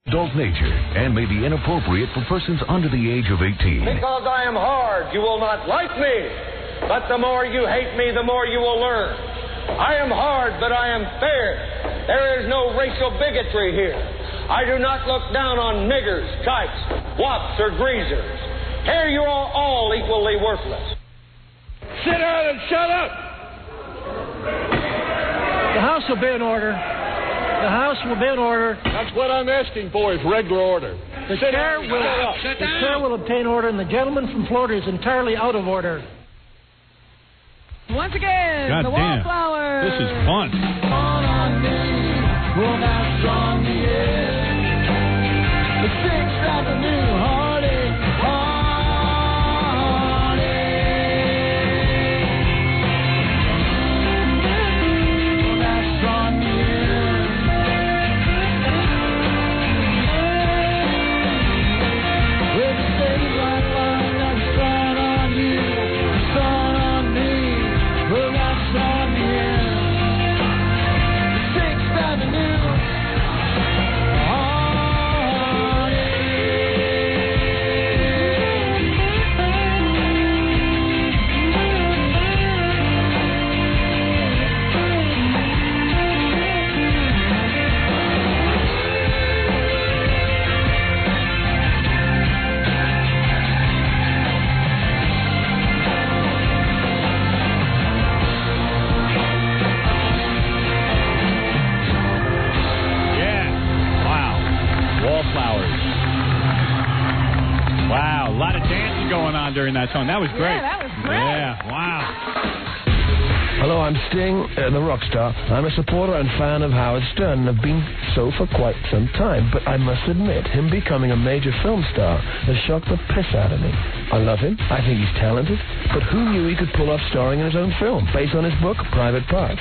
adult nature and may be inappropriate for persons under the age of 18. Because I am hard, you will not like me. But the more you hate me, the more you will learn. I am hard, but I am fair. There is no racial bigotry here. I do not look down on niggers, kikes, wops, or greasers. Here you are all equally worthless. Sit down and shut up! The House will be in order. The House will be in order. That's what I'm asking for, is regular order. The chair will obtain order, and the gentleman from Florida is entirely out of order. Once again, God the damn. Wallflowers. This is fun. Wow, a lot of dancing going on during that song. That was great. Yeah, that was great. Yeah, wow. Hello, I'm Sting, the rock star. I'm a supporter and fan of Howard Stern and have been so for quite some time. But I must admit, him becoming a major film star has shocked the piss out of me. I love him. I think he's talented. But who knew he could pull off starring in his own film, based on his book, Private Parts?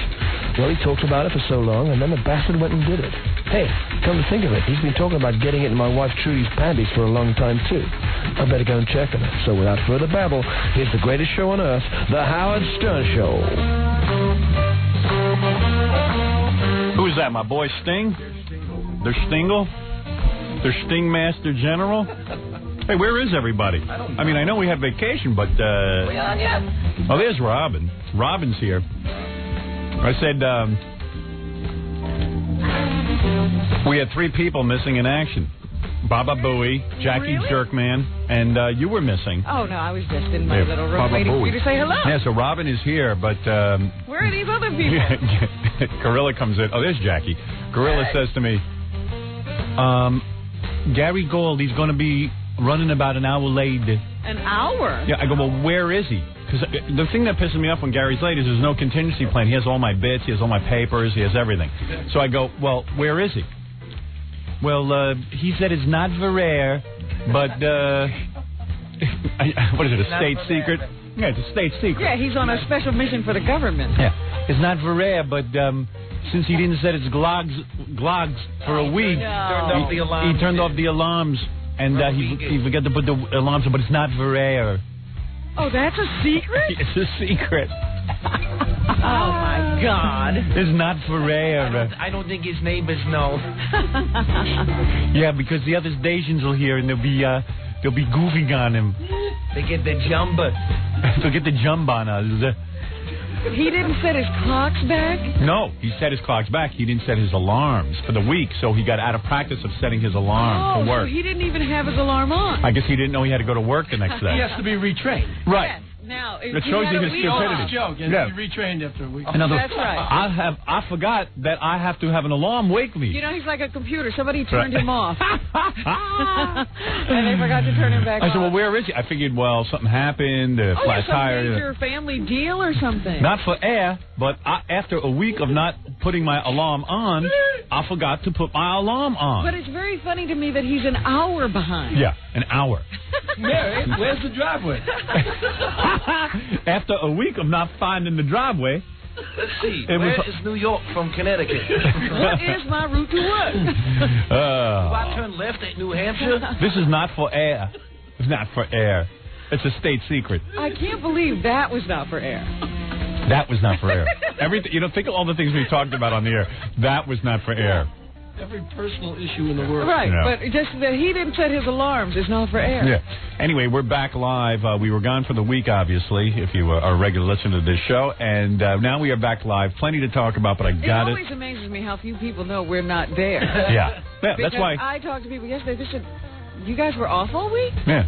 Well, he talked about it for so long, and then the bastard went and did it. Hey, come to think of it, he's been talking about getting it in my wife Trudy's panties for a long time, too. I better go and check on it. So without further babble, here's the greatest show on earth, The Howard Stern Show. Who's that, my boy Sting? They're Stingle? They're Sting Master General? Hey, where is everybody? I mean, I know we have vacation, but... We on yet? Oh, there's Robin. Robin's here. I said, we had 3 people missing in action. Baba Booey, Jackie Really? Jerkman, and you were missing. Oh, no, I was just in my little room Baba waiting for Booey. you to say hello. Yeah, so Robin is here, but... Where are these other people? Gorilla comes in. Oh, there's Jackie. Gorilla says to me, Gary Gold, he's going to be running about an hour late. An hour? Yeah, I go, well, where is he? Because the thing that pisses me off when Gary's late is there's no contingency plan. He has all my bits, he has all my papers, he has everything. So I go, well, where is he? Well, he said it's not Verrare, but, what is it, a state secret? Yeah, it's a state secret. Yeah, he's on a special mission for the government. Yeah, it's not Verrare, but since he didn't set his glogs for a week, No. he turned off the alarms, and he forgot to put the alarms on, but it's not Verrare. Oh, that's a secret? It's a secret. Oh, my God. It's not Verrare. I don't think his neighbors know. Yeah, because the other stations will hear, and they'll be goofing on him. They get the jumper. They'll get the jump on us. He didn't set his clocks back? No, he set his clocks back. He didn't set his alarms for the week, so he got out of practice of setting his alarm for work. So he didn't even have his alarm on. I guess he didn't know he had to go to work the next day. He has to be retrained. Right. Yes. Now, if It he shows had you a his week stupidity. off- Joke. He has to be retrained after a week. That's right. I forgot that I have to have an alarm wake me. You know, he's like a computer. Somebody turned him off. And they forgot to turn him back on. I said, well, where is he? I figured, well, something happened, flat some tire. major family deal or something. Not for air, but after a week of not putting my alarm on, I forgot to put my alarm on. But it's very funny to me that he's an hour behind. Yeah, an hour. Mary, where's the driveway? After a week of not finding the driveway. Let's see. It Where was- is New York from Connecticut? What is my route to work? Do I turn left at New Hampshire? This is not for air. It's not for air. It's a state secret. I can't believe that was not for air. That was not for air. Everything, think of all the things we talked about on the air. That was not for air. Every personal issue in the world. Right, Yeah. but just that he didn't set his alarms is not for air. Yeah. Anyway, we're back live. We were gone for the week, obviously, if you are a regular listener to this show. And now we are back live. Plenty to talk about, but I got It always amazes me how few people know we're not there. Yeah. Yeah, that's why. I talked to people yesterday. They said, you guys were off all week? Yeah.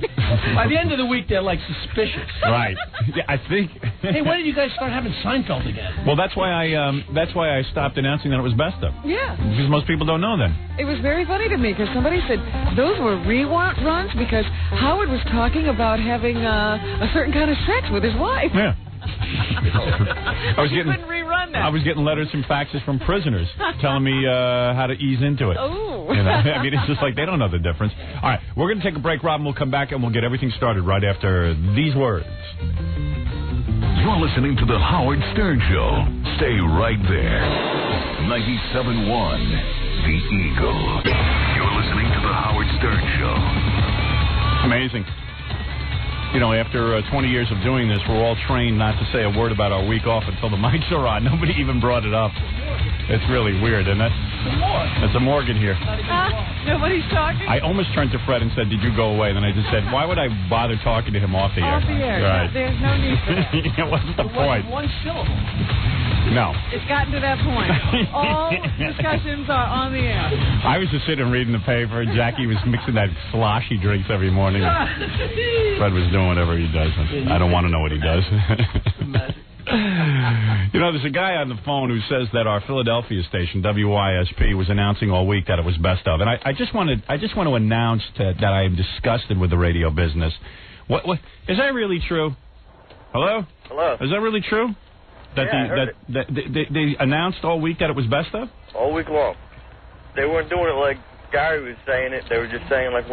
By the end of the week, they're like suspicious. Right. Yeah, I think. Hey, when did you guys start having Seinfeld again? Well, that's why I stopped announcing that it was Best Of. Yeah. Because most people don't know then. It was very funny to me because somebody said those were reruns because Howard was talking about having a certain kind of sex with his wife. Yeah. I was You getting couldn't rerun that. I was getting letters and faxes from prisoners telling me how to ease into it. Oh. You know? I mean, it's just like they don't know the difference. All right, we're going to take a break, Rob, and we'll come back and we'll get everything started right after these words. You're listening to The Howard Stern Show. Stay right there. 97.1 The Eagle. You're listening to The Howard Stern Show. Amazing. You know, after 20 years of doing this, we're all trained not to say a word about our week off until the mics are on. Nobody even brought it up. It's really weird, isn't it? It's a Morgan here. Nobody's talking? I almost turned to Fred and said, did you go away? Then I just said, why would I bother talking to him off the air? Off the air. Right. There's no need for that. It wasn't the point. One syllable. No. It's gotten to that point. All discussions are on the air. I was just sitting reading the paper, and Jackie was mixing that slosh he drinks every morning. Fred was doing whatever he does. I don't want to know what he does. You know, there's a guy on the phone who says that our Philadelphia station, WYSP, was announcing all week that it was Best Of. And I just want to announce that I am disgusted with the radio business. What is that really true? Hello? Hello. Is that really true? That Yeah, I heard they announced all week that it was Best Of? All week long. They weren't doing it like Gary was saying it. They were just saying like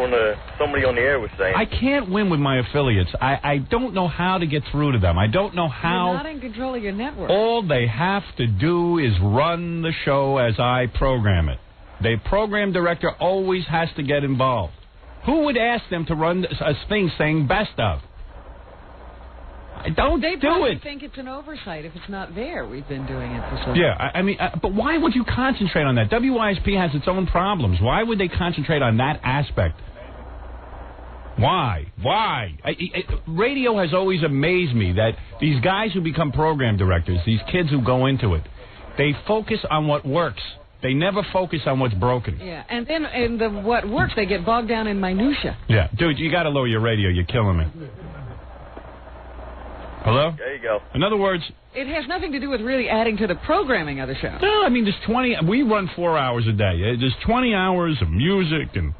somebody on the air was saying. I can't win with my affiliates. I don't know how to get through to them. I don't know how. You're not in control of your network. All they have to do is run the show as I program it. The program director always has to get involved. Who would ask them to run a thing saying Best Of? Don't They do probably it. think it's an oversight if it's not there. We've been doing it for so long. Yeah, I mean, but why would you concentrate on that? WYSP has its own problems. Why would they concentrate on that aspect? Why? Radio has always amazed me that these guys who become program directors, these kids who go into it, they focus on what works. They never focus on what's broken. Yeah, and then in what works, they get bogged down in minutia. Yeah, dude, you got to lower your radio. You're killing me. Hello? There you go. In other words, It has nothing to do with really adding to the programming of the show. no, I mean, there's 20. We run 4 hours a day. There's 20 hours of music and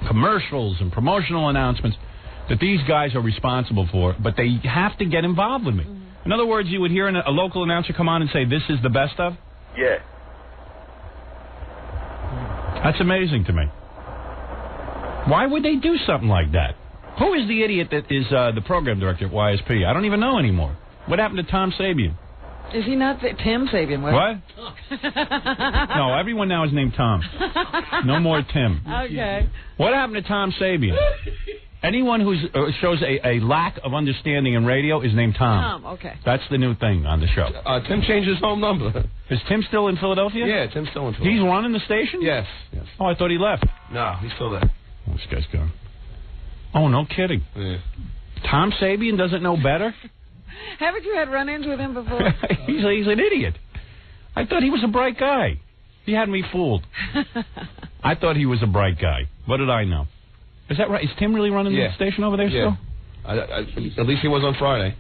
commercials and promotional announcements that these guys are responsible for, but they have to get involved with me. Mm-hmm. In other words, you would hear a local announcer come on and say, "This is the Best Of." Yeah. That's amazing to me. Why would they do something like that? Who is the idiot that is the program director at YSP? I don't even know anymore. What happened to Tom Sabian? Is he not Tim Sabian? What? No, everyone now is named Tom. No more Tim. Okay. What happened to Tom Sabian? Anyone who shows a lack of understanding in radio is named Tom. Tom, okay. That's the new thing on the show. Tim changed his home number. Is Tim still in Philadelphia? Yeah, Tim's still in Philadelphia. He's running the station? Yes. Oh, I thought he left. No, he's still there. Oh, this guy's gone. Oh, no kidding. Yeah. Tom Sabian doesn't know better? Haven't you had run-ins with him before? He's an idiot. I thought he was a bright guy. He had me fooled. I thought he was a bright guy. What did I know? Is that right? Is Tim really running the station over there still? At least he was on Friday.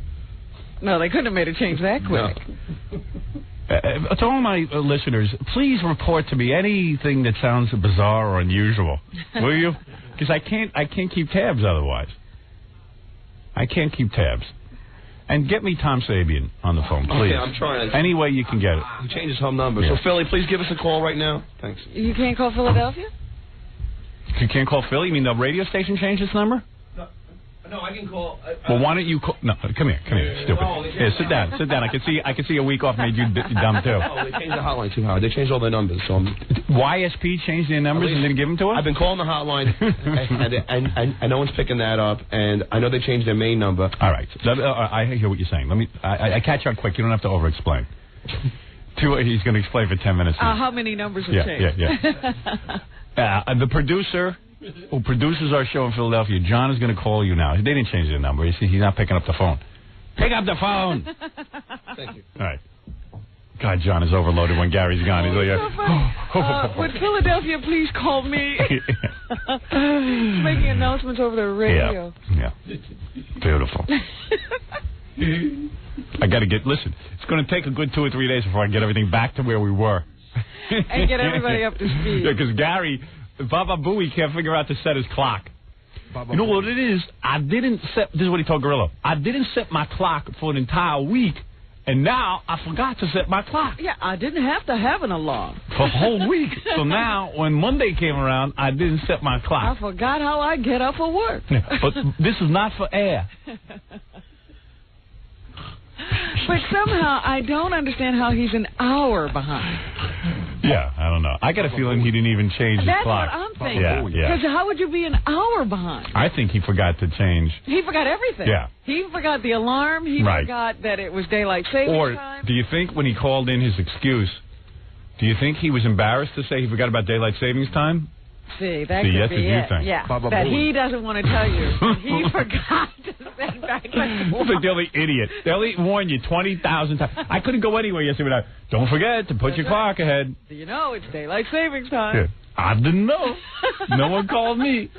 No, they couldn't have made a change that quick. No. To all my listeners, please report to me anything that sounds bizarre or unusual, will you? Because I can't keep tabs otherwise. I can't keep tabs. And get me Tom Sabian on the phone, please. Okay, I'm trying. Any way you can get it. He changed his home number. Yeah. So, Philly, please give us a call right now. Thanks. You can't call Philadelphia? You can't call Philly? You mean the radio station changed its number? No, I can call. Well, why don't you call? No, come here, stupid. Here, sit down. I can see a week off made you dumb too. Oh, they changed the hotline too, Howard. They changed all their numbers. So YSP changed their numbers and didn't give them to us? I've been calling the hotline, and no one's picking that up. And I know they changed their main number. All right, I hear what you're saying. I catch up quick. You don't have to over-explain. He's going to explain for 10 minutes. How many numbers have changed? Yeah. The producer who produces our show in Philadelphia, John, is going to call you now. They didn't change the number. He's not picking up the phone. Pick up the phone. Thank you. All right. God, John is overloaded when Gary's gone. He's like, would Philadelphia please call me? He's making announcements over the radio. Yeah. Beautiful. I got to listen, it's going to take a good 2 or 3 days before I get everything back to where we were. And get everybody up to speed. Yeah, because Gary, Baba Booey can't figure out to set his clock. You know what it is? This is what he told Gorilla. I didn't set my clock for an entire week. And now I forgot to set my clock. Yeah, I didn't have to have an alarm. For a whole week. So now, when Monday came around, I didn't set my clock. I forgot how I get up for work. Yeah, but this is not for air. But somehow, I don't understand how he's an hour behind. Yeah, I don't know. I got a feeling he didn't even change his clock. That's what I'm thinking. Yeah. Because how would you be an hour behind? I think he forgot to change. He forgot everything. Yeah. He forgot the alarm. He forgot that it was daylight savings time. Or do you think when he called in his excuse, do you think he was embarrassed to say he forgot about daylight savings time? See, that could that's be what you it. think. Yeah, that he doesn't want to tell you. He forgot to send back the He's like the only idiot. They'll warn you 20,000 times. I couldn't go anywhere yesterday without, don't forget to put your clock ahead. Do you know it's daylight savings time? Yeah. I didn't know. No one called me.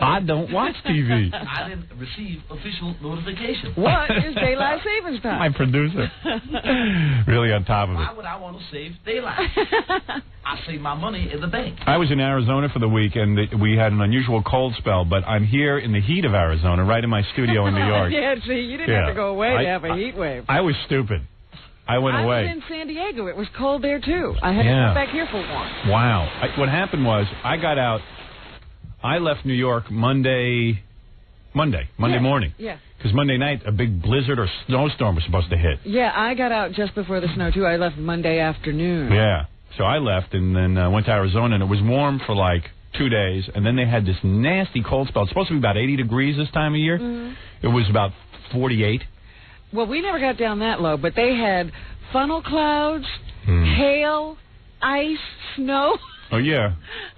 I don't watch TV. I didn't receive official notification. What is daylight savings time? My producer. Really on top of it. Why would I want to save daylight? I save my money in the bank. I was in Arizona for the week, and we had an unusual cold spell, but I'm here in the heat of Arizona, right in my studio in New York. Yeah, see, you didn't have to go away to have a heat wave. I was stupid. I went away. I was in San Diego. It was cold there, too. I had to come back here for one. Wow. What happened was, I got out. I left New York Monday morning. Yeah. Because Monday night, a big blizzard or snowstorm was supposed to hit. Yeah, I got out just before the snow, too. I left Monday afternoon. Yeah. So I left and then went to Arizona, and it was warm for like 2 days, and then they had this nasty cold spell. It's supposed to be about 80 degrees this time of year. Mm-hmm. It was about 48. Well, we never got down that low, but they had funnel clouds, hail, ice, snow. Oh, yeah.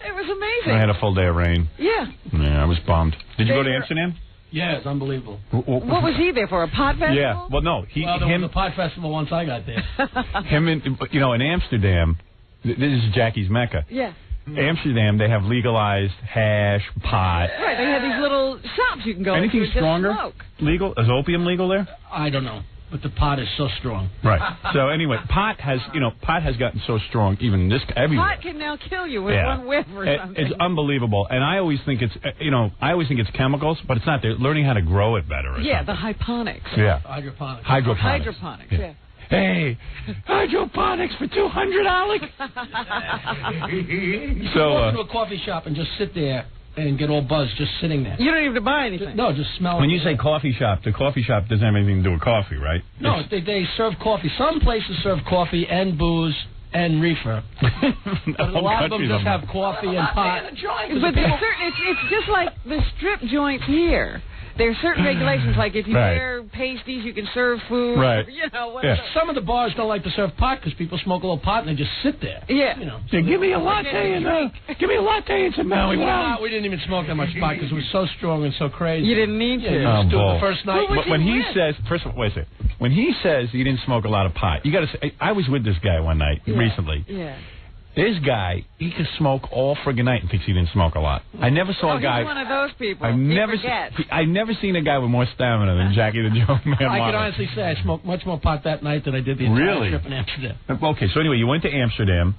It was amazing. I had a full day of rain. Yeah. Yeah, I was bummed. Did you go to Amsterdam? Yeah, it's unbelievable. What was he there for, a pot festival? Yeah. Well, no. There was a pot festival once I got there. Him and, in Amsterdam, this is Jackie's Mecca. Yeah. Amsterdam, they have legalized hash, pot. Right, they have these little shops you can go Anything to stronger? Just smoke. Legal? Is opium legal there? I don't know. But the pot is so strong. Right. So anyway, pot has gotten so strong even everywhere. Pot can now kill you with one whiff or something. It's unbelievable. And I always think it's chemicals, but it's not. They're learning how to grow it better. Yeah, the hydroponics. Yeah. Hydroponics. Hydroponics, yeah. Hey, hydroponics for $200, Alec. So go to a coffee shop and just sit there and get all buzzed just sitting there. You don't even have to buy anything. No, just smell. When you say coffee shop, the coffee shop doesn't have anything to do with coffee, right? No, they serve coffee. Some places serve coffee and booze and reefer. But a lot of them just have coffee and pot. But it's just like the strip joints here. There's certain regulations, like if you wear pasties, you can serve food. Right. Some of the bars don't like to serve pot because people smoke a little pot and they just sit there. Yeah. So give me a latte and some Maui Wowie. We didn't even smoke that much pot because it was so strong and so crazy. You didn't need to. The first night. When he says, first of all, wait a second. When he says he didn't smoke a lot of pot, you got to say, I was with this guy one night recently. Yeah. This guy, he could smoke all friggin' night and thinks he didn't smoke a lot. I never saw a guy. He's one of those people. I've never seen a guy with more stamina than Jackie the Joke Man. I can honestly say I smoked much more pot that night than I did the entire trip in Amsterdam. Okay, so anyway, you went to Amsterdam,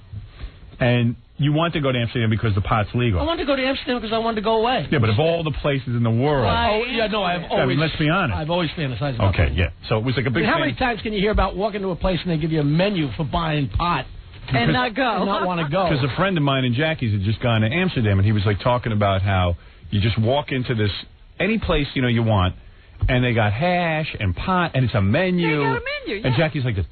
and you want to go to Amsterdam because the pot's legal. I wanted to go to Amsterdam because I wanted to go away. Yeah, but of all the places in the world. I've always. Let's be honest. I've always fantasized about Okay, yeah. So it was like a big. How many times can you hear about walking to a place and they give you a menu for buying pot? And not go. And not want to go. Because a friend of mine and Jackie's had just gone to Amsterdam, and he was like talking about how you just walk into any place you want, and they got hash and pot, and it's a menu. They got a menu, yeah. And Jackie's like this.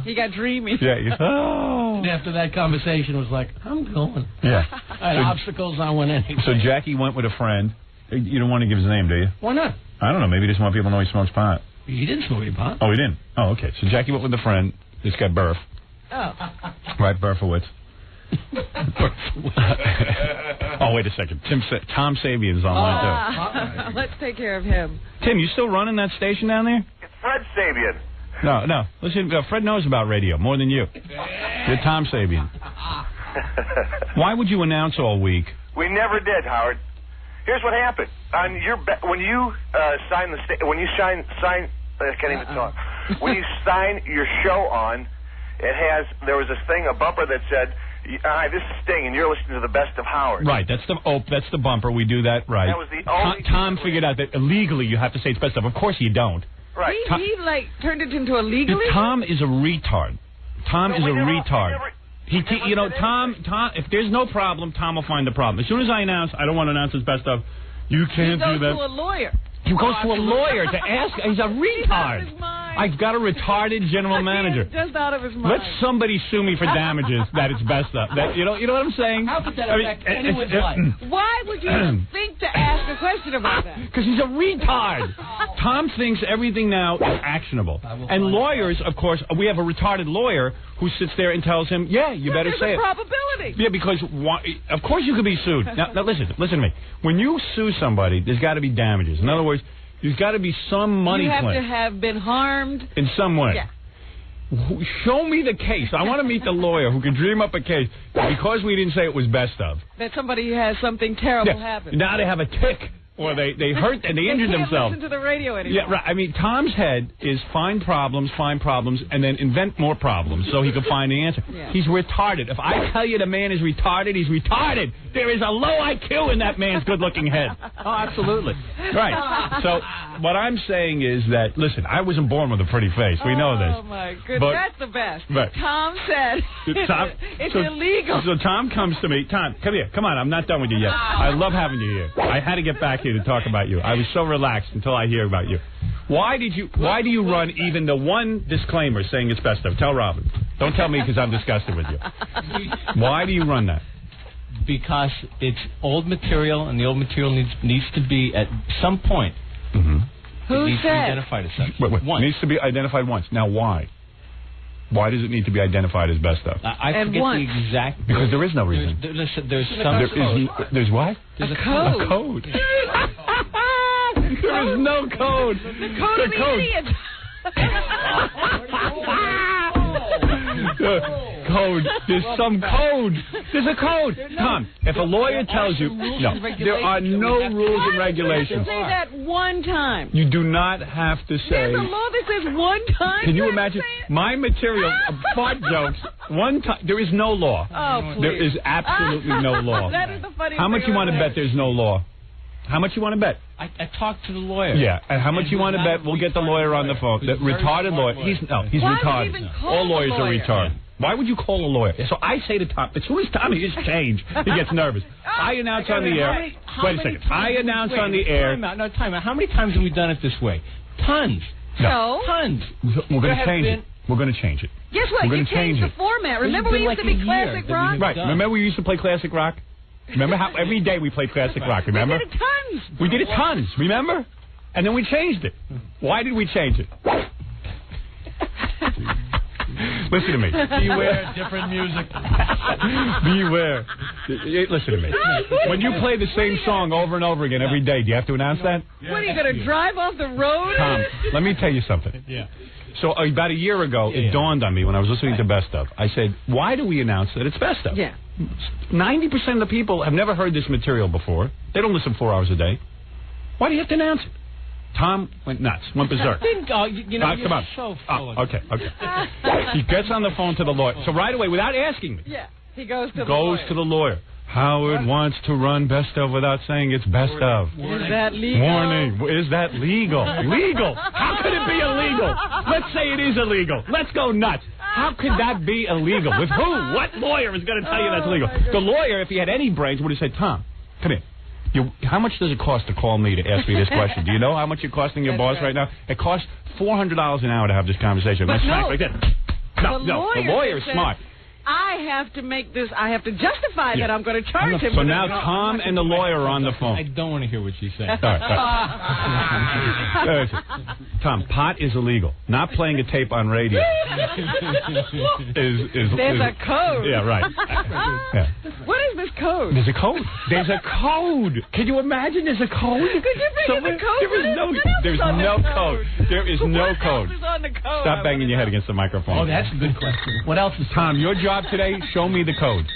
He got dreamy. Yeah, he goes, oh. And after that conversation, it was like, I'm going. Yeah. I had obstacles, I went anyway. So Jackie went with a friend. You don't want to give his name, do you? Why not? I don't know. Maybe he doesn't want people to know he smokes pot. He didn't smoke any pot. Oh, he didn't? Oh, okay. So Jackie went with a friend. This guy, Burf. Oh. Right, Burfowitz. Oh, wait a second. Tom Sabian's online, too. Let's take care of him. Tim, you still running that station down there? It's Fred Sabian. No. Listen, Fred knows about radio more than you. You're Tom Sabian. Why would you announce all week? We never did, Howard. Here's what happened. On your when you sign the when you sign I can't even talk. When you sign your show on, there was this thing, a bumper that said, "Hi, this is Sting, and you're listening to the best of Howard." Right, that's the bumper. We do that, right. That was the only Tom figured out that illegally you have to say it's best of. Of course you don't. Right. He turned it into a legally? Tom is a retard. Tom is a retard. Tom, if there's no problem, Tom will find the problem. As soon as I announce, I don't want to announce his best of, you can't do that. He goes to a lawyer. He goes to a lawyer to ask. He's a retard. I've got a retarded general manager. Just out of his mind. Let somebody sue me for damages that it's best of. You know what I'm saying? How could that affect anyone's life? Why would you even think to ask a question about that? Because he's a retard. Tom thinks everything now is actionable. And lawyers, of course, we have a retarded lawyer who sits there and tells him, yeah, you better say it. There's a probability. Yeah, because of course you could be sued. Now listen to me. When you sue somebody, there's got to be damages. In other words, there's got to be some money claim. You have to have been harmed. In some way. Yeah. Show me the case. I want to meet the lawyer who can dream up a case because we didn't say it was best of. That somebody has something terrible happen. Now they have a tick. Or they hurt and they injured themselves. Listen to the radio anymore. Yeah, right. I mean, Tom's head is find problems, and then invent more problems so he can find the answer. Yeah. He's retarded. If I tell you the man is retarded, he's retarded. There is a low IQ in that man's good-looking head. Oh, absolutely. Right. So what I'm saying is that, listen, I wasn't born with a pretty face. We know this. Oh, my goodness. But, that's the best. Right. Tom said it's illegal. So Tom comes to me. Tom, come here. Come on. I'm not done with you yet. I love having you here. I had to get back here to talk about you. I was so relaxed until I hear about you. Why do you run even the one disclaimer saying it's best of? Tell Robin. Don't tell me because I'm disgusted with you. Why do you run that? Because it's old material, and the old material needs to be at some point. Mm-hmm. Who said? To be identified as such. Wait. Once. It needs to be identified once. Now, why? Why does it need to be identified as best of? I forget the exact. Because there is no reason. There's some. There's what? There's a code. A code. There is no code. The code of the idiots. Code. There's some code. There's a code. Tom, if a lawyer tells you, no, there are no rules and regulations. You have to say that one time. You do not have to say. There's a law that says one time. Can you imagine my material, fart jokes, one time? There is no law. Oh, please. There is absolutely no law. That is the funniest How much thing you want to ever. bet there's no law? How much you want to bet? I talked to the lawyer. Yeah, and how much you want to bet? We'll get the lawyer on the phone. The retarded lawyer. He's Why retarded. would you even call All lawyers a lawyer? are retarded. Why would you call a lawyer? So I say to Tom, as soon as Tom hears change, he gets nervous. I announce on the air. Wait a second. I announce on the air. Time out. How many times have we done it this way? Tons. No. Tons. We're going to change it. We're going to change it. Guess what? We're You going to change changed the format. Remember we used to be classic rock? Right. Remember we used to play classic rock? Remember how every day we played classic rock, remember? We did it tons. We did it tons, remember? And then we changed it. Why did we change it? Listen to me. Beware different music. Beware. Listen to me. When you play the same song over and over again every day, do you have to announce that? What, are you going to drive off the road? Tom, let me tell you something. Yeah. So about a year ago, it dawned on me when I was listening to Best Of. I said, why do we announce that it's Best Of? Yeah. 90% of the people have never heard this material before. They don't listen 4 hours a day. Why do you have to announce it? Tom went nuts, went berserk. You're come on. so full of okay. He gets on the phone to the lawyer. So right away, without asking me, he goes to the lawyer. Howard wants to run Best Of without saying it's Best Of. Is that legal? Warning. Is that legal? Legal? How could it be illegal? Let's say it is illegal. Let's go nuts. How could that be illegal? With who? What lawyer is going to tell you that's legal? The lawyer, if he had any brains, would have said, Tom, come here. How much does it cost to call me to ask me this question? Do you know how much you're costing your boss right now? It costs $400 an hour to have this conversation. But like that. No, the lawyer is smart. I have to make this. I have to justify that I'm going to charge him. So now Tom and the lawyer are on the phone. I don't want to hear what she's saying. All right. Tom, pot is illegal. Not playing a tape on radio is There's a code. Yeah, right. Yeah. What is this code? There's a code. There's a code. Can you imagine there's a code? Could you bring in the code? There's no code. There is no code. What else is on the code? Stop banging your head against the microphone. Oh, that's a good question. What else is Tom, your job today, show me the code.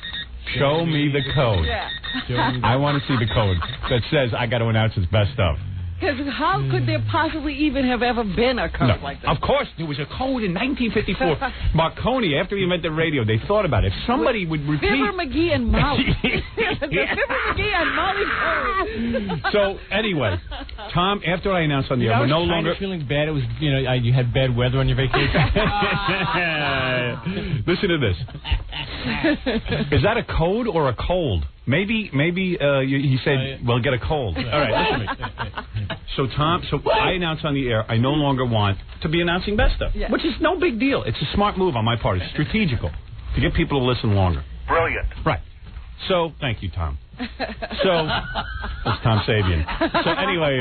Show me the code. Yeah. I want to see the code that says I got to announce his best stuff. Because how could there possibly even have ever been a code like that? Of course, there was a code in 1954. Marconi, after he invented radio, they thought about it. If somebody would repeat... Fibber, McGee, and Molly. The Fibber, McGee, and Molly code. So, anyway, Tom, after I announced on the air, we're no longer... feeling bad. It was, you had bad weather on your vacation. Listen to this. Is that a code or a cold? Maybe he said, well, get a cold. All right, listen to me. So I announced on the air, I no longer want to be announcing best stuff, which is no big deal. It's a smart move on my part. It's strategical to get people to listen longer. Brilliant. Right. So, thank you, Tom. So, that's Tom Sabian. So anyway,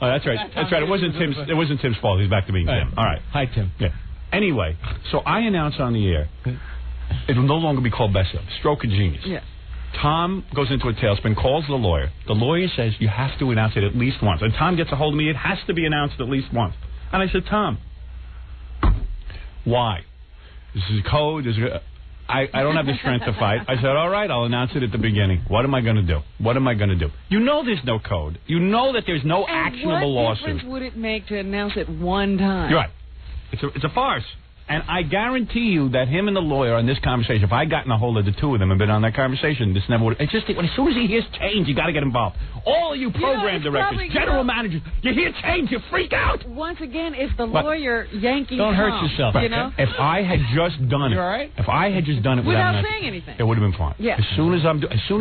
that's right. That's right. It wasn't Tim's fault. He's back to being Tim. All right. Hi, Tim. Yeah. Anyway, so I announced on the air, it will no longer be called best stuff. Stroke of genius. Yeah. Tom goes into a tailspin, calls the lawyer. The lawyer says you have to announce it at least once. And Tom gets a hold of me. It has to be announced at least once. And I said, Tom, why? This is code. I don't have the strength to fight. I said, all right, I'll announce it at the beginning. What am I going to do? What am I going to do? You know there's no code. You know that there's no actionable lawsuit. What difference would it make to announce it one time? You're right. It's a farce. And I guarantee you that him and the lawyer on this conversation, if I gotten a hold of the two of them and been on that conversation, this never would. It's just as soon as he hears change, you got to get involved. All you program directors, general managers, you hear change, you freak out. Once again, it's the lawyer yanking. Don't hurt yourself. You know? If I had just done it, all right? If I had just done it without saying anything, it would have been fine. Yeah. As soon as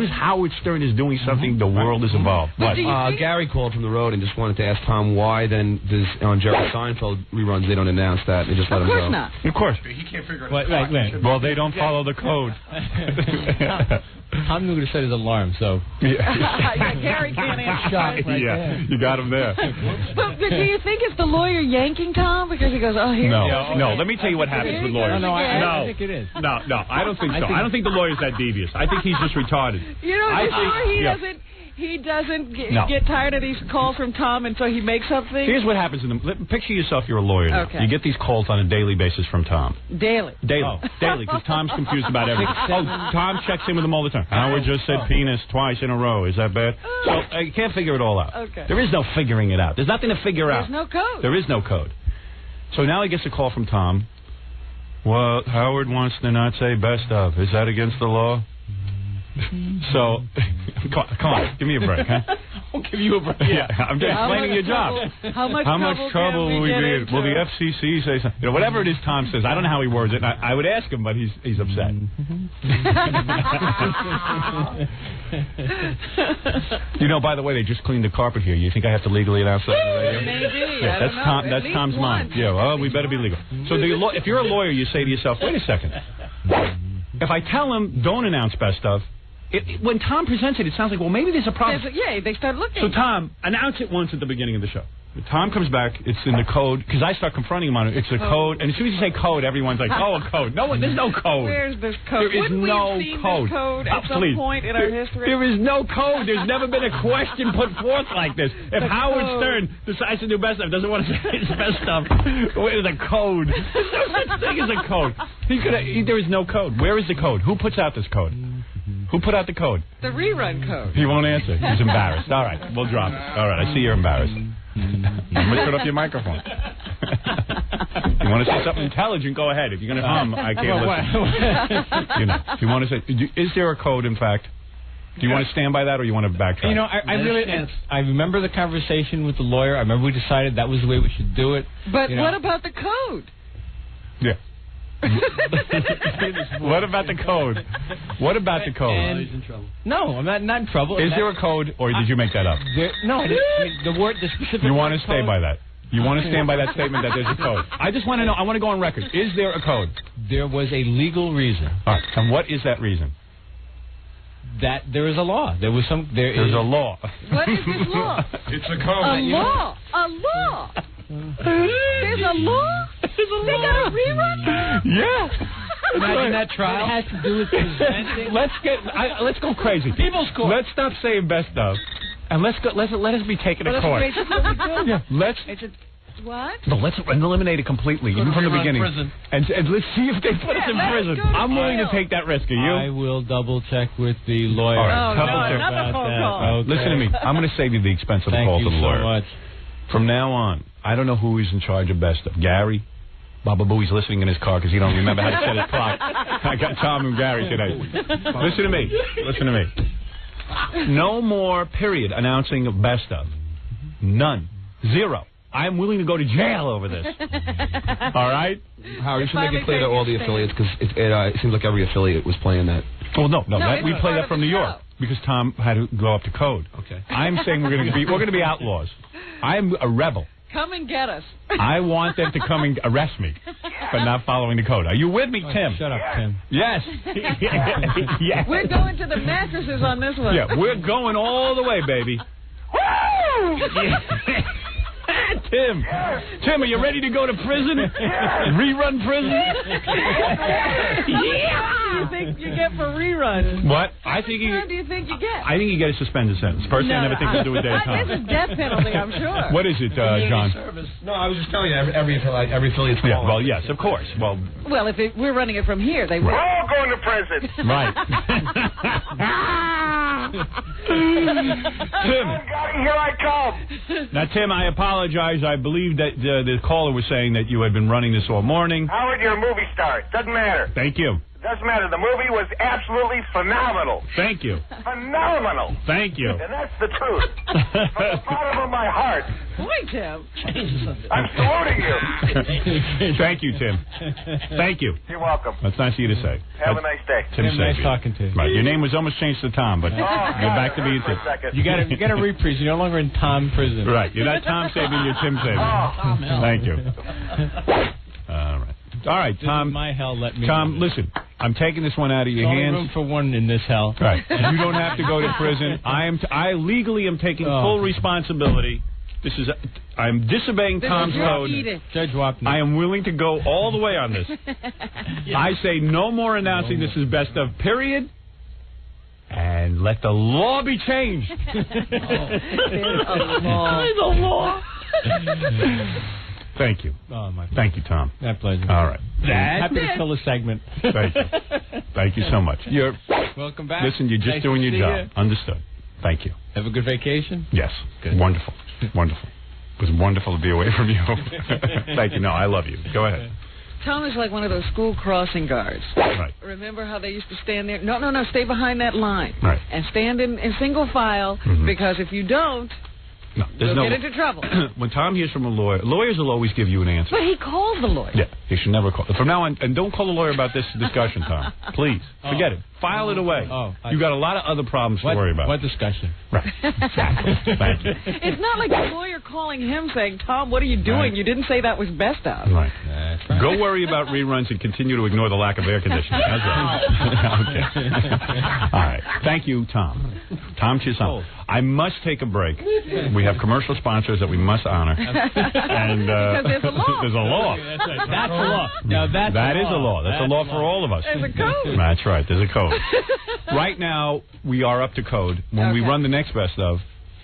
Howard Stern is doing something, the world is involved. But Gary called from the road and just wanted to ask Tom why then on Jerry Seinfeld reruns they don't announce that. They just let him go. Of course not. Of course. Can't figure Wait. Well, they don't follow the code. Tom knew to set his alarm, so... Gary can't answer. You got him there. But do you think it's the lawyer yanking Tom because he goes, here? No. Let me tell you what happens with lawyers. I think it is. No, I don't think so. I don't think the lawyer's that devious. I think he's just retarded. You know, he doesn't get tired of these calls from Tom, and so he makes something? Here's what happens. Picture yourself, you're a lawyer now. Okay. You get these calls on a daily basis from Tom. Daily, because Tom's confused about everything. Tom checks in with him all the time. Howard just said penis twice in a row. Is that bad? So you can't figure it all out. Okay. There is no figuring it out. There's nothing to figure out. There's no code. There is no code. So now he gets a call from Tom. Well, Howard wants to not say best of. Is that against the law? So, come on, give me a break, huh? I'll give you a break. Yeah, I'm just explaining your job. How much trouble will we be in? Will the FCC say something? Whatever it is Tom says, I don't know how he words it. I would ask him, but he's upset. By the way, they just cleaned the carpet here. You think I have to legally announce that on the radio? Maybe. Yeah, that's Tom's mind. Yeah, well, we better be legal. So if you're a lawyer, you say to yourself, wait a second. If I tell him, don't announce best stuff, when Tom presents it, it sounds like, well, maybe there's a problem. They start looking. So, Tom, announce it once at the beginning of the show. Tom comes back, it's in the code, because I start confronting him on it. It's a code, and as soon as you say code, everyone's like, oh, a code. No, there's no code. Where's this code? There is no code. This code at some point in our history? There is no code. There's never been a question put forth like this. If Howard Stern decides to do best stuff, doesn't want to say his best stuff, where's the code? There's no such thing as a code. There is no code. Where is the code? Who puts out this code? Who put out the code? The rerun code. He won't answer. He's embarrassed. All right, we'll drop it. All right, I see you're embarrassed. I'm going to turn off your microphone. You want to say something intelligent, go ahead. If you're going to hum, I can't listen. If you want to say, is there a code, in fact? Do you want to stand by that, or you want to backtrack? I remember the conversation with the lawyer. I remember we decided that was the way we should do it. But what about the code? Yeah. What about the code? What about the code? He's in trouble. No, I'm not in trouble. Is there a code, or did you make that up? The specific. You want to stay by that? You want to stand by that statement that there's a code? I just want to know. I want to go on record. Is there a code? There was a legal reason. All right. And what is that reason? That there is a law. There's a law. What is this law? It's a code. A law. A law. There's a law? They got a rerun? Yeah. Imagine that trial. It has to do with presenting. Let's go crazy. People's Court. Let's stop saying best of, and let us be taken to court. Yeah. What? No, let's eliminate it completely, even from the beginning. And let's see if they put us in prison. I'm willing to take that risk. Are you? I will double check with the lawyer. All right, another phone call. Okay. Listen to me. I'm going to save you the expense of the call to the lawyer. Thank you so much. From now on, I don't know who is in charge of best of. Gary? Baba Booey's listening in his car because he don't remember how to set his clock. I got Tom and Gary today. Listen to me. No more, period, announcing of best of. None. Zero. I'm willing to go to jail over this. All right? Howard, you should make it clear to all the affiliates because it seems like every affiliate was playing that. Well, no, we play that from New York because Tom had to go up to code. Okay. I'm saying we're going to be outlaws. I'm a rebel. Come and get us. I want them to come and arrest me for not following the code. Are you with me, Tim? Shut up, Tim. Yes. Yes. We're going to the mattresses on this one. Yeah, we're going all the way, baby. Woo! Tim, are you ready to go to prison? Rerun prison? Yeah. What do you think you get for reruns? What? What do you think you get? I think you get a suspended sentence. Personally, I never think we'll do a day of time. This is death penalty, I'm sure. What is it, John? No, I was just telling you, every affiliate's calling. Yeah, well, yes, of course. Well, if we're running it from here, they will. We're all going to prison. Right. Tim. Here I come. Now, Tim, I apologize. I believe that the caller was saying that you had been running this all morning. Howard, you're a movie star. Doesn't matter. Thank you. Doesn't matter. The movie was absolutely phenomenal. Thank you. Phenomenal. Thank you. And that's the truth. From the bottom of my heart. Boy, Tim. I'm saluting you. Thank you, Tim. Thank you. You're welcome. That's nice of you to say. Have a nice day. Tim, nice talking to you. Right. Your name was almost changed to Tom, but you're back to being Tim. You got a reprise. You're no longer in Tom prison. Right. You're not Tom Sabian, you're Tim Sabian. Thank you. All right, Tom. My hell, let me. Tom, listen. I'm taking this one out of your There's hands. only room for one in this hell. Right. You don't have to go to prison. I legally am taking full responsibility. I'm disobeying Tom's code. Judge Wapner. I am willing to go all the way on this. I say no more announcing this is best of, period. And let the law be changed. There's a law. Thank you. Oh, my pleasure. Thank you, Tom. My pleasure. All right. Happy to fill the segment. Thank you. Thank you so much. You're welcome back. Listen, you're just doing your job. Understood. Thank you. Have a good vacation? Yes. Good. Wonderful. Wonderful. It was wonderful to be away from you. Thank you. No, I love you. Go ahead. Tom is like one of those school crossing guards. Right. Remember how they used to stand there? No, stay behind that line. Right. And stand in single file, because if you don't, you'll get into trouble. When Tom hears from a lawyer, lawyers will always give you an answer. But he calls the lawyer. Yeah, he should never call. From now on, and don't call a lawyer about this discussion, Tom. Please. Forget it. File it away. You got a lot of other problems to worry about. What discussion? Right. Exactly. Thank you. It's not like the lawyer calling him saying, Tom, what are you doing? Right. You didn't say that was best of. Right. That's right. Go worry about reruns and continue to ignore the lack of air conditioning. How's that? Okay. All right. Thank you, Tom. Tom Chisholm. I must take a break. We have commercial sponsors that we must honor. And because there's a law. There's a law. That's right. That's a law. Now That is a law. That's a law for all of us. There's a code. That's right. There's a code. Right now, we are up to code. When we run the next best of,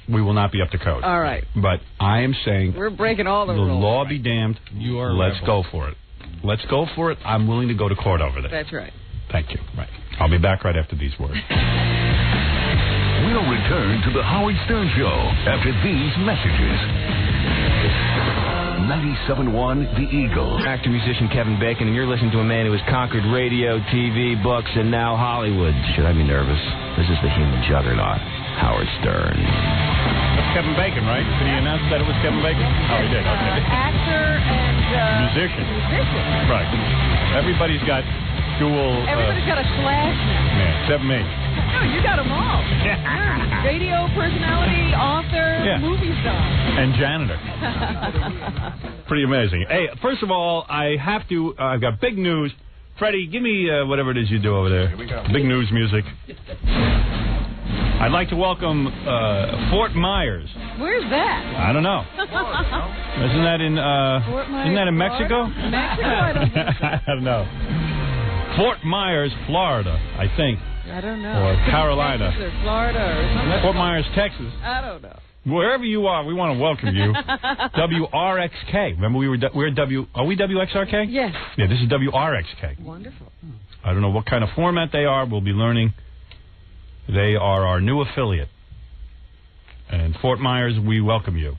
we will not be up to code. All right. But I am saying we're breaking all the rules. The law be damned. You are Let's go for it. Let's go for it. I'm willing to go to court over this. That's right. Thank you. Right. I'll be back right after these words. We'll return to the Howard Stern Show after these messages. 97.1 The Eagle. Actor musician Kevin Bacon, and you're listening to a man who has conquered radio, TV, books, and now Hollywood. Should I be nervous? This is the human juggernaut, Howard Stern. That's Kevin Bacon, right? Did he announce that it was Kevin Bacon? Oh, he did. Okay. Actor and musician. Right. Everybody's got dual. Everybody's got a slash now. Yeah, except me. No, you got them all. You're radio personality, author, movie star. And janitor. Pretty amazing. Hey, first of all, I've got big news. Freddie, give me whatever it is you do over there. Here we go. Big news music. I'd like to welcome Fort Myers. Where's that? I don't know. Isn't that in Mexico? Mexico? I don't think so. I don't know. Fort Myers, Florida, I think. I don't know. Or Carolina. Texas or Florida or something. Fort Myers, Texas. I don't know. Wherever you are, we want to welcome you. WRXK. Remember we're are we WXRK? Yes. Yeah, this is WRXK. Wonderful. I don't know what kind of format they are. We'll be learning. They are our new affiliate. And Fort Myers, we welcome you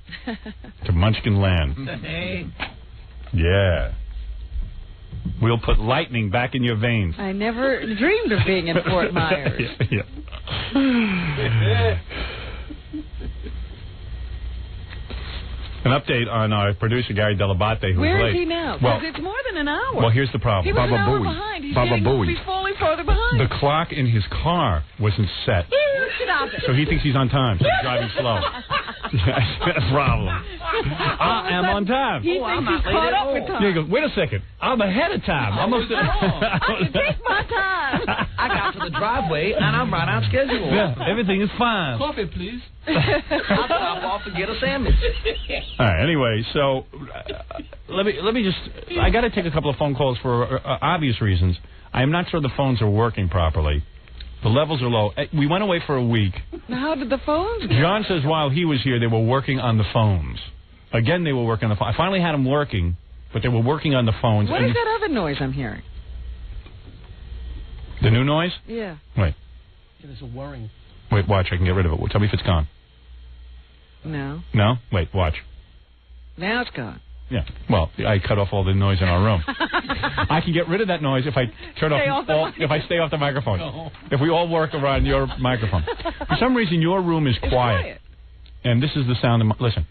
to Munchkin Land. Hey. Yeah. We'll put lightning back in your veins. I never dreamed of being in Fort Myers. Yeah. An update on our producer, Gary Delabate, who's Where late. is he now? Well, Because it's more than an hour. Well, here's the problem. He was an hour behind. He's getting home. He's falling further behind. The clock in his car wasn't set. Stop it. So he thinks he's on time. So he's driving slow. That's the problem. I am on time. He thinks he's caught up with time. Yeah, he goes, wait a second. I'm ahead of time. I can take my time. I got to the driveway, and I'm right on schedule. Yeah, everything is fine. Coffee, please. I'll stop off and get a sandwich. All right, anyway, so let me just... I got to take a couple of phone calls for obvious reasons. I am not sure the phones are working properly. The levels are low. We went away for a week. How did the phones go? John says while he was here, they were working on the phones. Again, they were working on the phone. I finally had them working, but they were working on the phones. What is that other noise I'm hearing? The new noise? Yeah. Wait. There's a whirring. Wait, watch. I can get rid of it. Tell me if it's gone. No. No? Wait, watch. Now it's gone. Yeah. Well, I cut off all the noise in our room. I can get rid of that noise if I turn if I stay off the microphone. No. If we all work around your microphone. For some reason, your room is quiet. And this is the sound of listen.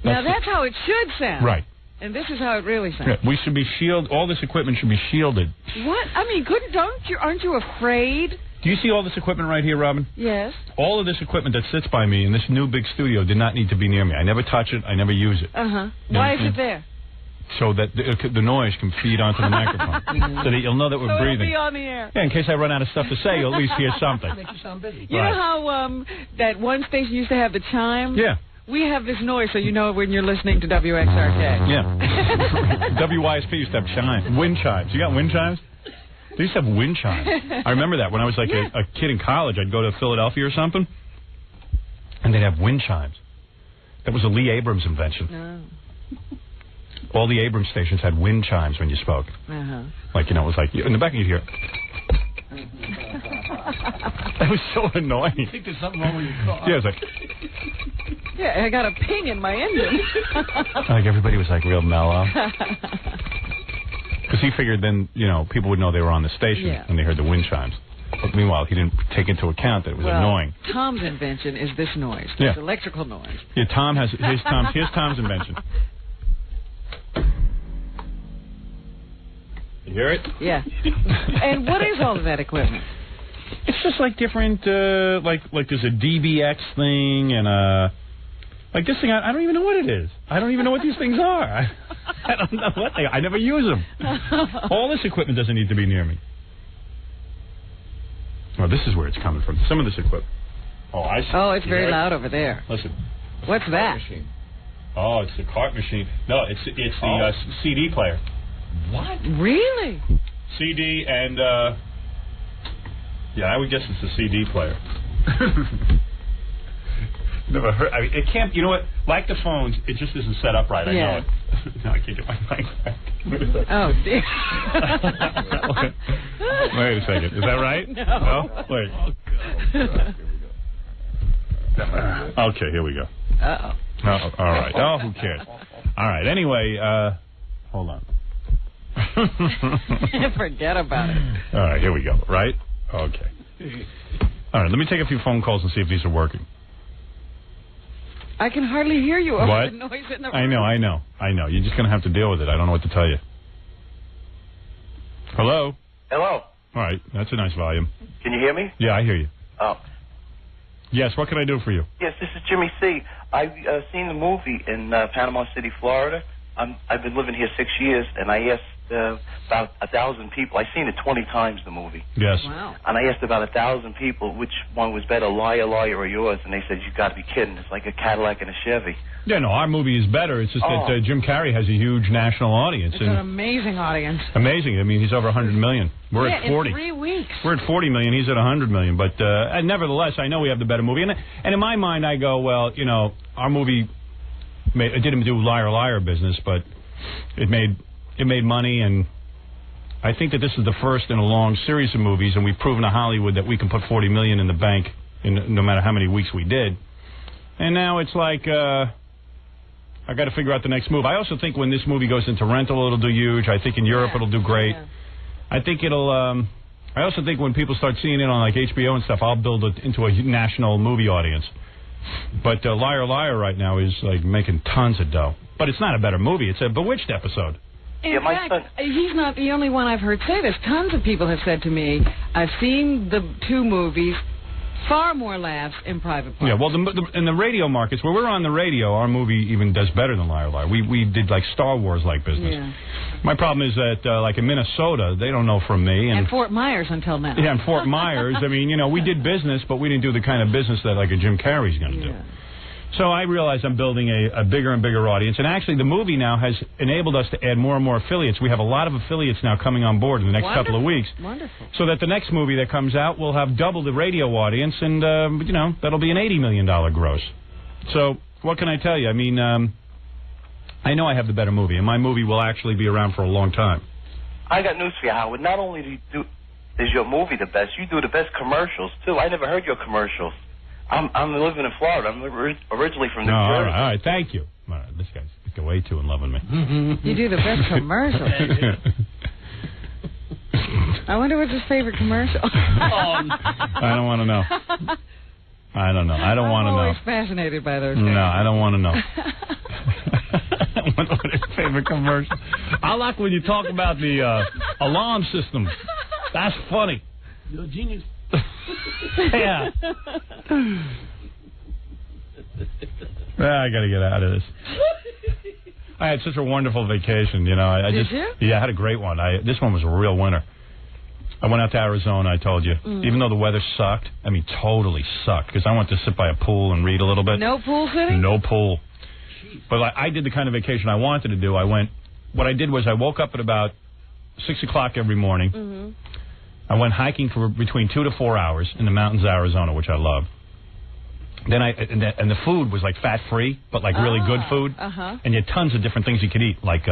Now that's how it should sound. Right. And this is how it really sounds. Yeah, we should be shielded. All this equipment should be shielded. What? I mean, aren't you afraid? Do you see all this equipment right here, Robin? Yes. All of this equipment that sits by me in this new big studio did not need to be near me. I never touch it. I never use it. Uh-huh. Why is it there? So that the noise can feed onto the microphone. So that you'll know that we're breathing. It'll be on the air. Yeah, in case I run out of stuff to say, you'll at least hear something. Makes you sound busy. You know how that one station used to have the chime? Yeah. We have this noise so you know when you're listening to WXRK. Yeah. WYSP used to have chimes. Wind chimes. You got wind chimes? They used to have wind chimes. I remember that when I was like a kid in college. I'd go to Philadelphia or something, and they'd have wind chimes. That was a Lee Abrams invention. Oh. All the Abrams stations had wind chimes when you spoke. Uh-huh. Like, it was like, in the back you'd hear... That was so annoying. I think there's something wrong with your car. Yeah, it was like... Yeah, I got a ping in my engine. Like, everybody was like real mellow. Because he figured then, people would know they were on the station when they heard the wind chimes. But meanwhile, he didn't take into account that it was annoying. Tom's invention is this noise. Yeah. This electrical noise. Yeah, here's Tom's invention. You hear it? Yeah. And what is all of that equipment? It's just like different, like there's a DBX thing and like this thing. I don't even know what it is. I don't even know what these things are. I don't know what they are. I never use them. All this equipment doesn't need to be near me. Well, this is where it's coming from. Some of this equipment. Oh, I see. Oh, it's very loud over there. Listen. What's that? Machine. Oh, it's the cart machine. No, it's the CD player. What? Really? CD and I would guess it's a CD player. Never heard. I mean, it can't. You know what? Like the phones, it just isn't set up right. I know it. No, I can't get my mic back. Oh dear. Wait a second. Is that right? No. Wait. Okay, here we go. Uh-oh. Oh, all right. Oh, who cares? All right. Anyway, hold on. Forget about it. All right, here we go. Right? Okay. All right, let me take a few phone calls and see if these are working. I can hardly hear you over What? the noise in the room. I know. You're just going to have to deal with it. I don't know what to tell you. Hello? Hello. All right, that's a nice volume. Can you hear me? Yeah, I hear you. Oh. Yes, what can I do for you? Yes, this is Jimmy C. I've seen the movie in Panama City, Florida. I've been living here 6 years, and I asked about 1,000 people. I've seen it 20 times, the movie. Yes. Wow. And I asked about 1,000 people which one was better, Liar, Liar, or yours, and they said, you got to be kidding. It's like a Cadillac and a Chevy. Yeah, no, our movie is better. It's just that Jim Carrey has a huge national audience. It's an amazing audience. Amazing. I mean, he's over 100 million. We're at 40. In 3 weeks. We're at 40 million. He's at 100 million. But nevertheless, I know we have the better movie. And in my mind, I go, well, you know, our movie it didn't do Liar, Liar business, but it made money, and I think that this is the first in a long series of movies, and we've proven to Hollywood that we can put 40 million in the bank no matter how many weeks we did. And now it's like I got to figure out the next move. I also think when this movie goes into rental, it'll do huge. I think in Europe it'll do great. Yeah. I think it'll. I also think when people start seeing it on like HBO and stuff, I'll build it into a national movie audience. But Liar Liar right now is like making tons of dough. But it's not a better movie. It's a Bewitched episode. In fact, he's not the only one I've heard say this. Tons of people have said to me, I've seen the two movies, far more laughs in Private Parts. Yeah, well, in the radio markets, where we're on the radio, our movie even does better than Liar Liar. We did like Star Wars-like business. Yeah. My problem is that, like in Minnesota, they don't know from me. And Fort Myers until now. Yeah, and Fort Myers. I mean, you know, we did business, but we didn't do the kind of business that like a Jim Carrey's going to do. So I realize I'm building a bigger and bigger audience. And actually, the movie now has enabled us to add more and more affiliates. We have a lot of affiliates now coming on board in the next couple of weeks. Wonderful. So that the next movie that comes out will have double the radio audience, and, you know, that'll be an $80 million gross. So what can I tell you? I mean, I know I have the better movie, and my movie will actually be around for a long time. I got news for you, Howard. Not only is your movie the best, you do the best commercials, too. I never heard your commercials. I'm living in Florida. I'm originally from New Jersey. All right, thank you. All right, this guy's way too in love with me. You do the best commercials. I wonder what's his favorite commercial. I don't want to know. I don't know. I don't want to know. I'm always fascinated by those things. No, I don't want to know. I wonder what his favorite commercial. I like when you talk about the alarm system. That's funny. You're a genius. Yeah. I got to get out of this. I had such a wonderful vacation, you know. Did you? Yeah, I had a great one. This one was a real winner. I went out to Arizona, I told you. Even though the weather sucked, I mean, totally sucked, because I went to sit by a pool and read a little bit. No pool sitting? No pool. But I did the kind of vacation I wanted to do. What I did was I woke up at about 6 o'clock every morning. Mm-hmm. I went hiking for between 2 to 4 hours in the mountains of Arizona, which I love. Then and the food was like fat-free, but like really good food. Uh-huh. And you had tons of different things you could eat, like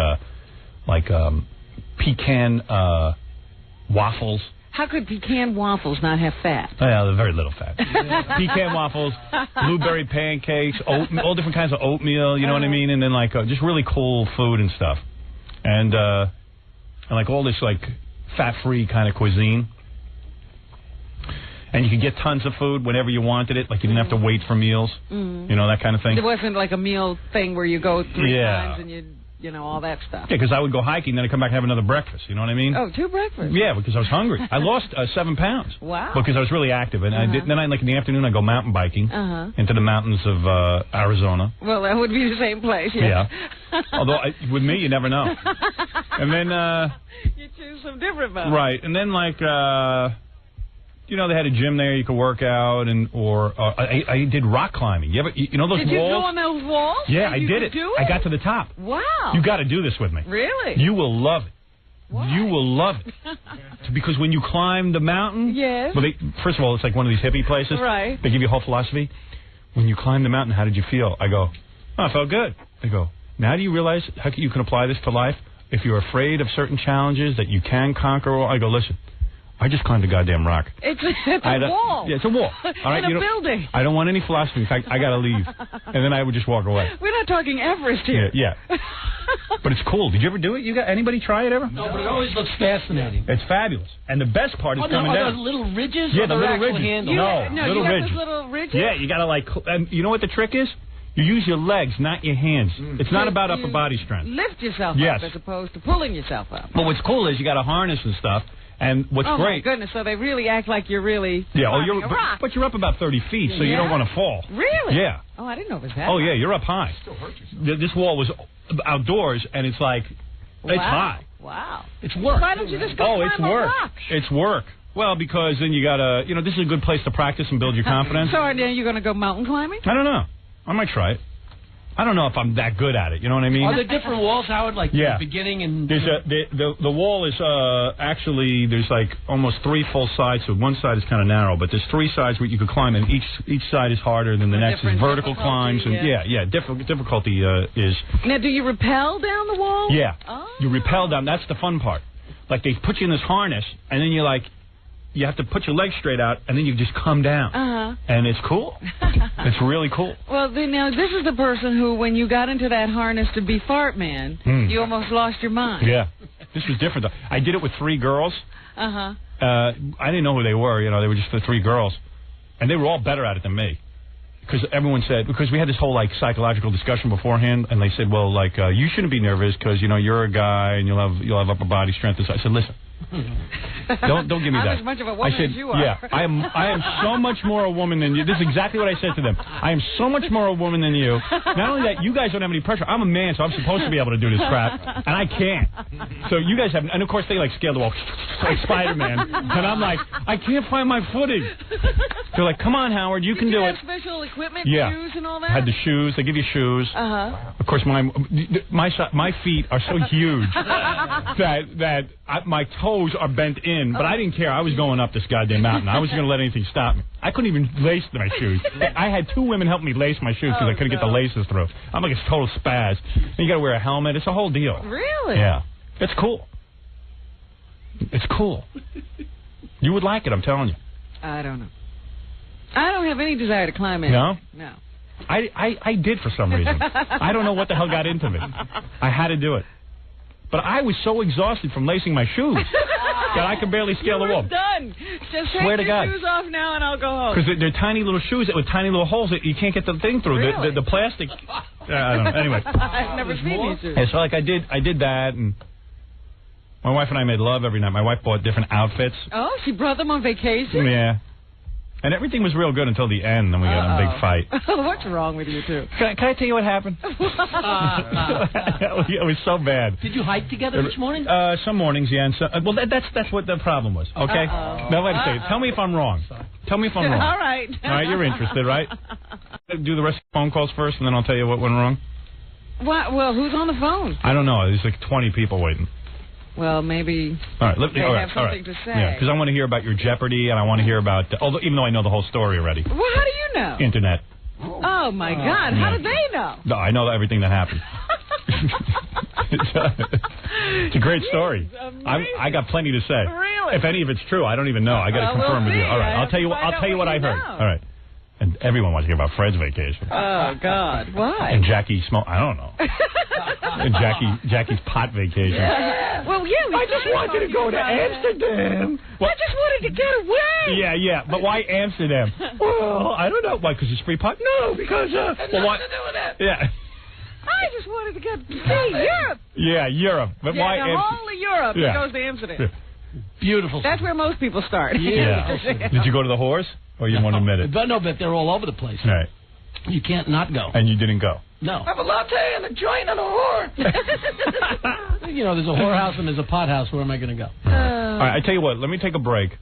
pecan waffles. How could pecan waffles not have fat? Well, very little fat. Pecan waffles, blueberry pancakes, all different kinds of oatmeal, you know what I mean? And then like just really cool food and stuff. And like all this like fat-free kind of cuisine. And you could get tons of food whenever you wanted it. Like you didn't have to wait for meals. You know, that kind of thing. It wasn't like a meal thing where you go 3 times and you know, all that stuff. Yeah, because I would go hiking, then I'd come back and have another breakfast. You know what I mean? Oh, 2 breakfasts? Yeah, because I was hungry. I lost 7 pounds. Wow. Because I was really active. And then like in the afternoon, I'd go mountain biking into the mountains of Arizona. Well, that would be the same place. Yeah. Although with me, you never know. And then... you choose some different mountains. Right. And then like... you know, they had a gym there you could work out, or I did rock climbing. You know those walls? Did you go on those walls? Yeah, I did it. I got to the top. Wow. You got to do this with me. Really? You will love it. Why? You will love it. Because when you climb the mountain... Yes. Well, first of all, it's like one of these hippie places. Right. They give you a whole philosophy. When you climb the mountain, how did you feel? I go, I felt good. They go, now do you realize how you can apply this to life? If you're afraid of certain challenges that you can conquer, I go, listen... I just climbed a goddamn rock. It's a wall. Yeah, it's a wall. All right, in a building. I don't want any philosophy. In fact, I got to leave. And then I would just walk away. We're not talking Everest here. Yeah. But it's cool. Did you ever do it? Anybody try it ever? No, but it always looks fascinating. It's fabulous. And the best part is coming down. Are those little ridges? Yeah, the little ridges. Little ridges. Little ridges? Yeah, you got to like... And you know what the trick is? You use your legs, not your hands. It's not about upper body strength. Lift yourself up as opposed to pulling yourself up. But what's cool is you got a harness and stuff. And what's great... Oh, my goodness. So they really act like you're really climbing a rock. But you're up about 30 feet, so you don't want to fall. Really? Yeah. Oh, I didn't know it was that Oh, high. yeah, you're up high. This wall was outdoors, and it's like... It's high. Wow. It's work. Why don't you just go it's climb a work. rock? It's work. Well, because then you got to... this is a good place to practice and build your confidence. So are you going to go mountain climbing? I don't know. I might try it. I don't know if I'm that good at it. You know what I mean? Are there different walls, Howard? Like the beginning and there's the wall is actually there's like almost 3 full sides. So one side is kind of narrow, but there's 3 sides where you could climb, and each side is harder than the next. Is vertical climbs and difficulty is. Now, do you rappel down the wall? Yeah, you rappel down. That's the fun part. Like they put you in this harness, and then you have to put your legs straight out, and then you just come down. And it's cool. It's really cool. Well, now, this is the person who, when you got into that harness to be Fart Man, you almost lost your mind. Yeah. This was different, though. I did it with 3 girls. I didn't know who they were. They were just the 3 girls. And they were all better at it than me. Because everyone said, because we had this whole, psychological discussion beforehand, and they said, well, you shouldn't be nervous because, you're a guy and you'll have upper body strength. I said, listen. Don't give me that. I'm as much of a woman I said, as you are. Yeah, I am so much more a woman than you. This is exactly what I said to them. I am so much more a woman than you. Not only that, you guys don't have any pressure. I'm a man, so I'm supposed to be able to do this crap, and I can't. So you guys have, and of course they scale the wall like Spider-Man, and I'm like, I can't find my footing. They're like, come on, Howard, you can do it. Special equipment, shoes, and all that. Had the shoes. They give you shoes. Of course, my feet are so huge that my toes are bent in, but I didn't care. I was going up this goddamn mountain. I wasn't going to let anything stop me. I couldn't even lace my shoes. I had 2 women help me lace my shoes because I couldn't get the laces through. I'm like a total spaz. And you got to wear a helmet. It's a whole deal. Really? Yeah. It's cool. It's cool. You would like it, I'm telling you. I don't know. I don't have any desire to climb in. No? No. I did for some reason. I don't know what the hell got into me. I had to do it. But I was so exhausted from lacing my shoes that I could barely scale the wall. Done. Just take Swear to your God. shoes off now and I'll go home. Because they're tiny little shoes with tiny little holes that you can't get the thing through. Really? The plastic. I don't know. Anyway. I've never seen these shoes. And so I did that, and my wife and I made love every night. My wife bought different outfits. Oh, she brought them on vacation? Yeah. And everything was real good until the end, then we got in a big fight. What's wrong with you two? Can I tell you what happened? It was so bad. Did you hike together this morning? Some mornings, yeah. And well, that's what the problem was. Okay. Now wait a second. Tell me if I'm wrong. Tell me if I'm wrong. All right. All right. You're interested, right? Do the rest of the phone calls first, and then I'll tell you what went wrong. What? Well, who's on the phone? I don't know. There's like 20 people waiting. Well, maybe all right, they have something to say. Yeah, because I want to hear about your Jeopardy, and I want to hear about, even though I know the whole story already. Well, how do you know? Internet. Oh, my God. How did they know? No, I know everything that happened. It's a great story. I got plenty to say. Really? If any of it's true, I don't even know. I got to confirm with you. All right, I'll tell you what I heard. All right. And everyone wants to hear about Fred's vacation. Oh, God. Why? And Jackie I don't know. And Jackie's pot vacation. Yeah. Well, yeah. I just wanted to go to Amsterdam. Well, I just wanted to get away. Yeah. But why Amsterdam? Well, I don't know. Why? Because it's free pot? No, because why? To do with that. Yeah. I just wanted to get to see Europe. Yeah, Europe. But why? The whole of Europe goes to Amsterdam. Yeah. Beautiful. That's where most people start. Yeah. Did you go to the whores? Or you won't admit it? But no, but they're all over the place. Right. You can't not go. And you didn't go? No. I have a latte and a joint and a whore. There's a whorehouse and there's a pot house. Where am I going to go? All right, I tell you what. Let me take a break.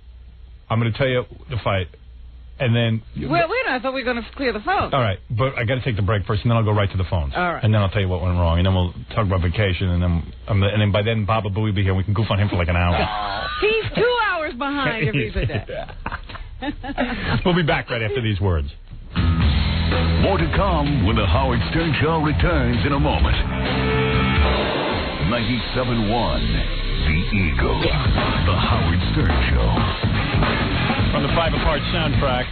I'm going to tell you the fight. And then... Wait a minute. I thought we were going to clear the phone. All right. But I got to take the break first, and then I'll go right to the phones. All right. And then I'll tell you what went wrong. And then we'll talk about vacation. And then by then, Baba Booey will be here. And we can goof on him for like an hour. He's 2 hours behind if he's a day. We'll be back right after these words. More to come when the Howard Stern Show returns in a moment. 97.1 The Eagle. The Howard Stern Show. From the 5 Apart soundtrack,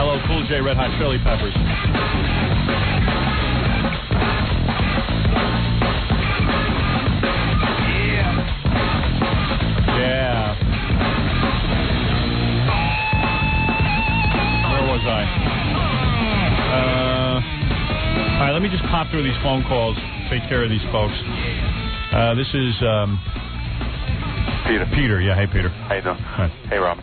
LL Cool J, Red Hot Chili Peppers. Yeah. Where was I? All right, let me just pop through these phone calls, take care of these folks. This is Peter. Peter, yeah. Hey, Peter. How you doing? Hi. Hey, Robin.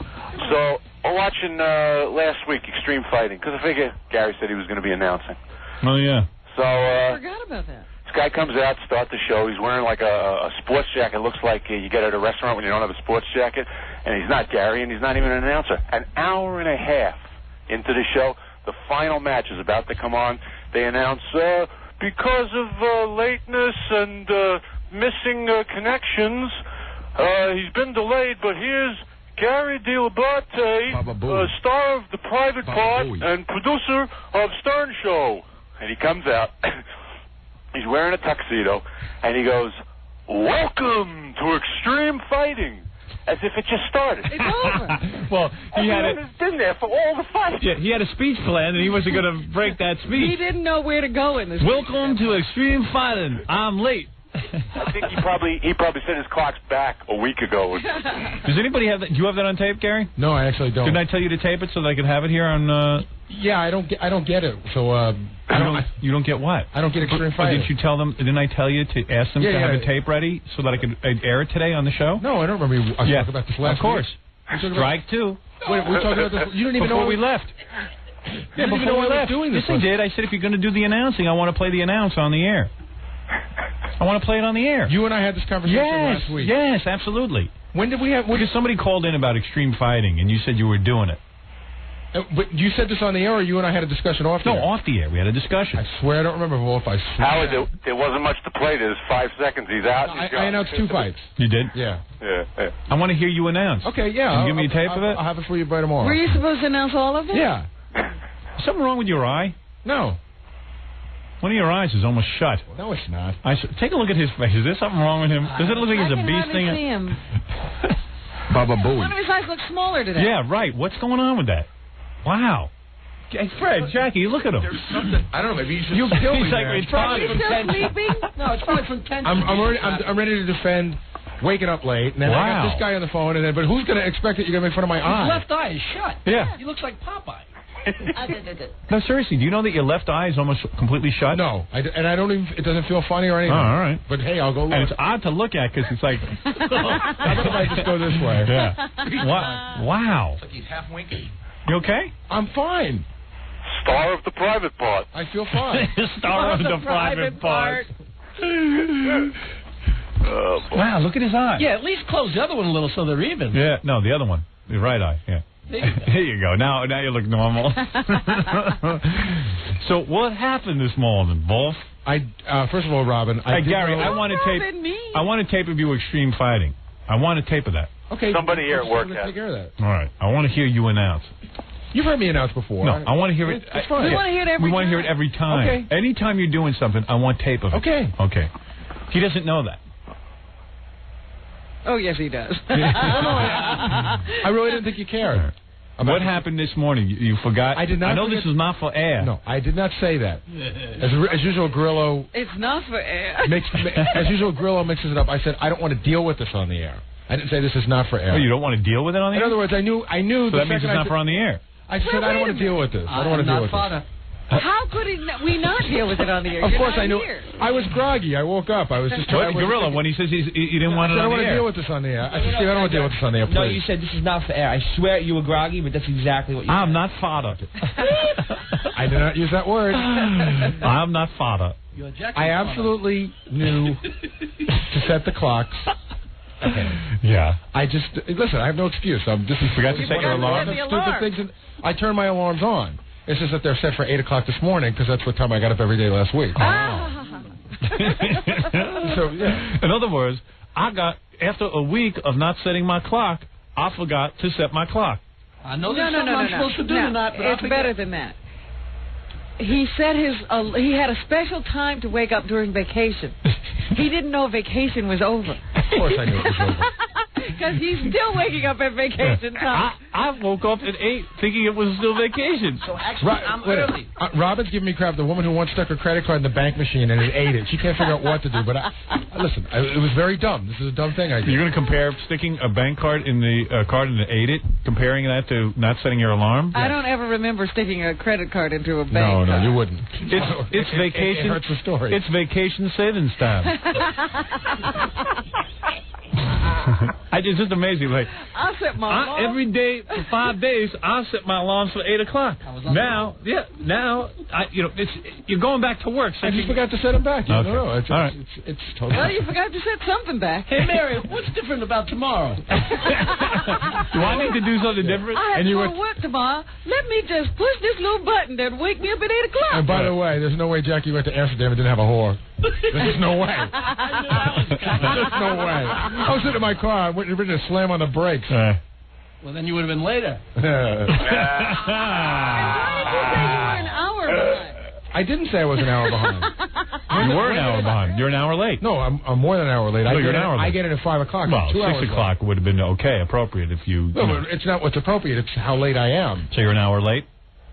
So, we're watching last week Extreme Fighting, because I figure Gary said he was going to be announcing. Oh, yeah. So, I forgot about that. this guy comes out to start the show. He's wearing like a sports jacket. Looks like you get at a restaurant when you don't have a sports jacket. And he's not Gary, and he's not even an announcer. An hour and a half into the show, the final match is about to come on. They announce, because of lateness and missing connections, he's been delayed, but here's Gary DeLabate, star of The Private Part and producer of Stern Show. And he comes out, he's wearing a tuxedo, and he goes, "Welcome to Extreme Fighting," as if it just started. It's over. Well, he had Everyone has been there for all the fights. Yeah, he had a speech planned, and he wasn't going to break that speech. He didn't know where to go in this. Welcome to Extreme Fighting. I'm late. I think he probably said his clock's back a week ago. Does anybody have that? Do you have that on tape, Gary? No, I actually don't. Didn't I tell you to tape it so that I could have it here on? Yeah, I don't get it. So you don't get what? I don't get Extreme Fighting. Didn't you tell them? Didn't I tell you to ask them to have a tape ready so that I could air it today on the show? No, I don't remember. I talked about this last Of course. week. Strike two. Wait, we're talking about this. You don't even before know we left. Yeah, Before we left. doing this. Yes, I did. I said if you're going to do the announcing, I want to play the announce on the air. I want to play it on the air. You and I had this conversation last week. Yes, absolutely. When did we have? Because somebody called in about Extreme Fighting, and you said you were doing it. But you said this on the air, or you and I had a discussion off the air? No, off the air. We had a discussion. I swear I don't remember, Wolf. I swear. Howard, there wasn't much to play. There's 5 seconds. He's out. I announced 2 fights. You did? Yeah. Yeah. I want to hear you announce. Okay, yeah. Can you give me a tape of it? I'll have it for you by tomorrow. Were you supposed to announce all of them? Yeah. Something wrong with your eye? No. One of your eyes is almost shut. No, it's not. Take a look at his face. Is there something wrong with him? Does it look like he's a bee I can stinger? hardly see him. Baba Booey. One of his eyes looks smaller today. Yeah, right. What's going on with that? Wow. Hey, Fred, Jackie, look at him. There's something. I don't know. Maybe he's just he's me, like man. retarded. Is he still sleeping? No, it's probably from tension. I'm ready to defend waking up late, and then I got this guy on the phone, and then but who's going to expect that you're going to make fun of my eye? His left eye is shut. Yeah. He looks like Popeye. No, seriously, do you know that your left eye is almost completely shut? No, and I don't even. It doesn't feel funny or anything. Oh, all right. But hey, I'll go look. And it's odd to look at because it's like. I might just go this way. Yeah. Wow. It's like he's half winking. You okay? I'm fine. Star of The Private Part. I feel fine. Star of the private part. Oh, boy. Wow, look at his eye. Yeah, at least close the other one a little so they're even. Yeah, no, the other one. The right eye, yeah. There you go. Now you look normal. So what happened this morning, Wolf? First of all, Robin. Hey, Gary, I want to tape of you Extreme Fighting. I want a tape of that. Okay. Somebody here at work has. Take care of that. All right. I want to hear you announce. You've heard me announce before. No, I want to hear it. That's fine. We want to hear it every time. We want to hear it every time. Okay. Anytime you're doing something, I want tape of it. Okay. Okay. He doesn't know that. Oh, yes, he does. I really didn't think you cared. What happened this morning? You forgot? I did not. I know this is not for air. No, I did not say that. As usual, Grillo. It's not for air. As usual, Grillo mixes it up. I said I don't want to deal with this on the air. I didn't say this is not for air. Oh, you don't want to deal with it on the air? In other words, I knew. So that means it's not for on the air. I said I don't want to deal with this. I don't want to deal with this. How could we not deal with it on the air? Of You're course, not I knew. here. I was groggy. I woke up. I was just trying. Gorilla, when he says he didn't want it I on don't the want to air. deal with this on the air. I said, Steve, I don't want to deal with this on the air. Please. No, you said this is not for air. I swear you were groggy, but that's exactly what you I'm said. not fodder. I did not use that word. I'm not fodder. I absolutely knew to set the clocks. Okay. Yeah. I just listen. I have no excuse. This is forgot to set your alarm. Stupid things. I turn my alarms on. It's just that they're set for 8 o'clock this morning because that's what time I got up every day last week. So yeah. In other words, after a week of not setting my clock, I forgot to set my clock. I know there's something I'm supposed to do tonight, but it's better than that. He said he had a special time to wake up during vacation. He didn't know vacation was over. Of course I knew it was over. Because he's still waking up at vacation time. I woke up at 8 thinking it was still vacation. So actually, I'm early. Robin's giving me crap. The woman who once stuck her credit card in the bank machine and it ate it. She can't figure out what to do. But listen, it was very dumb. This is a dumb thing I did. You're going to compare sticking a bank card in the card and it ate it, comparing that to not setting your alarm? I don't ever remember sticking a credit card into a bank. No, you wouldn't. It's vacation. It hurts the story. It's vacation savings time. It's just amazing. Like I'll set my alarm. every day for 5 days, I'll set my alarms for 8 o'clock. Now, you're going back to work. So I just forgot to set them back. Okay. No, it's, all right. It's totally. Well, you forgot to set something back. Hey, Mary, what's different about tomorrow? Do I need to do something different? I have to go to work tomorrow. Let me just push this little button that wake me up at 8 o'clock. And by the way, there's no way Jackie went to Amsterdam and didn't have a whore. There's no way. There's no way. I was sitting in my car. I went ready to slam on the brakes. Well, then you would have been later. Why did you say you were an hour behind? I didn't say I was an hour behind. You were an hour behind. You're an hour late. No, I'm more than an hour late. No, you're an hour late. I get it at 5 o'clock. Well, 2 hours 6 o'clock would have been okay, appropriate if you. No, but it's not what's appropriate. It's how late I am. So you're an hour late?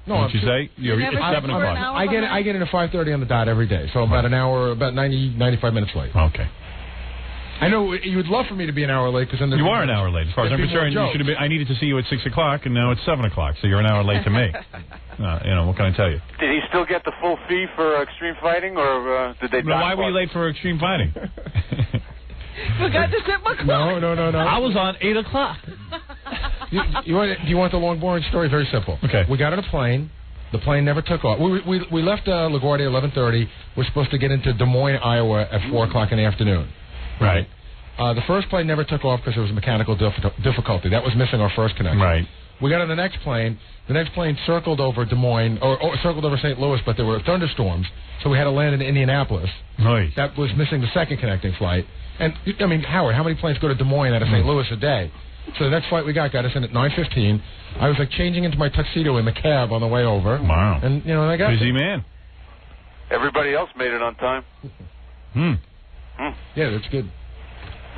No, What'd you say? It's 7 o'clock. I get in at 5:30 on the dot every day, so about an hour, about 95 minutes late. Okay. I know you would love for me to be an hour late because then you are an hour late, as far as I'm concerned. You should have been. I needed to see you at 6 o'clock, and now it's 7 o'clock, so you're an hour late to me. What can I tell you? Did he still get the full fee for extreme fighting, or did they? Why were you late for extreme fighting? Forgot to set my clock. No. I was on 8 o'clock. Do you want the long, boring story? Very simple. Okay. We got on a plane. The plane never took off. We left LaGuardia 11:30. We're supposed to get into Des Moines, Iowa at 4 o'clock in the afternoon. Right. The first plane never took off because there was mechanical difficulty. That was missing our first connection. Right. We got on the next plane. The next plane circled over Des Moines, or circled over St. Louis, but there were thunderstorms, so we had to land in Indianapolis. Right. That was missing the second connecting flight. And, I mean, Howard, how many planes go to Des Moines out of St. Louis a day? So the next flight we got us in at 9:15. I was, changing into my tuxedo in the cab on the way over. Wow. And, I got busy man. Everybody else made it on time. Yeah, that's good.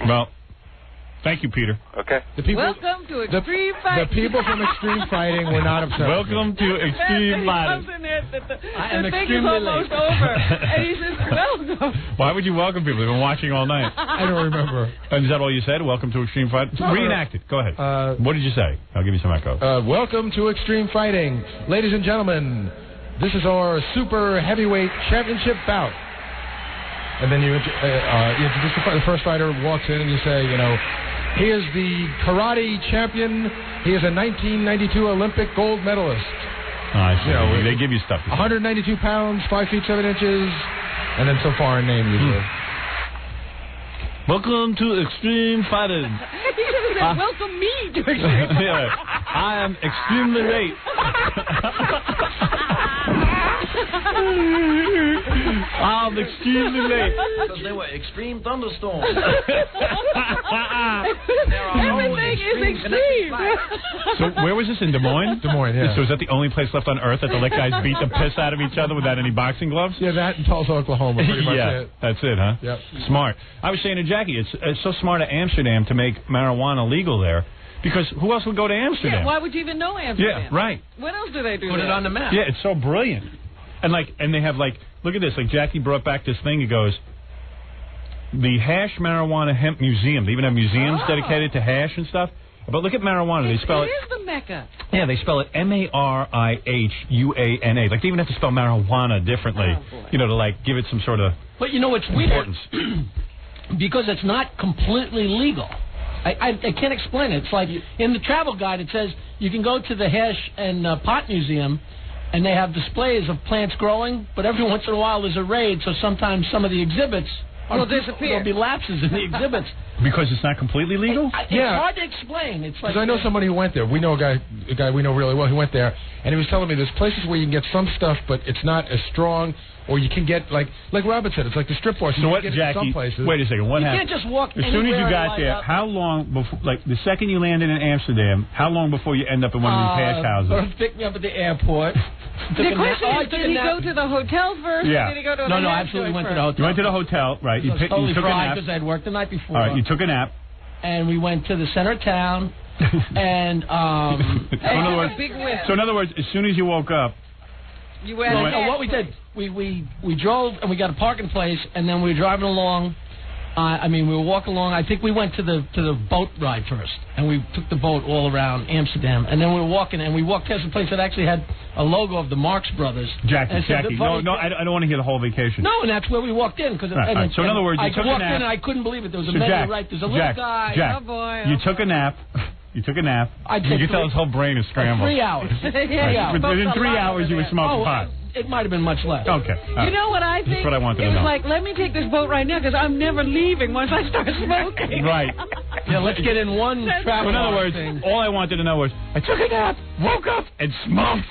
Well, thank you, Peter. Okay. Welcome to Extreme Fighting. The people from Extreme Fighting were not upset. Welcome to Extreme Fighting. The thing is almost over. And he says, welcome. Why would you welcome people? They've been watching all night. I don't remember. And is that all you said? Welcome to Extreme Fighting? Reenact it. Go ahead. What did you say? I'll give you some echo. Welcome to Extreme Fighting. Ladies and gentlemen, this is our super heavyweight championship bout. And then you introduce the first fighter, walks in, and you say, he is the karate champion. He is a 1992 Olympic gold medalist. I see. They give you stuff. 192 pounds, 5 feet 7 inches, and then so far a name usually. Welcome to Extreme Fighting. He should have said, welcome me to Extreme Fighting. Yeah, I am extremely late. I'm extremely late. Because there were extreme thunderstorms. Everything is extreme. So where was this, in Des Moines? Des Moines, yeah. So is that the only place left on earth that the lit guys beat the piss out of each other without any boxing gloves? Yeah, that and Tulsa, Oklahoma. Pretty much it. That's it, huh? Yep. Smart. I was saying to Jackie, it's so smart of Amsterdam to make marijuana legal there. Because who else would go to Amsterdam? Yeah, why would you even know Amsterdam? Yeah, right. What else do they do? Put it on the map. Yeah, it's so brilliant. And they have look at this. Jackie brought back this thing. He goes, the Hash Marijuana Hemp Museum. They even have museums dedicated to hash and stuff. But look at marijuana. They spell it. It is the Mecca. Yeah, they spell it MARIHUANA. They even have to spell marijuana differently. To give it some sort of. But it's importance. weird because it's not completely legal. I can't explain it. It's like in the travel guide it says you can go to the Hash and Pot Museum and they have displays of plants growing, but every once in a while there's a raid, so sometimes some of the exhibits will disappear. There'll be lapses in the exhibits. Because it's not completely legal? It's hard to explain. It's like I know somebody who went there. We know a guy we know really well who went there, and he was telling me there's places where you can get some stuff, but it's not as strong, or you can get, like Robert said, it's like the strip bar. So what, Jackie, some places. wait a second, what happened? You can't just walk as soon as you got there, how long before, the second you landed in Amsterdam, how long before you end up in one of these hash houses? First picked me up at the airport. The question is, did he go to the hotel first? Yeah. Or did he go to No, I absolutely went to the hotel. You went to the hotel, right. You took a nap. Because I'd worked the night before. All right, you took a nap. And we went to the center of town, and so in other words, as soon as you woke up, what we did, we drove and we got a parking place, and then we were driving along, I mean, we were walking along. I think we went to the boat ride first, and we took the boat all around Amsterdam, and then we were walking, and we walked past a place that actually had a logo of the Marx Brothers. Jackie, no, I don't want to hear the whole vacation. No, and that's where we walked in. Right. So in other words, you took a nap. I walked in and I couldn't believe it. There was a menu right. There's a little guy. Jack, oh boy. You took a nap. You took a nap. You can tell his whole brain is scrambled. 3 hours. Within 3 hours, you were smoking pot. It might have been much less. Okay. You know what I think? That's what I wanted to know. It was like, let me take this boat right now because I'm never leaving once I start smoking. Right. Yeah, let's get in one travel. In other words, all I wanted to know was, I took a nap, woke up, and smoked.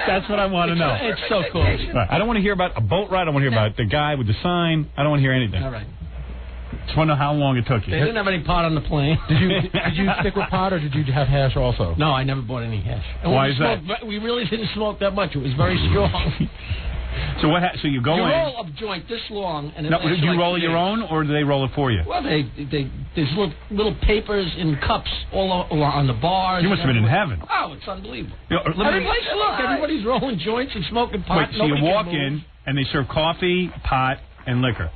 That's what I want to know. It's so cool. Right. I don't want to hear about a boat ride. I don't want to hear about the guy with the sign. I don't want to hear anything. All right. Just want to know how long it took you. They didn't have any pot on the plane. Did you stick with pot, or did you have hash also? No, I never bought any hash. And why is that? We really didn't smoke that much. It was very strong. So what? So you go in. You roll a joint this long, and do you roll it your own, or do they roll it for you? Well, there's little papers in cups all on the bars. You must have been in heaven. Oh, it's unbelievable. Look, everybody's rolling joints and smoking pot. Wait, so you walk in, and they serve coffee, pot, and liquor.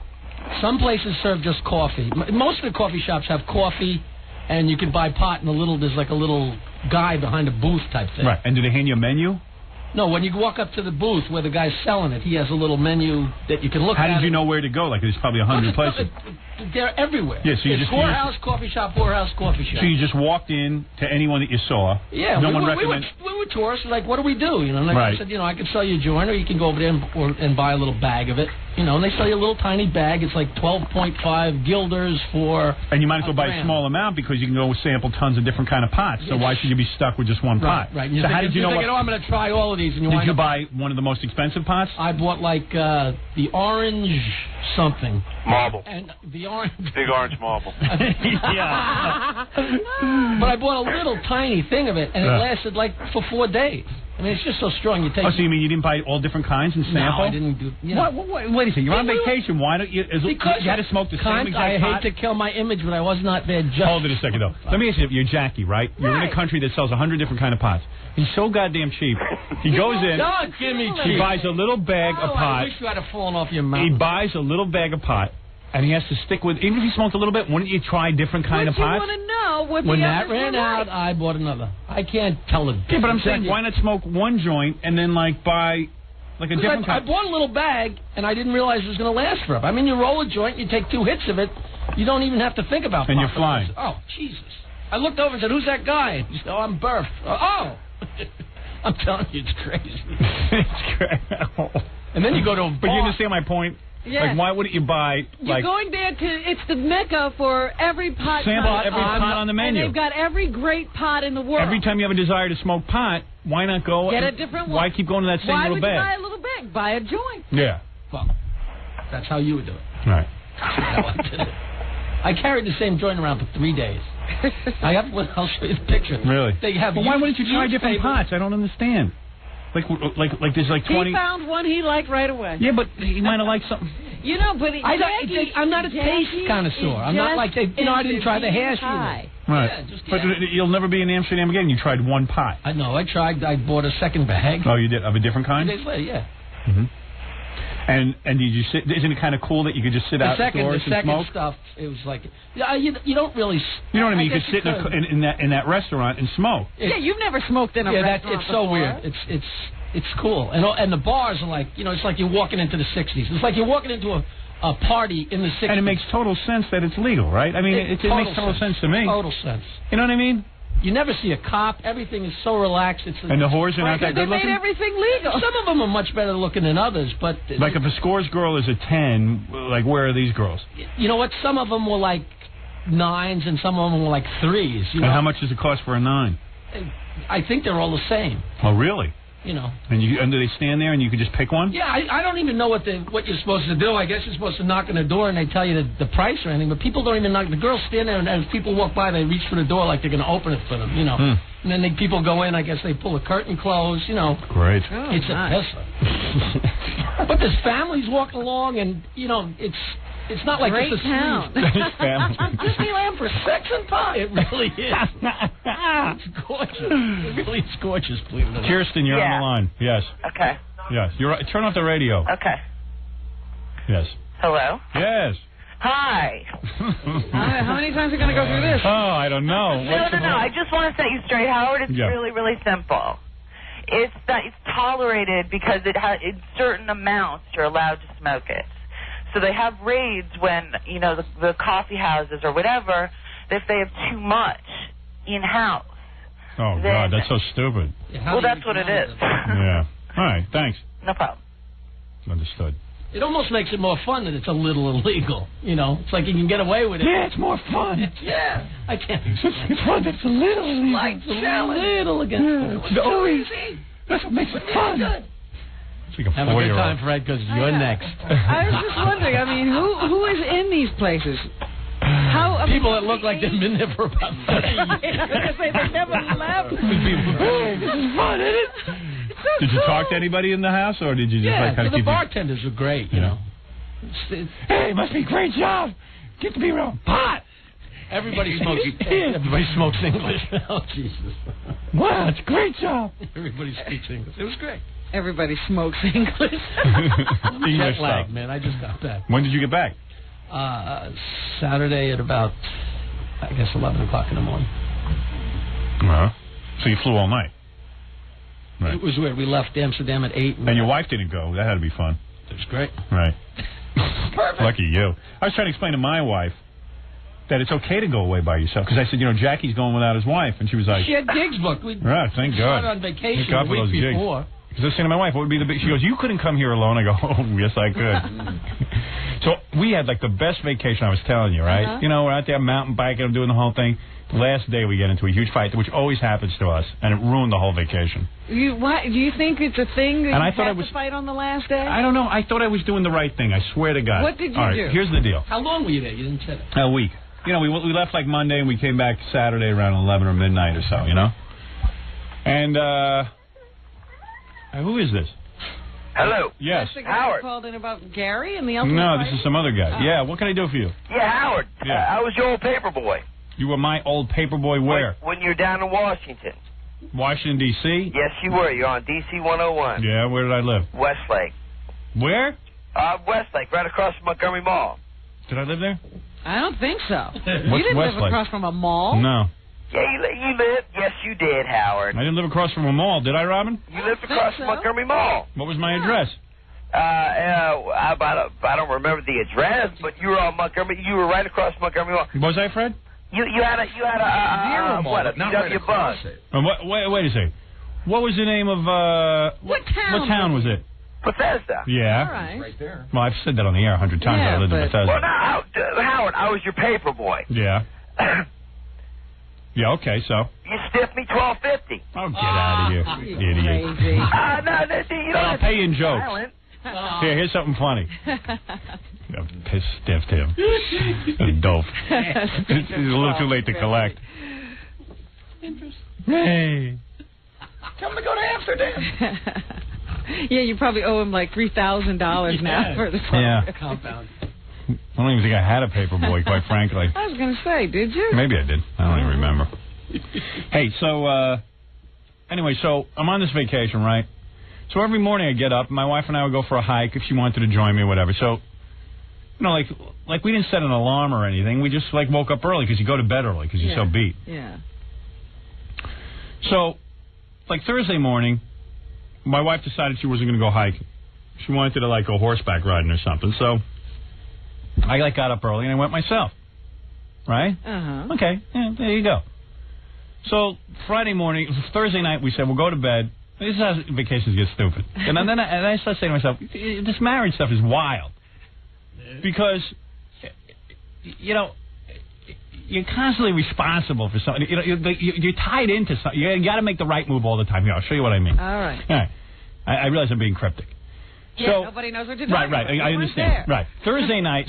Some places serve just coffee. Most of the coffee shops have coffee, and you can buy pot and there's like a little guy behind a booth type thing. Right. And do they hand you a menu? No, when you walk up to the booth where the guy's selling it, he has a little menu that you can look at. How did you know where to go? Like, there's probably 100 places. They're everywhere. Yeah, so it's whorehouse coffee shop, whorehouse coffee shop. So you just walked in to anyone that you saw. Yeah, no we one were recommended. We were tourists. Like, what do we do? You know, like right. I said, I could sell you a joint, or you can go over there and buy a little bag of it. And they sell you a little tiny bag. It's like 12.5 guilders for. And you might as well buy a small amount because you can go sample tons of different kind of pots. So why should you be stuck with just one pot? Right. So how did you know? I'm going to try all of these. And did you buy one of the most expensive pots? I bought like the orange something. Marble. And the orange. Big orange marble. Yeah. But I bought a little tiny thing of it, and it lasted like for 4 days. I mean, it's just so strong. You take. Oh, so you mean you didn't buy all different kinds and sample? No, I didn't do. Wait a second. You're on vacation. Why don't you? Because you had to smoke the same exact I pot? hate to kill my image, but I was not there just. Hold it a second, though. Let me ask you. You're Jackie, right? You're in a country that sells 100 different kind of pots. He's so goddamn cheap. He goes in. Don't give me cheap. He buys a little bag of pot. I wish you had fallen off your mouth. He buys a little bag of pot. And he has to stick with, even if he smoked a little bit, wouldn't you try different kind of pots? You want to know what when the that ran out, I bought another. I can't tell the difference. Yeah, but I'm saying, why not smoke one joint and then, buy, a different kind? I bought a little bag, and I didn't realize it was going to last forever. I mean, you roll a joint, you take 2 hits of it, you don't even have to think about it. And you're flying. Oh, Jesus. I looked over and said, who's that guy? He said, I'm Burf. Oh! I'm telling you, it's crazy. It's crazy. And then you go to a bar. But you understand my point? Yes. Why wouldn't you buy, You're going there it's the mecca for every pot. Sample every pot on the menu. And they've got every great pot in the world. Every time you have a desire to smoke pot, why not go get a different one? Why keep going to that same little bag? Why would you buy a little bag? Buy a joint. Yeah. Well, that's how you would do it. Right. I carried the same joint around for 3 days. I'll show you the picture. Really? They have. But why wouldn't you try different pots? I don't understand. Like there's 20. He found one he liked right away. Yeah, but he might have liked something. But I'm not a taste connoisseur. I'm not like I didn't try the hash either. Right. But you'll never be in Amsterdam again. You tried one pot. I know. I bought a second bag. Oh, you did? Of a different kind? 2 days later, yeah. Mm-hmm. And did you sit? Isn't it kind of cool that you could just sit outdoors and smoke? The second stuff, it was like you don't really. You know what I mean? You could sit in that restaurant and smoke. Yeah, you've never smoked in a restaurant. It's so weird. It's cool, and the bars are like it's like you're walking into the '60s. It's like you're walking into a party in the '60s. And it makes total sense that it's legal, right? I mean, it makes total sense to me. Total sense. You know what I mean? You never see a cop. Everything is so relaxed. And the whores are not that good looking? They made everything legal. Some of them are much better looking than others, but... Like if a scores girl is a 10, where are these girls? You know what? Some of them were like 9s and some of them were like 3s. And how much does it cost for a 9? I think they're all the same. Oh, really? And do they stand there and you can just pick one? Yeah, I don't even know what you're supposed to do. I guess you're supposed to knock on the door and they tell you the price or anything, but people don't even knock. The girls stand there and as people walk by, they reach for the door like they're going to open it for them, And then people go in, I guess they pull the curtain close, Great. It's a pisser. But there's families walking along and, it's not like great it's a town. Disneyland for sex and pot. It really is. It's gorgeous. It really is gorgeous, believe it or not. Kirsten, you're on the line. Yes. Okay. Yes. Turn off the radio. Okay. Yes. Hello? Yes. Hi. How many times are we going to go through this? Oh, I don't know. No. I just want to set you straight, Howard. It's Yeah. really, really simple. It's that it's tolerated because in certain amounts you're allowed to smoke it. So they have raids when, you know, the coffee houses or whatever, if they have too much in-house. Oh, God, that's so stupid. Well, that's what it is. Yeah. All right, thanks. No problem. Understood. It almost makes it more fun that it's a little illegal. You know, it's like you can get away with it. Yeah, it's more fun. Yeah, I can't. It's fun. It's a little illegal. Like challenge. Little against. It's always. That's what makes it fun. It's like a Have a good 4-year-old. time, Fred, because you're next. I was just wondering, I mean, who is in these places? People that look like they've been there for about 30 years. They never left. This is fun, isn't it? Did you talk to anybody in the house, or did you just Yeah, like kind of the keep bartenders are great, you know. Hey, it must be a great job. Get to be around pot. Everybody smokes English. Oh, Jesus. Wow, it's a great job. Everybody speaks English. It was great. Everybody smokes English. English Jet lag, stuff. man. I just got back. When did you get back? Saturday at about, I guess, 11 o'clock in the morning. Uh-huh. So you flew all night. Right. It was weird. We left Amsterdam at 8. And your wife didn't go. That had to be fun. It was great. Right. Perfect. Lucky you. I was trying to explain to my wife that it's okay to go away by yourself. Because I said, you know, Jackie's going without his wife. And she was like... She had gigs booked. We Right, thank God. started on vacation Thank God a for week those gigs. before. Because I was saying to my wife, what would be the big... She goes, you couldn't come here alone. I go, oh, yes, I could. So we had, like, the best vacation, I was telling you, right? Uh-huh. You know, we're out there mountain biking, I'm doing the whole thing. The last day we get into a huge fight, which always happens to us, and it ruined the whole vacation. Do you think it's a thing that And I you thought have I was- to fight on the last day? I don't know. I thought I was doing the right thing. I swear to God. What did you All right, do? here's the deal. How long were you there? You didn't say that. A week. You know, we left like Monday, and we came back Saturday around 11 or midnight or so, you know? And, who is this? Hello. Yes. That's the guy Howard. who called in about Gary and the Ultimate No, Fighter? this is some other guy. Oh. Yeah, what can I do for you? Yeah, Howard. Yeah. I was your old paper boy. You were my old paperboy where? When you were down in Washington. Washington, D.C.? Yes, you were. You're on DC 101. Yeah, where did I live? Westlake. Where? Westlake, right across from Montgomery Mall. Did I live there? I don't think so. You What's didn't live Westlake? across from a mall? No. Yeah, you lived. Yes, you did, Howard. I didn't live across from a mall, did I, Robin? You lived across from so. Montgomery Mall. What was my address? I don't remember the address, but you were on Montgomery. You were right across Montgomery Mall. Was I, Fred? You had a VW bus. Wait a second. What was the name of, What town? What town was it? Bethesda. Yeah. All right. Right there. Well, I've said that on the air 100 times. Yeah, I lived in but- Bethesda. Well, now, Howard, I was your paper boy. Yeah. Yeah, okay, so. You stiffed me $12.50. Oh, get out of here, you idiot. Crazy. No, you don't I'll have pay to you in be jokes. silent. Here, here's something funny. I'm pissed stiffed him. Dope. It's a little too late to collect. Hey. Tell him to go to Amsterdam. Yeah, you probably owe him like $3,000 now for the Yeah. Compound. I don't even think I had a paper boy, quite frankly. I was going to say, did you? Maybe I did. I don't even remember. Hey, so, anyway, so I'm on this vacation, right? So every morning I get up, my wife and I would go for a hike if she wanted to join me or whatever. So, you know, like we didn't set an alarm or anything. We just, like, woke up early because you go to bed early because you're so beat. Yeah. So, like Thursday morning, my wife decided she wasn't going to go hiking. She wanted to, like, go horseback riding or something. So, I, like, got up early and I went myself. Right? Uh-huh. Okay, yeah, there you go. So Thursday night, we said we'll go to bed. This is how vacations get stupid. And then I started saying to myself, this marriage stuff is wild because you know you're constantly responsible for something. You know, you're tied into something. You got to make the right move all the time. Here, I'll show you what I mean. All right. All right. I realize I'm being cryptic. Yeah, So, nobody knows what you're talking right. about. I understand. Right. Thursday night,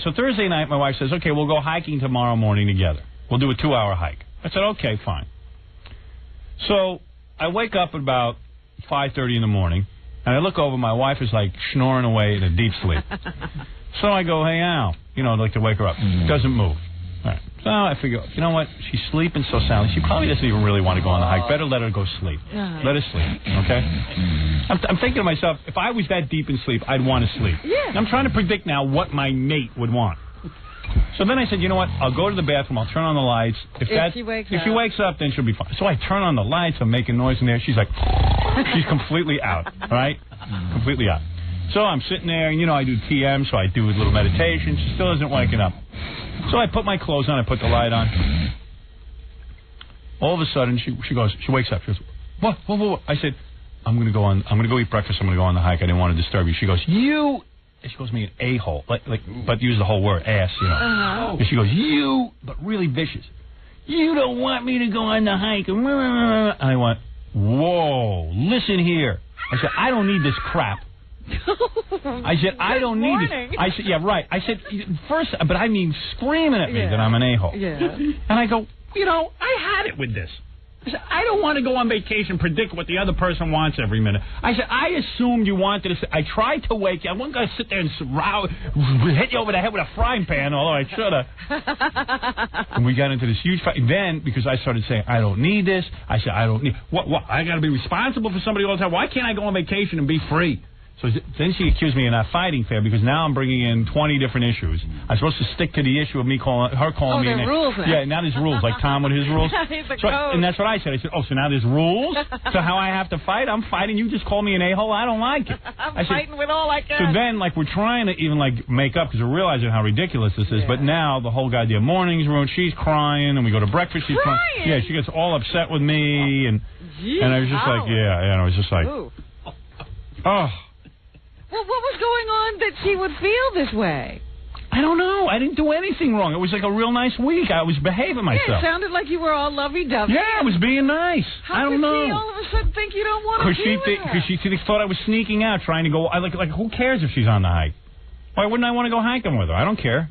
my wife says, okay, we'll go hiking tomorrow morning together. We'll do a 2-hour hike. I said, okay, fine. So I wake up at about 5:30 in the morning, and I look over. My wife is like snoring away in a deep sleep. So I go, hey, Al, you know, I'd like to wake her up. Doesn't move. All right. So I figure, you know what? She's sleeping so soundly. She probably doesn't even really want to go on the hike. Better let her go sleep. Let her sleep, okay? I'm thinking to myself, if I was that deep in sleep, I'd want to sleep. Yeah. I'm trying to predict now what my mate would want. So then I said, you know what? I'll go to the bathroom. I'll turn on the lights. If she wakes up, then she'll be fine. So I turn on the lights. I'm making noise in there. She's like, she's completely out, right? Completely out. So I'm sitting there, and, I do TM, so I do a little meditation. She still isn't waking up. So I put my clothes on. I put the light on. All of a sudden, she wakes up. She goes, what? I said, I'm going to go eat breakfast. I'm going to go on the hike. I didn't want to disturb you. She goes, you... And she calls me an a-hole, but use the whole word, ass, And she goes, you, but really vicious. You don't want me to go on the hike. And I went, whoa, listen here. I said, I don't need this crap. I said, I don't need it. I said, yeah, right. I said, first, but I mean screaming at me that I'm an a-hole. Yeah. And I go, I had it with this. I said, I don't want to go on vacation and predict what the other person wants every minute. I said, I assumed you wanted to. I tried to wake you. I wasn't going to sit there and hit you over the head with a frying pan, although I should have. And we got into this huge fight. Then, because I started saying, I don't need this, I said, I don't need... What? I got to be responsible for somebody all the time. Why can't I go on vacation and be free? So then she accused me of not fighting fair because now I'm bringing in 20 different issues. I'm supposed to stick to the issue of her calling me. Oh, there's rules now. Yeah, now there's rules, like Tom with his rules. He's a code. And that's what I said. I said, so now there's rules? So how I have to fight? I'm fighting. You just call me an a-hole? I don't like it. I'm fighting with all I can. So then, we're trying to even, make up because we're realizing how ridiculous this is. Yeah. But now the whole goddamn morning's ruined. She's crying, and we go to breakfast. She's crying? Yeah, she gets all upset with me. And I was just like, and I was just like, oh. Well, what was going on that she would feel this way? I don't know. I didn't do anything wrong. It was like a real nice week. I was behaving myself. Yeah, it sounded like you were all lovey-dovey. Yeah, I was being nice. I don't know. How could she all of a sudden think you don't want to be with her? Because she thought I was sneaking out, trying to go... who cares if she's on the hike? Why wouldn't I want to go hiking with her? I don't care.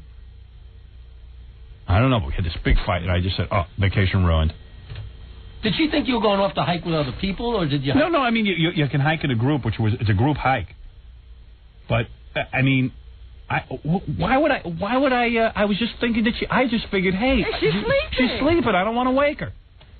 I don't know, but we had this big fight, and I just said, vacation ruined. Did she think you were going off to hike with other people, or did you... No, I mean, you can hike in a group, it's a group hike. But, I mean... why would I? I was just thinking that I just figured, hey, she's sleeping. She's sleeping. I don't want to wake her.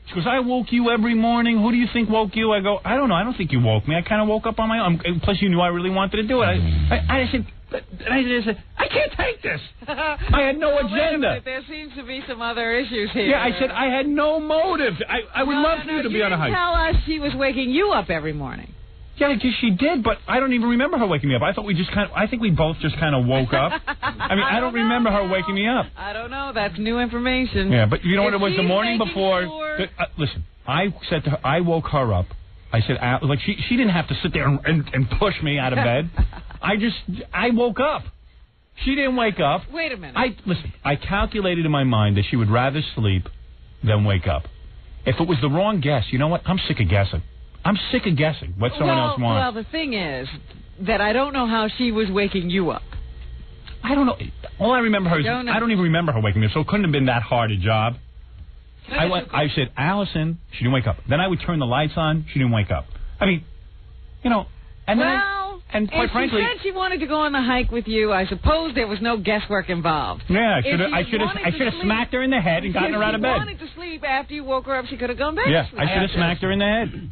She goes, I woke you every morning. Who do you think woke you? I go, I don't know. I don't think you woke me. I kind of woke up on my own. Plus, you knew I really wanted to do it. I said, I can't take this. I had no agenda. There seems to be some other issues here. Yeah, I said I had no motive. I would love for you to be on a hike. Tell us she was waking you up every morning. Yeah, she did, but I don't even remember her waking me up. I think we both just kind of woke up. I mean, I don't remember her waking me up. I don't know. That's new information. Yeah, but you know what it was the morning before? Listen, I said to her, I woke her up. I said, she didn't have to sit there and push me out of bed. I woke up. She didn't wake up. Wait a minute. I calculated in my mind that she would rather sleep than wake up. If it was the wrong guess, you know what? I'm sick of guessing. I'm sick of guessing what someone else wants. Well, the thing is that I don't know how she was waking you up. I don't know. All I remember her is I don't even remember her waking me up, so it couldn't have been that hard a job. I said, Allison, she didn't wake up. Then I would turn the lights on, she didn't wake up. I mean, and quite frankly, she said she wanted to go on the hike with you. I suppose there was no guesswork involved. Yeah, I should have smacked her in the head and gotten her out of bed. If she wanted to sleep after you woke her up, she could have gone back. Yeah, I should have smacked her in the head.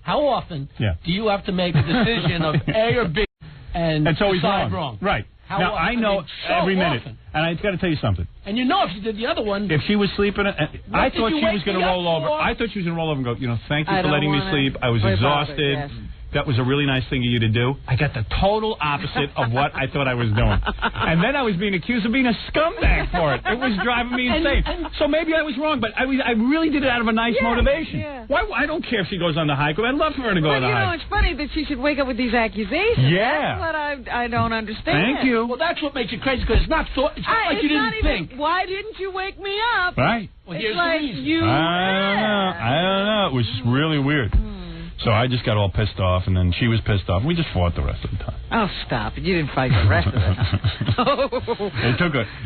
How often do you have to make a decision of A or B and it's always decide wrong? Right. Now, I know every minute. And I've got to tell you something. And if you did the other one... If she was sleeping... I thought she was going to roll over. I thought she was going to roll over and go, thank you for letting me sleep. I was exhausted. Yes. That was a really nice thing of you to do. I got the total opposite of what I thought I was doing. And then I was being accused of being a scumbag for it. It was driving me insane. So maybe I was wrong, but I really did it out of a nice motivation. Yeah. Why? I don't care if she goes on the hike. I'd love for her to go on the hike. It's funny that she should wake up with these accusations. Yeah. That's what I don't understand. Thank you. Well, that's what makes it crazy, because it's not like you didn't think. Why didn't you wake me up? Right. Well, here's the reason. I don't know. It was really weird. So I just got all pissed off, and then she was pissed off. We just fought the rest of the time. Oh, stop it. You didn't fight the rest of the time.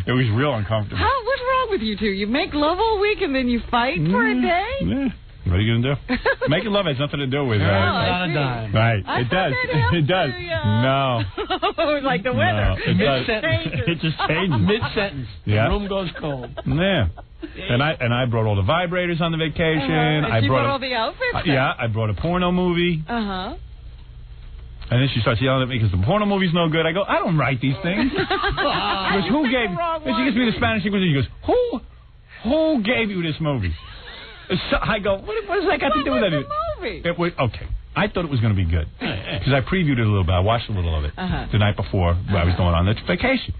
It was real uncomfortable. What's wrong with you two? You make love all week, and then you fight for a day? Yeah. What are you going to do? Making love has nothing to do with that. Not a dime. Right. It does. It does. No. Like the weather. No, it changes. It just changes. Mid-sentence. Yeah. The room goes cold. Yeah. And I brought all the vibrators on the vacation. And she brought all the outfits? Yeah, I brought a porno movie. Uh-huh. And then she starts yelling at me because the porno movie's no good. I go, I don't write these things. She goes, who gave... And she gives me the Spanish Inquisition. She goes, who gave you this movie? So I go, what does that got to do with anything? Movie? It was, okay. I thought it was going to be good because I previewed it a little bit. I watched a little of it the night before I was going on the vacation.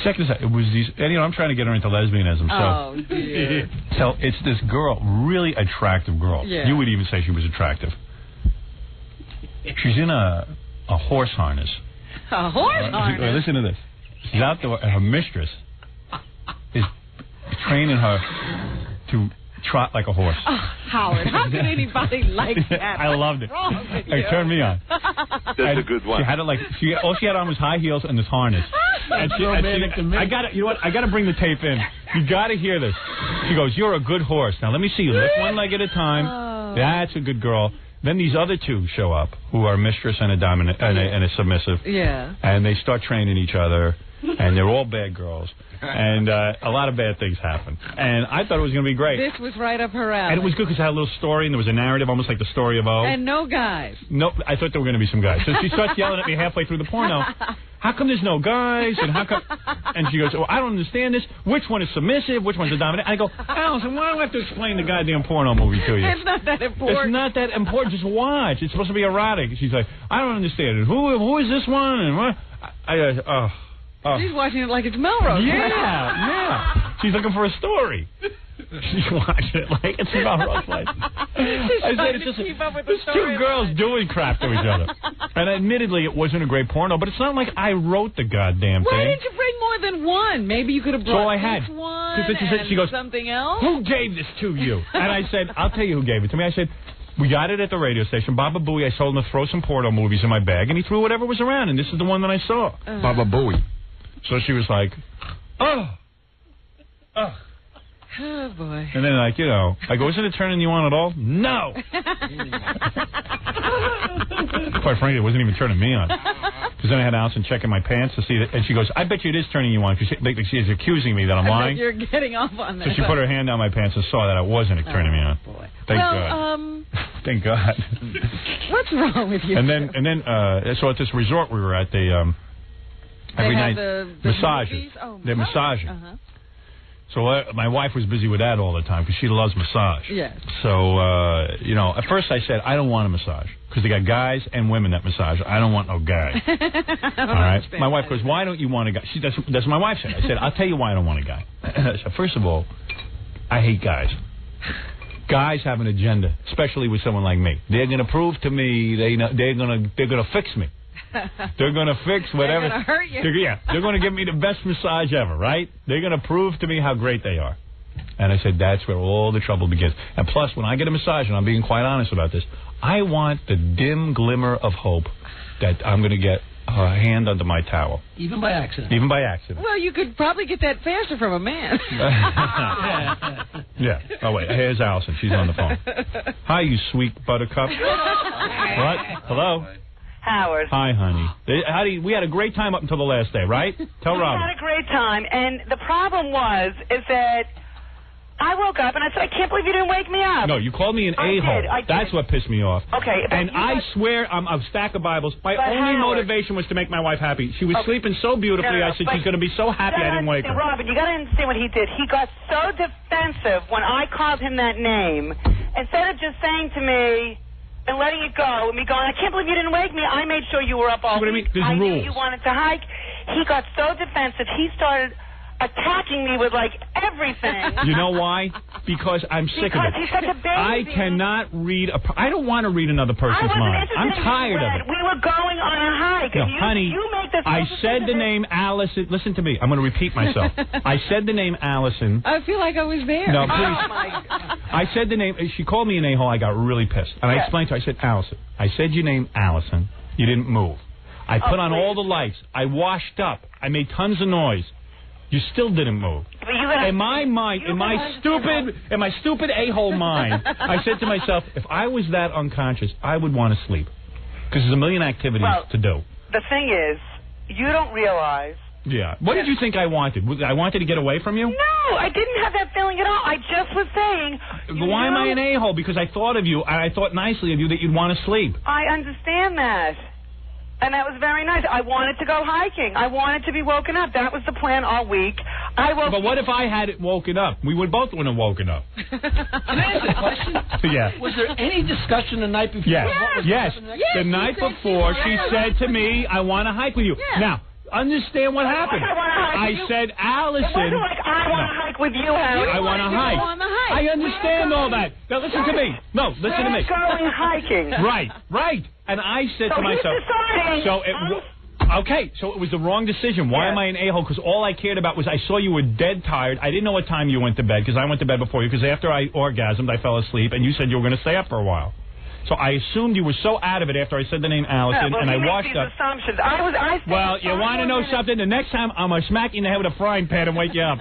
Second, it was these, and I'm trying to get her into lesbianism. So, oh, dear. So it's this girl, really attractive girl. Yeah. You would even say she was attractive. She's in a horse harness. A horse harness? Listen to this. She's out there, and her mistress is training her to trot like a horse. Oh, Howard, how could anybody like that? I loved it. It turned me on. That's a good one. She had it like all she had on was high heels and this harness. And I got to, you know what? I got to bring the tape in. You got to hear this. She goes, "You're a good horse. Now let me see you lift one leg at a time. That's a good girl." Then these other two show up, who are a mistress and a dominant and a submissive. Yeah. And they start training each other, and they're all bad girls. And a lot of bad things happen. And I thought it was going to be great. This was right up her alley. And it was good because it had a little story, and there was a narrative, almost like the story of O. And no guys. Nope, I thought there were going to be some guys. So she starts yelling at me halfway through the porno. How come there's no guys? And how come? And she goes, "Oh, I don't understand this. Which one is submissive? Which one's a dominant?" I go, "Allison, why do I have to explain the goddamn porno movie to you? It's not that important. It's not that important. Just watch. It's supposed to be erotic." She's like, "I don't understand it. Who is this one?" And what? She's watching it like it's Melrose. Yeah. She's looking for a story. She's watching it like it's Melrose Place. I said it's just there's two girls doing crap to each other. And admittedly, it wasn't a great porno, but it's not like I wrote the goddamn thing. Why didn't you bring more than one? Maybe you could have brought each one and she goes, something else. "Who gave this to you?" And I said, "I'll tell you who gave it to me." I said, "We got it at the radio station. Baba Booey, I told him to throw some porno movies in my bag, and he threw whatever was around, and this is the one that I saw." Baba Booey. So she was like, "Oh. Oh, boy. And then, I go, "Isn't it turning you on at all?" "No." Quite frankly, it wasn't even turning me on. Because then I had Allison checking my pants to see that, and she goes, "I bet you it is turning you on," because she's accusing me that I'm lying. You're getting off on that. So she put her hand down my pants and saw that I wasn't turning me on. Boy. Thank God. Thank God. What's wrong with you? And then, so at this resort we were at, every night massages. They're massaging. So my wife was busy with that all the time because she loves massage. Yes. So, at first I said, I don't want a massage because they got guys and women that massage. I don't want no guy. All right. My wife goes, "Why don't you want a guy?" That's what my wife said. I said, "I'll tell you why I don't want a guy." So first of all, I hate guys. Guys have an agenda, especially with someone like me. They're going to prove to me they're going to fix me. They're going to fix whatever. They're going to hurt you. They're going to give me the best massage ever, right? They're going to prove to me how great they are. And I said, that's where all the trouble begins. And plus, when I get a massage, and I'm being quite honest about this, I want the dim glimmer of hope that I'm going to get a hand under my towel. Even by accident. Even by accident. Well, you could probably get that faster from a man. Yeah. Oh, wait. Here's Allison. She's on the phone. Hi, you sweet buttercup. What? Hello? Howard. Hi, honey. We had a great time up until the last day, right? Tell Robin. We had a great time, and the problem is that I woke up and I said, "I can't believe you didn't wake me up." No, you called me an a-hole. I did. That's what pissed me off. Okay. And I swear, I'm a stack of Bibles. My only motivation was to make my wife happy. She was sleeping so beautifully. I said she's going to be so happy I didn't wake her. Robin, you got to understand what he did. He got so defensive when I called him that name. Instead of just saying to me and letting it go, and me going, "I can't believe you didn't wake me. I made sure you were up all week. I knew you wanted to hike." He got so defensive. He started attacking me with, like, everything. You know why? Because I'm sick of it. Because he's such a baby. I cannot read I don't want to read another person's mind. I'm tired of it. We were going on a hike. No, and honey, you make this I said the name Allison. Listen to me. I'm going to repeat myself. I said the name Allison. I feel like I was there. No, please. Oh, my God. I said the name. She called me an a-hole. I got really pissed. And I explained to her. I said, "Allison, I said your name, Allison. You didn't move. I put on all the lights. I washed up. I made tons of noise. You still didn't move." In my mind, in my stupid a-hole mind, I said to myself, if I was that unconscious, I would want to sleep. Because there's a million activities to do. The thing is, you don't realize Yeah. What did you think I wanted? I wanted to get away from you? No, I didn't have that feeling at all. I just was saying. Why am I an a-hole? Because I thought of you, and I thought nicely of you that you'd want to sleep. I understand that. And that was very nice. I wanted to go hiking. I wanted to be woken up. That was the plan all week. But what if I had it woken up? We would both want to woken up. Can I ask a question? Yeah. Was there any discussion the night before? Yes. The night before, she said to me, I want to hike with you. Yeah. Now, understand what happened. I said, Allison. It wasn't like I want to hike with you, Howard. I want to hike. I understand all that. Now, listen to me. No, listen to me. We're going hiking. Right. And I said So to myself. he's deciding. Okay, so it was the wrong decision. Why am I an a-hole? Because all I cared about was I saw you were dead tired. I didn't know what time you went to bed because I went to bed before you. Because after I orgasmed, I fell asleep, and you said you were going to stay up for a while. So I assumed you were so out of it after I said the name Allison, and I washed up. Assumptions. Well, you want to know something? The next time, I'm going to smack you in the head with a frying pan and wake you up.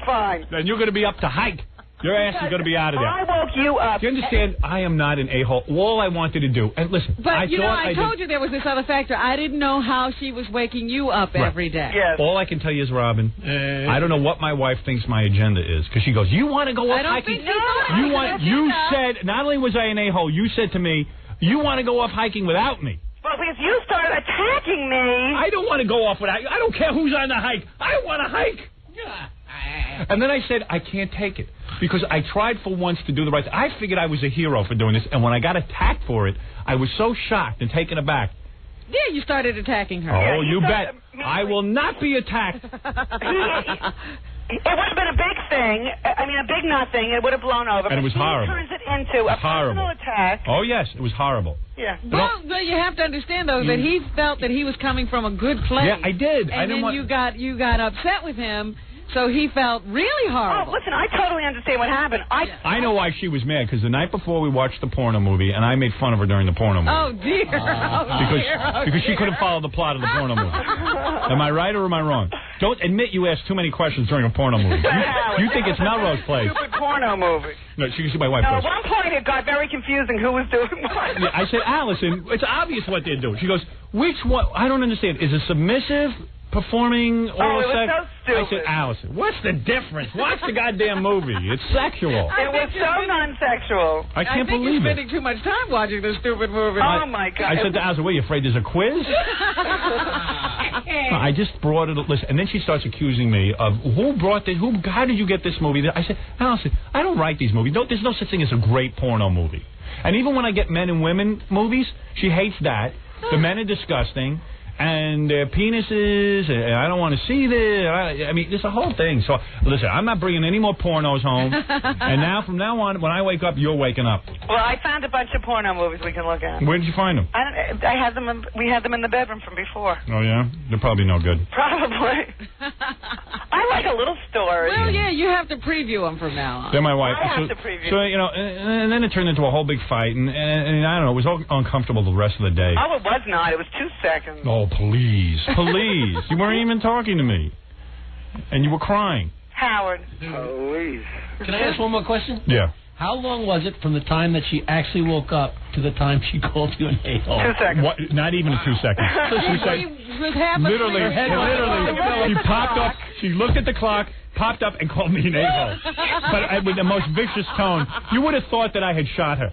Fine. Then you're going to be up to hike. Your ass is going to be out of there. I woke you up. Do you understand? I am not an a-hole. All I wanted to do, and listen, But, I I told you there was this other factor. I didn't know how she was waking you up every day. Yes. All I can tell you is, Robin, I don't know what my wife thinks my agenda is, because she goes, you want to go off hiking? You said, not only was I an a-hole, you said to me, you want to go off hiking without me. Well, because you started attacking me. I don't want to go off without you. I don't care who's on the hike. I want to hike. And then I said, I can't take it. Because I tried for once to do the right thing. I figured I was a hero for doing this. And when I got attacked for it, I was so shocked and taken aback. Yeah, you started attacking her. Oh, you bet. I will not be attacked. It would have been a big thing. I mean, a big nothing. It would have blown over. And it was horrible. He turns it into a personal attack. Oh, yes. It was horrible. Yeah. Well, you have to understand, though, that he felt that he was coming from a good place. Yeah, I did. And then you got upset with him. So he felt really horrible. Oh, listen, I totally understand what happened. I know why she was mad, because the night before we watched the porno movie, and I made fun of her during the porno movie. Oh, dear. Because she couldn't follow the plot of the porno movie. Am I right or am I wrong? Don't admit you asked too many questions during a porno movie. You think it's Melrose Place. Stupid porno movie. No, she can see my wife No, goes. at one point it got very confusing who was doing what. Yeah, I said, Allison, it's obvious what they're doing. She goes, which one? I don't understand. Is it submissive? Performing oral it was sex? so stupid. I said, Allison, what's the difference? Watch the goddamn movie. It's sexual. It was so non-sexual. I can't think believe you're it. spending too much time watching this stupid movie. Oh, my God. I said to Allison, what, are you afraid there's a quiz? I just brought it. Listen, and then she starts accusing me of who brought this. How did you get this movie? I said, Allison, I don't write these movies. There's no such thing as a great porno movie. And even when I get men and women movies, she hates that. The men are disgusting. And their penises, and I don't want to see this. I mean, it's a whole thing. So, listen, I'm not bringing any more pornos home. And now, from now on, when I wake up, you're waking up. Well, I found a bunch of porno movies we can look at. Where did you find them? I had them. We had them in the bedroom from before. Oh, yeah? They're probably no good. Probably. I like a little story. Well, yeah, you have to preview them from now on. Then my wife. I have to preview. So, you know, and then it turned into a whole big fight. And I don't know, it was all uncomfortable the rest of the day. Oh, it was not. It was 2 seconds. Oh, please. Please. You weren't even talking to me. And you were crying. Howard. Please. Can I ask one more question? Yeah. How long was it from the time that she actually woke up to the time she called you an a-hole? 2 seconds. What? Not even 2 seconds. So she said, literally, she popped up, she looked at the clock, popped up, and called me an a-hole. But with the most vicious tone. You would have thought that I had shot her.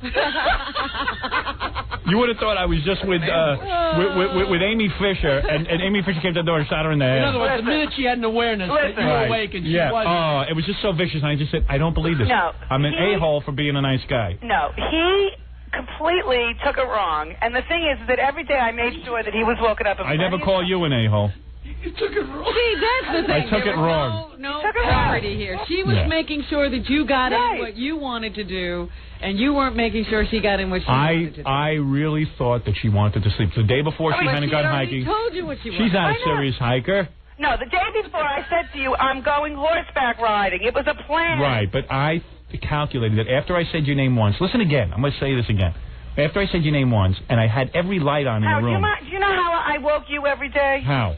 You would have thought I was just with Amy Fisher, and Amy Fisher came to the door and shot her in the head. In other words, the minute she had an awareness that you were awake and she wasn't. Oh, it was just so vicious, and I just said, I don't believe this. No, I'm an a-hole for being a nice guy. No, he completely took it wrong. And the thing is that every day I made sure that he was woken up. I never call you an a-hole. You took it wrong. See, that's the thing. I took it wrong. No clarity here. She was making sure that you got in what you wanted to do, and you weren't making sure she got in what she wanted to do. I really thought that she wanted to sleep. The day before she hadn't gone hiking. Told you what she wanted. She's not a serious hiker. No, the day before I said to you, I'm going horseback riding. It was a plan. Right, but I calculated that after I said your name once. Listen again. I'm going to say this again. After I said your name once, and I had every light on in the room. Do you know how I woke you every day? How?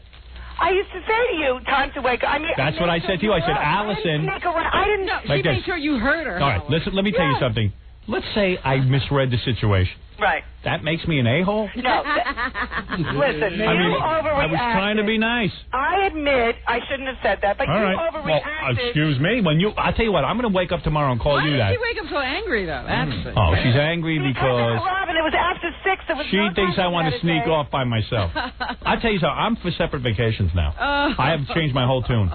I used to say to you, time to wake up. That's what I said to you. I said, Allison. I didn't know. She made sure you heard her. All right, listen. Let me tell you something. let's say I misread the situation. Right. That makes me an a-hole? No. Listen, you overreacted. I was trying to be nice. I admit I shouldn't have said that, but All you right. overreacted. Well, excuse me. I'll tell you what, I'm going to wake up tomorrow and call Why you did that. she wake up so angry, though? That's the Oh, she's angry because Robin, it was after 6. There was she no thinks time I want to sneak meditate. off by myself. I tell you something, I'm for separate vacations now. I have changed my whole tune.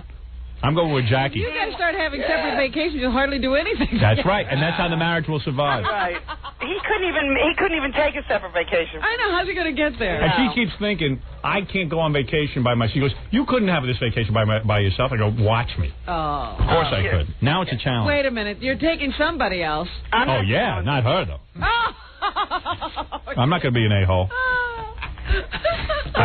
I'm going with Jackie. You got to start having separate vacations. You'll hardly do anything. That's right, and that's how the marriage will survive. Right. He couldn't even take a separate vacation. I know. How's he going to get there? And she keeps thinking, I can't go on vacation by myself. She goes, you couldn't have this vacation by yourself. I go, watch me. Oh. Of course I could. Now it's a challenge. Wait a minute. You're taking somebody else. Oh, yeah, not her, though. I'm not going to be an a-hole. I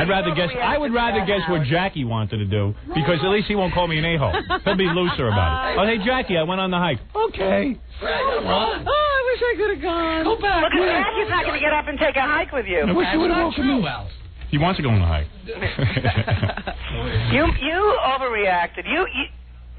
would rather guess what Jackie wanted to do, because at least he won't call me an a-hole. He'll be looser about it. Oh, hey, Jackie, I went on the hike. Okay. Oh, I wish I could have gone. Go back. Look, Jackie's not going to get up and take a hike with you. I wish you would have welcomed me. He wants to go on the hike. You overreacted. You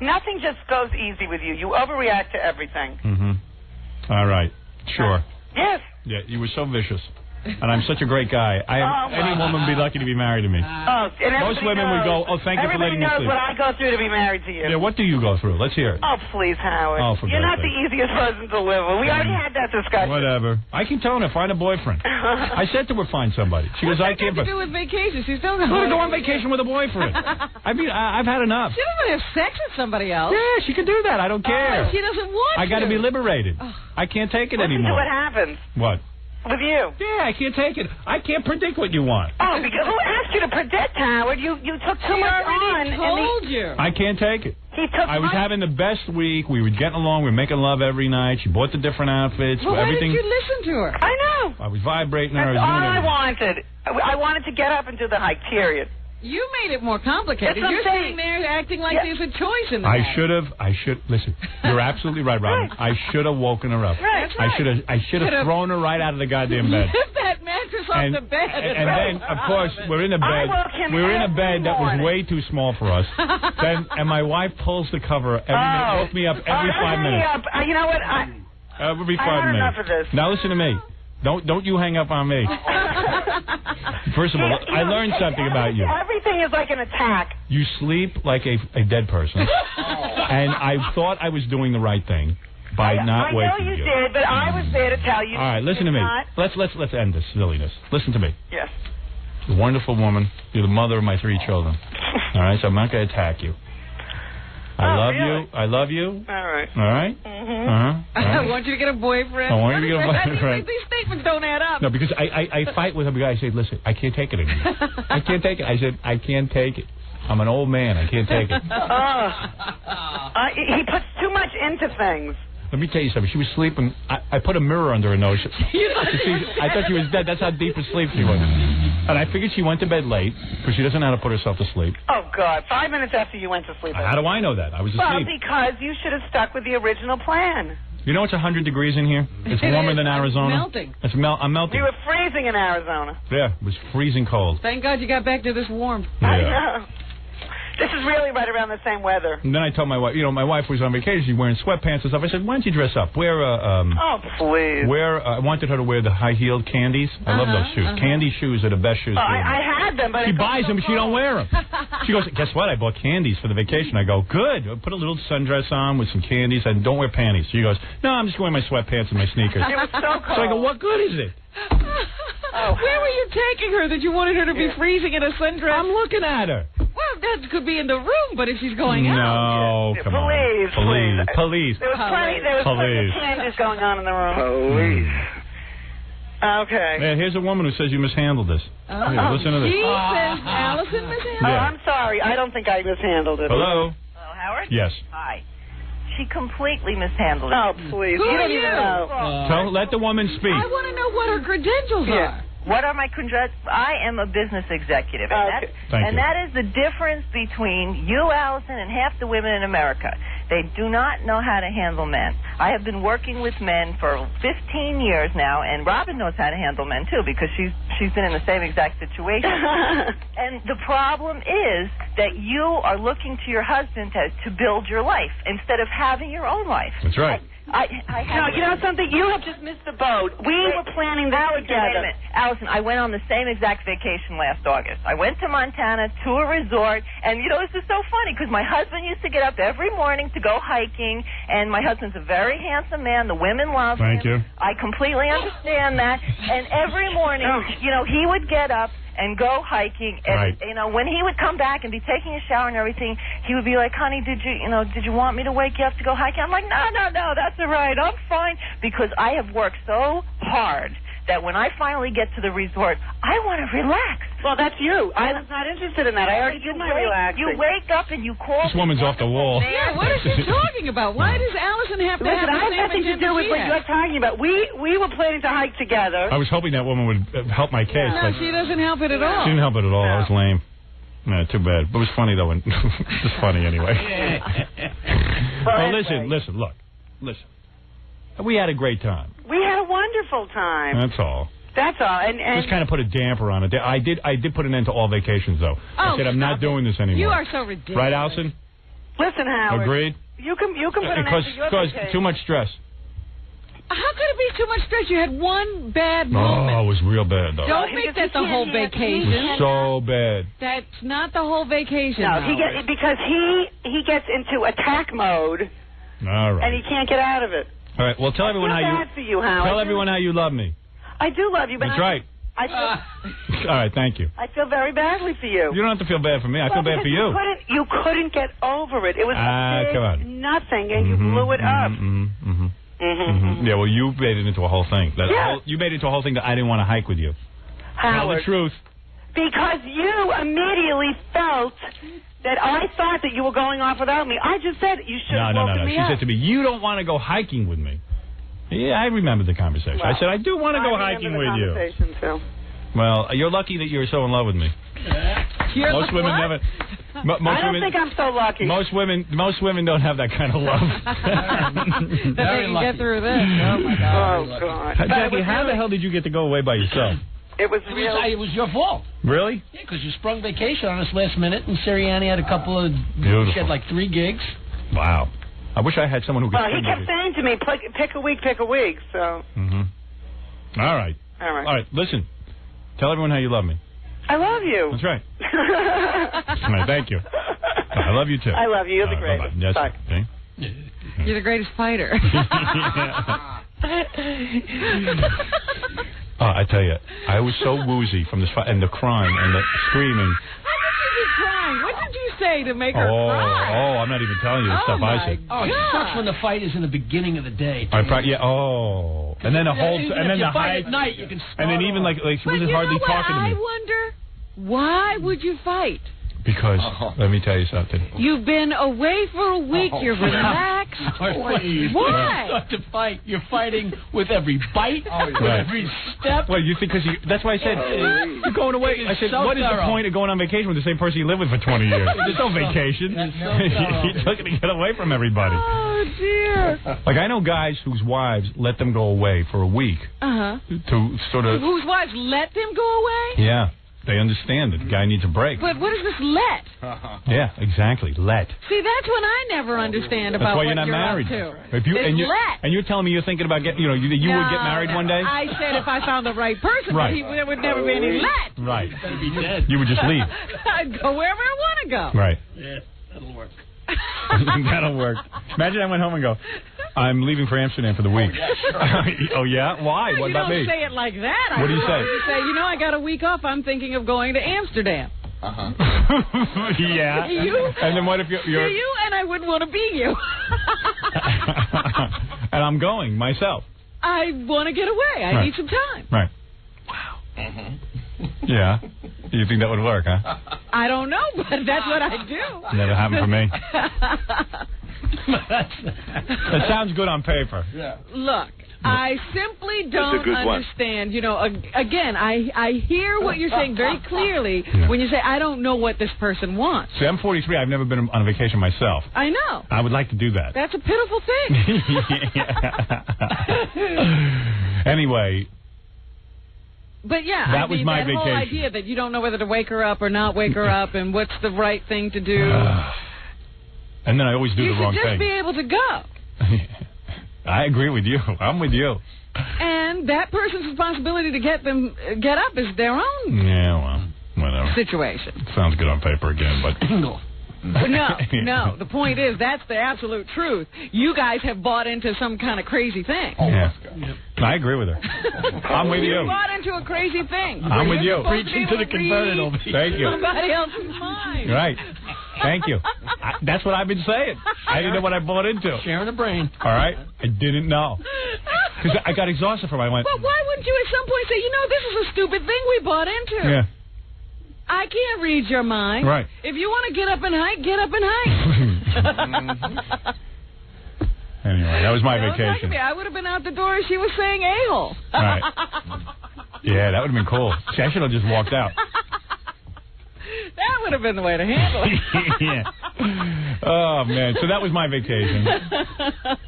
nothing just goes easy with you. You overreact to everything. Mm-hmm. All right. Sure. Yes. Yeah, you were so vicious. And I'm such a great guy. Any woman would be lucky to be married to me. Most women would go, oh, thank you for letting me sleep. Everybody knows what I go through to be married to you. Yeah, what do you go through? Let's hear it. Oh, please, Howard. Oh, for You're God's not the easiest person to live with. We already had that discussion. Whatever. I keep telling her, find a boyfriend. I said to her, find somebody. She goes, I can't. What's that got to do with vacation? She's still going to go on vacation with a boyfriend. I mean, I've had enough. She doesn't want to have sex with somebody else. Yeah, she can do that. I don't care. She doesn't want I got to be liberated. I can't take it anymore. Listen to what happens. What? With you. Yeah, I can't take it. I can't predict what you want. Oh, because who asked you to predict, Howard? You took too much on. Told you. I can't take it. I was having the best week. We were getting along. We were making love every night. She bought the different outfits. Well, everything. Why didn't you listen to her? I know. I was vibrating her. That's all I wanted. I wanted to get up and do the hike, period. You made it more complicated. You're sitting there acting like there's a choice in the I should listen. You're absolutely right, Robin. I should have woken her up. Right. I should have thrown her right out of the goddamn bed. Lift that mattress off the bed. And then, of course, we're in a bed. A bed that was way too small for us. And my wife pulls the cover every minute, woke me up every 5 minutes. You know what? Every 5 minutes. I had enough of this. Now listen to me. Don't you hang up on me. First of all, I learned something about you. Everything is like an attack. You sleep like a dead person. And I thought I was doing the right thing by not waking you. I know you did, but I was there to tell you. All right, listen to me. Let's end this silliness. Listen to me. Yes. You're a wonderful woman. You're the mother of my 3 children. All right, so I'm not going to attack you. I love you. I love you. All right. All right? Mm-hmm. I want you to get a boyfriend. I want you to get a boyfriend. These statements don't add up. No, because I fight with him. I say, listen, I can't take it anymore. I can't take it. I said, I can't take it. I'm an old man. I can't take it. He puts too much into things. Let me tell you something. She was sleeping. I put a mirror under her nose. I thought she was dead. That's how deep asleep she was. And I figured she went to bed late because she doesn't know how to put herself to sleep. Oh, God. 5 minutes after you went to sleep. How do I know that? I was asleep. Well, because you should have stuck with the original plan. You know it's 100 degrees in here? It's warmer than Arizona. I'm melting. I'm melting. You were freezing in Arizona. Yeah, it was freezing cold. Thank God you got back to this warm. Yeah. I know. This is really right around the same weather. And then I told my wife, my wife was on vacation. She's wearing sweatpants and stuff. I said, why don't you dress up? Wear oh, please. I wanted her to wear the high-heeled candies. I love those shoes. Candy shoes are the best shoes. I had them, but she buys them, but she don't wear them. She goes, guess what? I bought candies for the vacation. I go, good. Put a little sundress on with some candies and don't wear panties. She goes, no, I'm just wearing my sweatpants and my sneakers. It was so cold. So I go, what good is it? Where were you taking her that you wanted her to be freezing in a sundress? I'm looking at her. Well, that could be in the room, but if she's going out. No, come on. Police. There was plenty of candies going on in the room. Police. Okay. Yeah, here's a woman who says you mishandled this. Here, listen to this. She says Allison mishandled it? I'm sorry. I don't think I mishandled it. Hello? Hello, Howard? Yes. Hi. She completely mishandled it. Oh, please. Who you are don't even know. Let the woman speak. I want to know what her credentials are. What are my credentials? I am a business executive. And that is the difference between you, Allison, and half the women in America. They do not know how to handle men. I have been working with men for 15 years now, and Robin knows how to handle men, too, because she's been in the same exact situation. And the problem is that you are looking to your husband to build your life instead of having your own life. That's right. No, you know something? You have just missed the boat. We were planning this together. Wait a minute. Allison, I went on the same exact vacation last August. I went to Montana to a resort, and, you know, this is so funny because my husband used to get up every morning to go hiking, and my husband's a very handsome man. The women love him. Thank you. I completely understand that. And every morning, you know, he would get up and go hiking, and you know, when he would come back and be taking a shower and everything, he would be like, "Honey, did you want me to wake you up to go hiking?" I'm like, "No, that's all right. I'm fine," because I have worked so hard that when I finally get to the resort, I want to relax. Well, that's you. I was not interested in that. I already did my relaxing. You wake up and you call. This woman's off the wall. Yeah, what is she talking about? Why does Allison have to have I have nothing to do with what you're talking about. We were planning to hike together. I was hoping that woman would help my case. No, but she doesn't help it at all. She didn't help it at all. That was lame. No, too bad. But it was funny, though. It's funny anyway. Well, listen. Listen. We had a great time. We had a wonderful time. That's all. That's all. And just kind of put a damper on it. I did put an end to all vacations, though. I said I'm not doing this anymore. You are so ridiculous. Right, Allison? Listen, Howard. Agreed? You can put an end to your Because vacation. too much stress. How could it be too much stress? You had one bad moment. Oh, it was real bad, though. Don't make that the whole vacation. It was so bad. That's not the whole vacation. No, because he gets into attack mode. All right. And he can't get out of it. All right. Well, tell everyone how you. bad for you, Howard. Tell everyone how you love me. I do love you, but That's right. All right. Thank you. I feel very badly for you. You don't have to feel bad for me. I feel bad for you. You couldn't get over it. It was a come on. big nothing, and you blew it up. Yeah, well, you made it into a whole thing. Yeah. You made it into a whole thing that I didn't want to hike with you. Howard. Tell the truth. Because you immediately felt that I thought that you were going off without me. I just said you should have woken me She up. said to me, "You don't want to go hiking with me." Yeah, I remember the conversation. Well, I said, "I do want to go hiking with you." Too. Well, you're lucky that you're so in love with me. Most women never. I don't think I'm so lucky. Most women don't have that kind of love. That they can get through this. Oh my God. Oh God. Jackie, how the hell did you get to go away by yourself? It was your fault. Really? Yeah, because you sprung vacation on us last minute, and Sirianni had a couple of. Beautiful. She had like 3 gigs. Wow. I wish I had someone who could. Well, he kept saying to me, pick a week, so. Mm-hmm. All right. All right. All right. Listen. Tell everyone how you love me. I love you. That's right. All right, thank you. I love you too. I love you. You're the greatest. Yes. Bye. Okay. You're the greatest fighter. I tell you, I was so woozy from this fight and the crying and the screaming. How could you be crying? What did you say to make her cry? Oh, I'm not even telling you the stuff I said. Oh, it sucks when the fight is in the beginning of the day. And then the whole, and then the fight hike, at night, you can. and then even like she wasn't hardly talking to me. I wonder, why would you fight? Because let me tell you something. You've been away for a week. You're relaxed. Please. Why? Not to fight. You're fighting with every bite, with Right. every step. Well, you think because that's why I said you're going away. I said, what is the point of going on vacation with the same person you live with for 20 years? There's no vacation. You're looking to get away from everybody. Oh dear. Like I know guys whose wives let them go away for a week to sort of. Whose wives let them go away? Yeah. They understand that the guy needs a break. But what is this let? Yeah, exactly. Let. See, that's what I never understand about That's why what you're not married. up to. If you It's and you're telling me you're thinking about getting, you would get married one day. I said if I found the right person, Right. but there would never be any let. Right. Better be dead. You would just leave. I'd go wherever I want to go. Right. Yeah, that'll work. That'll work. Imagine I went home and go, I'm leaving for Amsterdam for the week. Oh, yeah? Why? No, what about me? You don't say it like that. What do you say? You say, I got a week off. I'm thinking of going to Amsterdam. Yeah. You? And then what if you're... You and I wouldn't want to be you. And I'm going myself. I want to get away. I need some time. Right. Wow. Yeah. You think that would work, huh? I don't know, but that's what I do. Never happened for me. That sounds good on paper. Yeah. Look, I simply don't understand. Again, I hear what you're saying very clearly when you say, I don't know what this person wants. See, I'm 43. I've never been on a vacation myself. I know. I would like to do that. That's a pitiful thing. Anyway. But yeah, that was my vacation. Whole idea that you don't know whether to wake her up or not wake her up and what's the right thing to do. And then I always do the wrong You should just thing. be able to go. I agree with you. I'm with you. And that person's responsibility to get up is their own Yeah, well, whatever. situation. Sounds good on paper again, but... No. The point is, that's the absolute truth. You guys have bought into some kind of crazy thing. Yeah. I agree with her. I'm with you. You bought into a crazy thing. I'm with you. Preaching to the converted over here. Thank you. Somebody else's mind. Right. Thank you. That's what I've been saying. I didn't know what I bought into. Sharing a brain. All right? I didn't know. Because I got exhausted from it. I went... But why wouldn't you at some point say, this is a stupid thing we bought into? Yeah. I can't read your mind. Right. If you want to get up and hike, get up and hike. Anyway, that was my Don't talk to vacation. me. I would have been out the door as she was saying a-hole. Right. Yeah, that would have been cool. See, I should have just walked out. That would have been the way to handle it. Yeah. Oh, man. So that was my vacation.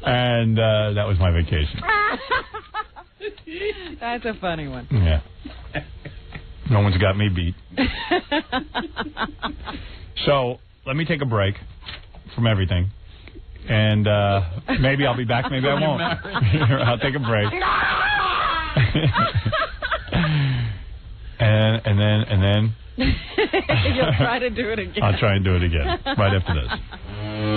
And that was my vacation. That's a funny one. Yeah. No one's got me beat. So, let me take a break from everything. And maybe I'll be back, maybe I won't. I'll take a break. and then... You'll try to do it again. I'll try and do it again, right after this.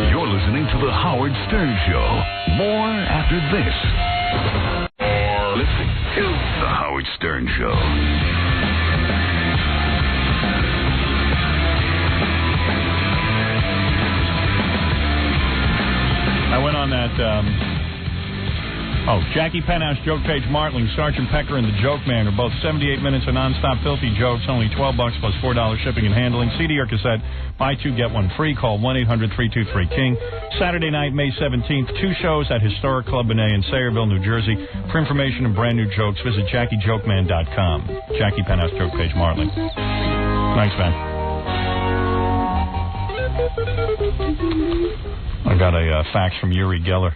You're listening to The Howard Stern Show. More after this. Listen to The Howard Stern Show. I went on that, Jackie Penthouse, Joke Page Martling, Sergeant Pecker, and the Joke Man are both 78 minutes of nonstop filthy jokes, only $12 plus $4 shipping and handling. CD or cassette, buy two, get one free. Call 1-800-323-KING. Saturday night, May 17th, 2 shows at Historic Club Benet in Sayreville, New Jersey. For information and brand new jokes, visit JackieJokeman.com. Jackie Penthouse, Joke Page Martling. Thanks, man. I got a fax from Uri Geller.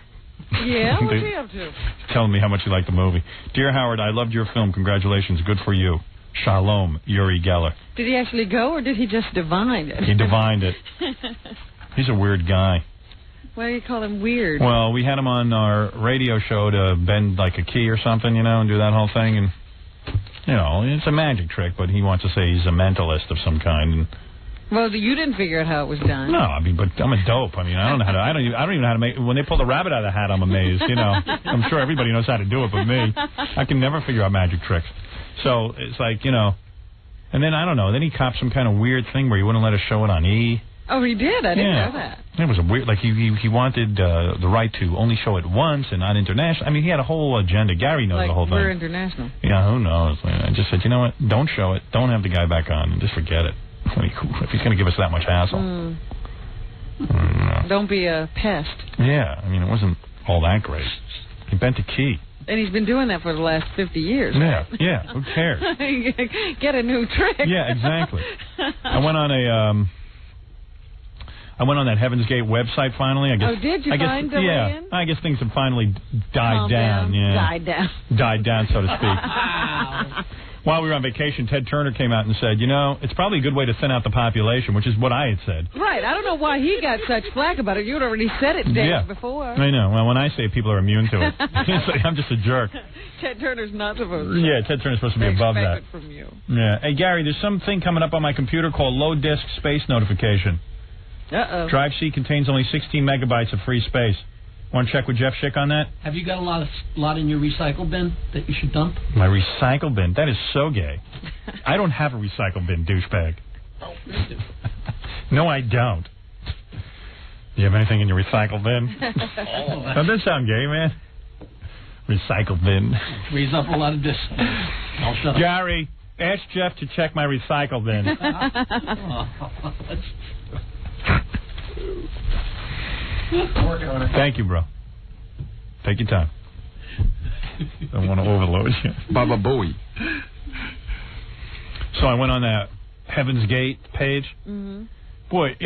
Yeah? What's he up to? Telling me how much he liked the movie. Dear Howard, I loved your film. Congratulations. Good for you. Shalom, Uri Geller. Did he actually go, or did he just divine it? He divined it. He's a weird guy. Why do you call him weird? Well, we had him on our radio show to bend like a key or something, and do that whole thing. And, it's a magic trick, but he wants to say he's a mentalist of some kind. And, well, you didn't figure out how it was done. No, but I'm a dope. I don't know how to. I don't even know how to make. When they pull the rabbit out of the hat, I'm amazed. I'm sure everybody knows how to do it, but me, I can never figure out magic tricks. So it's like and then I don't know. Then he copped some kind of weird thing where he wouldn't let us show it on E. Oh, he did. I didn't know that. It was a weird. Like he wanted the right to only show it once and not international. I mean, he had a whole agenda. Gary knows the whole thing. We're international. Yeah, who knows? I just said, you know what? Don't show it. Don't have the guy back on. And just forget it. If he's going to give us that much hassle. Don't be a pest. Yeah, it wasn't all that great. He bent a key. And he's been doing that for the last 50 years. Yeah, who cares? Get a new trick. Yeah, exactly. I went on that Heaven's Gate website finally. I guess, did you find the way in? I guess things have finally died down. Yeah. Died down, so to speak. While we were on vacation, Ted Turner came out and said, it's probably a good way to thin out the population, which is what I had said. Right. I don't know why he got such flack about it. You had already said it days before. I know. Well, when I say it, people are immune to it. I'm just a jerk. Ted Turner's not supposed to. Yeah, Ted Turner's supposed to be above that. It from you. Yeah. Hey, Gary, there's something coming up on my computer called low disk space notification. Uh-oh. Drive C contains only 16 megabytes of free space. Want to check with Jeff Schick on that? Have you got a lot in your recycle bin that you should dump? My recycle bin? That is so gay. I don't have a recycle bin, douchebag. Oh, you do. No, I don't. Do you have anything in your recycle bin? Doesn't that sound gay, man? Recycle bin. Frees up a lot of this. I'll shut up. Gary, ask Jeff to check my recycle bin. Working on it. Thank you, bro. Take your time. Don't want to overload you. Baba Booey. So I went on that Heaven's Gate page. Mm-hmm. Boy,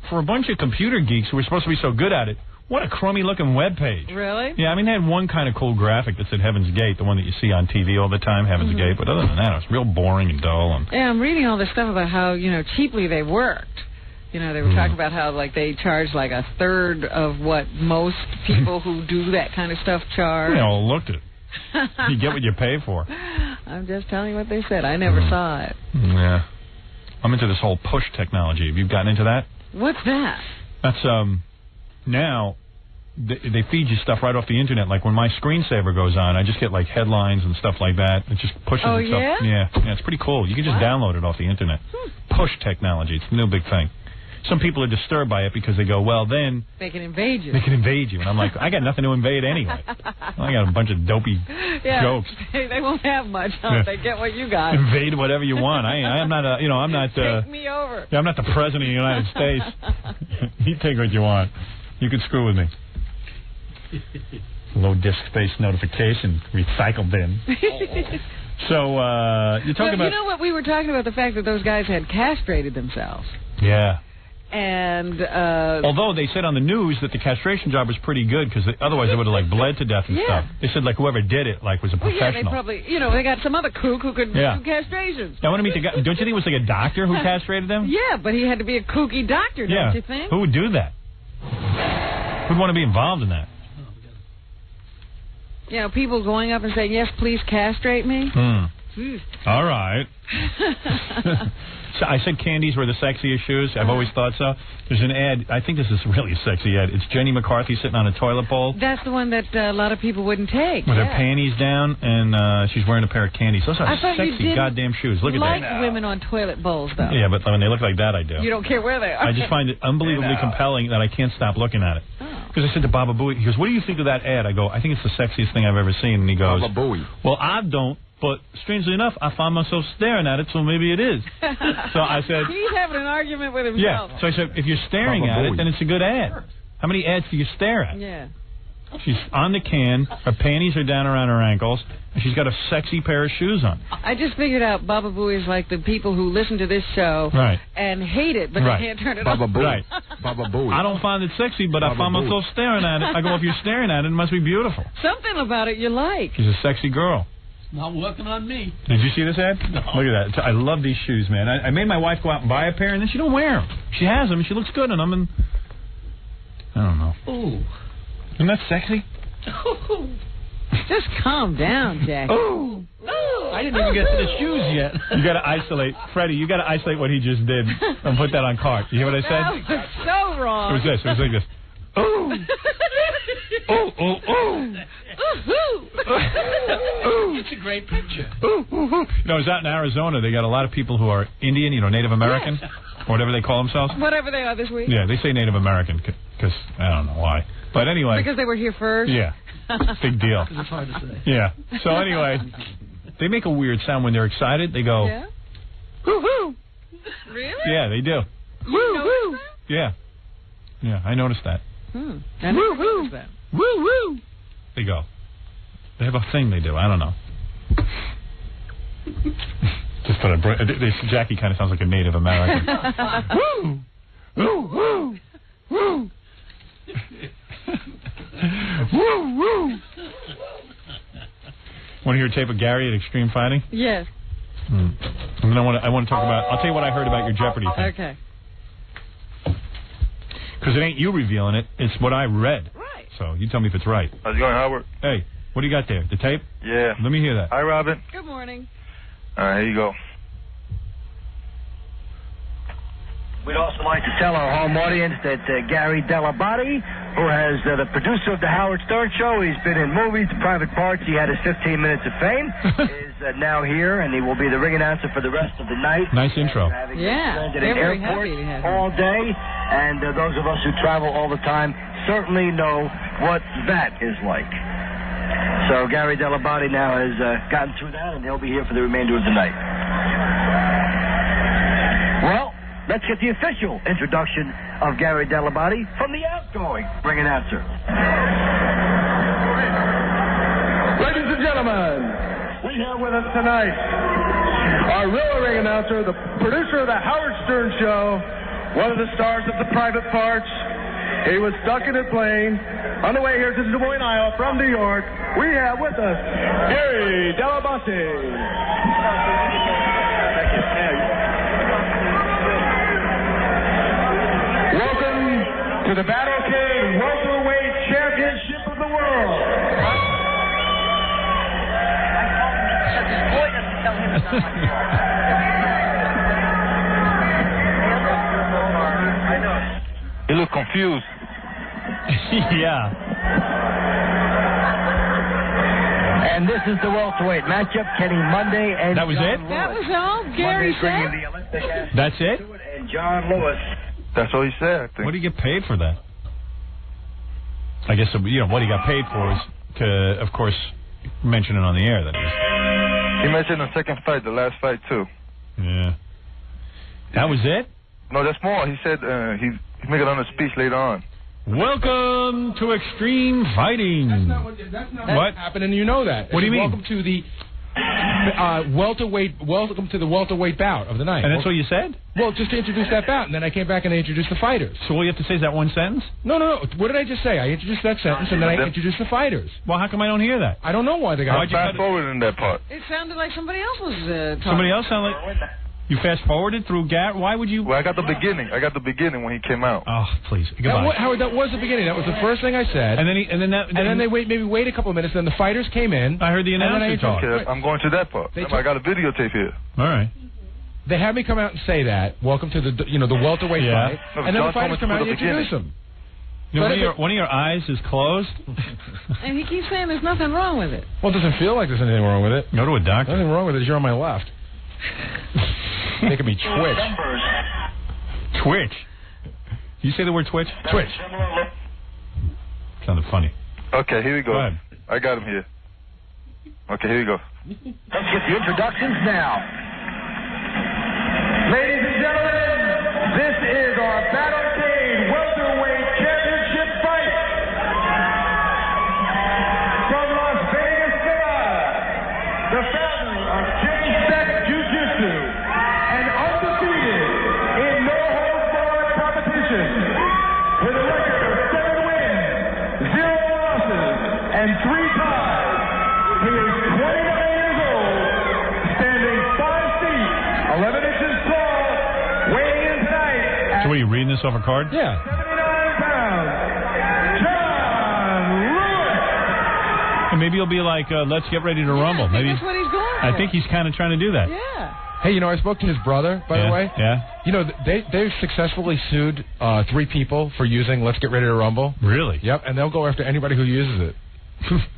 for a bunch of computer geeks who were supposed to be so good at it, what a crummy-looking web page. Really? Yeah, they had one kind of cool graphic that said Heaven's Gate, the one that you see on TV all the time, Heaven's Gate. But other than that, it was real boring and dull. Yeah, I'm reading all this stuff about how, cheaply they worked. You know, they were talking about how, like, they charge like a third of what most people who do that kind of stuff charge. Yeah, well, look at it. You get what you pay for. I'm just telling you what they said. I never saw it. Yeah. I'm into this whole push technology. Have you gotten into that? What's that? That's, now, they feed you stuff right off the internet. Like, when my screensaver goes on, I just get, like, headlines and stuff like that. It just pushes itself. Yeah? Yeah, it's pretty cool. You can just download it off the internet. Push technology. It's the new big thing. Some people are disturbed by it because they go, well, then... They can invade you. They can invade you. And I'm like, I got nothing to invade anyway. I got a bunch of dopey jokes. They won't have much, huh? Yeah. They get what you got. Invade whatever you want. I'm not I'm not... Take me over. Yeah, I'm not the president of the United States. You take what you want. You can screw with me. Low disk space notification, recycle bin. So, you're talking about... You know what? We were talking about the fact that those guys had castrated themselves. Yeah. And although they said on the news that the castration job was pretty good because otherwise they would have like bled to death and stuff. They said like whoever did it like was a professional. Yeah, they probably they got some other kook who could do castrations. Now, I want to meet the guy. Don't you think it was like a doctor who castrated them? Yeah, but he had to be a kooky doctor, don't you think? Who would do that? Who'd want to be involved in that? You know, people going up and saying, "Yes, please castrate me." All right. So I said candies were the sexiest shoes. I've always thought so. There's an ad. I think this is really a sexy ad. It's Jenny McCarthy sitting on a toilet bowl. That's the one that a lot of people wouldn't take. With her panties down, and she's wearing a pair of candies. Those are sexy goddamn shoes. Look at that. Like women on toilet bowls, though. Yeah, but when they look like that, I do. You don't care where they are. I just find it unbelievably compelling that I can't stop looking at it. Because I said to Baba Booey, he goes, "What do you think of that ad?" I go, "I think it's the sexiest thing I've ever seen." And he goes, Baba Booey. "Well, I don't. But strangely enough, I find myself staring at it, so maybe it is." So I said... He's having an argument with himself. Yeah. So I said, if you're staring at it, then it's a good ad. How many ads do you stare at? Yeah. She's on the can, her panties are down around her ankles, and she's got a sexy pair of shoes on. I just figured out Baba Booey is like the people who listen to this show and hate it, but they can't turn it off. Baba Booey. Baba Booey. I don't find it sexy, but I find myself staring at it. I go, if you're staring at it, it must be beautiful. Something about it you like. She's a sexy girl. Not working on me. Did you see this ad? No. Look at that. I love these shoes, man. I made my wife go out and buy a pair, and then she don't wear them. She has them, and she looks good in them, and I don't know. Ooh. Isn't that sexy? Just calm down, Jack. Ooh. I didn't even get to the shoes yet. You got to isolate. Freddie, you got to isolate what he just did and put that on cart. You hear what I said? That was so wrong. It was this. It was like this. Ooh. Ooh, ooh, ooh. It's a great picture. You know, I was out in Arizona. They got a lot of people who are Indian, Native American, or whatever they call themselves. Whatever they are this week. Yeah, they say Native American because I don't know why. But anyway. Because they were here first? Yeah. Big deal. It's hard to say. Yeah. So anyway, they make a weird sound when they're excited. They go, yeah? Woo-hoo. Really? Yeah, they do. Woo-hoo. Yeah. Yeah, I noticed that. I never noticed that. Woo-woo. They go. They have a thing they do. I don't know. Just put Jackie kind of sounds like a Native American. Woo! Woo! Woo! Woo! Woo! Woo! Want to hear a tape of Gary at Extreme Fighting? Yes. And then I want to talk about... I'll tell you what I heard about your Jeopardy thing. Okay. Because it ain't you revealing it. It's what I read. Right. So you tell me if it's right. How's it going, Howard? Hey, what do you got there? The tape? Yeah. Let me hear that. Hi, Robin. Good morning. All right, here you go. We'd also like to tell our home audience that Gary Dell'Abate, who is the producer of the Howard Stern Show, he's been in movies, Private Parts, he had his 15 minutes of fame, is now here, and he will be the ring announcer for the rest of the night. Nice intro. Yeah, at very airports happy to have all day, and those of us who travel all the time certainly know what that is like. So Gary Dell'Abate now has gotten through that, and he'll be here for the remainder of the night. Well, let's get the official introduction of Gary Dell'Abate from the outgoing ring announcer. Ladies and gentlemen, we have with us tonight our real ring announcer, the producer of the Howard Stern Show, one of the stars of the Private Parts. He was stuck in a plane on the way here to Des Moines, Iowa from New York. We have with us Gary Dell'Abate. for the Battlecade Welterweight Championship of the World. You look confused. Yeah. And this is the welterweight matchup, Kenny Monday and That was John it? Lewis. That was all Gary said. That's it? And John Lewis. That's all he said, I think. What do you get paid for that? I guess, what he got paid for is to, of course, mention it on the air, that is. He mentioned the second fight, the last fight, too. Yeah. That was it? No, that's more. He said he's making another speech later on. Welcome to Extreme Fighting. That's not what happened, and you know that. What do you mean? Welcome to the welcome to the welterweight bout of the night. And that's what you said? Well, just to introduce that bout, and then I came back and I introduced the fighters. So all you have to say is that one sentence? No. What did I just say? I introduced that sentence, and then I introduced the fighters. Well, how come I don't hear that? I don't know why they got. I fast forward in that part. It sounded like somebody else was talking. Somebody else sounded like... You fast-forwarded through Gary? Why would you... Well, I got the beginning. when he came out. Oh, please. Goodbye. Howard, that was the beginning. That was the first thing I said. And then they wait a couple of minutes. Then the fighters came in. I heard the announcer talk. Okay, I'm going to that part. I got a videotape here. All right. They had me come out and say that. Welcome to the welterweight fight. No, and then the fighters come out and introduce them. You know, one of your eyes is closed. And he keeps saying there's nothing wrong with it. Well, it doesn't feel like there's anything wrong with it. Go to a doctor. Nothing wrong with it. You're on my left. Making me twitch. Twitch? You say the word twitch? Twitch. Sounded funny. Okay, here we go. Go ahead. I got him here. Okay, here we go. Let's get the introductions now. Ladies and gentlemen, this is our Battlecade Welterweight Championship fight. From Las Vegas, Nevada, the founder of Jimmy Steck Jiu-Jitsu and undefeated in no-holds-barred competition with a record of 7 wins, 0 losses, and 3 ties. He is 29 years old, standing 5 feet, 11 inches tall, weighing in tonight at So what, are you reading this off a card? Yeah. 79 pounds, John Lewis. And maybe he'll be like, let's get ready to rumble. Maybe That's what he's going for. I think he's kind of trying to do that. Yeah. Hey, I spoke to his brother, by the way. Yeah. They've successfully sued 3 people for using Let's Get Ready to Rumble. Really? Yep, and they'll go after anybody who uses it.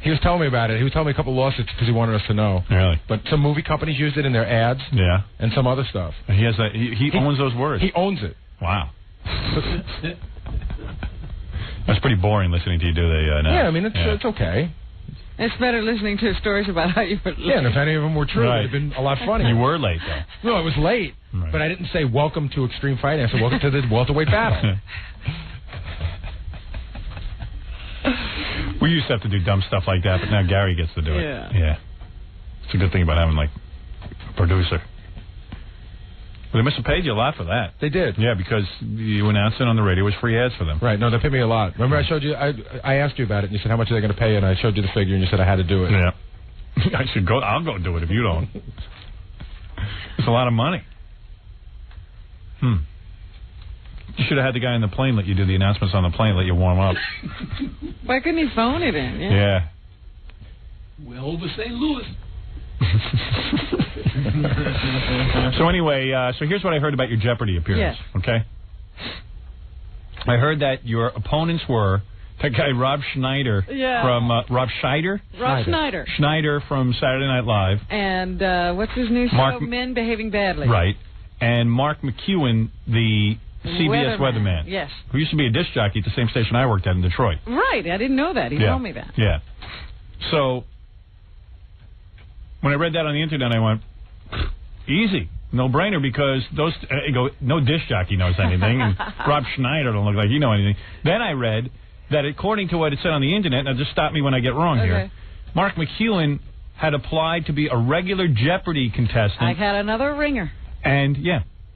He was telling me about it. He was telling me a couple of lawsuits because he wanted us to know. Really? But some movie companies used it in their ads. Yeah. And some other stuff. He has that. He owns those words. He owns it. Wow. That's pretty boring listening to you do the now. Yeah, I mean, it's okay. It's better listening to stories about how you were late. Yeah, and if any of them were true, it would have been a lot funnier. You were late, though. No, I was late. Right. But I didn't say, welcome to Extreme Fighting. I said, welcome to this welterweight battle. We used to have to do dumb stuff like that, but now Gary gets to do it. Yeah. It's a good thing about having, like, a producer. Well, they must have paid you a lot for that. They did. Yeah, because you announced it on the radio. It was free ads for them. Right. No, they paid me a lot. Remember I showed you, I asked you about it, and you said, how much are they going to pay you? And I showed you the figure, and you said I had to do it. Yeah. I should go. I'll go do it if you don't. It's a lot of money. You should have had the guy in the plane let you do the announcements on the plane, let you warm up. Why couldn't he phone it in? Yeah. We're over St. Louis. So anyway, so here's what I heard about your Jeopardy appearance. Yes. Okay. I heard that your opponents were that guy Rob Schneider from Rob Schneider. Rob Schneider. Schneider from Saturday Night Live. And what's his new show? Men Behaving Badly. Right. And Mark McEwen, the CBS weatherman. Yes. Who used to be a disc jockey at the same station I worked at in Detroit. Right. I didn't know that. He told me that. Yeah. So when I read that on the internet, I went, easy. No-brainer, because those no disc jockey knows anything, and Rob Schneider don't look like he know anything. Then I read that according to what it said on the internet, now just stop me when I get wrong here, Mark McEwen had applied to be a regular Jeopardy contestant. I had another ringer. And,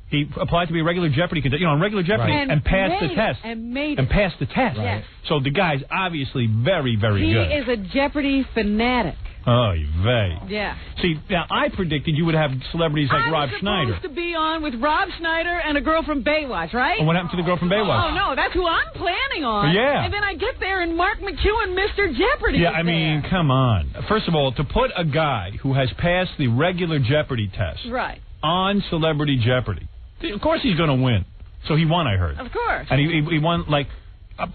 He applied to be a regular Jeopardy contestant, on regular Jeopardy, and passed the test. And passed the test. Right. So the guy's obviously very, very good. He is a Jeopardy fanatic. Oh, vey. Yeah. See, now I predicted you would have celebrities like Rob Schneider. I was supposed to be on with Rob Schneider and a girl from Baywatch, right? And what happened to the girl from Baywatch? Oh, no, that's who I'm planning on. Yeah. And then I get there and Mark McEwen, Mr. Jeopardy Yeah, is I mean, come on. First of all, to put a guy who has passed the regular Jeopardy test right. on Celebrity Jeopardy, of course he's going to win. So he won, I heard. Of course. And he won, like...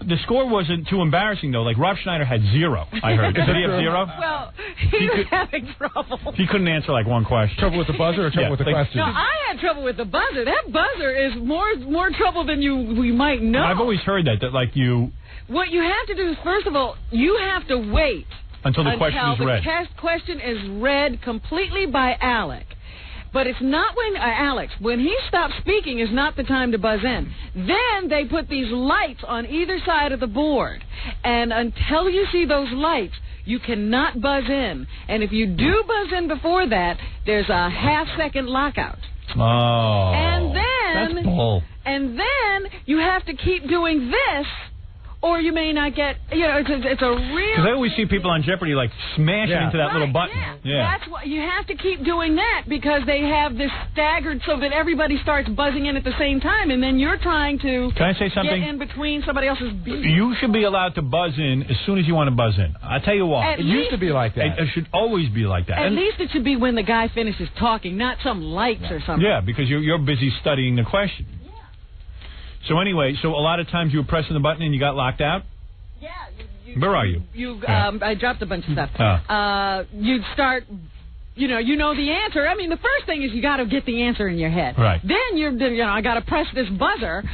the score wasn't too embarrassing, though. Like, Rob Schneider had 0, I heard. Did he have 0? Well, he was having trouble. He couldn't answer, like, one question. Trouble with the buzzer or trouble with the question? No, I had trouble with the buzzer. That buzzer is more trouble than we might know. I've always heard that like, you... What you have to do is, first of all, you have to wait... Until the question is read. Until the test question is read completely by Alec. But it's not when Alex, when he stops speaking is not the time to buzz in. Then they put these lights on either side of the board. And until you see those lights, you cannot buzz in. And if you do buzz in before that, there's a half-second lockout. Oh. And then... That's bull. And then you have to keep doing this, or you may not get, it's a real... Because I always see people on Jeopardy, like, smashing into that little button. Yeah. That's why you have to keep doing that, because they have this staggered so that everybody starts buzzing in at the same time, and then you're trying to Can I say something? get in between somebody else's beat. You should be allowed to buzz in as soon as you want to buzz in. I'll tell you why. It used to be like that. It should always be like that. At least it should be when the guy finishes talking, not some lights or something. Yeah, because you're busy studying the question. Yeah. So anyway, a lot of times you were pressing the button and you got locked out? Yeah. Where are you? I dropped a bunch of stuff. You'd start... You know the answer. I mean, the first thing is you got to get the answer in your head. Right. Then I got to press this buzzer,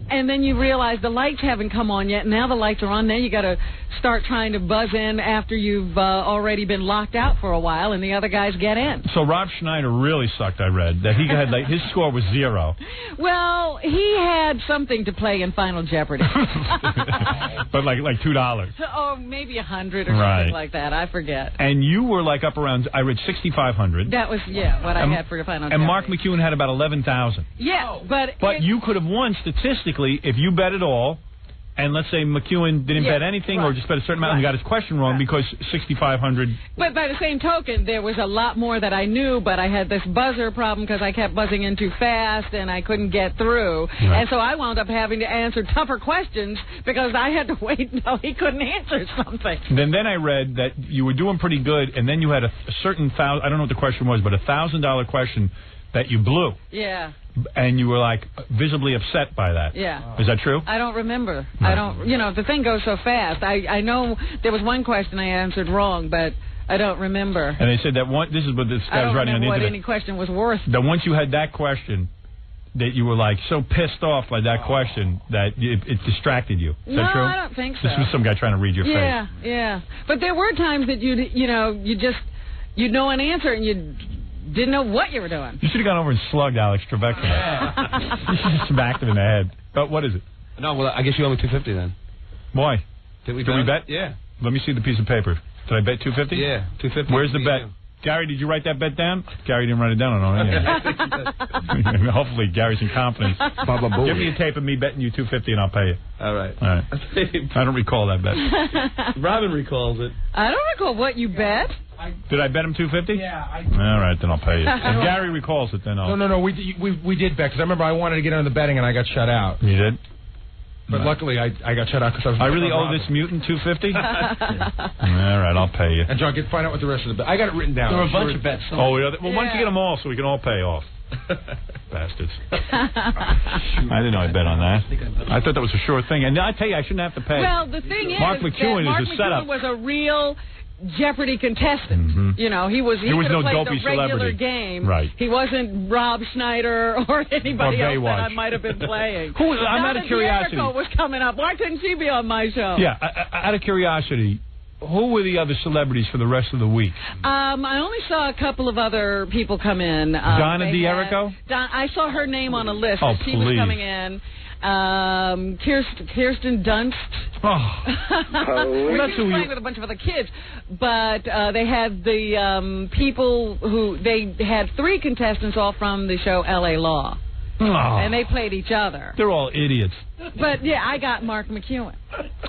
and then you realize the lights haven't come on yet. Now the lights are on. Then you got to start trying to buzz in after you've already been locked out for a while, and the other guys get in. So Rob Schneider really sucked. I read that he had his score was 0. Well, he had something to play in Final Jeopardy. But like $2. Oh, maybe 100 or something like that. I forget. And you were like up around. I read 6,500. That was what I had for your Final Jeopardy. And Mark McEwen had about 11,000. Yeah, but you could have won statistically if you bet it all. And let's say McEwen didn't bet anything or just bet a certain amount and got his question wrong because 6,500. But by the same token, there was a lot more that I knew, but I had this buzzer problem because I kept buzzing in too fast and I couldn't get through. Right. And so I wound up having to answer tougher questions because I had to wait until he couldn't answer something. Then I read that you were doing pretty good, and then you had a certain I don't know what the question was, but $1,000 question that you blew. Yeah. And you were, like, visibly upset by that. Yeah. Is that true? I don't remember. I don't, the thing goes so fast. I know there was one question I answered wrong, but I don't remember. And they said that this is what this guy was writing on the internet. I don't remember what any question was worth. That once you had that question, that you were, like, so pissed off by that question that it distracted you. Is that true? No, I don't think so. This was some guy trying to read your face. Yeah. But there were times that you'd know an answer and you didn't know what you were doing. You should have gone over and slugged Alex Trebek. You should have smacked him in the head. But what is it? No, well, I guess you owe me $250 then. Why? Did we bet? Yeah. Let me see the piece of paper. Did I bet $250? Yeah, $250. Where's the bet? Gary, did you write that bet down? Gary didn't write it down. I don't know. Hopefully, Gary's in confidence. Give me a tape of me betting you $250 and I'll pay you. All right. I don't recall that bet. Robin recalls it. I don't recall what you bet. Did I bet him $250? Yeah. All right, then I'll pay you. If Gary recalls it, then I'll... No. We did bet, because I remember I wanted to get on the betting and I got shut out. You did? But luckily, I got shut out because I really owe this mutant $250? All right, I'll pay you. And John, find out what the rest of the bet. I got it written down. There were a bunch of bets. Oh, well, why don't you get them all so we can all pay off? Bastards. I didn't know I bet on that. I thought that was a sure thing. And I tell you, I shouldn't have to pay. Well, the thing is, Mark McEwen is a setup. was a real Jeopardy contestant. Mm-hmm. He was. He was no played dopey the regular celebrity game. Right. He wasn't Rob Schneider or anybody else that I might have been playing. I'm out of curiosity. Donna D'Errico was coming up. Why couldn't she be on my show? Yeah, out of curiosity. Who were the other celebrities for the rest of the week? I only saw a couple of other people come in. Donna D'Errico? I saw her name on a list. Oh, she please. was coming in. Kirsten Dunst. Oh. That's who playing with a bunch of other kids. But they had the people who... They had 3 contestants all from the show L.A. Law. Oh. And they played each other. They're all idiots. But, yeah, I got Mark McEwen,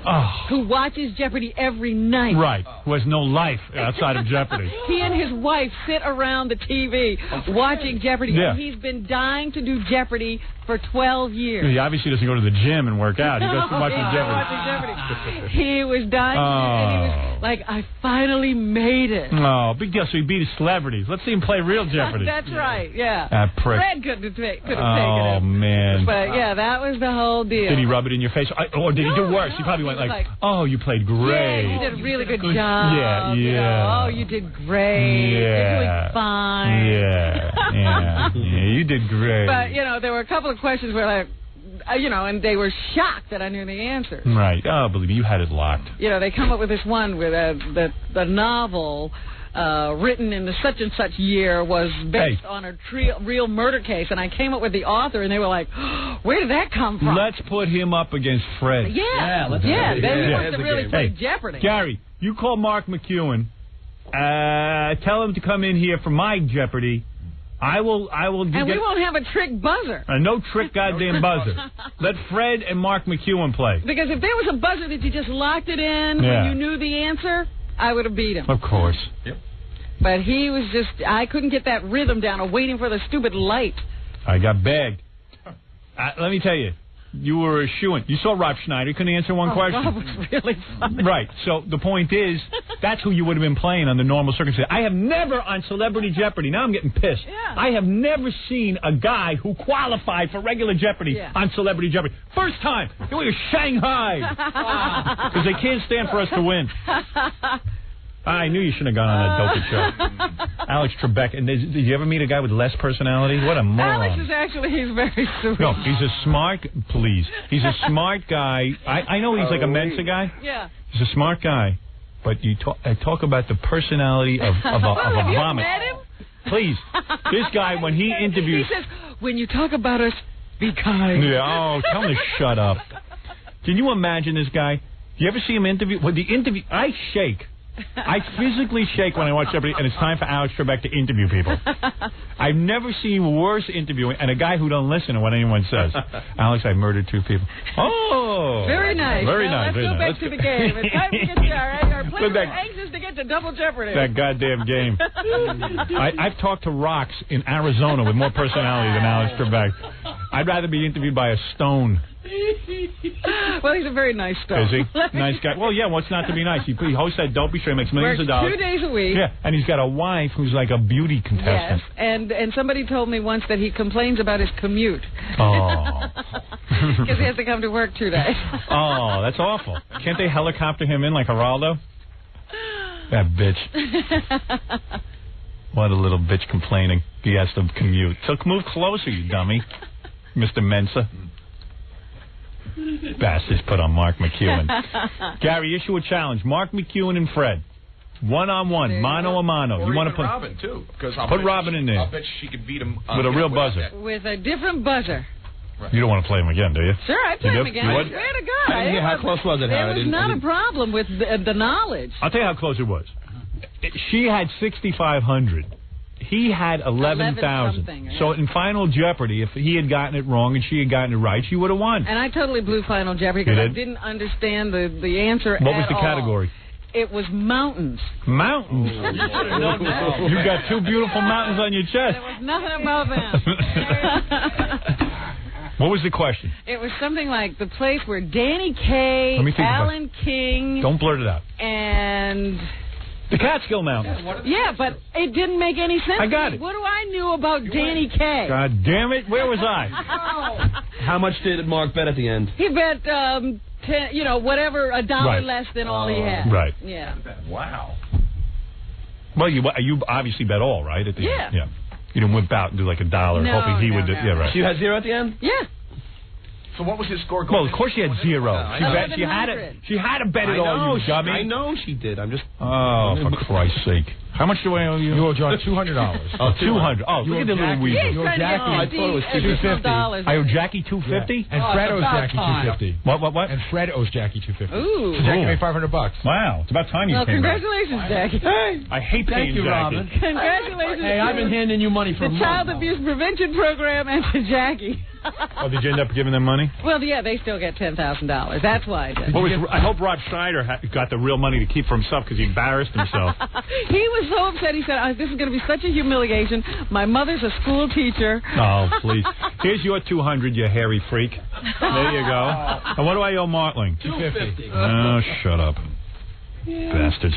Oh. who watches Jeopardy every night. Right, who has no life outside of Jeopardy. He and his wife sit around the TV watching Jeopardy, Yeah. and he's been dying to do Jeopardy for 12 years. He obviously doesn't go to the gym and work out. He goes to watch Jeopardy. He was dying, and he was like, I finally made it. Oh, big deal. So he beat his celebrities. Let's see him play real Jeopardy. That's right, yeah. That prick. Fred couldn't have taken it. Oh, man. But, yeah, that was the whole deal. Did he rub it in your face? Or did he do worse? He probably went like, oh, you played great. Yeah, you did a really good job. Yeah, You know, yeah. oh, you did great. Yeah. You're doing fine. Yeah, you did great. But, you know, there were a couple of questions where, like, you know, and they were shocked that I knew the answers. Right. Oh, believe me, you had it locked. You know, they come up with this one where the novel written in the such and such year was based on a real murder case, and I came up with the author, and they were like, where did that come from? Let's put him up against Fred. Yeah, then he wants to really play Jeopardy. Gary, you call Mark McEwen. Tell him to come in here for my Jeopardy. I will. And we won't have a trick buzzer. No trick goddamn buzzer. Let Fred and Mark McEwen play. Because if there was a buzzer that you just locked it in when you knew the answer, I would have beat him. Of course. Yep. But he was just, I couldn't get that rhythm down of waiting for the stupid light. I got bagged. Let me tell you, you were a shoo-in. You saw Rob Schneider. Couldn't answer one question. Rob was really funny. Right. So the point is, that's who you would have been playing under normal circumstances. I have never on Celebrity Jeopardy, now I'm getting pissed. Yeah. I have never seen a guy who qualified for regular Jeopardy on Celebrity Jeopardy. First time. It was Shanghai. Because they can't stand for us to win. I knew you shouldn't have gone on that dopey show. Alex Trebek. And did you ever meet a guy with less personality? What a moron. Alex is actually, he's very sweet. No, he's a smart, he's a smart guy. I know he's like a Mensa guy. Yeah. He's a smart guy. But you talk about the personality of a Have you vomit. met him? Please. This guy, when he interviews... He says, when you talk about us, be kind. Yeah, oh, tell him to shut up. Can you imagine this guy? Do you ever see him interview? Well, the interview... I shake. I physically shake when I watch Jeopardy, and it's time for Alex Trebek to interview people. I've never seen worse interviewing, and a guy who don't listen to what anyone says. Alex, I murdered 2 people. Oh! Very nice. Very now, nice. Let's go back to the game. It's time to get our players are anxious to get to Double Jeopardy. That goddamn game. I've talked to rocks in Arizona with more personality than Alex Trebek. I'd rather be interviewed by a stone. Well, he's a very nice stone. Is he? Nice guy. Well, yeah, what's not to be nice? He hosts that dopey show, he makes millions of dollars. 2 days a week. Yeah, and he's got a wife who's like a beauty contestant. Yes, and somebody told me once that he complains about his commute. Oh. Because he has to come to work 2 days. Oh, that's awful. Can't they helicopter him in like Geraldo? That bitch. What a little bitch complaining. He has to commute. So move closer, you dummy. Mr. Mensa. Bastards put on Mark McEwen. Gary, issue a challenge. Mark McEwen and Fred. One-on-one, mano a mano. Or you want to even put Robin, too. Put Robin in there. I'll bet she could beat him with a real buzzer. With a different buzzer. Right. You don't want to play him again, do you? Sure, I'd play him again. I swear to God. How close was it, There was not a problem with the knowledge. I'll tell you how close it was. She had 6,500. He had 11,000. Yeah. So in Final Jeopardy, if he had gotten it wrong and she had gotten it right, she would have won. And I totally blew Final Jeopardy because I didn't understand the answer at all. What was the category? It was mountains. Mountains? You got 2 beautiful mountains on your chest. There was nothing about them. What was the question? It was something like the place where Danny Kaye, Alan King... Don't blurt it out. And... The Catskill Mountains. Yeah, but it didn't make any sense. I got it. What do I knew about Danny Kaye? God damn it! Where was I? How much did Mark bet at the end? He bet, whatever, $1 less than all he had. Right. Yeah. Wow. Well, you obviously bet all, right? At the end. Yeah. You didn't whip out and do like $1, No, hoping he would do. no. Yeah, right. So you had 0 at the end? Yeah. So what was his score? Well, of course she had 0. She had to bet it all, you dummy. I know she did. I'm just... Oh, for Christ's sake. How much do I owe you? You owe John $200. Oh, 200. Oh, look at the little weasel. You owe Jackie. I thought it was $250. I owe Jackie $250? And Fred owes Jackie $250. What? And Fred owes Jackie $250. Ooh. So Jackie made $500. Wow. It's about time you Well, came back. congratulations, Jackie. Hey. I hate paying Thank you, Jackie. Robin. Congratulations. Hey, I've been handing you money for a the month Child now. Abuse Prevention Program and to Jackie. Oh, did you end up giving them money? Well, yeah, they still get $10,000. That's why I did. I hope Rob Schneider got the real money to keep for himself because he embarrassed himself. He was so upset. He said, this is going to be such a humiliation. My mother's a school teacher. Oh, please. Here's your 200, you hairy freak. There you go. And what do I owe Martling? $250. Oh, shut up. Bastards.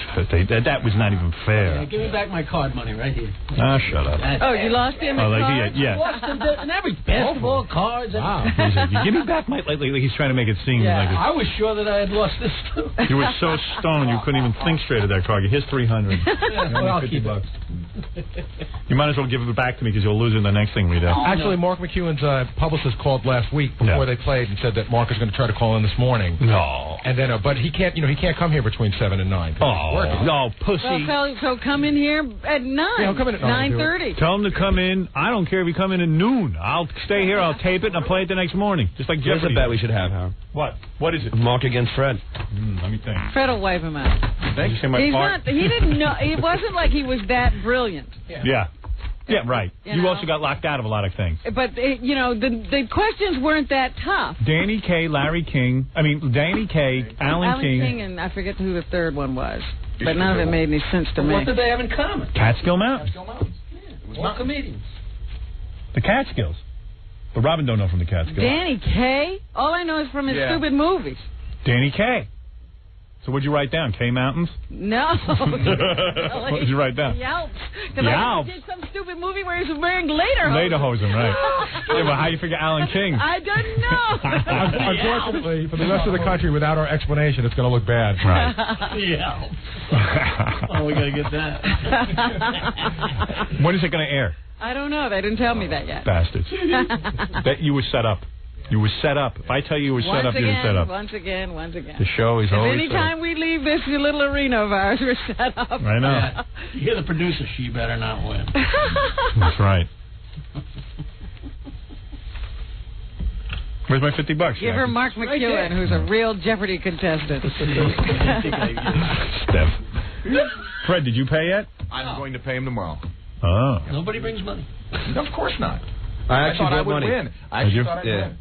That was not even fair. Yeah, give me back my card money right here. Ah, shut up. Oh, you lost him in cards? Yeah. Lost him in every basketball, cards. Wow. Give me back my... Like he's trying to make it seem like... I was sure that I had lost this too. You were so stoned you couldn't even think straight at that card. Here's $300. Well, I'll keep $50. You might as well give it back to me because you'll lose it in the next thing we do. Actually, Mark McEwen's publicist called last week before they played and said that Mark is going to try to call in this morning. No. And then, but he can't. He can't come here between 7 and 9. Oh, no, pussy. Well, so come in here at 9. Yeah, he'll come in at 9:30. Tell him to come in. I don't care if he come in at noon. I'll stay here. I'll tape it and I'll play it the next morning, just like Here's Jeopardy. a bet we should have, Howard. What? What is it? Mark against Fred. Let me think. Fred will wipe him out. Did you say my He's part? not. He didn't know. It wasn't like he was that brilliant. Yeah. Yeah, right. You also got locked out of a lot of things. But the questions weren't that tough. Danny Kaye, Alan King, Alan King, and I forget who the third one was. But none of it made any sense to me. What did they have in common? Catskill Mountains. All comedians. The Catskills. But Robin don't know from the Catskills. Danny Kaye? All I know is from his stupid movies. Danny Kaye. So what'd you write down? K Mountains? No. What did you write down? Yelps. Because I did some stupid movie where he was wearing lederhosen. Lederhosen, right. Yeah, well, how do you figure Alan King? I don't know. Unfortunately, for the rest of the country, without our explanation, it's going to look bad. Right. Yeah. Oh, we got to get that. When is it going to air? I don't know. They didn't tell me that yet. Bastards. That you were set up. You were set up. If I tell you were set up, you were set up. Once again. The show is always anytime we leave this little arena of ours, we're set up. I know. Yeah. You're the producer. She better not win. That's right. Where's my $50? Give her Mark McEwen, who's a real Jeopardy contestant. Steph. Fred, did you pay yet? I'm going to pay him tomorrow. Oh. Nobody brings money. Of course not. I thought I would money. win. I actually thought I'd win.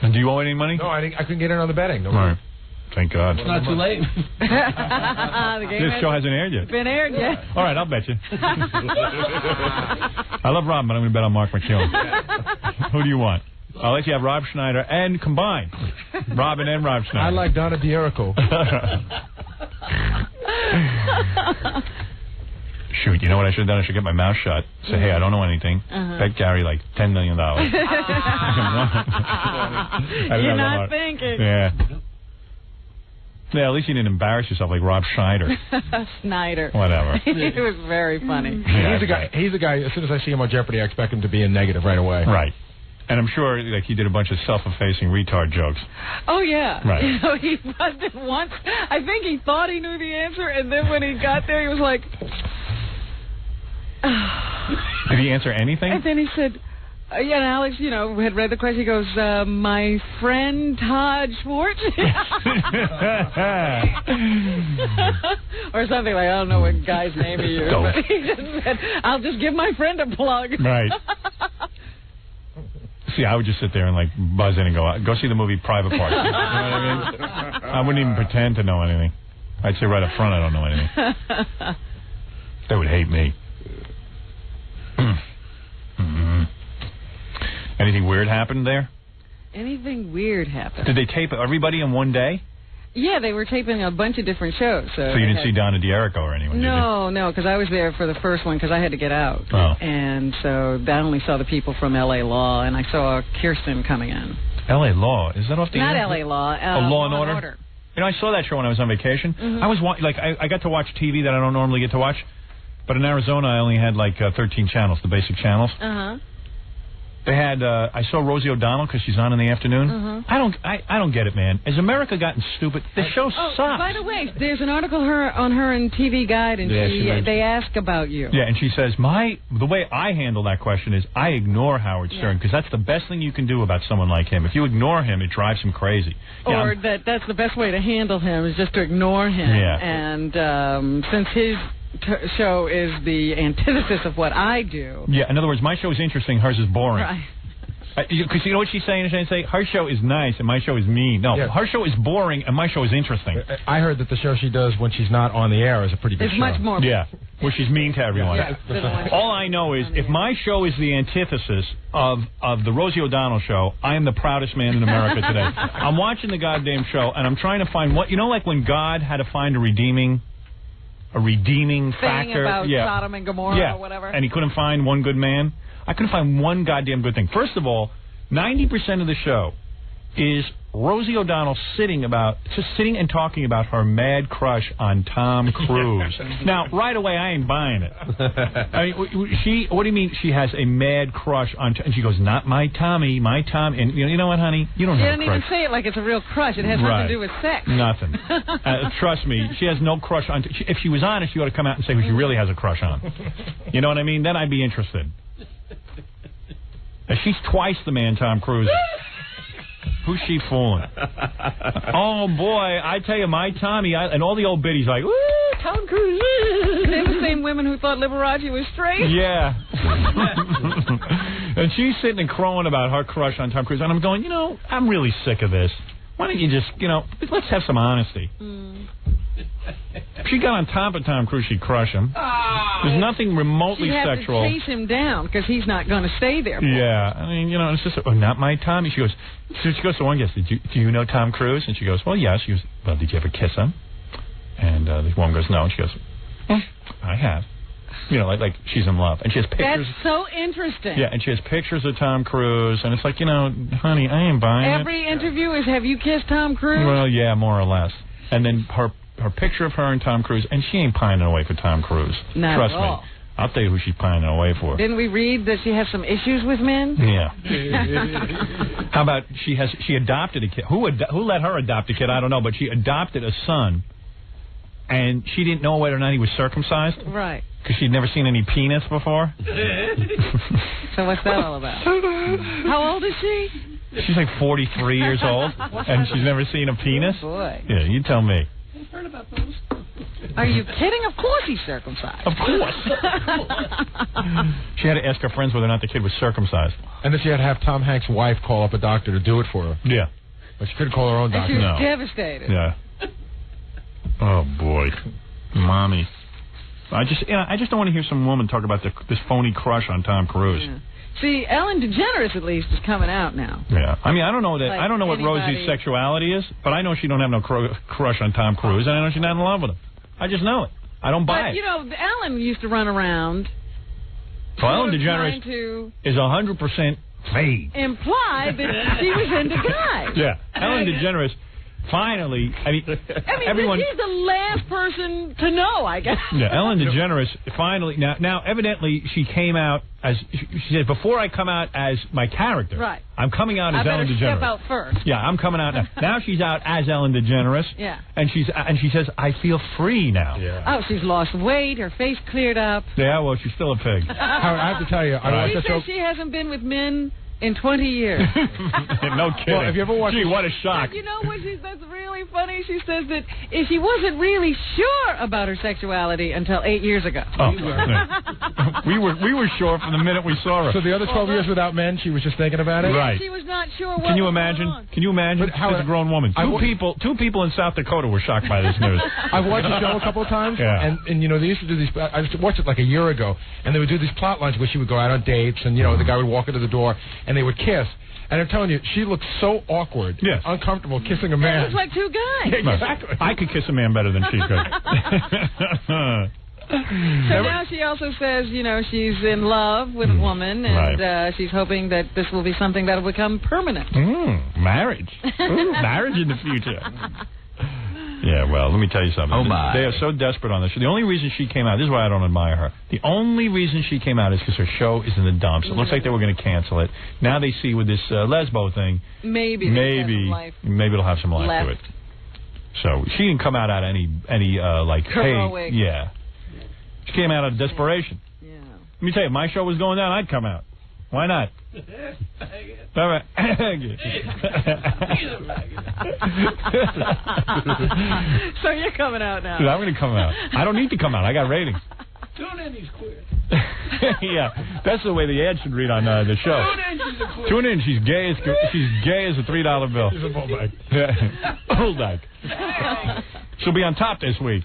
And do you owe any money? No, I couldn't get in on the betting. No. All right. Thank God. It's not too late. This show hasn't aired yet. Been aired yet. All right, I'll bet you. I love Rob, but I'm going to bet on Mark McEwen. Who do you want? I'll let you have Rob Schneider and combined. Robin and Rob Schneider. I like Donna D'Erico. Shoot, you know what I should have done? I should get my mouth shut. Say, hey, I don't know anything. Bet Gary like $10 million. You're not thinking. Yeah. Yeah, at least you didn't embarrass yourself like Rob Schneider. Snyder. Whatever. It was very funny. Yeah, he's a guy, as soon as I see him on Jeopardy, I expect him to be in negative right away. Right. And I'm sure like he did a bunch of self-effacing retard jokes. Oh, yeah. Right. You know, he busted once. I think he thought he knew the answer, and then when he got there, he was like... Did he answer anything? And then he said... and Alex, had read the question. He goes, my friend Todd Schwartz? Or something like, I don't know what guy's name he used. But he just said, I'll just give my friend a plug. Right. See, I would just sit there and, like, buzz in and go see the movie Private Parts. You know what I mean? I wouldn't even pretend to know anything. I'd say right up front I don't know anything. They would hate me. Anything weird happened there? Anything weird happened. Did they tape everybody in one day? Yeah, they were taping a bunch of different shows. So you didn't see Donna D'Erico or anyone, No, because I was there for the first one because I had to get out. Oh. And so I only saw the people from L.A. Law, and I saw Kirsten coming in. L.A. Law? Is that off the Not air? L.A. Law. Law and Order? You know, I saw that show when I was on vacation. Mm-hmm. I was I got to watch TV that I don't normally get to watch. But in Arizona, I only had like 13 channels, the basic channels. Uh-huh. They had. I saw Rosie O'Donnell because she's on in the afternoon. I don't get it, man. Has America gotten stupid? The show sucks. By the way, there's an article on her in TV Guide, and they ask about you. Yeah, and she says the way I handle that question is I ignore Howard Stern because that's the best thing you can do about someone like him. If you ignore him, it drives him crazy. Or that's the best way to handle him is just to ignore him. Yeah. And since his show is the antithesis of what I do. Yeah, in other words, my show is interesting, hers is boring. Right. Because you know what she's saying? She's saying her show is nice and my show is mean. No, her show is boring and my show is interesting. I heard that the show she does when she's not on the air is a pretty good show. It's much more. Yeah, where she's mean to everyone. Yeah. All I know is if my show is the antithesis of the Rosie O'Donnell show, I am the proudest man in America today. I'm watching the goddamn show and I'm trying to find like when God had to find a redeeming factor about Sodom and Gomorrah or whatever. And he couldn't find one good man. I couldn't find one goddamn good thing. First of all, 90% of the show is Rosie O'Donnell sitting and talking about her mad crush on Tom Cruise. Now, right away, I ain't buying it. I mean, what do you mean she has a mad crush on? And she goes, "Not my Tommy, my Tom." And you know what, honey? You don't have a crush. She didn't even say it like it's a real crush. It has nothing to do with sex. Nothing. Trust me, she has no crush on. If she was honest, she ought to come out and say who she really has a crush on. You know what I mean? Then I'd be interested. She's twice the man Tom Cruise is. Who's she fooling? Oh, boy, I tell you, my Tommy, and all the old biddies like, woo, Tom Cruise. They're the same women who thought Liberace was straight? Yeah. And she's sitting and crowing about her crush on Tom Cruise. And I'm going, I'm really sick of this. Why don't you just, let's have some honesty. If she got on top of Tom Cruise, she'd crush him. There's nothing remotely sexual. She'd have to chase him down because he's not going to stay there. Yeah, I mean, it's just, not my Tommy. She goes to one guest, do you know Tom Cruise? And she goes, well, yes. She goes, well, did you ever kiss him? And the woman goes, no. And she goes, I have. Like she's in love. And she has pictures. That's so interesting. Yeah, and she has pictures of Tom Cruise. And it's like, honey, I ain't buying it. Every interview is, have you kissed Tom Cruise? Well, yeah, more or less. And then her picture of her and Tom Cruise, and she ain't pining away for Tom Cruise. Not Trust at all. me. I'll tell you who she's pining away for. Didn't we read that she has some issues with men? Yeah. How about she adopted a kid? Who let her adopt a kid? I don't know, but she adopted a son, and she didn't know whether or not he was circumcised. Right. Because she'd never seen any penis before. So what's that all about? How old is she? She's like 43 years old, and she's never seen a penis? Oh, boy. Yeah, you tell me. I've heard about those. Are you kidding? Of course he's circumcised. Of course. She had to ask her friends whether or not the kid was circumcised. And then she had to have Tom Hanks' wife call up a doctor to do it for her. Yeah. But she couldn't call her own doctor. She was devastated. Yeah. Oh, boy. Mommy. I just don't want to hear some woman talk about this phony crush on Tom Cruise. Yeah. See, Ellen DeGeneres at least is coming out now. Yeah, I mean, I don't know that. Like I don't know what Rosie's sexuality is, but I know she don't have no crush on Tom Cruise, and I know she's not in love with him. I just know it. I don't buy it. But Ellen used to run around. Well, Ellen DeGeneres is 100% fade. Imply that she was into guys. Yeah, Ellen DeGeneres. Finally, everyone. She's the last person to know, I guess. Yeah, Ellen DeGeneres finally. Now, evidently, she came out as she said. Before I come out as my character, right? I'm coming out as Ellen DeGeneres. Step out first. Yeah, I'm coming out now. Now she's out as Ellen DeGeneres. Yeah. And she says, I feel free now. Yeah. Oh, she's lost weight. Her face cleared up. Yeah, well, she's still a pig. Howard, I have to tell you, she says she hasn't been with men in 20 years. No kidding. Well, if you ever watched what a shock. But you know what? That's really funny. She says that if she wasn't really sure about her sexuality until 8 years ago. Oh, we were sure from the minute we saw her. So the other 12 years without men, she was just thinking about it? Right. She was not sure what Can you was imagine? going on. Can you imagine? As a grown woman. Two people in South Dakota were shocked by this news. I've watched the show a couple of times, yeah. and they used to do these. I watched it like a year ago, and they would do these plot lines where she would go out on dates, and the guy would walk into the door, and they would kiss. And I'm telling you, she looked so awkward, uncomfortable kissing a man. It was like two guys. Yeah, exactly. I could kiss a man better than she could. So now she also says, she's in love with a woman, and she's hoping that this will be something that will become permanent. Marriage. Ooh, marriage in the future. Yeah, well, let me tell you something. Oh, my. They are so desperate on this show. The only reason she came out, this is why I don't admire her. The only reason she came out is because her show is in the dumps. It looks like they were going to cancel it. Now they see with this Lesbo thing, maybe it'll have some life left. to it. So she didn't come out any like, heroic. hey, yeah. She came out of desperation. Yeah. Let me tell you, if my show was going down, I'd come out. Why not? All right. So you're coming out now. Dude, I'm going to come out. I don't need to come out. I got ratings. Tune in, he's queer. Yeah, that's the way the ad should read on the show. Tune in, she's gay as a $3 bill. She's a bulldog. Bulldog. She'll be on top this week.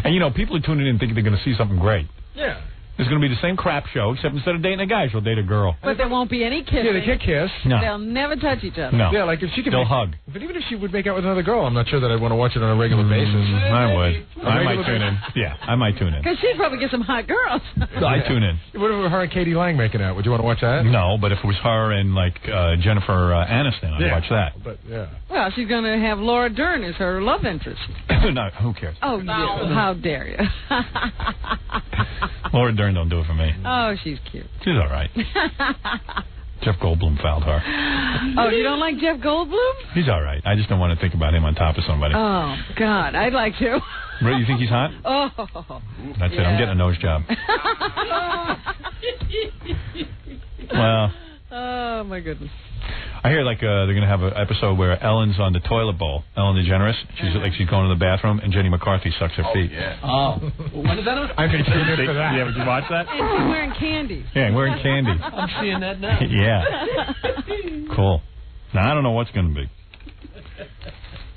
And you know, people are tuning in thinking they're going to see something great. Yeah. It's going to be the same crap show, except instead of dating a guy, she'll date a girl. But there won't be any kissing. Yeah, they can't kiss. No. They'll never touch each other. No. Yeah, like if she could They'll hug. But even if she would make out with another girl, I'm not sure that I'd want to watch it on a regular basis. I would. I might tune in. Yeah, I might tune in. Because she'd probably get some hot girls. I tune in. What if it were her and Katie Lang making out? Would you want to watch that? No, but if it was her and, like, Jennifer Aniston, I'd watch that. But, yeah. Well, she's going to have Laura Dern as her love interest. No, who cares? Oh, yeah. How dare you? Laura Dern don't do it for me. Oh, she's cute. She's all right. Jeff Goldblum fouled her. Oh, you don't like Jeff Goldblum? He's all right. I just don't want to think about him on top of somebody. Oh, God, I'd like to. Really? You think he's hot? Oh. That's it. I'm getting a nose job. Well. Oh, my goodness. I hear like they're going to have an episode where Ellen's on the toilet bowl. Ellen DeGeneres. She's like she's going to the bathroom, and Jenny McCarthy sucks her feet. Yeah. Oh, when is that on? I'm going to tune in for that. Yeah, would you watch that? And she's wearing candy. Yeah, wearing candy. I'm seeing that now. Yeah. Cool. Now I don't know what's going to be.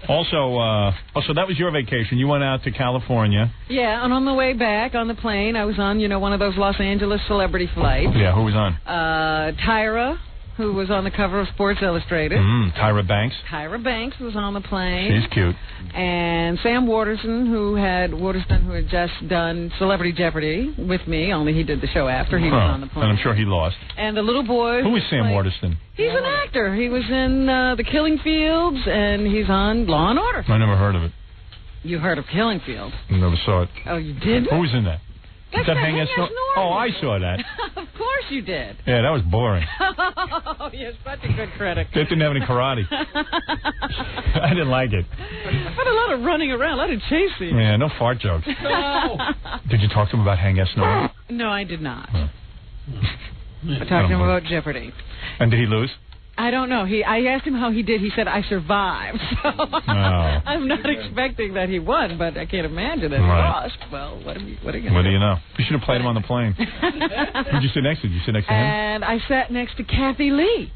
Also, that was your vacation. You went out to California. Yeah, and on the way back on the plane, I was on, one of those Los Angeles celebrity flights. Yeah, who was on? Tyra, who was on the cover of Sports Illustrated. Tyra Banks. Tyra Banks was on the plane. She's cute. And Sam Waterston, who had just done Celebrity Jeopardy with me, only he did the show after he was on the plane. And I'm sure he lost. And the little boy. Who is Sam Waterston? He's an actor. He was in The Killing Fields, and he's on Law and Order. I never heard of it. You heard of Killing Fields? Never saw it. Oh, you did? Who was in that? That's that Hang S. Norton. Oh, I saw that. Of course you did. Yeah, that was boring. Oh, you're such a good critic. That didn't have any karate. I didn't like it. Had a lot of running around, a lot of chasing. Yeah, no fart jokes. No. Did you talk to him about Hang S. Norton? No, I did not. I talked to him about Jeopardy. And did he lose? I don't know. I asked him how he did. He said, I survived. So I'm not expecting that he won, but I can't imagine that he lost. Well, what are you going to do? What do you know? You should have played him on the plane. Who'd you sit next to? Did you sit next to him? And I sat next to Kathy Lee.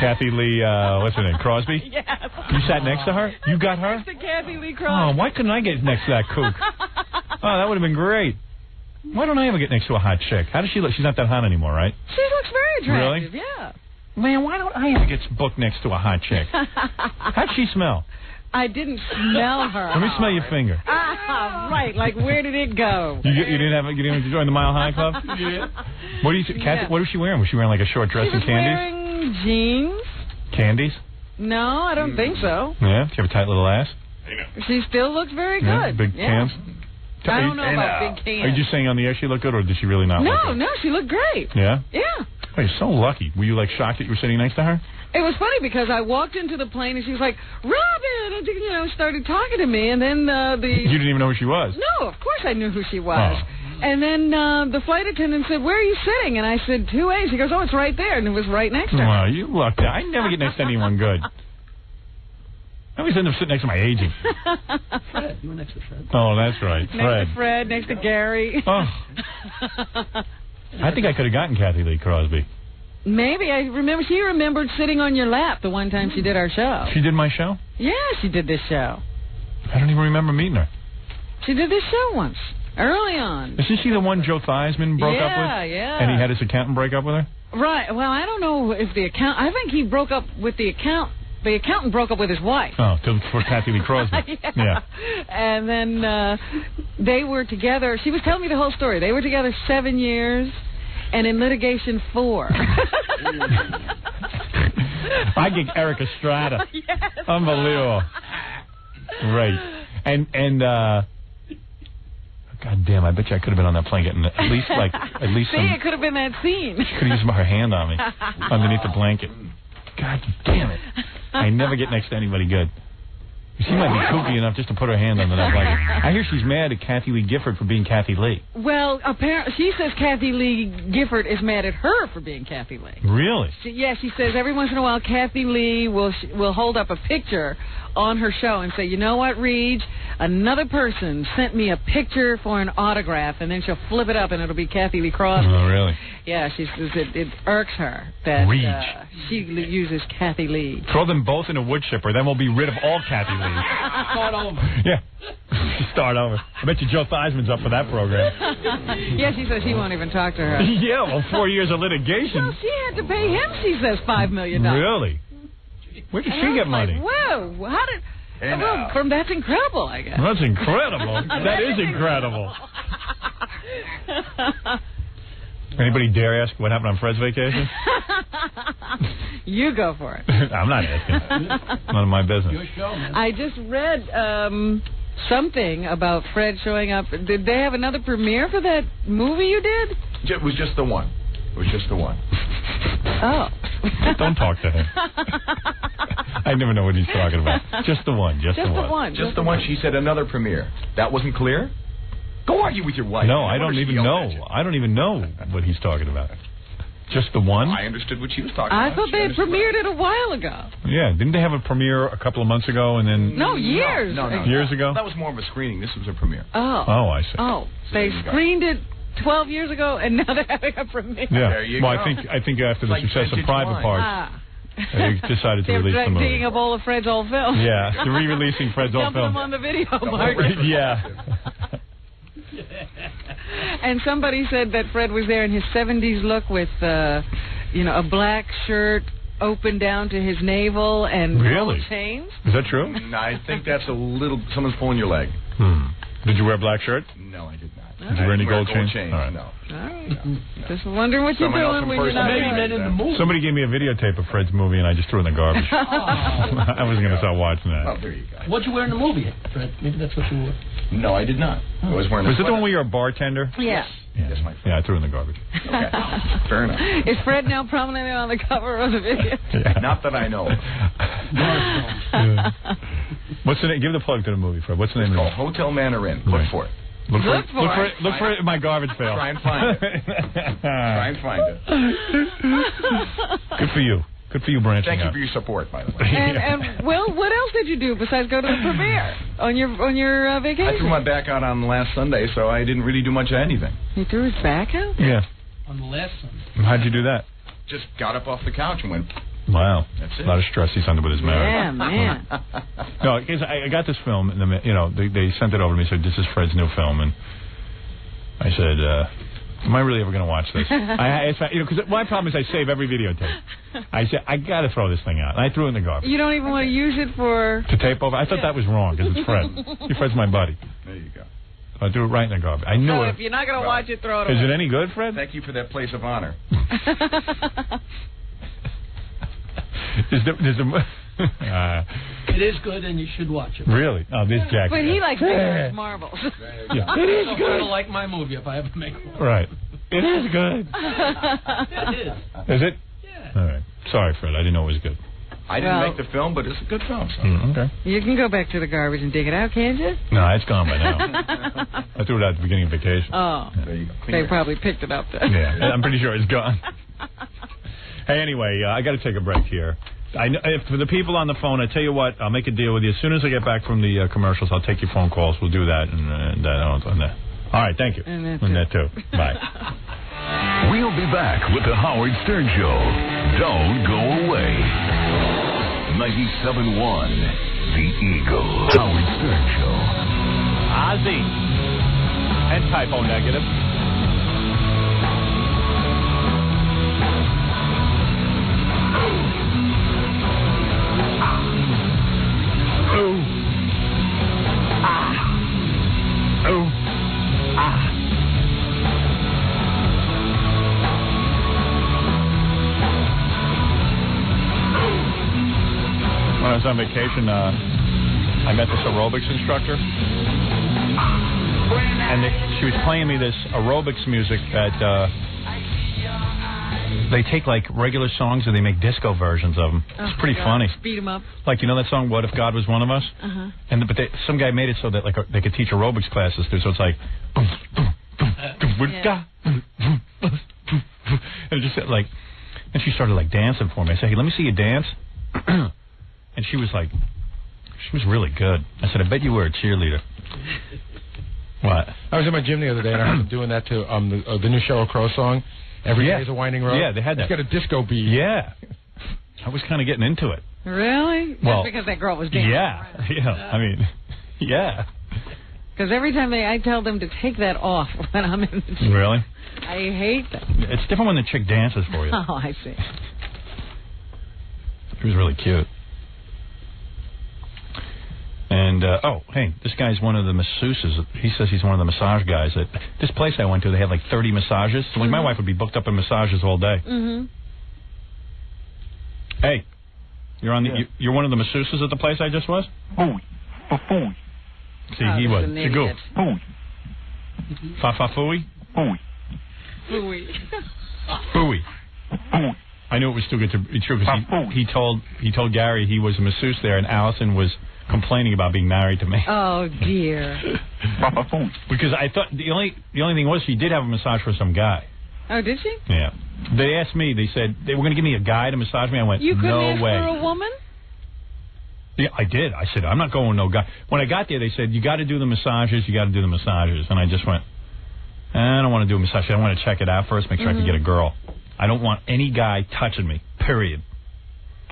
Kathy Lee, what's her name? Crosby? Yes. You sat next to her? You got her? Next to Kathy Lee Crosby. Oh, why couldn't I get next to that kook? Oh, that would have been great. Why don't I ever get next to a hot chick? How does she look? She's not that hot anymore, right? She looks very attractive, Really? Yeah. Man, why don't I ever get booked next to a hot chick? How'd she smell? I didn't smell her. Let me smell your finger. Ah, right. Like, where did it go? You didn't join the Mile High Club? Yeah. What do you Kathy, Yeah. What was she wearing? Was she wearing like a short dress and candies? Wearing jeans. Candies? No, I don't think so. Yeah. Do you have a tight little ass? She still looks very good. Yeah, big cans. I don't know about big cans. Are you just saying on the air she looked good, or did she really not look good? No, she looked great. Yeah? Yeah. Oh, you're so lucky. Were you like shocked that you were sitting next to her? It was funny because I walked into the plane and she was like, Robin, and started talking to me, and then You didn't even know who she was? No, of course I knew who she was. Oh. And then the flight attendant said, where are you sitting? And I said, 2A. She goes, oh, it's right there, and it was right next to her. Wow, you lucked out. I never get next to anyone good. I always end up sitting next to my agent. Fred, you were next to Fred. Oh, that's right, Fred. Next to Fred, next to Gary. Oh. I think I could have gotten Kathy Lee Crosby. Maybe. She remembered sitting on your lap the one time she did our show. She did my show? Yeah, she did this show. I don't even remember meeting her. She did this show once, early on. Isn't she the one Joe Theismann broke up with? Yeah. And he had his accountant break up with her? Right. Well, I don't know if I think he broke up with the accountant. The accountant broke up with his wife. Oh, for Kathy Lee Crosby. Yeah. And then they were together. She was telling me the whole story. They were together 7 years, and in litigation 4. I get Eric Estrada. Yes. Unbelievable. Right. And God damn, I bet you I could have been on that plane getting at least See, it could have been that scene. She could have used her hand on me underneath the blanket. God damn it. I never get next to anybody good. She might be kooky enough just to put her hand under that blanket. I hear she's mad at Kathy Lee Gifford for being Kathy Lee. Well, apparently, she says Kathy Lee Gifford is mad at her for being Kathy Lee. Really? She says every once in a while Kathy Lee will hold up a picture on her show and say, you know what, Reed? Another person sent me a picture for an autograph, and then she'll flip it up and it'll be Kathy Lee Crosby. Oh, really? Yeah, she says it irks her that she uses Kathy Lee. Throw them both in a wood chipper, then we'll be rid of all Kathy Lees. Start over. Yeah. Start over. I bet you Joe Theismann's up for that program. Yeah, she says he won't even talk to her. Yeah, well, 4 years of litigation. Well, she had to pay him, she says, $5 million. Really? Where did she get money? Whoa, how did... Well, from That's Incredible, I guess. That's incredible. That is incredible. Anybody dare ask what happened on Fred's vacation? You go for it. I'm not asking. None of my business. Your show, man. I just read something about Fred showing up. Did they have another premiere for that movie you did? It was just the one. It was just the one. Oh. Don't talk to him. I never know what he's talking about. Just the one. Just the one. Just the one. She said another premiere. That wasn't clear? Go argue with your wife. No, I don't even know. I don't even know what he's talking about. Just the one? I understood what she was talking I about. thought they had premiered it a while ago. Yeah, didn't they have a premiere a couple of months ago and then... No, years. No. Years ago? That was more of a screening. This was a premiere. Oh. Oh, I see. Oh, they screened it 12 years ago, and now they're having a premiere. Yeah. There you well, go. I think after the success of Private Parts, they decided to release the movie. They're digging up all of Fred's old films. Yeah, they're re-releasing Fred's old Dumping films. them on the video market. Yeah. And somebody said that Fred was there in his 70s look with, a black shirt open down to his navel and gold chains. Is that true? I think that's a little... Someone's pulling your leg. Did you wear a black shirt? No, I did not. Did you wear any gold chains? All right. No. Just wondering what you're doing when you're not there. Somebody gave me a videotape of Fred's movie, and I just threw it in the garbage. I wasn't going to start watching that. Oh, there you go. What'd you wear in the movie, Fred? Maybe that's what you wore. No, I did not. I was wearing. Was it the one where you're a bartender? Yeah. Yes, my friend. Yeah, I threw it in the garbage. Okay. Fair enough. Is Fred now prominently on the cover of the video? Not that I know of. What's the name? Give the plug to the movie, Fred. What's the name of it? Hotel Mandarin. Look for it. Look for it in my garbage pail. Try and find it. Try and find it. Good for you. Good for you branching Thank you out. for your support, by the way. And Will, what else did you do besides go to the premiere on your vacation? I threw my back out on last Sunday, so I didn't really do much of anything. He threw his back out? Yeah. On the last Sunday. How'd you do that? Just got up off the couch and went... Wow. That's it. A lot of stress he's under with his marriage. Yeah, man. No, because I got this film, and they sent it over to me and said, this is Fred's new film, and I said, am I really ever going to watch this? Because my problem is I save every videotape. I said, I got to throw this thing out. And I threw it in the garbage. You don't even want to use it for... To tape over? I thought that was wrong, because it's Fred. Fred's my buddy. There you go. I threw it right in the garbage. I knew So it. if you're not going to watch it, throw it away. Is it any good, Fred? Thank you for that place of honor. It is good, and you should watch it. Really? Oh, this Jack. But he likes big marbles. Yeah. It is good. I like my movie if I ever make one. Right. It is good. It is. Is it? Yeah. All right. Sorry, Fred. I didn't know it was good. I didn't make the film, but it's a good film. So. Okay. You can go back to the garbage and dig it out, can't you? No, it's gone by now. I threw it out at the beginning of vacation. Oh. There you go. They probably picked it up then. Yeah, I'm pretty sure it's gone. Hey, anyway, I got to take a break here. For the people on the phone, I tell you what, I'll make a deal with you. As soon as I get back from the commercials, I'll take your phone calls. We'll do that. And all right, thank you. And that too. Bye. We'll be back with the Howard Stern Show. Don't go away. 97.1 The Eagle. Howard Stern Show. Ozzy. And typo negative. When I was on vacation, I I met this aerobics instructor, and she was playing me this aerobics music that they take like regular songs and they make disco versions of them. It's pretty funny. Speed them up. Like, you know that song, What If God Was One of Us? Uh-huh. But some guy made it so that like they could teach aerobics classes through. So it's like, and just like, and she started like dancing for me. I said, hey, let me see you dance. And she was like, she was really good. I said, I bet you were a cheerleader. What? I was in my gym the other day and I was doing that to the new Sheryl Crow song. Every day is a winding road. Yeah, they had that. It's got a disco beat. Yeah. I was kind of getting into it. Really? Well, That's because that girl was dancing. Yeah. Yeah. I mean, yeah. Because every time I tell them to take that off when I'm in the gym. Really? I hate that. It's different when the chick dances for you. Oh, I see. She was really cute. And, hey, this guy's one of the masseuses. He says he's one of the massage guys. At this place I went to, they had like 30 massages. So like, my wife would be booked up in massages all day. Mm-hmm. Hey, you're one of the masseuses at the place I just was? See, he was. Chigoo. Fa-fa-fooey? Fooey. I knew it was too good to be true because he told Gary he was a masseuse there, and Allison was complaining about being married to me. Oh dear. Because I thought the only thing was she did have a massage for some guy. Oh, did she? Yeah. They asked me. They said they were going to give me a guy to massage me. I went, you couldn't no ask way. for a woman? Yeah, I did. I said, I'm not going with no guy. When I got there, they said, you got to do the massages. You got to do the massages. And I just went, I don't want to do a massage. I want to check it out first, make sure I can get a girl. I don't want any guy touching me, period.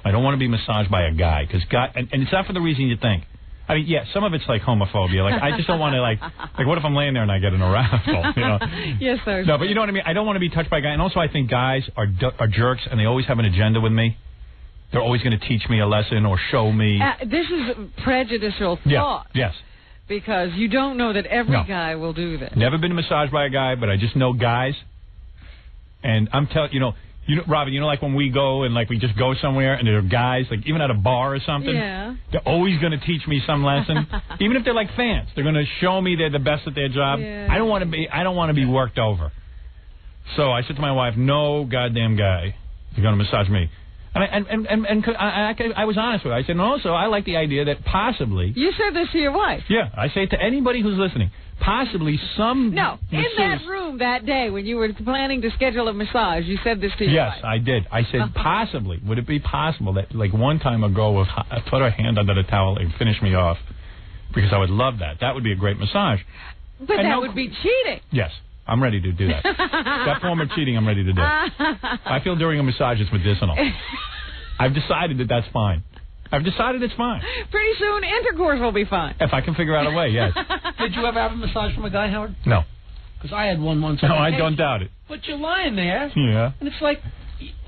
I don't want to be massaged by a guy. And it's not for the reason you think. I mean, yeah, some of it's like homophobia. Like, I just don't want to, like, what if I'm laying there and I get an arousal, you know? Yes, sir. No, but you know what I mean? I don't want to be touched by a guy. And also, I think guys are jerks, and they always have an agenda with me. They're always going to teach me a lesson or show me. This is prejudicial thought. Yes. Because you don't know that every guy will do this. Never been massaged by a guy, but I just know guys. And I'm telling you know, Robin, like when we go and like we just go somewhere and there are guys, like even at a bar or something, they're always going to teach me some lesson. Even if they're like fans, they're going to show me they're the best at their job. Yeah. I don't want to be worked over. So I said to my wife, no goddamn guy is going to massage me. And I was honest with her. I said, and also, I like the idea that possibly... You said this to your wife? Yeah, I say it to anybody who's listening. Possibly some... No, in that room that day when you were planning to schedule a massage, you said this to your wife. Yes, I did. I said, possibly. Would it be possible that, like, one time a girl would put her hand under the towel and finish me off? Because I would love that. That would be a great massage. But that would be cheating. Yes. I'm ready to do that. That form of cheating, I'm ready to do. I feel during a massage it's medicinal. I've decided that that's fine. I've decided it's fine. Pretty soon, intercourse will be fine. If I can figure out a way, yes. Did you ever have a massage from a guy, Howard? No. Because I had one once. No, I don't doubt it. But you're lying there. Yeah. And it's like,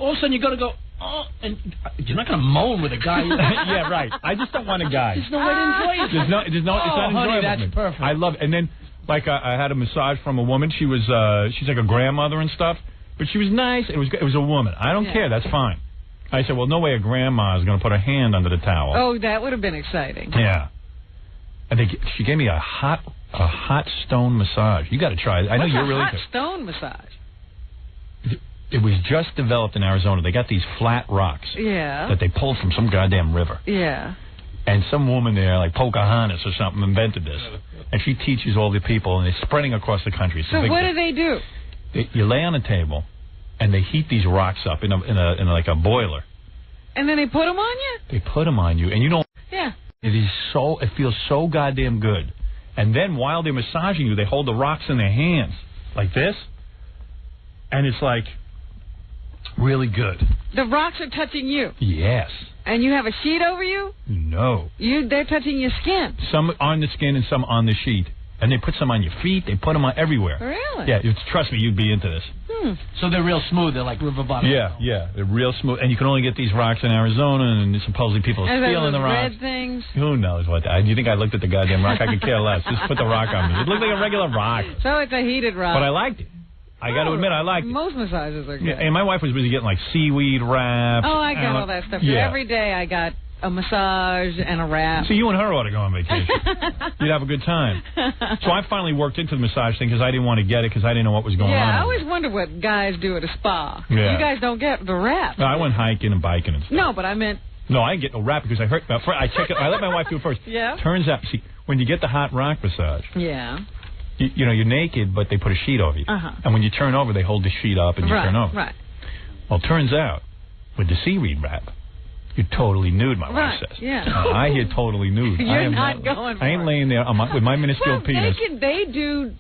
all of a sudden you got to go, oh, and you're not going to moan with a guy. Yeah, right. I just don't want a guy. There's no way to enjoy it. It's not enjoyable. Honey, that's perfect. I love it. And then, like, I had a massage from a woman. She's like a grandmother and stuff, but she was nice. It was a woman. I don't care. That's fine. I said, well, no way a grandma is going to put her hand under the towel. Oh, that would have been exciting. Yeah. And she gave me a hot stone massage. You got to try it. I know you're really good. What's a hot stone massage? It was just developed in Arizona. They got these flat rocks. Yeah. That they pulled from some goddamn river. Yeah. And some woman there, like Pocahontas or something, invented this. And she teaches all the people, and it's spreading across the country. So what do they do? You lay on a table, and they heat these rocks up in like a boiler. And then they put them on you? They put them on you, and you don't... Yeah. It feels so goddamn good. And then while they're massaging you, they hold the rocks in their hands, like this. And it's like... really good. The rocks are touching you? Yes. And you have a sheet over you? No. They're touching your skin? Some on the skin and some on the sheet. And they put some on your feet. They put them on everywhere. Really? Yeah, trust me, you'd be into this. So they're real smooth. They're like river bottom. Yeah. They're real smooth. And you can only get these rocks in Arizona, and supposedly people are stealing the rocks. Red things? Who knows what? Do you think I looked at the goddamn rock? I could care less. Just put the rock on me. It looked like a regular rock. So it's a heated rock. But I liked it. I got to admit, I liked it. Most massages are good. Yeah, and my wife was busy getting like seaweed wraps. Oh, I got all that stuff. Yeah. Every day I got a massage, and a wrap. So you and her ought to go on vacation. You'd have a good time. So I finally worked into the massage thing because I didn't want to get it because I didn't know what was going on. Yeah, I always wonder what guys do at a spa. Yeah. You guys don't get the wrap. No, I went hiking and biking and stuff. No, but I meant... No, I didn't get no wrap because I hurt. I let my wife do it first. Yeah. Turns out, see, when you get the hot rock massage, Yeah. you know, you're naked, but they put a sheet over you. Uh-huh. And when you turn over, they hold the sheet up and you turn over. Right. Well, it turns out, with the seaweed wrap, you're totally nude, my wife says. Yeah. I hear totally nude. You're I am not going for I ain't laying there with my minuscule penis.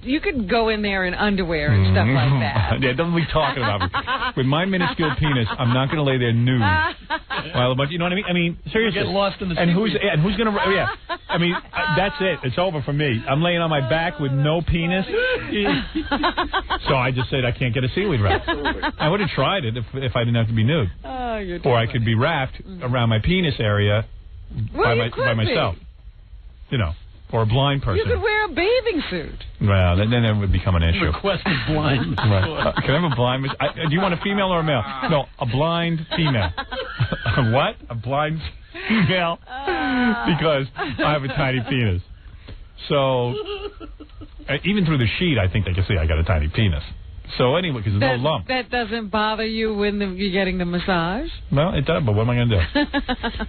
You could go in there in underwear and stuff like that. Yeah, don't be talking about me. With my minuscule penis, I'm not going to lay there nude. While a bunch, you know what I mean? I mean, seriously. Get lost in the and who's going to? Yeah. I mean, that's it. It's over for me. I'm laying on my back with no penis. So I just said I can't get a seaweed wrap. I would have tried it if I didn't have to be nude. Oh, you're or I could be wrapped around my penis area by myself. You know, or a blind person. You could wear a bathing suit. Well, then it would become an issue. Requested blind. Right. Can I have a blind? Do you want a female or a male? No, a blind female. What? A blind female? Because I have a tiny penis. So, even through the sheet, I think they can see I got a tiny penis. So anyway, because there's no lump. That doesn't bother you when you're getting the massage? Well, it does, but what am I going to do?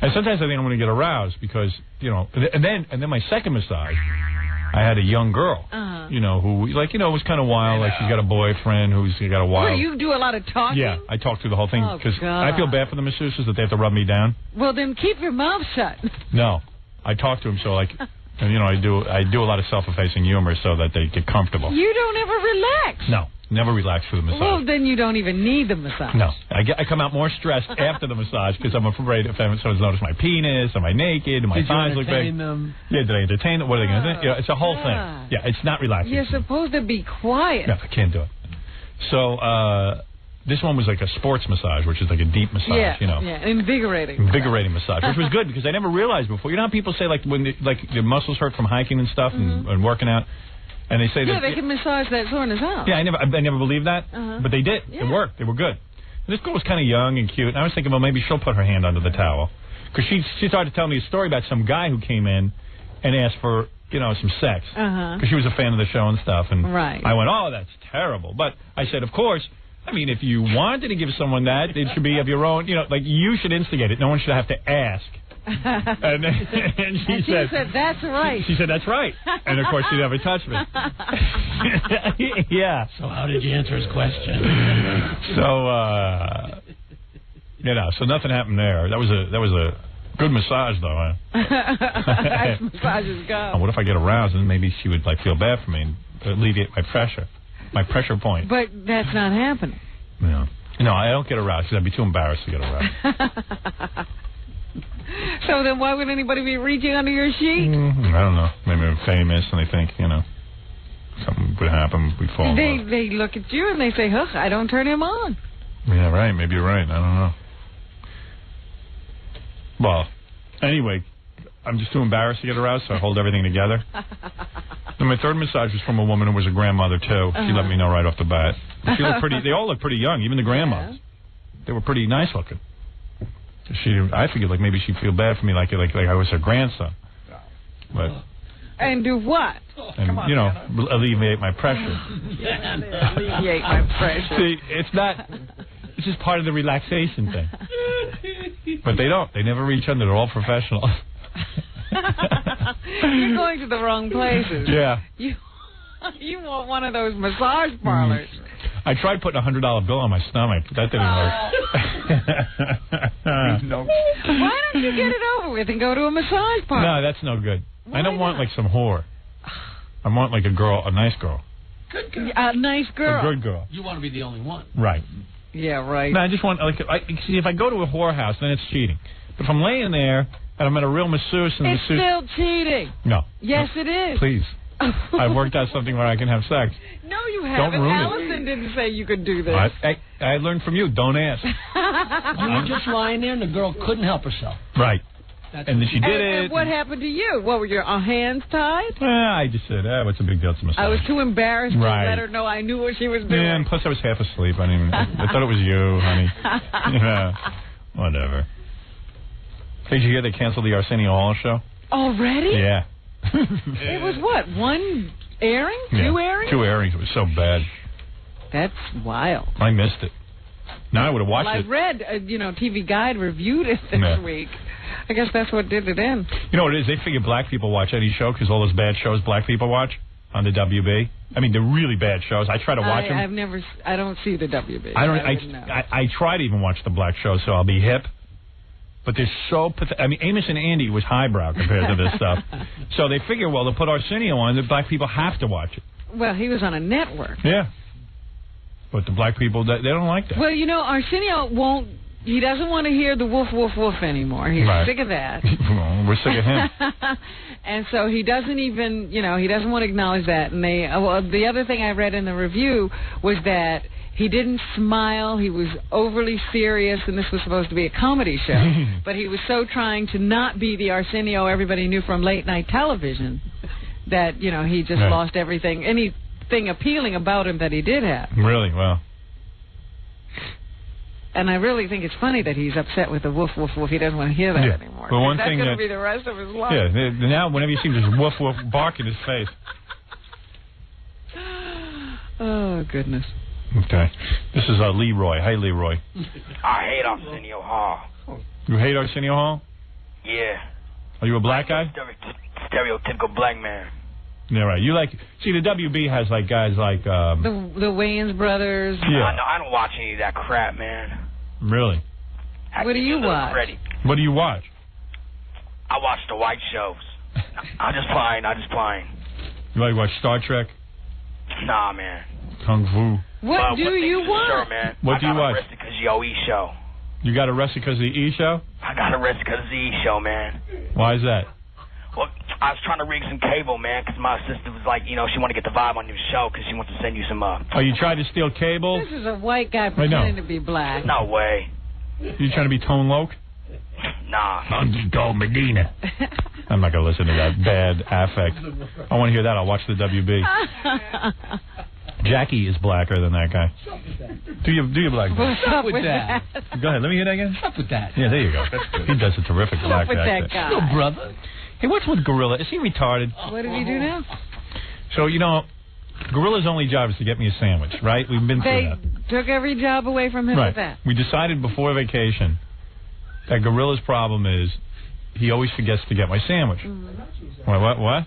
And sometimes I think I'm going to get aroused because, you know, and then my second massage, I had a young girl, you know, who, like, you know, was kind of wild. Like, she's got a boyfriend who's got a wild... Well, you do a lot of talking? Yeah, I talk through the whole thing because I feel bad for the masseuses that they have to rub me down. Well, then keep your mouth shut. No, I talk to them so, like... And, you know, I do a lot of self-effacing humor so that they get comfortable. You don't ever relax. No, never relax for the massage. Well, then you don't even need the massage. No, I come out more stressed after the massage because I'm afraid if someone's noticed my penis, am I naked, and my thighs look big. Them? Yeah, did I entertain them? What are they going to think? You know, it's a whole thing. Yeah, it's not relaxing. You're supposed to be quiet. No, I can't do it. So, this one was like a sports massage, which is like a deep massage, you know. Yeah, invigorating massage, which was good because I never realized before. You know how people say like when your muscles hurt from hiking and stuff and working out, and they say that they can massage that soreness out. Yeah, I never believed that, but they did. Yeah. It worked. They were good. And this girl was kind of young and cute, and I was thinking, well, maybe she'll put her hand under the towel because she started telling me a story about some guy who came in and asked for some sex because she was a fan of the show and stuff, and I went, oh, that's terrible. But I said, of course. I mean, if you wanted to give someone that, it should be of your own, like you should instigate it. No one should have to ask. And she said, that's right. She said, that's right. And, of course, she never touched me. Yeah. So how did you answer his question? So, so nothing happened there. That was a good massage, though. As massages go. What if I get aroused and maybe she would, feel bad for me and alleviate my pressure. My pressure point. But that's not happening. No. No, I don't get aroused because I'd be too embarrassed to get aroused. So then why would anybody be reaching under your sheet? I don't know. Maybe I'm famous and they think, something would happen. We fall in love. They look at you and they say, huh, I don't turn him on. Yeah, right. Maybe you're right. I don't know. Well, anyway, I'm just too embarrassed to get aroused, so I hold everything together. And my third massage was from a woman who was a grandmother, too. She let me know right off the bat. She looked pretty. They all looked pretty young, even the grandmothers. They were pretty nice looking. I figured maybe she'd feel bad for me like I was her grandson. But and do what? And alleviate my pressure. Alleviate my pressure. See, it's just part of the relaxation thing. But they don't. They never reach under. They're all professional. You're going to the wrong places. Yeah. You want one of those massage parlors. I tried putting a $100 bill on my stomach. That didn't work. Why don't you get it over with and go to a massage parlor? No, that's no good. I don't want some whore. I want a girl, a nice girl. Good girl. A nice girl. A good girl. You want to be the only one. Right. Yeah, right. No, I just want see, if I go to a whorehouse, then it's cheating. But if I'm laying there and I'm at a real masseuse and it's still cheating. No. Yes, it is. Please. I've worked out something where I can have sex. No, you haven't. Allison didn't say you could do this. I learned from you. Don't ask. You were just lying there and the girl couldn't help herself. Right. And then she did it. And what happened to you? What, were your hands tied? I just said, what's a big deal? It's a massage. I was too embarrassed to let her know I knew what she was doing. Yeah, and plus I was half asleep. I thought it was you, honey. Yeah, whatever. Did you hear they canceled the Arsenio Hall show? Already? Yeah. It was what? One airing? Yeah. 2 airings? 2 airings. It was so bad. That's wild. I missed it. Now I would have watched Well, it. I read, TV Guide reviewed it this week. I guess that's what did it in. You know what it is? They figure black people watch any show because all those bad shows black people watch on the WB. I mean, they're really bad shows. I try to watch them. I don't see the WB. I try to even watch the black shows so I'll be hip. But they're so pathetic. I mean, Amos and Andy was highbrow compared to this stuff. So they figure, well, they'll put Arsenio on, the black people have to watch it. Well, he was on a network. Yeah. But the black people, they don't like that. Well, Arsenio he doesn't want to hear the woof, woof, woof anymore. He's sick of that. Well, we're sick of him. And so he doesn't even, he doesn't want to acknowledge that. And the other thing I read in the review was that he didn't smile. He was overly serious, and this was supposed to be a comedy show. But he was so trying to not be the Arsenio everybody knew from late-night television that, he just lost everything, anything appealing about him that he did have. Really? Well. And I really think it's funny that he's upset with the woof, woof, woof. He doesn't want to hear that anymore. But one that's thing going to be the rest of his life. Yeah, now whenever you see him just woof, woof, bark in his face. Oh, goodness. Okay. This is Leroy. Hi, Leroy. I hate Arsenio Hall. You hate Arsenio Hall? Yeah. Are you a black guy? Stereotypical black man. Yeah, right. See, the WB has guys like the Wayans brothers. Yeah. I don't watch any of that crap, man. Really? What do you watch? What do you watch? I watch the white shows. I'm just playing. You watch Star Trek? Nah, man. Kung Fu. What do you watch? Sure, man. What do you watch? I got arrested because of the E show. You got arrested because of the E show? I got arrested because of the E show, man. Why is that? Well, I was trying to rig some cable, man, because my sister was like, she wanted to get the vibe on your show because she wants to send you some. Oh, you tried to steal cable? This is a white guy pretending to be black. No way. You trying to be Tone Loc? Nah. I'm Dog Medina. I'm not going to listen to that bad affect. I want to hear that. I'll watch the WB. Jackie is blacker than that guy. Do you black guy? What's up with that? Go ahead. Let me hear that again. What's up with that? Yeah, there you go. He does a terrific black with accent. that guy? No, brother. Hey, what's with Gorilla? Is he retarded? What did he do now? So, Gorilla's only job is to get me a sandwich, right? We've been through that. They took every job away from him with that. We decided before vacation that Gorilla's problem is he always forgets to get my sandwich. What?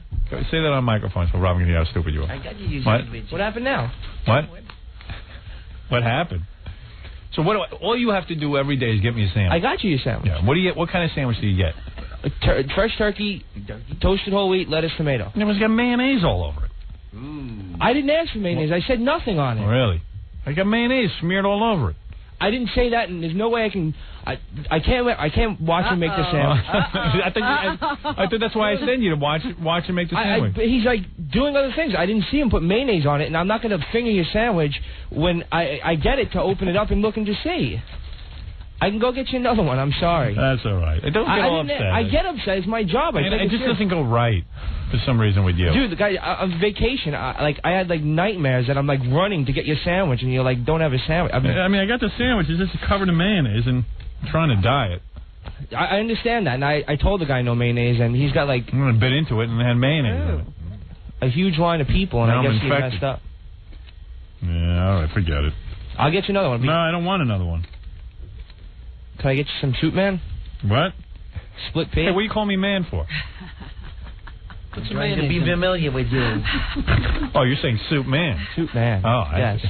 Say that on microphone so Robin can hear how stupid you are. I got you using What? What happened now? What? What happened? So all you have to do every day is get me a sandwich. I got you a sandwich. Yeah. What do you get? What kind of sandwich do you get? Fresh turkey, toasted whole wheat, lettuce, tomato. It was got mayonnaise all over it. I didn't ask for mayonnaise. I said nothing on it. Oh, really? I got mayonnaise smeared all over it. I didn't say that, and there's no way I can. I can't watch him make the sandwich. I thought that's why I sent you to watch him make the sandwich. He's doing other things. I didn't see him put mayonnaise on it, and I'm not going to finger your sandwich when I get it to open it up and looking to see. I can go get you another one. I'm sorry. That's all right. Don't get all upset. I get upset. It's my job. It just doesn't go right for some reason with you. Dude, the guy on vacation, I had nightmares that I'm running to get your sandwich, and you're don't have a sandwich. I got the sandwich. It's just covered in mayonnaise, and I'm trying to diet. I understand that, and I told the guy no mayonnaise, and he's got I'm gonna bit into it and had mayonnaise in it. A huge line of people, and now I guess I'm he infected. messed up. Yeah, all right, forget it. I'll get you another one. No, I don't want another one. Can I get you some soup, man? What? Split pig? Hey, what do you call me man for? I'm trying to be familiar with you. Oh, you're saying soup man. Soup man. Oh, yes.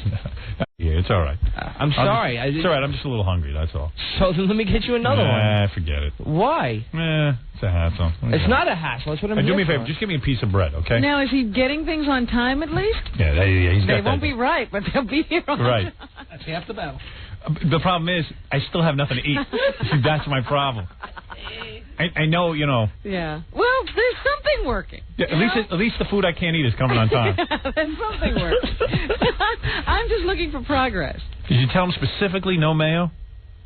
Yeah, it's all right. I'm sorry. It's all right. I'm just a little hungry, that's all. So then let me get you another one. Forget it. Why? It's a hassle. It's not a hassle. That's what I'm Do here me a favor. for. Just give me a piece of bread, okay? Now, is he getting things on time at least? Yeah, he's got They that. won't be right, but they'll be here on Right. time. That's half the battle. The problem is, I still have nothing to eat. See, that's my problem. I know, Yeah. Well, there's something working. Yeah, at least the food I can't eat is coming on time. There's something working. I'm just looking for progress. Did you tell him specifically no mayo?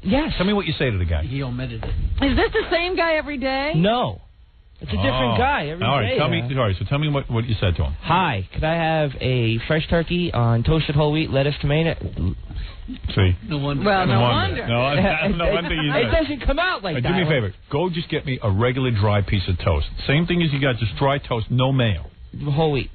Yes. Tell me what you say to the guy. He omitted it. Is this the same guy every day? No. It's a different guy every day. All right, tell me what you said to him. Hi, could I have a fresh turkey on toasted whole wheat, lettuce, tomato? See? No wonder. Well, no wonder. No wonder you It doesn't come out like that. Do me a favor. Go just get me a regular dry piece of toast. Same thing as you got, just dry toast, no mayo. Whole wheat.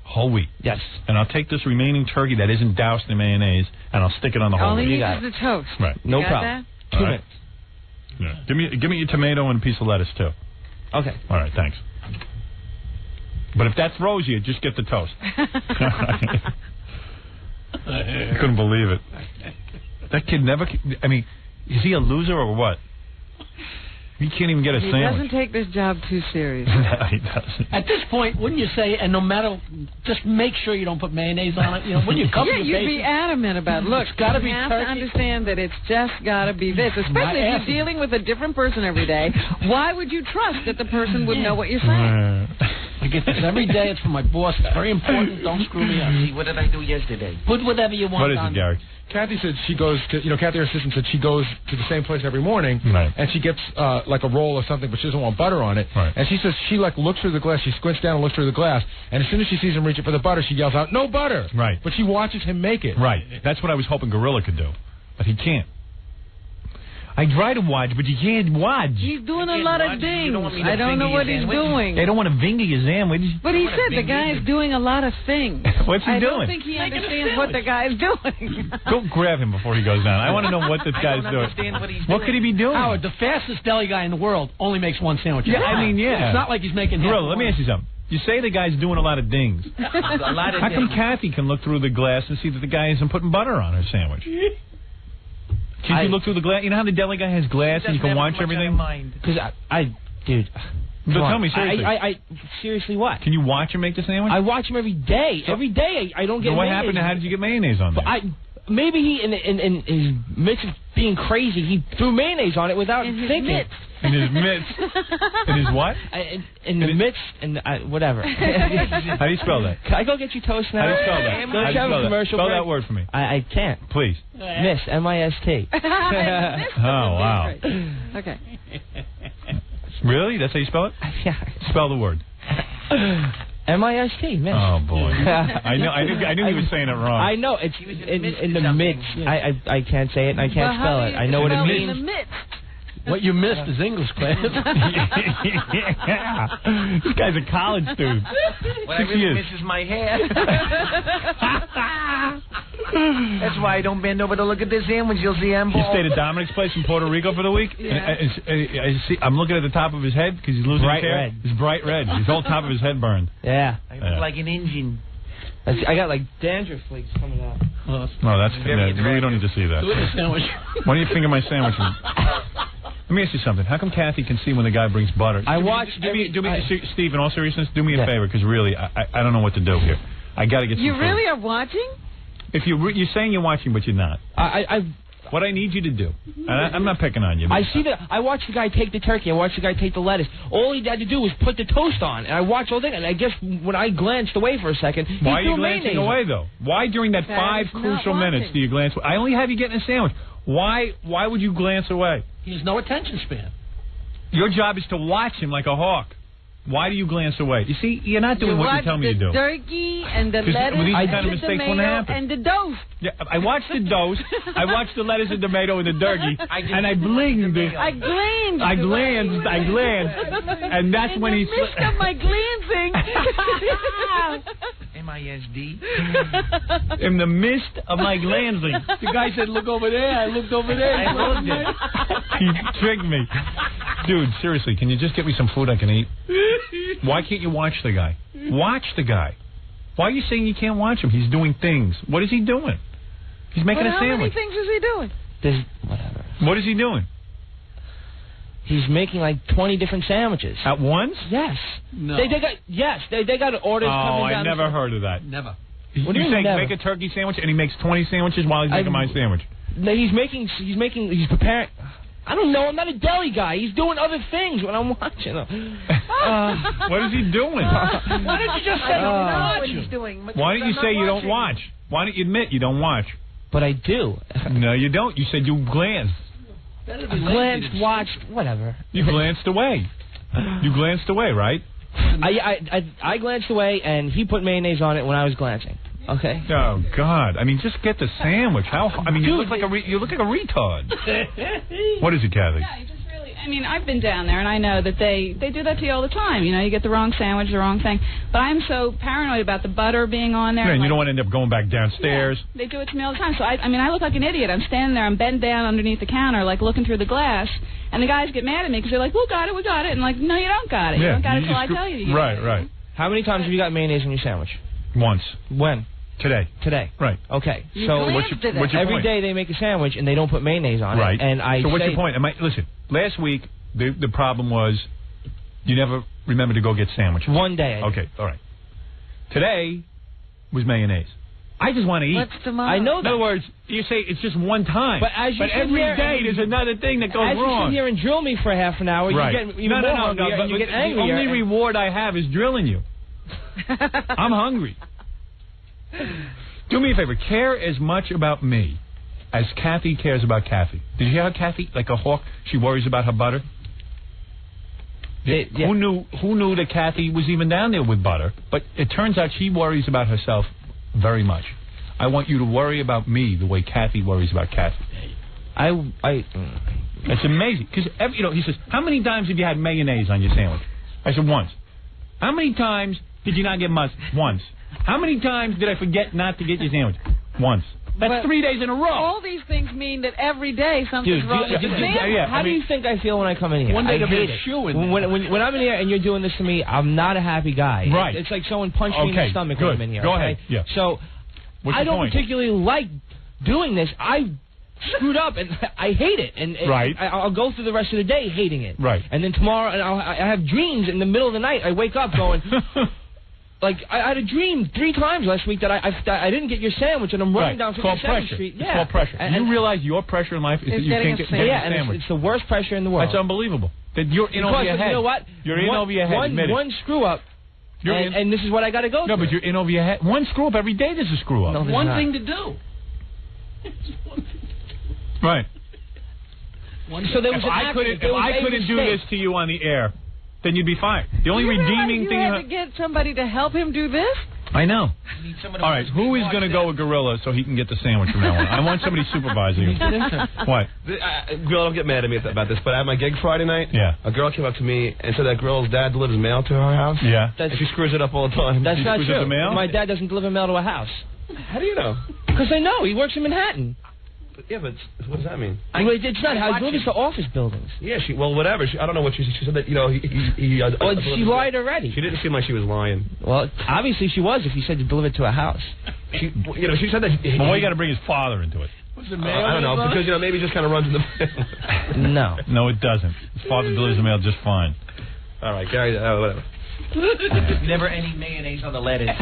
Whole wheat. Yes. And I'll take this remaining turkey that isn't doused in mayonnaise, and I'll stick it on the whole Only wheat. needs is the toast. Right. No got problem. That? 2 minutes. Yeah. Give me your tomato and a piece of lettuce, too. Okay. All right, thanks. But if that throws you, just get the toast. I couldn't believe it. That kid never... I mean, is he a loser or what? He can't even get a He sandwich. doesn't take this job too seriously. No, he doesn't. At this point, wouldn't you say, and no matter, just make sure you don't put mayonnaise on it? You know, when you come to you'd be adamant about it. Look, it's got to be you have turkey. to understand that it's just got to be this. Especially if you're dealing with a different person every day. Why would you trust that the person would know what you're saying? I get this every day. It's from my boss. It's very important. Don't screw me up. See, what did I do yesterday? Put whatever you want What is on it, Gary? Kathy said she goes to, Kathy, her assistant, said she goes to the same place every morning, right. and she gets like a roll or something, but she doesn't want butter on it. Right. And she says she looks through the glass, she squints down and looks through the glass, and as soon as she sees him reaching for the butter, she yells out, "No butter!" Right. But she watches him make it. Right. That's what I was hoping Gorilla could do, but he can't. I try to watch, but you can't watch. He's doing a lot of things. I don't know what he's doing. They don't want to finger your sandwich. But he said the guy is doing a lot of things. What's he I doing? don't think he understands what the guy's doing. Go grab him before he goes down. I want to know what this guy's doing. What could he be doing? Howard, the fastest deli guy in the world only makes one sandwich. Yeah, I mean, yeah. It's not like he's making... Gorilla, let me ask you something. You say the guy's doing a lot of dings. A lot of How come things. Kathy can look through the glass and see that the guy isn't putting butter on her sandwich? Can you look through the glass? You know how the deli guy has glass and you can watch everything? Because dude. But tell me, seriously. I seriously, what? Can you watch him make the sandwich? I watch him every day. Every day I don't get So what mayonnaise. happened? How did you get mayonnaise on there? Maybe he, in his midst of being crazy, he threw mayonnaise on it without thinking. Mitts. In his midst. In his what? In the midst, and whatever. How do you spell that? Can I go get you toast now? How do you spell that? Let's have a commercial Spell break. that word for me. I can't. Please. Miss, M-I-S-T. Oh, wow. Okay. Really? That's how you spell it? Yeah. Spell the word. M-I-S-T, miss. Oh, boy. I knew he was saying it wrong. I know. It's in the midst. I can't say it, and I can't spell it. I know what it means. What you missed is English class. Yeah. This guy's a college student. What I really miss is my hair. That's why I don't bend over to look at this sandwich. You'll see I'm You bald. stayed at Dominic's place in Puerto Rico for the week? Yeah. I'm looking at the top of his head because he's losing Bright his hair. red. It's bright red. His whole top of his head burned. Yeah. I look like an engine. I got like dandruff flakes coming out. No, that's we don't need to see that. Do it in a sandwich. Why don't you finger my sandwich? Let me ask you something. How come Kathy can see when the guy brings butter? I watch. Steve, in all seriousness, do me a favor because really, I don't know what to do here. I got to get some You food. really are watching? If you're saying you're watching, but you're not. What I need you to do, and I'm not picking on you. I watch the guy take the turkey. I watch the guy take the lettuce. All he had to do was put the toast on, and I watched all day. And I guess when I glanced away for a second, Why are he you threw glancing mayonnaise. away though? Why during that That is 5 not crucial minutes watching. do you glance? I only have you getting a sandwich. Why would you glance away? He has no attention span. Your job is to watch him like a hawk. Why do you glance away? You see, you're not doing what you tell me to do. The turkey and the 'Cause lettuce these and kind of the mistakes wouldn't tomato happen. and the dose. Yeah, I watched the dose. I watched the lettuce and tomato and the turkey, and I blinged it. I glanced. I glanced, and that's when he. Missed up my glancing. M-I-S-D. In the mist of my glancing. The guy said, "Look over there." I looked over there. I looked it. He tricked me. Dude, seriously, can you just get me some food I can eat? Why can't you watch the guy? Watch the guy. Why are you saying you can't watch him? He's doing things. What is he doing? He's making a How many sandwich. things is he doing? Whatever. What is he doing? He's making like 20 different sandwiches. At once? Yes. No. They got orders coming Oh, down. I never heard of that. Never. What do you mean saying never? make a turkey sandwich and he makes 20 sandwiches while he's making my sandwich? No, he's preparing. I don't know. I'm not a deli guy. He's doing other things when I'm watching him. What is he doing? Why did you just say what he's doing. Why didn't you say you don't watch? Why don't you admit you don't watch? But I do. No, you don't. You said you glanced. Glanced, watched, whatever. You glanced away. You glanced away, right? I glanced away, and he put mayonnaise on it when I was glancing. Okay. Oh God! I mean, just get the sandwich. How? I mean, you look like a retard. What is it, Kathy? Yeah, you just really. I mean, I've been down there, and I know that they do that to you all the time. You know, you get the wrong sandwich, the wrong thing. But I'm so paranoid about the butter being on there. Yeah, and like, you don't want to end up going back downstairs. Yeah, they do it to me all the time. So I mean, I look like an idiot. I'm standing there, I'm bent down underneath the counter, like looking through the glass, and the guys get mad at me because they're like, "We got it, we got it," and like, "No, you don't got it. You don't got it till I tell you." Right. How many times have you got mayonnaise in your sandwich? Once. When? Today. Right. Okay. So what's your every point? day they make a sandwich and they don't put mayonnaise on right. it. And so what's your point? Listen, last week the problem was you never remembered to go get sandwiches. One day. Okay. All right. Today was mayonnaise. I just want to eat. What's tomorrow? I know that. In other words, you say it's just one time. But every day there's another thing that goes wrong. As you sit here and drill me for half an hour, right. you get even more hungry and you get angrier. The only reward I have is drilling you. I'm hungry. Do me a favor. Care as much about me as Kathy cares about Kathy. Did you hear how Kathy, like a hawk, she worries about her butter? Yeah. Who knew that Kathy was even down there with butter? But it turns out she worries about herself very much. I want you to worry about me the way Kathy worries about Kathy. It's amazing because he says, "How many times have you had mayonnaise on your sandwich?" I said, "Once." How many times did you not get mustard? Once. How many times did I forget not to get your sandwich? Once. That's 3 days in a row. All these things mean that every day something's wrong with the sandwich. How do you think I feel when I come in here? One day I hate it. When I'm in here and you're doing this to me, I'm not a happy guy. Right. It's like someone punched me in the stomach when I'm in here. Go ahead. Yeah. So I don't particularly like doing this. I screwed up and I hate it. And right. I'll go through the rest of the day hating it. Right. And then tomorrow, and I have dreams in the middle of the night. I wake up going. Like, I had a dream 3 times last week that I didn't get your sandwich, and I'm running down 57th Street. It's called pressure. And you realize your pressure in life is that you can't get a sandwich. It's the worst pressure in the world. That's unbelievable. That you're in over your head. You know what? You're in over your head. One screw up, and this is what I got to go through. No, but you're in over your head. One screw up every day, there's a screw up. No, one thing to do. Right. So there was if I couldn't do this to you on the air, then you'd be fine. The only redeeming thing you had to get somebody to help him do this? I know. All right, who is going to go with Gorilla so he can get the sandwich from now on? I want somebody supervising him. What? Girl, don't get mad at me about this, but at my gig Friday night, a girl came up to me and said that girl's dad delivers mail to her house. Yeah. And she screws it up all the time. That's not true. The mail? My dad doesn't deliver mail to a house. How do you know? Because I know. He works in Manhattan. Yeah, but what does that mean? It's not how he delivers to office buildings. Yeah, whatever. I don't know what she said that, he well, she lied already. She didn't seem like she was lying. Well, obviously she was if you said to deliver it to a house. She said that. Well, why you got to bring his father into it? Was it mail? I don't know, because, maybe it just kind of runs in the family. No. No, it doesn't. His father delivers the mail just fine. All right, Gary, whatever. Never any mayonnaise on the lettuce.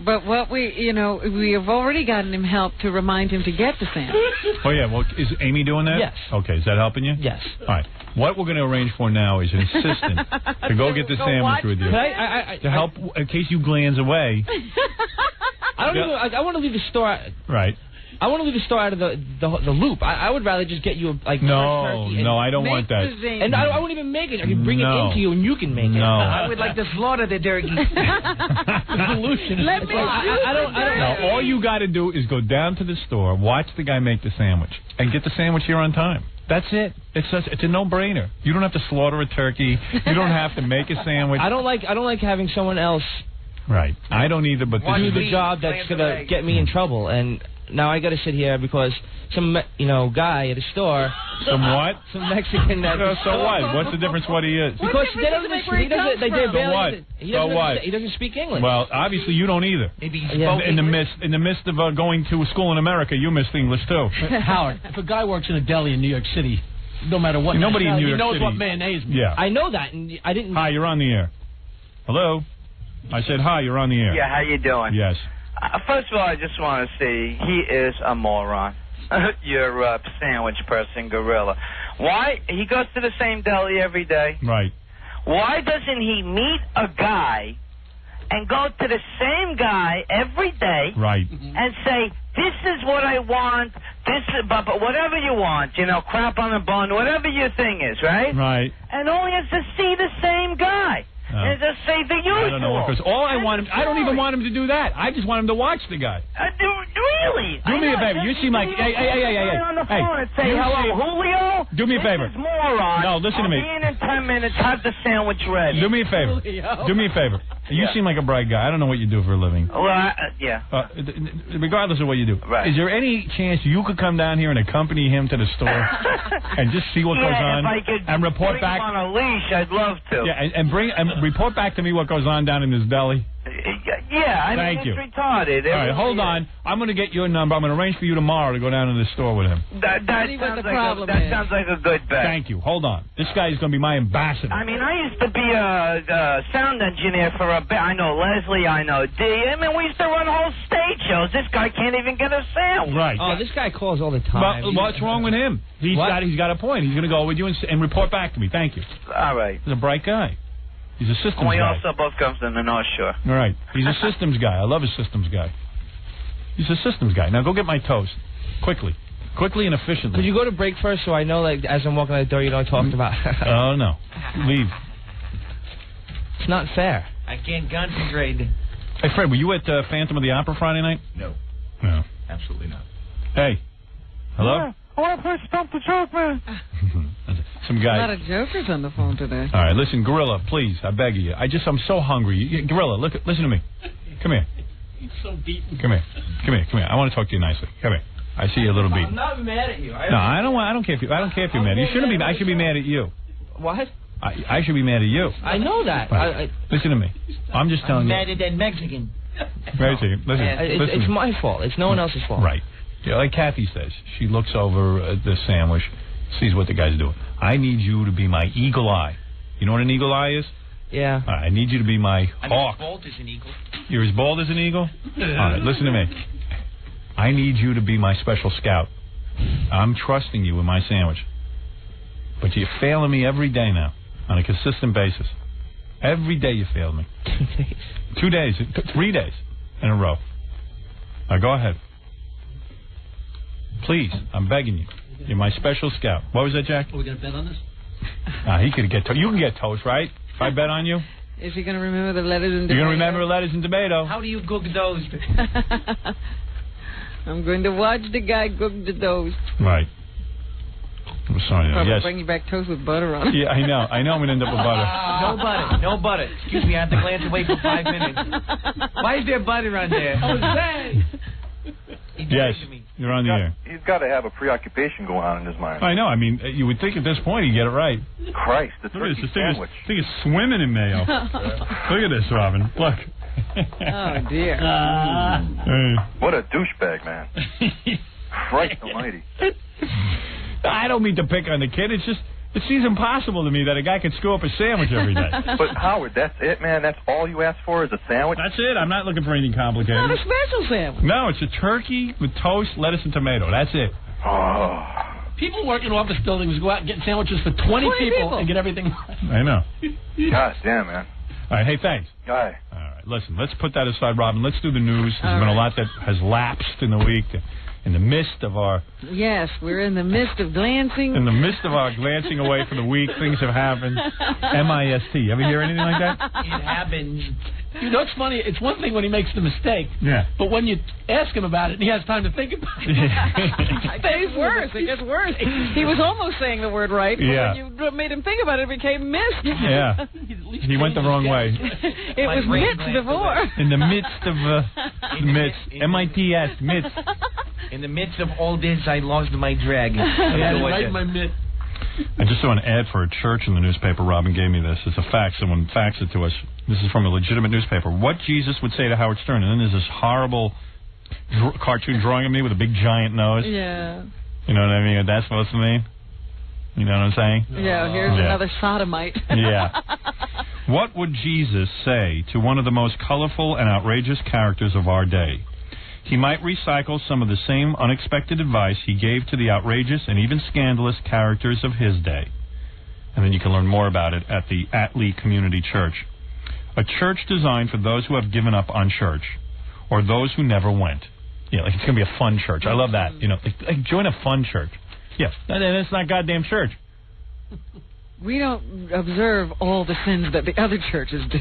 But what we have already gotten him help to remind him to get the sandwich. Oh, yeah. Well, is Amy doing that? Yes. Okay. Is that helping you? Yes. All right. What we're going to arrange for now is an assistant to go get the sandwich with you. To help in case you glance away. I want to leave the store. Right. I want to leave the store out of the loop. I would rather just get you No, I don't want that. And I won't even make it. I can bring it into you and you can make it. No. I would like to slaughter the turkey. The solution. Let me I don't know. All you got to do is go down to the store, watch the guy make the sandwich, and get the sandwich here on time. That's it. It's a no-brainer. You don't have to slaughter a turkey. You don't have to make a sandwich. I don't like having someone else. Right. I don't either. But do the job that's gonna get me in trouble and. Now I got to sit here because some guy at a store. Some what? Some Mexican. So what? What's the difference? What he is? Because he doesn't speak English. Well, obviously you don't either. Maybe he's in the midst of going to a school in America, you missed English too. Howard, if a guy works in a deli in New York City, no matter what, nobody in New York he knows City what mayonnaise means. Yeah, I know that, and I didn't. Hi, you're on the air. Hello. I said hi. You're on the air. Yeah, how you doing? Yes. First of all, I just want to say he is a moron. Your sandwich person, Gorilla. Why? He goes to the same deli every day. Right. Why doesn't he meet a guy and go to the same guy every day right. and say, this is what I want, but whatever you want, crap on a bun, whatever your thing is, right? Right. And all he has to see the same guy. And just say the usual. I don't know, because all I want him, I don't even want him to do that. I just want him to watch the guy. Really? Do me a favor. You seem like, hey. On the phone and say, hello, Julio? Do me a favor. This is moron. No, listen to me. I'll be in 10 minutes. Have the sandwich ready. Do me a favor. Do me a favor. You seem like a bright guy. I don't know what you do for a living. Well, yeah. Regardless of what you do. Right. Is there any chance you could come down here and accompany him to the store and just see what goes on if I could and report bring back? him on a leash, I'd love to. Yeah, and report back to me what goes on down in his belly. Yeah, I mean, Thank you. it's retarded. All right, hold on. I'm going to get your number. I'm going to arrange for you tomorrow to go down to the store with him. That sounds like a good bet. Thank you. Hold on. This guy is going to be my ambassador. I mean, I used to be a sound engineer for a bit. I know Leslie. I know Dee. I mean, we used to run whole stage shows. This guy can't even get a sound. Right. Oh, this guy calls all the time. Well, what's wrong with him? He's got a point. He's going to go with you and report back to me. Thank you. All right. He's a bright guy. He's a systems We guy. also both comes in the North Shore. All right. He's a systems guy. I love a systems guy. He's a systems guy. Now go get my toast. Quickly and efficiently. Could you go to break first so I know, like, as I'm walking out the door, you don't talk about? Oh, no. Leave. It's not fair. I can't concentrate. Hey, Fred, were you at Phantom of the Opera Friday night? No. No. Absolutely not. Hey. Hello? Yeah, I want to play Stump the Joke, man. Some guy. A lot of jokers on the phone today. All right, listen, Gorilla, please, I beg of you. I'm so hungry. Gorilla, listen to me. Come here. He's so beaten. Come here. I want to talk to you nicely. Come here. I see you a little beat. I'm not mad at you. I don't care if you're mad. You shouldn't be. I should be mad at you. What? I should be mad at you. I know that. Right. Listen to me. I'm just telling you. Madder than Mexican. Wait a second. Listen. It's my fault. It's no one else's fault. Right. Yeah, like Kathy says, she looks over at the sandwich, sees what the guy's doing. I need you to be my eagle eye. You know what an eagle eye is? Yeah. All right, I need you to be my hawk. I'm as bald as an eagle. You're as bald as an eagle? All right, listen to me. I need you to be my special scout. I'm trusting you with my sandwich. But you're failing me every day now, on a consistent basis. Every day you fail me. 2 days, 3 days in a row. Now go ahead. Please, I'm begging you. You're my special scout. What was that, Jack? Are we going to bet on this? He could get toast. You can get toast, right? If I bet on you? Is he going to remember the lettuce and tomato? You're going to remember the lettuce and tomato. How do you cook those? I'm going to watch the guy cook the toast. Right. I'm sorry. Probably Yes. bring you back toast with butter on it. Yeah, I know. I'm going to end up with butter. No butter. Excuse me, I have to glance away for 5 minutes. Why is there butter on there? Jose! Yes, you're on the air. He's got to have a preoccupation going on in his mind. I know. I mean, you would think at this point he'd get it right. Christ, the Look at turkey this. sandwich. This thing is swimming in mayo. Look at this, Robin. Look. Oh, dear. What a douchebag, man. Christ almighty. I don't mean to pick on the kid. It's just, it seems impossible to me that a guy could screw up a sandwich every day. But, Howard, that's it, man? That's all you ask for is a sandwich? That's it. I'm not looking for anything complicated. Not a special sandwich. No, it's a turkey with toast, lettuce, and tomato. That's it. Oh. People work in office buildings go out and get sandwiches for 20 people and get everything. I know. God damn, man. All right, hey, thanks. All right. All right, listen, let's put that aside, Robin. Let's do the news. There's been a lot that has lapsed in the week. In the midst of our... Yes, we're in the midst of glancing. In the midst of our glancing away from the week, things have happened. MIST. You ever hear anything like that? It happens. You know, it's funny. It's one thing when he makes the mistake. Yeah. But when you ask him about it and he has time to think about it. It gets worse. It gets worse. He was almost saying the word right. But Yeah. when you made him think about it, it became missed. Yeah. He went the wrong way. It was mitts before. In the midst of... midst. M-I-T-S. Midst. In the midst of all this, I lost my drag. My mitt. I just saw an ad for a church in the newspaper. Robin gave me this. It's a fax. Someone faxed it to us. This is from a legitimate newspaper. What Jesus would say to Howard Stern. And then there's this horrible cartoon drawing of me with a big giant nose. Yeah. You know what I mean? What that's supposed to mean? You know what I'm saying? Yeah, here's another sodomite. Yeah. What would Jesus say to one of the most colorful and outrageous characters of our day? He might recycle some of the same unexpected advice he gave to the outrageous and even scandalous characters of his day. And then you can learn more about it at the Atlee Community Church. A church designed for those who have given up on church, or those who never went. Yeah, like it's going to be a fun church. I love that. You know, like join a fun church. Yes, and it's not goddamn church. We don't observe all the sins that the other churches do.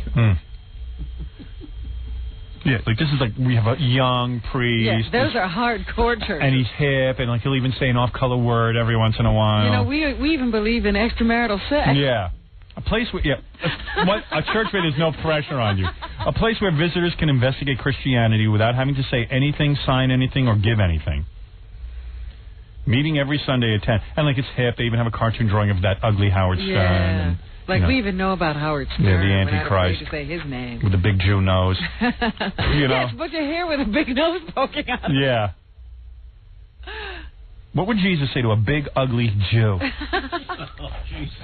Yeah, like this is like we have a young priest. Yeah, those are hardcore churches. And he's hip, and like he'll even say an off-color word every once in a while. You know, we even believe in extramarital sex. Yeah. A place where, a church where there's no pressure on you. A place where visitors can investigate Christianity without having to say anything, sign anything, or give anything. Meeting every Sunday at 10. And like it's hip, they even have a cartoon drawing of that ugly Howard Stern. Yeah. And, like we even know about Howard Stern. Yeah, the Antichrist. To say his name. With the big Jew nose. You know? Yes, but your hair with a big nose poking out. Yeah. What would Jesus say to a big, ugly Jew? Oh, Jesus.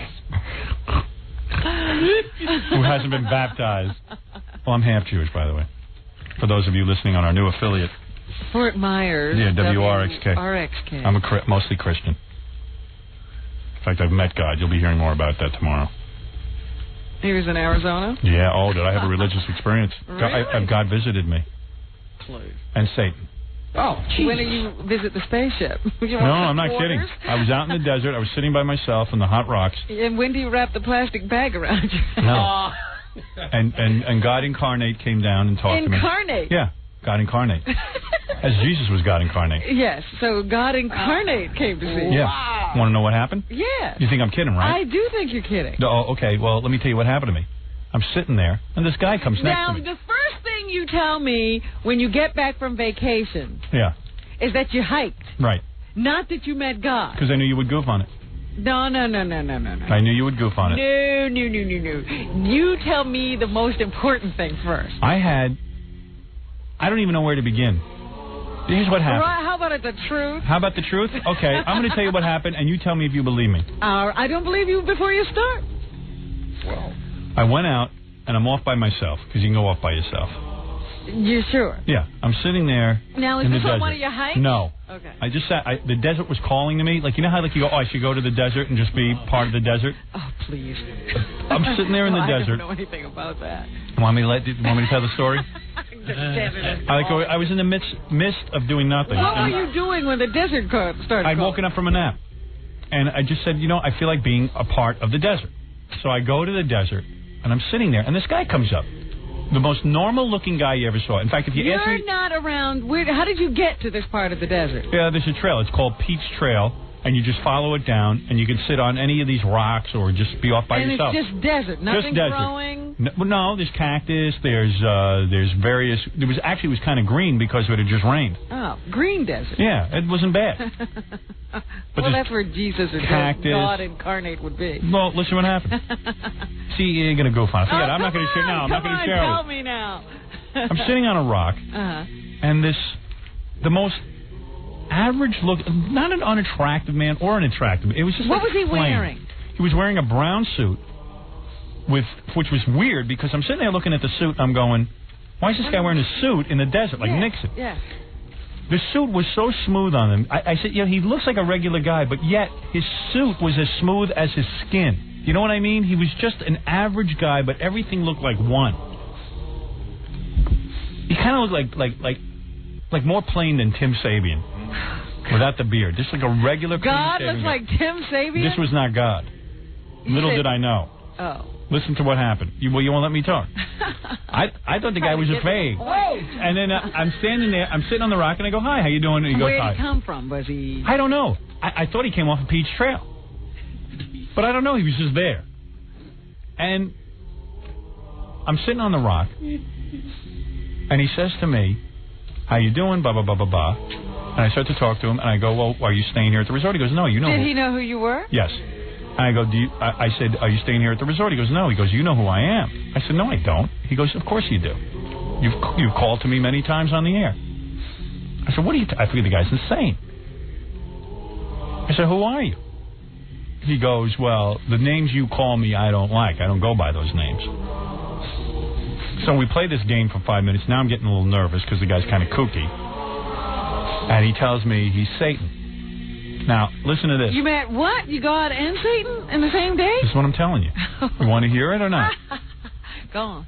Who hasn't been baptized. Well, I'm half Jewish, by the way. For those of you listening on our new affiliate. Fort Myers. Yeah, WRXK. RXK. I'm mostly Christian. In fact, I've met God. You'll be hearing more about that tomorrow. He was in Arizona? Yeah, did I have a religious experience? Really? God visited me. Please. And Satan. Oh, when do you visit the spaceship? No, I'm not kidding. I was out in the desert. I was sitting by myself in the hot rocks. And when do you wrap the plastic bag around you? No. And God incarnate came down and talked to me. Incarnate? Yeah, God incarnate. As Jesus was God incarnate. Yes, so God incarnate came to see you. Yeah. Wow. Want to know what happened? Yeah. You think I'm kidding, right? I do think you're kidding. Oh, okay. Well, let me tell you what happened to me. I'm sitting there, and this guy comes next to me. Now, the first thing you tell me when you get back from vacation is that you hiked. Right. Not that you met God. Because I knew you would goof on it. No. I knew you would goof on it. No. You tell me the most important thing first. I don't even know where to begin. Here's what happened. Right, how about the truth? How about the truth? Okay, I'm going to tell you what happened, and you tell me if you believe me. I don't believe you before you start. Well, I went out, and I'm off by myself, because you can go off by yourself. You sure? Yeah, I'm sitting there. Now, is in this the desert. one of your hikes? No. Okay. I just sat. The desert was calling to me. Like, you know how like you go, I should go to the desert and just be part of the desert? Oh, please. I'm sitting there in the desert. I don't know anything about that. Want me to tell the story? I was in the midst of doing nothing. What were you doing when the desert started? I'd woken up from a nap. And I just said, I feel like being a part of the desert. So I go to the desert, and I'm sitting there, and this guy comes up. The most normal-looking guy you ever saw. In fact, if you ask me... You're not around... How did you get to this part of the desert? Yeah, there's a trail. It's called Pete's Trail, and you just follow it down, and you can sit on any of these rocks or just be off by yourself. And it's just desert, nothing growing? No, there's cactus, there's various... It was kind of green because it had just rained. Oh, green desert. Yeah, it wasn't bad. Well, that's where Jesus or God incarnate would be. Well, listen what happened. See, you're going to goof on it. Forget it. I'm not going to share. No, I'm not going to share. Tell me now. I'm sitting on a rock, and the most average look, not an unattractive man or an attractive man. It was just what like was he plain. wearing? He was wearing a brown suit, which was weird because I'm sitting there looking at the suit, and I'm going, why is this guy wearing a suit in the desert like Nixon? Yeah. The suit was so smooth on him. I said, he looks like a regular guy, but yet his suit was as smooth as his skin. You know what I mean? He was just an average guy, but everything looked like one. He kind of looked like more plain than Tim Sabian, without the beard. Just like a regular. God looks like Tim Sabian? This was not God. Little did I know. Oh. Listen to what happened. You won't let me talk. I thought the guy was a fake. And then I'm standing there. I'm sitting on the rock, and I go, hi, how you doing? And he goes, hi. Where did he come from? Was he... I don't know. I thought he came off of Pete's Trail. But I don't know. He was just there. And I'm sitting on the rock, and he says to me, how you doing? Blah, blah, blah, blah, blah. And I start to talk to him, and I go, well, are you staying here at the resort? He goes, no, you know. Did he know who you were? Yes. And I go, I said, are you staying here at the resort? He goes, no. He goes, you know who I am. I said, no, I don't. He goes, of course you do. You've called to me many times on the air. I said, what are you... I figured the guy's insane. I said, who are you? He goes, well, the names you call me I don't like. I don't go by those names. So we play this game for 5 minutes. Now I'm getting a little nervous because the guy's kind of kooky. And he tells me he's Satan. Now, listen to this. You met what? You God and Satan in the same day? This is what I'm telling you. You want to hear it or not? Go on.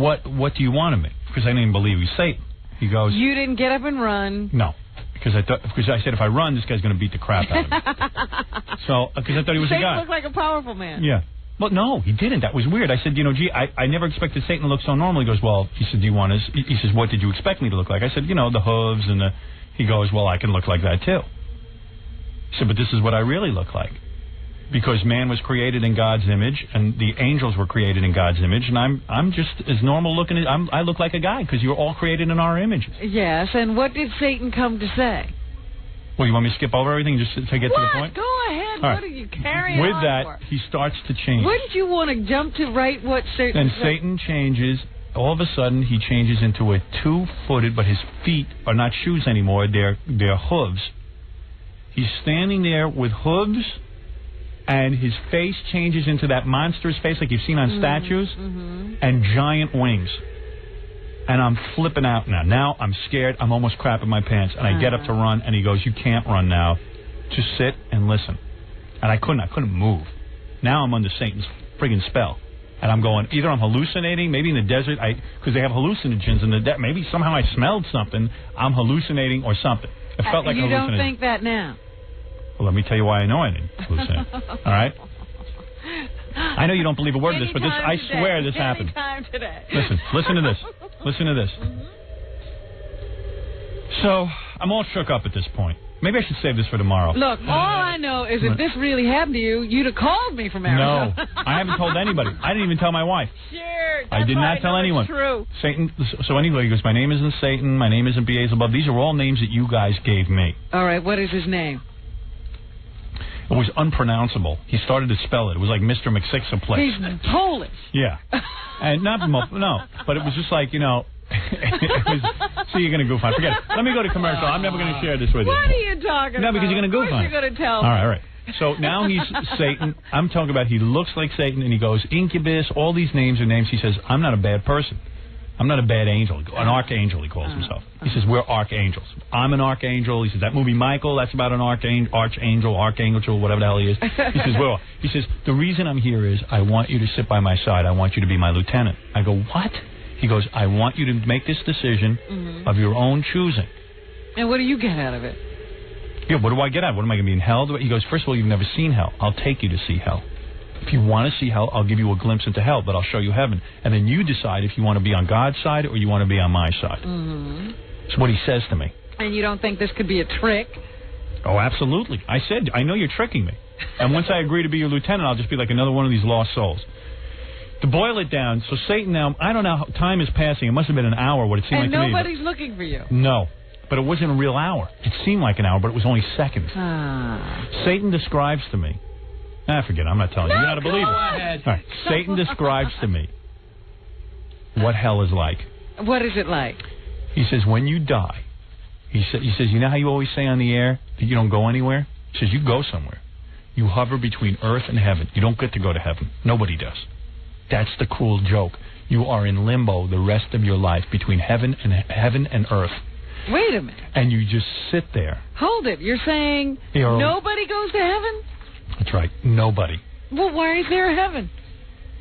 what do you want of me? Because I didn't even believe he's Satan. He goes, You didn't get up and run. No. Because I said if I run, this guy's going to beat the crap out of me. So, because I thought he was a guy. Satan looked like a powerful man. Yeah. Well, no, he didn't. That was weird. I said, gee, I never expected Satan to look so normal. He goes, well, he said, do you want his... He says, what did you expect me to look like? I said, the hooves and the... He goes, well, I can look like that too. He said, but this is what I really look like. Because man was created in God's image, and the angels were created in God's image, and I'm just as normal looking as... I look like a guy, because you're all created in our images. Yes, and what did Satan come to say? Well, you want me to skip over everything just to get to the point? Go ahead. All right. What are you carrying With on that, for? he starts to change. Wouldn't you want to jump to right what Satan Then said? Satan changes. All of a sudden, he changes into a two-footed, but his feet are not shoes anymore. They're hooves. He's standing there with hooves, and his face changes into that monstrous face like you've seen on statues, and giant wings. And I'm flipping out now. Now I'm scared. I'm almost crapping my pants. And I get up to run, and he goes, you can't run now. Just sit and listen. And I couldn't move. Now I'm under Satan's friggin' spell. And I'm going, either I'm hallucinating, maybe in the desert, because they have hallucinogens in the desert. Maybe somehow I smelled something. I'm hallucinating or something. It felt like you hallucinating. don't think that now? Well, let me tell you why I know I didn't hallucinate. All right? I know you don't believe a word of this, but I swear this happened. Anytime today. Listen to this. Listen to this. So, I'm all shook up at this point. Maybe I should save this for tomorrow. Look, all I know is if this really happened to you, you'd have called me from Arizona. No, I haven't told anybody. I didn't even tell my wife. Sure, I did not tell anyone. It's true. Satan. So anyway, he goes, my name isn't Satan. My name isn't Beelzebub. These are all names that you guys gave me. All right, what is his name? It was unpronounceable. He started to spell it. It was like Mr. McSixaplex. He's Polish. Yeah. And no, but it was just like, it was, so you're going to goof on. Forget it. Let me go to commercial. I'm never going to share this with you. What are you talking about? No, because you're going to goof on it. You're going to tell me. All right. So now he's Satan. I'm talking about he looks like Satan, and he goes, incubus, all these names are names. He says, I'm not a bad person. I'm not a bad angel. An archangel, he calls himself. He says, we're archangels. I'm an archangel. He says, that movie Michael, that's about an archangel, whatever the hell he is. He says, well, he says, the reason I'm here is I want you to sit by my side. I want you to be my lieutenant. I go, what? He goes, I want you to make this decision of your own choosing. And what do you get out of it? Yeah, what do I get out? What am I going to be in hell? He goes, first of all, you've never seen hell. I'll take you to see hell. If you want to see hell, I'll give you a glimpse into hell, but I'll show you heaven. And then you decide if you want to be on God's side or you want to be on my side. That's what he says to me. And you don't think this could be a trick? Oh, absolutely. I said, I know you're tricking me. And once I agree to be your lieutenant, I'll just be like another one of these lost souls. To boil it down, so Satan now, I don't know how time is passing. It must have been an hour, what it seemed like to me. And nobody's looking for you. No. But it wasn't a real hour. It seemed like an hour, but it was only seconds. Ah. Satan describes to me. Forget it. I'm not telling you. You got to believe it. All right. Satan describes to me what hell is like. What is it like? He says, when you die, he says, you know how you always say on the air that you don't go anywhere? He says, you go somewhere. You hover between earth and heaven. You don't get to go to heaven. Nobody does. That's the cruel joke. You are in limbo the rest of your life between heaven and earth. Wait a minute. And you just sit there. Hold it. You're saying nobody goes to heaven? That's right. Nobody. Well, why is there a heaven?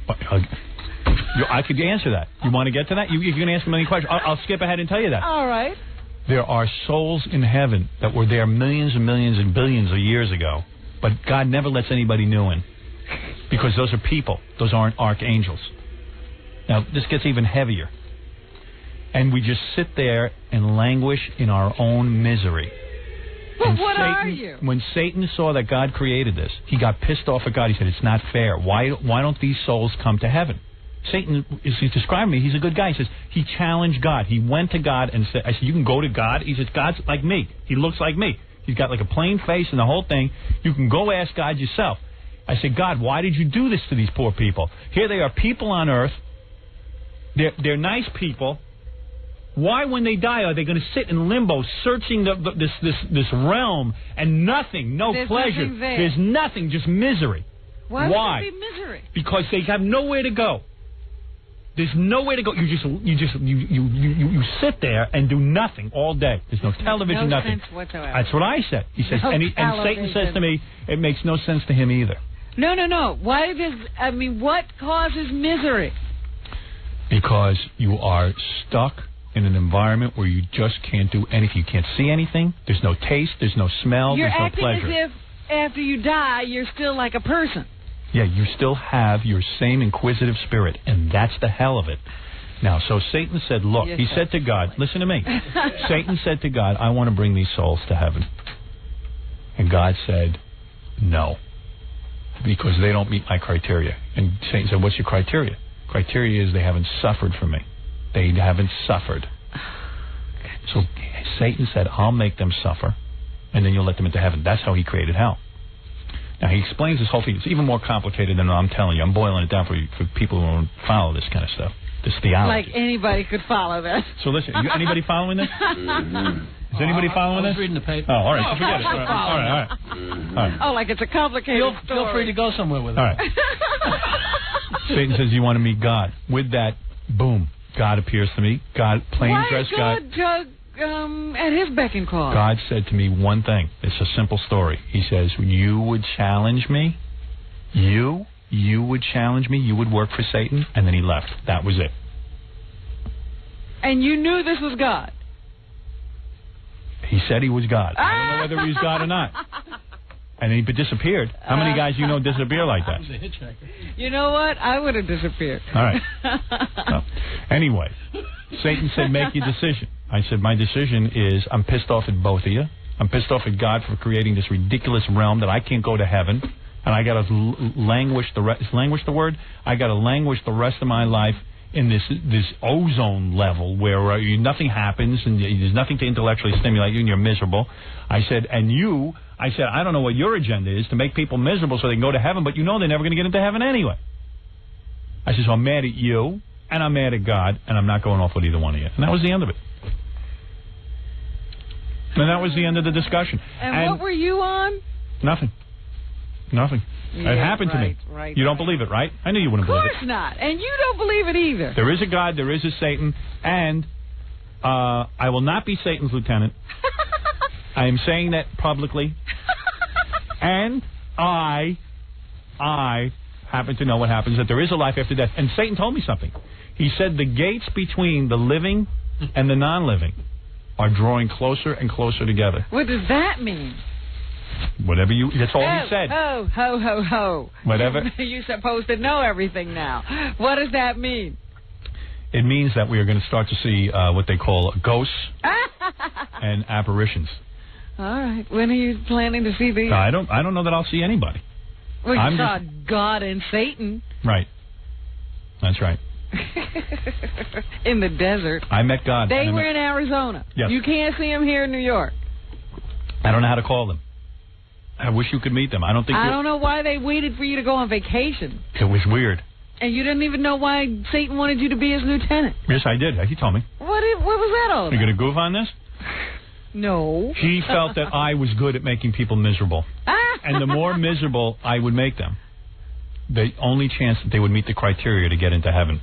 I could answer that. You want to get to that? You're going to ask me any questions. I'll skip ahead and tell you that. All right. There are souls in heaven that were there millions and millions and billions of years ago, but God never lets anybody new in because those are people. Those aren't archangels. Now, this gets even heavier. And we just sit there and languish in our own misery. But what are you? When Satan saw that God created this, he got pissed off at God. He said, it's not fair. Why don't these souls come to heaven? Satan, he's describing me, he's a good guy. He says, he challenged God. He went to God and said, I said, you can go to God? He says, God's like me. He looks like me. He's got like a plain face and the whole thing. You can go ask God yourself. I said, God, why did you do this to these poor people? Here they are, people on earth. They're nice people. Why, when they die, are they going to sit in limbo, searching this realm and nothing, There's pleasure? Nothing there. There's nothing, just misery. Why? Would it be misery? Because they have nowhere to go. There's nowhere to go. You sit there and do nothing all day. There's no television, no nothing. Sense whatsoever. That's what I said. He says, and Satan says to me, it makes no sense to him either. No. Why what causes misery? Because you are stuck in an environment where you just can't do anything. You can't see anything. There's no taste. There's no smell. You're there's no acting pleasure. as if after you die, you're still like a person. Yeah, you still have your same inquisitive spirit, and that's the hell of it. Now, so Satan said, look, he said to God, listen to me. Satan said to God, I want to bring these souls to heaven. And God said, no, because they don't meet my criteria. And Satan said, what's your criteria? Criteria is they haven't suffered for me. They haven't suffered. So Satan said, I'll make them suffer, and then you'll let them into heaven. That's how he created hell. Now, he explains this whole thing. It's even more complicated than I'm telling you. I'm boiling it down for you, for people who don't follow this kind of stuff, this theology. Like anybody could follow this. So listen, anybody following this? Is anybody following this? I was reading the paper. Oh, all right. So forget it. All right. Oh, like it's a complicated story. Feel free to go somewhere with it. All right. Satan says, you want to meet God. With that, boom, God appears to me. God, plain dress God. At his beck and call. God said to me one thing. It's a simple story. He says, you would challenge me? You would challenge me? You would work for Satan? And then he left. That was it. And you knew this was God? He said he was God. I don't know whether he was God or not. And then he disappeared. How many guys you know disappear like that? I was a hitchhiker. You know what? I would have disappeared. All right. So, anyway, Satan said, make your decision. I said, my decision is I'm pissed off at both of you. I'm pissed off at God for creating this ridiculous realm that I can't go to heaven. And I got to languish the rest. Is languish the word? I got to languish the rest of my life in this ozone level where nothing happens and there's nothing to intellectually stimulate you and you're miserable. I said, I don't know what your agenda is to make people miserable so they can go to heaven, but you know they're never going to get into heaven anyway. I said, so I'm mad at you and I'm mad at God and I'm not going off with either one of you. And that was the end of it. And that was the end of the discussion. And what were you on? Nothing. Yeah, it happened to me. You don't believe it, right? I knew you wouldn't believe it. Of course not. And you don't believe it either. There is a God, there is a Satan, and I will not be Satan's lieutenant. I am saying that publicly. And I happen to know what happens, that there is a life after death. And Satan told me something. He said the gates between the living and the non-living are drawing closer and closer together. What does that mean? Whatever that's all he said. Oh, ho, ho, ho. Whatever. You're supposed to know everything now. What does that mean? It means that we are going to start to see what they call ghosts and apparitions. All right. When are you planning to see these? I don't know that I'll see anybody. Well, you saw God and Satan. Right. That's right. In the desert. I met God. They were in Arizona. Yes. You can't see them here in New York. I don't know how to call them. I wish you could meet them. I don't know why they waited for you to go on vacation. It was weird. And you didn't even know why Satan wanted you to be his lieutenant. Yes, I did. He told me. What was that all about? You going to goof on this? No. He felt that I was good at making people miserable. And the more miserable I would make them, the only chance that they would meet the criteria to get into heaven.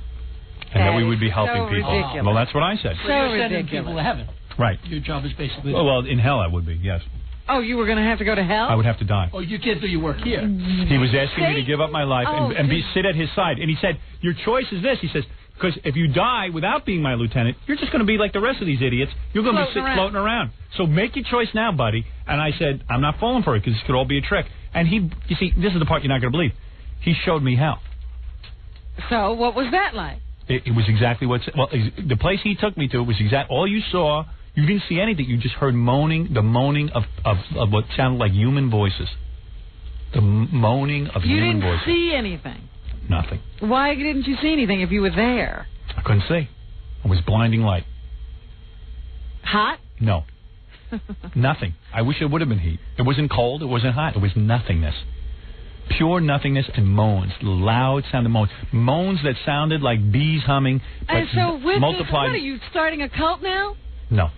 And that we would be helping people. Ridiculous. Well, that's what I said. So you're sending people to heaven. Right. Your job is basically... Well, in hell I would be, yes. Oh, you were going to have to go to hell? I would have to die. Oh, you can't do your work here. He was asking me to give up my life and sit at his side. And he said, your choice is this. He says, because if you die without being my lieutenant, you're just going to be like the rest of these idiots. You're going to be floating around. So make your choice now, buddy. And I said, I'm not falling for it because this could all be a trick. And you see, this is the part you're not going to believe. He showed me hell. So what was that like? It was exactly the place he took me to was all you saw. You didn't see anything. You just heard the moaning of what sounded like human voices. The moaning of human voices. You didn't see anything? Nothing. Why didn't you see anything if you were there? I couldn't see. It was blinding light. Hot? No. Nothing. I wish it would have been heat. It wasn't cold. It wasn't hot. It was nothingness. Pure nothingness and moans. Loud sounding moans. Moans that sounded like bees humming. And so with multiplied. What, are you starting a cult now? No.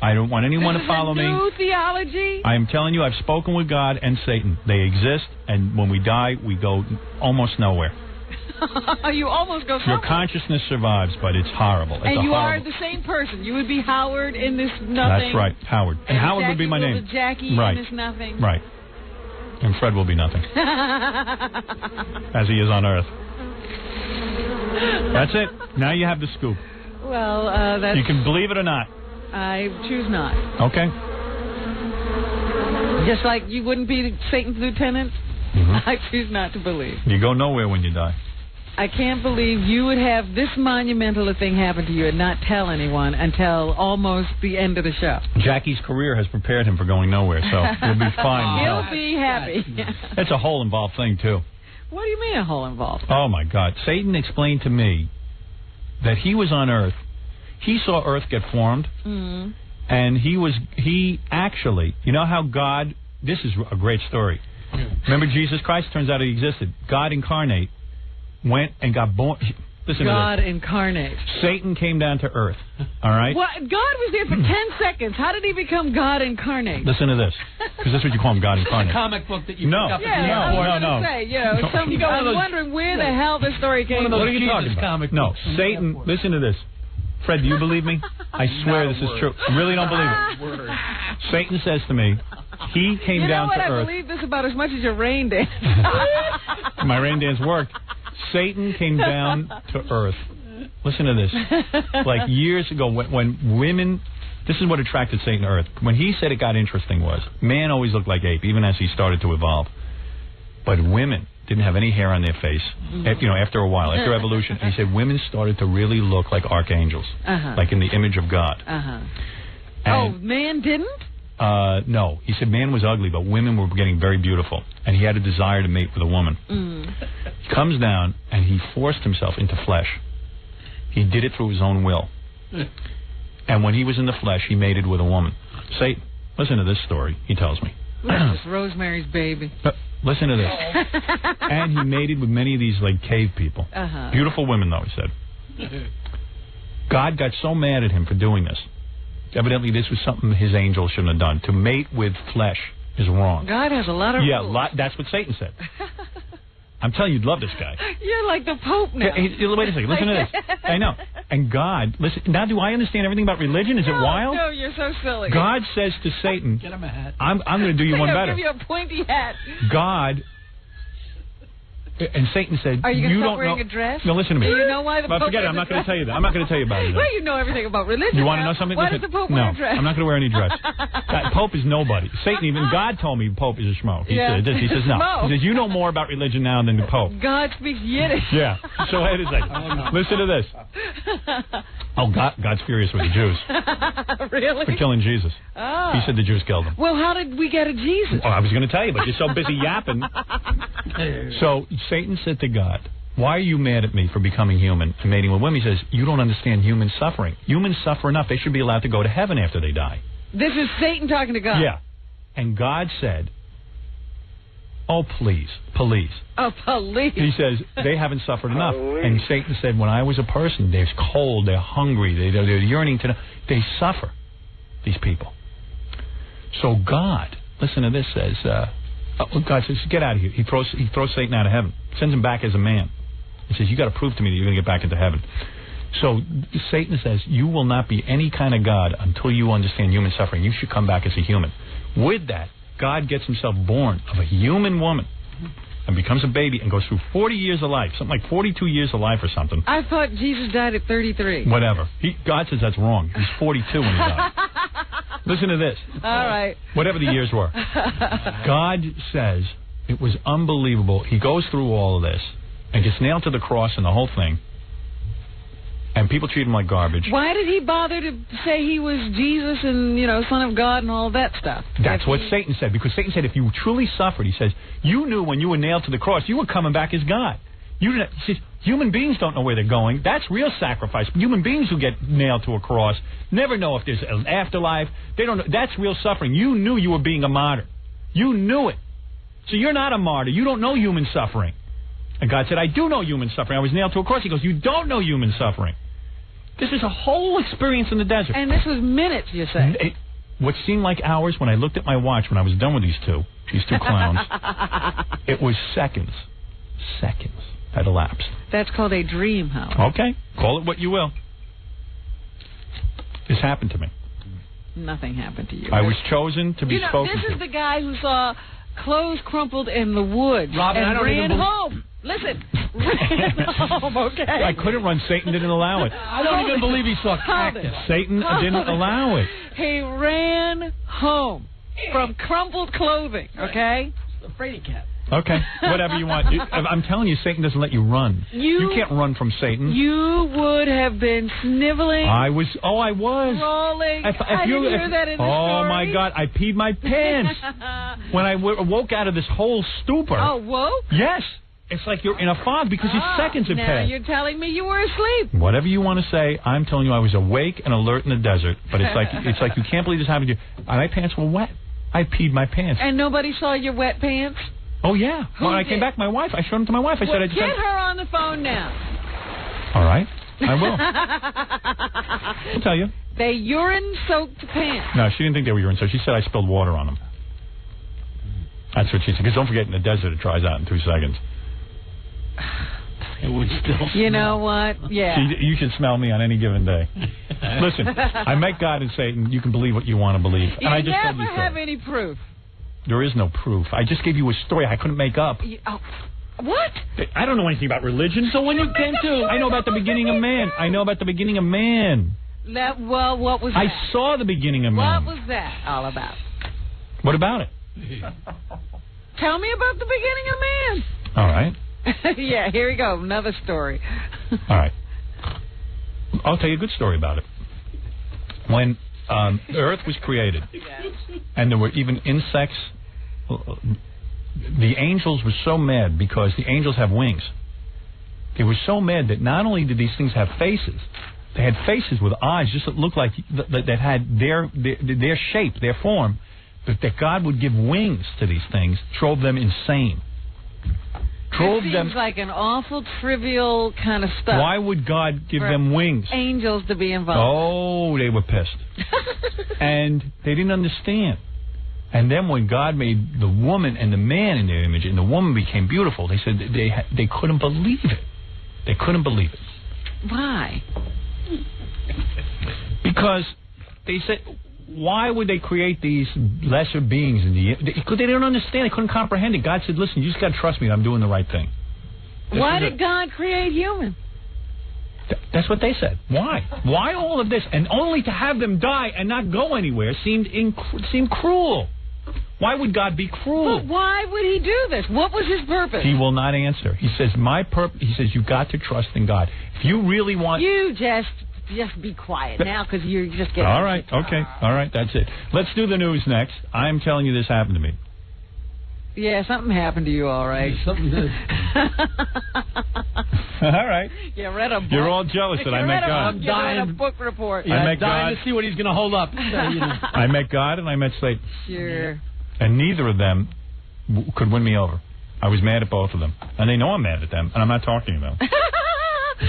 I don't want anyone to follow me. New theology? I am telling you, I've spoken with God and Satan. They exist, and when we die, we go almost nowhere. You almost go somewhere. Your consciousness survives, but it's horrible. And you are the same person. You would be Howard in this nothing. That's right, Howard. And Howard Jackie would be my name. Jackie in this nothing. Right. And Fred will be nothing. As he is on Earth. That's it. Now you have the scoop. Well, that's... You can believe it or not. I choose not. Okay. Just like you wouldn't be Satan's lieutenant, I choose not to believe. You go nowhere when you die. I can't believe you would have this monumental a thing happen to you and not tell anyone until almost the end of the show. Jackie's career has prepared him for going nowhere, so he'll be fine. He'll be happy. It's a whole involved thing, too. What do you mean a whole involved? Oh, my God. Satan explained to me that he was on Earth. He saw Earth get formed, and he actually, you know how God, this is a great story. Remember Jesus Christ? Turns out he existed. God incarnate went and got born. Listen God to this. incarnate. Satan came down to Earth, all right? What? God was there for 10 seconds. How did he become God incarnate? Listen to this, because that's what you call him, God incarnate. A comic book that you no, pick up no, at the I airport. was going to say, you know, I'm wondering where the hell this story came from. What are you talking about? No, Satan, listen to this. Fred, do you believe me? I swear this is true. I really don't believe it. Satan says to me, he came down to Earth. I believe this about as much as your rain dance. My rain dance worked. Satan came down to Earth. Listen to this. Like years ago, when women... This is what attracted Satan to Earth. When he said it got interesting was, man always looked like ape, even as he started to evolve. But women didn't have any hair on their face, you know, after a while, after evolution. And he said women started to really look like archangels, like in the image of God. Oh, man didn't? No. He said man was ugly, but women were getting very beautiful. And he had a desire to mate with a woman. He comes down, and he forced himself into flesh. He did it through his own will. And when he was in the flesh, he mated with a woman. Satan, listen to this story, he tells me. This is Rosemary's Baby. Listen to this. And he mated with many of these, like, cave people. Beautiful women, though, he said. God got so mad at him for doing this. Evidently, this was something his angel shouldn't have done. To mate with flesh is wrong. God has a lot of rules. That's what Satan said. I'm telling you, you'd love this guy. You're like the Pope now. Wait a second. Listen to this. I know. And God, listen. Now, do I understand everything about religion? Is it wild? No, you're so silly. God says to Satan, "Get him a hat. I'm going to do you one better. I'll give you a pointy hat." God. And Satan said, "Are you going to start don't wearing know. a dress? No, listen to me. Do you know why the Pope forget it. I'm not going to tell you that. I'm not going to tell you about it. Well, you know everything about religion. You want to know something? Why does the Pope wear a dress? I'm not going to wear any dress. Pope is nobody. Satan, even God told me Pope is a schmo. He says no. Schmo. He says, you know more about religion now than the Pope. God speaks Yiddish. Yeah. So wait a second. Listen to this. Oh, God's furious with the Jews. Really? For killing Jesus. Oh. He said the Jews killed him. Well, how did we get a Jesus? Well, I was going to tell you, but you're so busy yapping. So Satan said to God, why are you mad at me for becoming human and mating with women? He says, you don't understand human suffering. Humans suffer enough. They should be allowed to go to heaven after they die. This is Satan talking to God. Yeah. And God said, oh, please, police. Oh, police. He says, they haven't suffered enough. And Satan said, when I was a person, they're cold, they're hungry, they're yearning to know. They suffer, these people. So God, listen to this, says, God says, get out of here. He throws Satan out of heaven, sends him back as a man. He says, you got to prove to me that you're going to get back into heaven. So Satan says, you will not be any kind of God until you understand human suffering. You should come back as a human. With that, God gets himself born of a human woman and becomes a baby and goes through 40 years of life, something like 42 years of life or something. I thought Jesus died at 33. Whatever. God says that's wrong. He's 42 when he died. Listen to this. All right. Whatever the years were. God says it was unbelievable. He goes through all of this and gets nailed to the cross and the whole thing. And people treat him like garbage. Why did he bother to say he was Jesus and, Son of God and all that stuff? That's what Satan said. Because Satan said if you truly suffered, he says, you knew when you were nailed to the cross, you were coming back as God. He says, human beings don't know where they're going. That's real sacrifice. Human beings who get nailed to a cross never know if there's an afterlife. They don't know. That's real suffering. You knew you were being a martyr. You knew it. So you're not a martyr. You don't know human suffering. And God said, I do know human suffering. I was nailed to a cross. He goes, you don't know human suffering. This is a whole experience in the desert. And this was minutes, you say? What seemed like hours when I looked at my watch when I was done with these two clowns, it was seconds. Seconds had elapsed. That's called a dream, Howard. Okay. Call it what you will. This happened to me. Nothing happened to you. I was chosen to be spoken to. This is the guy who saw clothes crumpled in the woods Robin, and I don't ran even home. Listen, home, okay? I couldn't run. Satan didn't allow it. I don't even believe he saw cactus. Satan didn't allow it. He ran home from crumpled clothing, okay? The fraidy cat. Okay, whatever you want. I'm telling you, Satan doesn't let you run. You can't run from Satan. You would have been sniveling. I was. Crawling. I didn't hear that in the story. My God, I peed my pants when I woke out of this whole stupor. Oh, woke? Yes. It's like you're in a fog because your seconds have now passed. You're telling me you were asleep. Whatever you want to say, I'm telling you I was awake and alert in the desert. But it's like you can't believe this happened to you. My pants were wet. I peed my pants. And nobody saw your wet pants? Oh, yeah. When I came back, my wife, I showed them to my wife. I said, get her on the phone now. All right. I will. I'll tell you. They urine-soaked pants. No, she didn't think they were urine, so she said I spilled water on them. That's what she said. Because don't forget, in the desert, it dries out in 2 seconds. It would still. You know what? Yeah. You should smell me on any given day. Listen, I met God and Satan. You can believe what you want to believe. You and I just never told you have any proof. There is no proof. I just gave you a story I couldn't make up. What? I don't know anything about religion. So when you came to, I know about the beginning of man. I know about the beginning of man. Well, what was that? I saw the beginning of man. What was that all about? What about it? Tell me about the beginning of man. All right. Yeah, here we go. Another story. All right. I'll tell you a good story about it. When the earth was created, and there were even insects, the angels were so mad because the angels have wings. They were so mad that not only did these things have faces, they had faces with eyes just that looked like that had their shape, their form, but that God would give wings to these things drove them insane. It seems like an awful trivial kind of stuff. Why would God give them wings? Angels to be involved. Oh, they were pissed. And they didn't understand. And then when God made the woman and the man in their image, and the woman became beautiful, they said they couldn't believe it. They couldn't believe it. Why? Because they said, why would they create these lesser beings in because they didn't understand, they couldn't comprehend it. God said, listen, you just got to trust me that I'm doing the right thing. Why did God create human? That's what they said. Why? Why all of this? And only to have them die and not go anywhere seemed cruel. Why would God be cruel? But why would he do this? What was his purpose? He will not answer. He says, he says, you got to trust in God. If you really want... You just be quiet now because you're just getting... All right, okay. All right, that's it. Let's do the news next. I'm telling you this happened to me. Yeah, something happened to you, all right. Something did. All right. You read a book. You're all jealous that I met God. I'm dying. A book report. Yeah, I'm dying to see what he's going to hold up. I met God and I met Satan. Sure. And neither of them could win me over. I was mad at both of them. And they know I'm mad at them, and I'm not talking to them.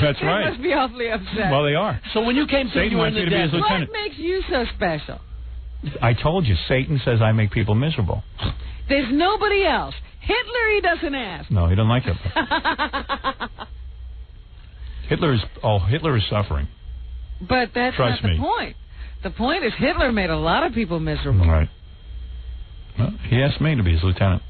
That's right. They must be awfully upset. Well, they are. So when you came to Satan wants you to be his lieutenant. What makes you so special? I told you, Satan says I make people miserable. There's nobody else. Hitler, he doesn't ask. No, he doesn't like Hitler. Hitler is suffering. But that's not the point. The point is Hitler made a lot of people miserable. All right. Well, he asked me to be his lieutenant.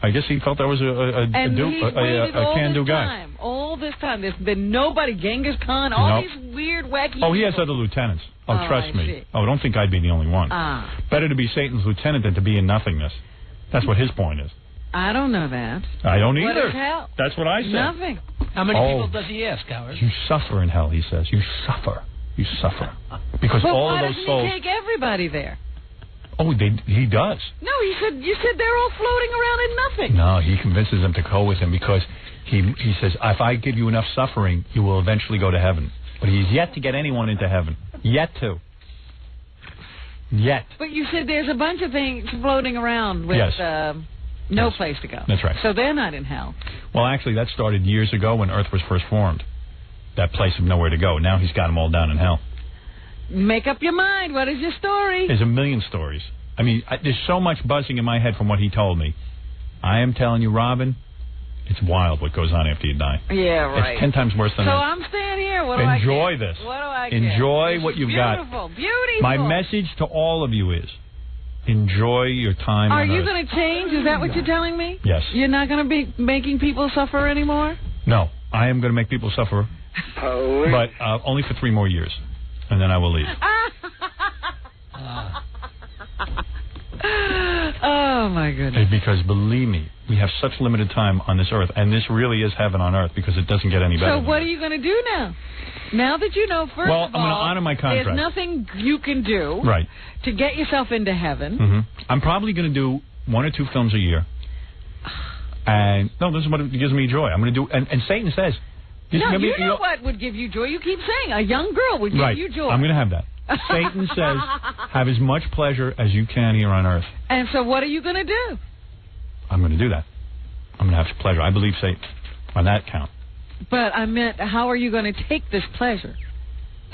I guess he felt I was a can-do guy. All this time. There's been nobody. Genghis Khan, all these weird, wacky he has people. other lieutenants. Trust me. See. Don't think I'd be the only one. Ah. Better to be Satan's lieutenant than to be in nothingness. That's what his point is. I don't know that. I don't What either. is hell? That's what I said. Nothing. How many people does he ask, Howard? You suffer in hell, he says. You suffer. You suffer. Because but all why of those doesn't souls... he take everybody there? Oh, he does. No, you said they're all floating around in nothing. No, he convinces them to go with him because he says, if I give you enough suffering, you will eventually go to heaven. But he's yet to get anyone into heaven. Yet to. Yet. But you said there's a bunch of things floating around with no place to go. That's right. So they're not in hell. Well, actually, that started years ago when Earth was first formed. That place of nowhere to go. Now he's got them all down in hell. Make up your mind. What is your story? There's a million stories. I mean, there's so much buzzing in my head from what he told me. I am telling you, Robin, it's wild what goes on after you die. Yeah, right. It's 10 times worse than so that. So I'm staying here. What do I get? Enjoy this. What do I get? Enjoy what you've got. Beautiful. Beautiful. My message to all of you is, enjoy your time on Earth. Are you going to change? Is that what you're telling me? Yes. You're not going to be making people suffer anymore? No, I am going to make people suffer, but only for 3 more years, and then I will leave. Oh, my goodness. Because believe me, we have such limited time on this earth, and this really is heaven on earth because it doesn't get any better. So what are you going to do now? Now that you know, first of all, I'm going to honor my contract. There's nothing you can do to get yourself into heaven. Mm-hmm. I'm probably going to do 1 or 2 films a year. And, no, this is what gives me joy. I'm going to do, and Satan says... No, you know what would give you joy. You keep saying a young girl would give you joy. I'm going to have that. Satan says, have as much pleasure as you can here on earth. And so what are you going to do? I'm going to do that. I'm going to have pleasure. I believe Satan on that count. But I meant, how are you going to take this pleasure?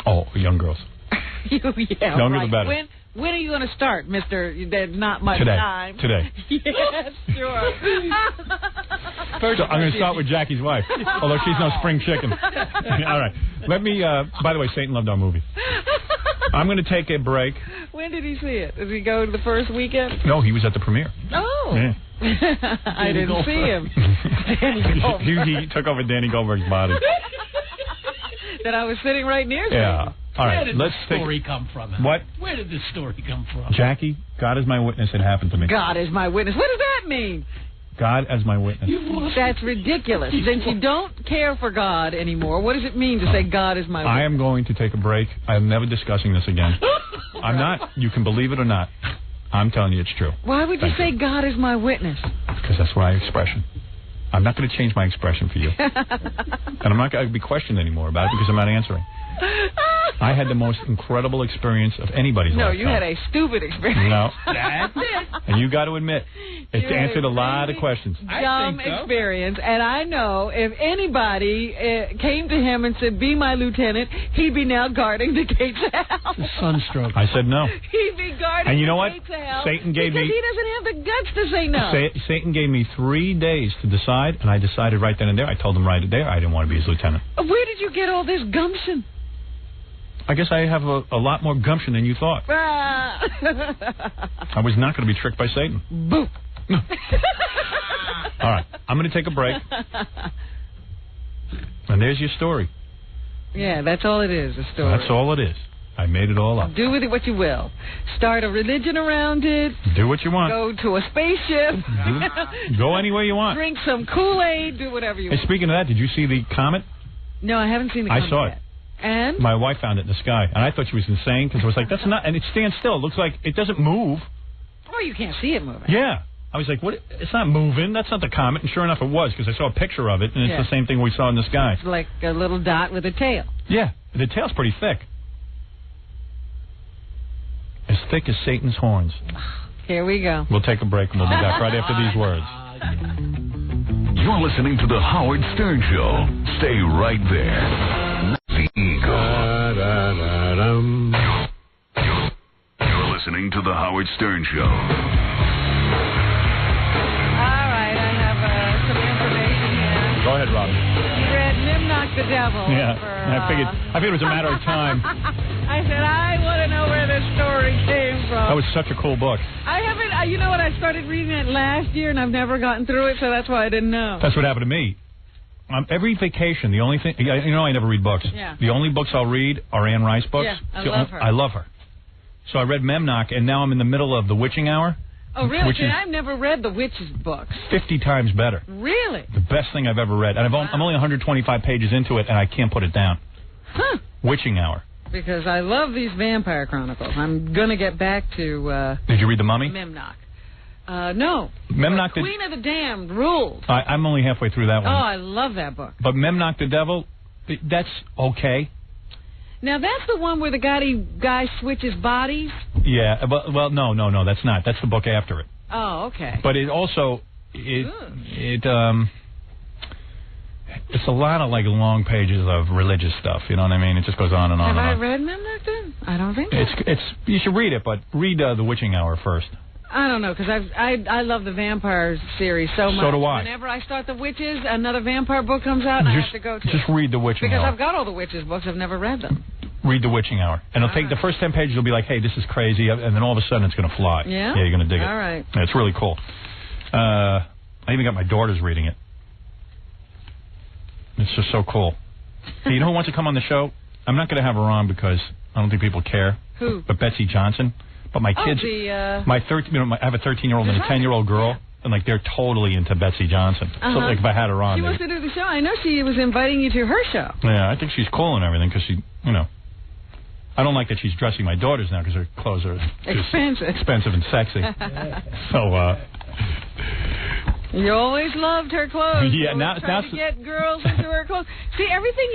Oh, young girls. Younger the better. When are you going to start, Mr. There's not much time. Today. Yes, sure. So I'm going to start with Jackie's wife, although she's no spring chicken. All right. Let me, by the way, Satan loved our movie. I'm going to take a break. When did he see it? Did he go to the first weekend? No, he was at the premiere. Oh. Yeah. I didn't see him. he took over Danny Goldberg's body. That I was sitting right near him. Yeah. All right. Where did this story come from? What? Where did this story come from? Jackie, God is my witness. It happened to me. God is my witness. What does that mean? God as my witness. That's ridiculous. Since you don't care for God anymore, what does it mean to say God is my witness? I am going to take a break. I am never discussing this again. I'm not. You can believe it or not. I'm telling you it's true. Why would you say God is my witness? Because that's my expression. I'm not going to change my expression for you. And I'm not going to be questioned anymore about it because I'm not answering. I had the most incredible experience of anybody's life. No, you had a stupid experience. No. That's it. And you got to admit, it's answered a lot of questions. Dumb experience. And I know if anybody came to him and said, be my lieutenant, he'd be now guarding the gates of hell. Sunstroke. I said no. He'd be guarding and you know the what? gates of hell. Satan gave because me... he doesn't have the guts to say no. Satan gave me 3 days to decide, and I decided right then and there. I told him right there I didn't want to be his lieutenant. Where did you get all this gumption? I guess I have a lot more gumption than you thought. I was not going to be tricked by Satan. Boop. All right, I'm going to take a break. And there's your story. Yeah, that's all it is, a story. That's all it is. I made it all up. Do with it what you will. Start a religion around it. Do what you want. Go to a spaceship. Go anywhere you want. Drink some Kool-Aid. Do whatever you want. Speaking of that, did you see the comet? No, I haven't seen the comet I saw yet. it. And? My wife found it in the sky, and I thought she was insane because I was like, that's not, and it stands still. It looks like it doesn't move. Oh, you can't see it moving. Yeah. I was like, what? It's not moving. That's not the comet. And sure enough, it was because I saw a picture of it, and it's the same thing we saw in the sky. It's like a little dot with a tail. Yeah. The tail's pretty thick. As thick as Satan's horns. Here we go. We'll take a break, and we'll be back right after these words. You're listening to The Howard Stern Show. Stay right there. The Eagle. You're listening to The Howard Stern Show. All right, I have some information here. Go ahead, Robin. You read Nimnock the Devil. Yeah, for, I figured it was a matter of time. I said, I want to know where this story came from. That was such a cool book. I haven't, you know what, I started reading it last year, and I've never gotten through it, so that's why I didn't know. That's what happened to me. Every vacation, the only thing, I never read books. Yeah. The only books I'll read are Anne Rice books. Yeah, I love her. I love her. So I read Memnock, and now I'm in the middle of The Witching Hour. Oh, really? Which is I've never read the witches' books. 50 times better. Really? The best thing I've ever read. And I'm only 125 pages into it, and I can't put it down. Huh. Witching Hour. Because I love these vampire chronicles. I'm going to get back to... Did you read The Mummy? Memnock. No. Memnock Queen of the Damned ruled. I'm only halfway through that one. Oh, I love that book. But Memnock the Devil, that's okay. Now, that's the one where the guy switches bodies? Yeah, well, no, that's not. That's the book after it. Oh, okay. But it also, it's a lot of, like, long pages of religious stuff, you know what I mean? It just goes on and on Have and I on. read Memnock then? I don't think so. You should read it, but read The Witching Hour first. I don't know, because I love the vampire series so much. So do I. Whenever I start the witches, another vampire book comes out, and I have to go to Just read The Witching Hour. Because I've got all the witches books. I've never read them. Read The Witching Hour. And it'll take the first 10 pages, you'll be like, hey, this is crazy, and then all of a sudden it's going to fly. Yeah? Yeah, you're going to dig it. All right. Yeah, it's really cool. I even got my daughters reading it. It's just so cool. Hey, you know who wants to come on the show? I'm not going to have her on because I don't think people care. Who? But Betsy Johnson. But my kids, I have a 13-year-old and a 10-year-old girl, and like they're totally into Betsy Johnson. So like if I had her on, she wants to do the show. I know she was inviting you to her show. Yeah, I think she's cool and everything because she, you know. I don't like that she's dressing my daughters now because her clothes are expensive and sexy. So, you always loved her clothes. Yeah, now to get girls into her clothes. See, everything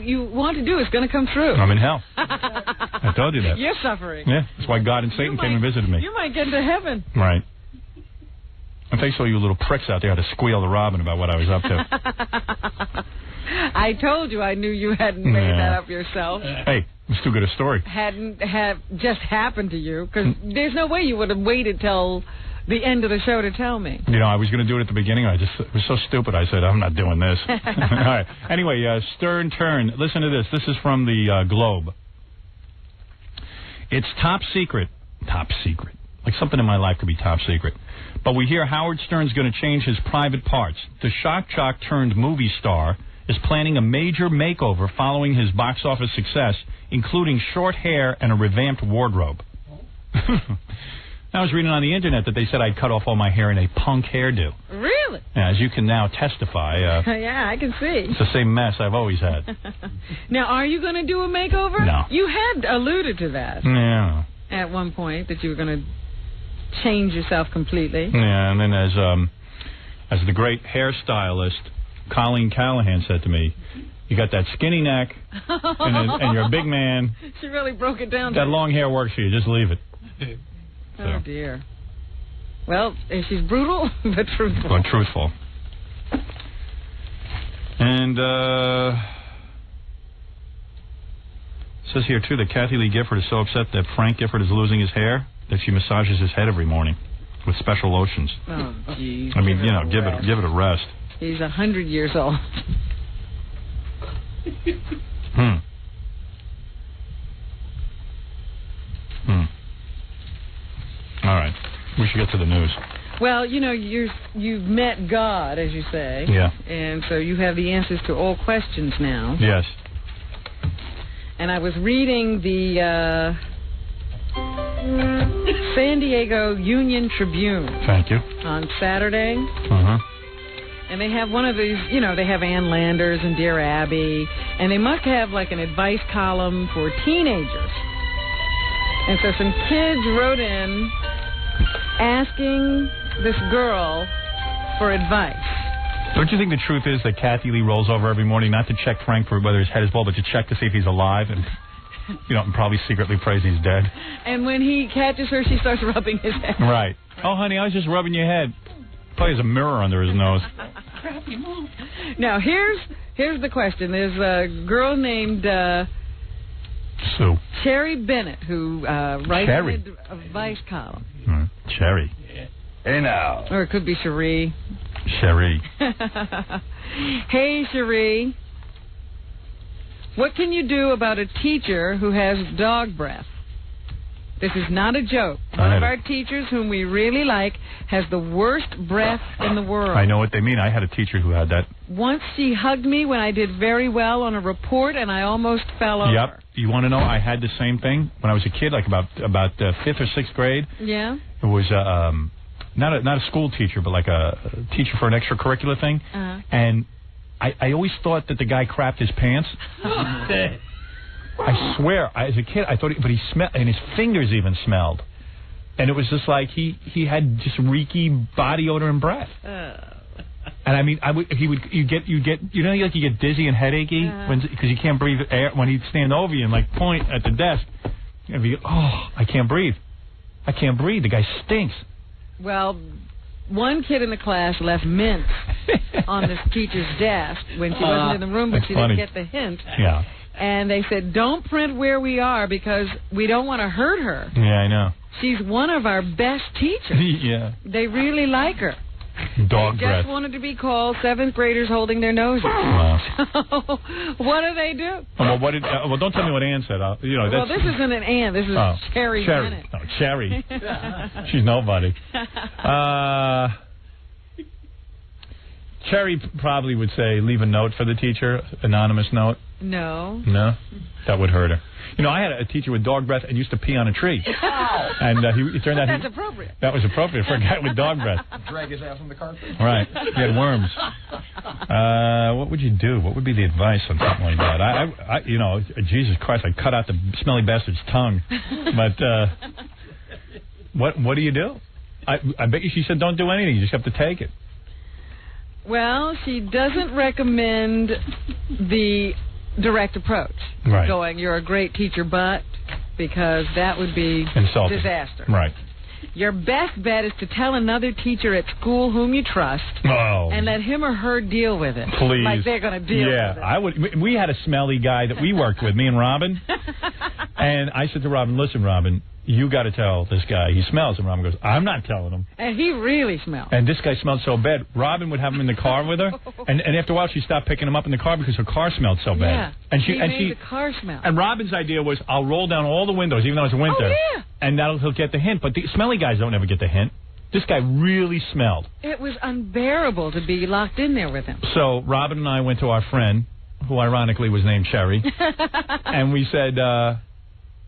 you want to do is going to come true. I'm in hell. I told you that. You're suffering. Yeah, that's why God and Satan came and visited me. You might get into heaven. Right. And thanks to all you little pricks out there to squeal to Robin about what I was up to. I told you I knew you hadn't made that up yourself. Hey, it's too good a story. Hadn't just happened to you, because there's no way you would have waited till the end of the show to tell me. You know, I was going to do it at the beginning. It was so stupid. I said, I'm not doing this. All right. Anyway, Stern Turn. Listen to this. This is from the Globe. It's top secret. Top secret. Like something in my life could be top secret. But we hear Howard Stern's going to change his private parts. The shock jock turned movie star is planning a major makeover following his box office success, including short hair and a revamped wardrobe. I was reading on the internet that they said I'd cut off all my hair in a punk hairdo. Really? Yeah, as you can now testify. Yeah, I can see. It's the same mess I've always had. Now, are you going to do a makeover? No. You had alluded to that. Yeah. At one point, that you were going to change yourself completely. Yeah, and then as the great hairstylist Colleen Callahan said to me, you got that skinny neck, and you're a big man. She really broke it down. That long hair works for you. Just leave it. Oh, dear. Well, she's brutal, but truthful. But truthful. And says here, too, that Kathy Lee Gifford is so upset that Frank Gifford is losing his hair that she massages his head every morning with special lotions. Oh, jeez. I mean, you know, give it a rest. He's 100 years old. All right. We should get to the news. Well, you know, you've met God, as you say. Yeah. And so you have the answers to all questions now. Yes. And I was reading the San Diego Union Tribune. Thank you. On Saturday. Uh-huh. And they have one of these, you know, they have Ann Landers and Dear Abby, and they must have like an advice column for teenagers. And so some kids wrote in asking this girl for advice. Don't you think the truth is that Kathy Lee rolls over every morning not to check Frank for whether his head is bald, but to check to see if he's alive, and you know, and probably secretly prays he's dead? And when he catches her, she starts rubbing his head. Right. Oh, honey, I was just rubbing your head. Probably has a mirror under his nose. Now, here's the question. There's a girl named Sue. Cherry Bennett who writes an advice column. Cherry. Hey, now. Or it could be Cherie. Cherie. Hey, Cherie. What can you do about a teacher who has dog breath? This is not a joke. One of our teachers, whom we really like, has the worst breath in the world. I know what they mean. I had a teacher who had that. Once she hugged me when I did very well on a report, and I almost fell over. Yep. You want to know? I had the same thing when I was a kid, like about 5th or 6th grade. Yeah. It was not a school teacher, but like a teacher for an extracurricular thing. Uh-huh. And I always thought that the guy crapped his pants. I swear, as a kid, I thought, but he smelled, and his fingers even smelled, and it was just like he had just reeky body odor and breath. And I mean, you get like you get dizzy and headachy because you can't breathe air when he'd stand over you and like point at the desk, and be I can't breathe. The guy stinks. Well, one kid in the class left mints on this teacher's desk when she wasn't in the room, but she didn't get the hint. Yeah. And they said, don't print where we are because we don't want to hurt her. Yeah, I know. She's one of our best teachers. Yeah. They really like her. Dog they breath. just wanted to be called 7th graders holding their noses. Wow. So, what do they do? Well, don't tell me what Ann said. Well, this isn't an Ann. This is Cherry Bennett. No, Cherry. She's nobody. Cherry probably would say, leave a note for the teacher, anonymous note. No. No? That would hurt her. You know, I had a teacher with dog breath and used to pee on a tree. And it turned out that's appropriate. That was appropriate for a guy with dog breath. Drag his ass on the carpet. Right. He had worms. What would you do? What would be the advice on something like that? I you know, Jesus Christ, I'd cut out the smelly bastard's tongue. But what do you do? I bet you she said don't do anything. You just have to take it. Well, she doesn't recommend the direct approach. Right. Going, you're a great teacher, but, because that would be insulting. Disaster. Right. Your best bet is to tell another teacher at school whom you trust and let him or her deal with it. Please. Like they're going to deal with it. Yeah, I would. We had a smelly guy that we worked with, me and Robin. And I said to Robin, listen, Robin, you got to tell this guy. He smells. And Robin goes, I'm not telling him. And he really smells. And this guy smelled so bad. Robin would have him in the car with her. And after a while, she stopped picking him up in the car because her car smelled so bad. Yeah, And she made the car smell. And Robin's idea was, I'll roll down all the windows, even though it's winter. Oh, yeah. And he'll get the hint. But the smelly guys don't ever get the hint. This guy really smelled. It was unbearable to be locked in there with him. So Robin and I went to our friend, who ironically was named Cherry, and we said,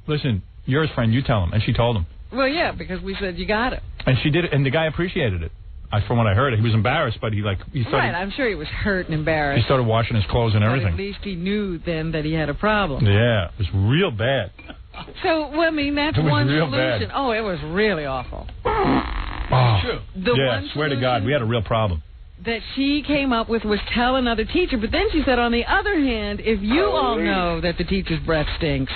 listen, you're his friend, you tell him. And she told him. Well, yeah, because we said you got it. And she did it, and the guy appreciated it. From what I heard, he was embarrassed, but he started. Right, I'm sure he was hurt and embarrassed. He started washing his clothes and everything. But at least he knew then that he had a problem. Yeah, it was real bad. So, well, I mean, that's one real solution. Bad. Oh, it was really awful. Oh, true. Yeah, swear to God, we had a real problem. That she came up with was tell another teacher, but then she said, on the other hand, if you all know that the teacher's breath stinks,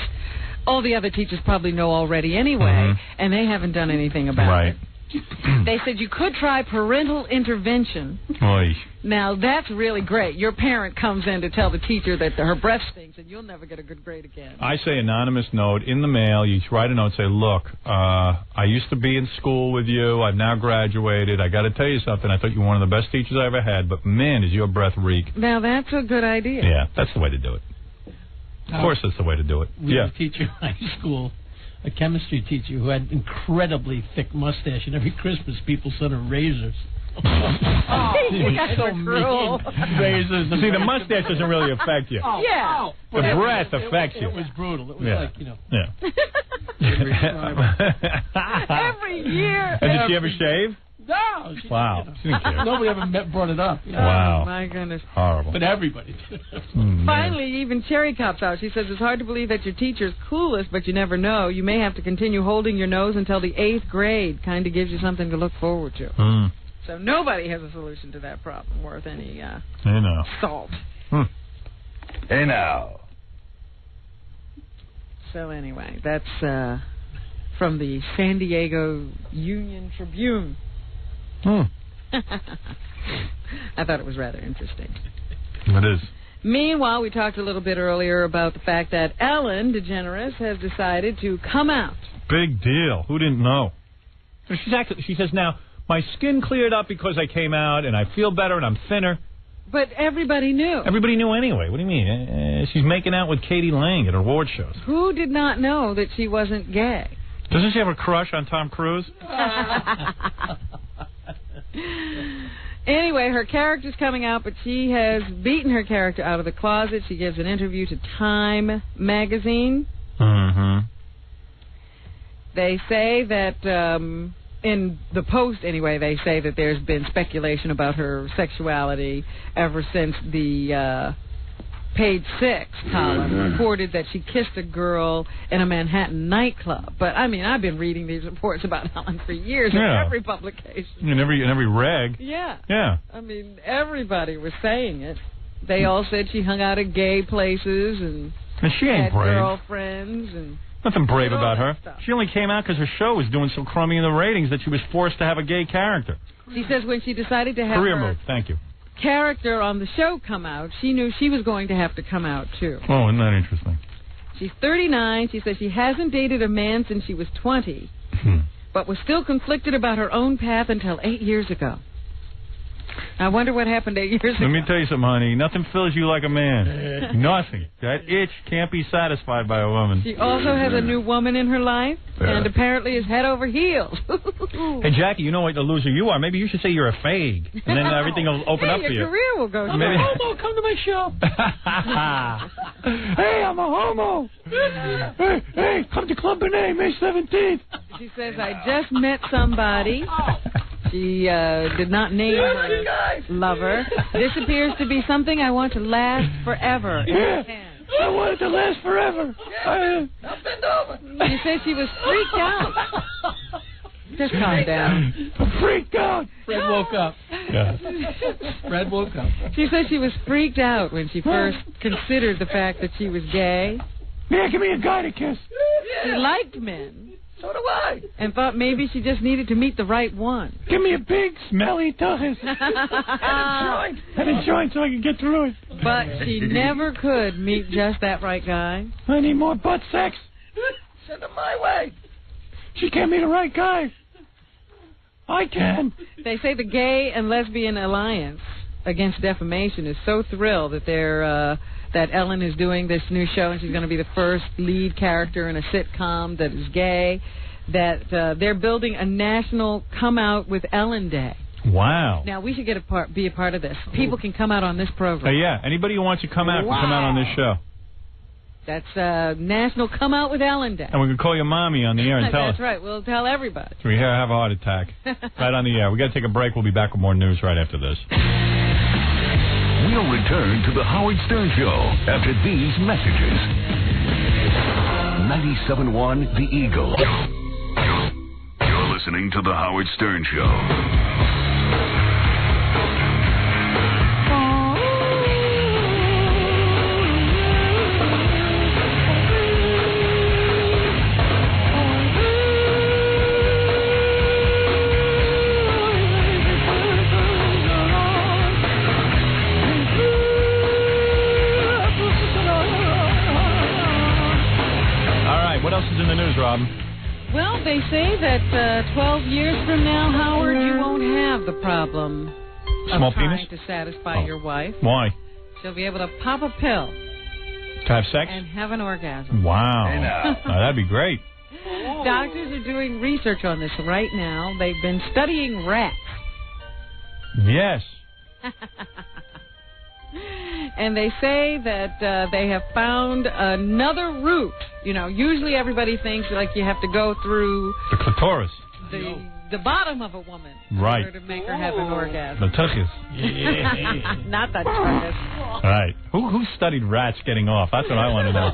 all the other teachers probably know already anyway, and they haven't done anything about it. They said you could try parental intervention. Oy. Now, that's really great. Your parent comes in to tell the teacher that her breath stinks, and you'll never get a good grade again. I say anonymous note in the mail. You write a note, say, look, I used to be in school with you. I've now graduated. I got to tell you something. I thought you were one of the best teachers I ever had, but man, does your breath reek. Now, that's a good idea. Yeah, that's the way to do it. Of course, that's the way to do it. We had a teacher in high school, a chemistry teacher, who had incredibly thick mustache, and every Christmas people sent her razors. You guys are cruel. Razors. See, the mustache doesn't really affect you. Yeah. The breath affects you. It was brutal. It was like, you know. Yeah. Every year. And did she ever shave? No. Wow. She didn't care. Nobody ever brought it up. Wow. Oh, my goodness. Horrible. But everybody did. Finally, even Cherry cops out. She says, it's hard to believe that your teacher's coolest, but you never know. You may have to continue holding your nose until the 8th grade. Kind of gives you something to look forward to. So nobody has a solution to that problem worth any salt. Hey, now. So anyway, that's from the San Diego Union Tribune. I thought it was rather interesting. It is. Meanwhile, we talked a little bit earlier about the fact that Ellen DeGeneres has decided to come out. Big deal. Who didn't know? She says now, my skin cleared up because I came out, and I feel better, and I'm thinner. But everybody knew. Everybody knew anyway. What do you mean? She's making out with Katie Lang at award shows. Who did not know that she wasn't gay? Doesn't she have a crush on Tom Cruise? Anyway, her character's coming out, but she has beaten her character out of the closet. She gives an interview to Time magazine. They say that, in the Post anyway, they say that there's been speculation about her sexuality ever since the Page 6 column reported that she kissed a girl in a Manhattan nightclub. But, I mean, I've been reading these reports about Ellen for years in every publication. In every rag. Yeah. Yeah. I mean, everybody was saying it. They all said she hung out at gay places and she ain't had brave. girlfriends and... Nothing brave about her. She only came out because her show was doing so crummy in the ratings that she was forced to have a gay character. She says when she decided to have Career her move. Thank you. character on the show come out, she knew she was going to have to come out, too. Oh, isn't that interesting? She's 39. She says she hasn't dated a man since she was 20, but was still conflicted about her own path until 8 years ago. I wonder what happened 8 years ago. Let me tell you something, honey. Nothing fills you like a man. Nothing. That itch can't be satisfied by a woman. She also has a new woman in her life, and apparently is head over heels. Hey, Jackie, you know what the loser you are. Maybe you should say you're a fag, and then everything will open up for you. Your career will go. I'm a homo. Come to my show. Hey, I'm a homo. Hey, come to Club Benet, May 17th. She says, I just met somebody. She did not name her lover. This appears to be something I want to last forever. Yeah. I want it to last forever. She said she was freaked out. Just calm down. I'm freaked out. Fred woke up. Yeah. Fred woke up. She said she was freaked out when she first considered the fact that she was gay. Man, give me a guy to kiss. She liked men. So do I. And thought maybe she just needed to meet the right one. Give me a big, smelly tuchus. and a joint so I can get through it. But she never could meet just that right guy. I need more butt sex. Send him my way. She can't meet the right guy. I can. They say the Gay and Lesbian Alliance Against Defamation is so thrilled that that Ellen is doing this new show, and she's going to be the first lead character in a sitcom that is gay, that they're building a national Come Out with Ellen Day. Wow. Now, we should be a part of this. People can come out on this program. Yeah, anybody who wants to come out can come out on this show. That's National Come Out with Ellen Day. And we can call your mommy on the air and tell That's her. right. We'll tell everybody. So we have a heart attack. Right on the air. We got to take a break. We'll be back with more news right after this. We'll return to the Howard Stern Show after these messages. 97.1 The Eagle. You're listening to the Howard Stern Show. What else is in the news, Rob? Well, they say that 12 years from now, Howard, you won't have the problem Small of trying penis? to satisfy your wife. Why? She'll be able to pop a pill To have sex? and have an orgasm. Wow. That'd be great. Doctors are doing research on this right now. They've been studying rats. Yes. And they say that they have found another route. You know, usually everybody thinks like you have to go through The clitoris. the bottom of a woman Right. in order to make her have an orgasm. The tuchus. Not the tuchus. All right. Who studied rats getting off? That's what I want to know.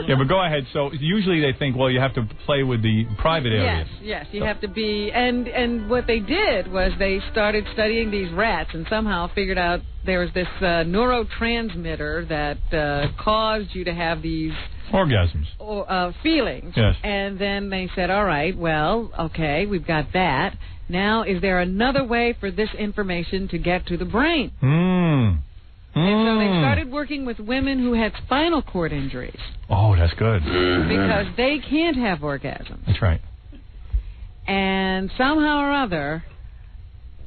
Yeah, but go ahead. So usually they think, well, you have to play with the private areas. Yes, you have to be. And what they did was they started studying these rats and somehow figured out there was this neurotransmitter that caused you to have these orgasms, feelings. Yes. And then they said, all right, well, okay, we've got that. Now, is there another way for this information to get to the brain? And so they started working with women who had spinal cord injuries. Oh, that's good. Because they can't have orgasms. That's right. And somehow or other,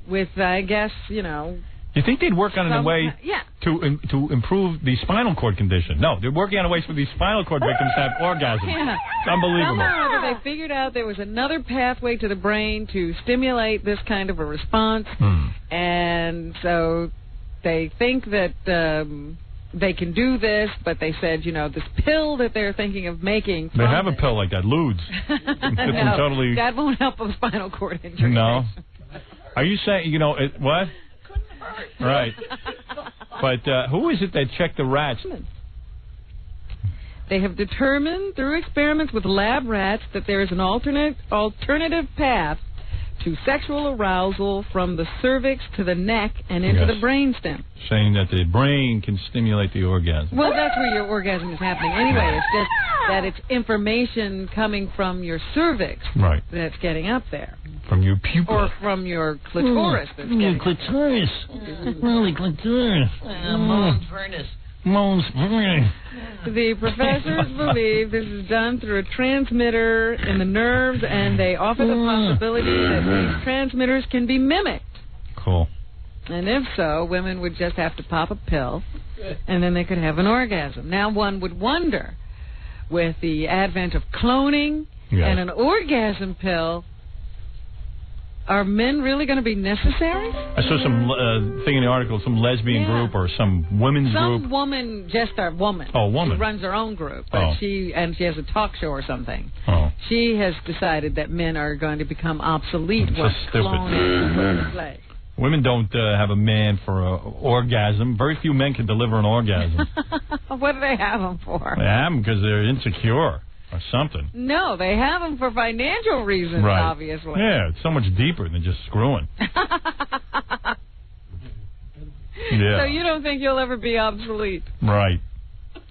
with, I guess, you know... You think they'd work on a way yeah. to improve the spinal cord condition? No, they're working on a way for these spinal cord victims to have orgasms. Yeah. It's unbelievable. Somehow or other, they figured out there was another pathway to the brain to stimulate this kind of a response. And so they think that they can do this, but they said, you know, this pill that they're thinking of making... They have a pill like that, Ludes. No, totally... that won't help with spinal cord injury. No. Are you saying, you know, what? Right. But who is it that checked the rats? They have determined through experiments with lab rats that there is an alternative path to sexual arousal from the cervix to the neck and into the brainstem. Saying that the brain can stimulate the orgasm. Well, that's where your orgasm is happening anyway. It's just that it's information coming from your cervix that's getting up there. From your pupil. Or from your clitoris. That's your getting clitoris. Holy clitoris. Moan's furnace. Moan's furnace. The professors believe this is done through a transmitter in the nerves, and they offer the possibility that these transmitters can be mimicked. Cool. And if so, women would just have to pop a pill, and then they could have an orgasm. Now, one would wonder, with the advent of cloning and an orgasm pill, are men really going to be necessary? I saw some thing in the article, some lesbian group or some women's group. Some woman, just a woman. Oh, woman. She runs her own group, but she has a talk show or something. Oh. She has decided that men are going to become obsolete It's once so stupid. cloning is put into play. Women don't have a man for an orgasm. Very few men can deliver an orgasm. What do they have them for? They have them because they're insecure or something. No, they have them for financial reasons, Right. obviously. Yeah, it's so much deeper than just screwing. So you don't think you'll ever be obsolete? Right.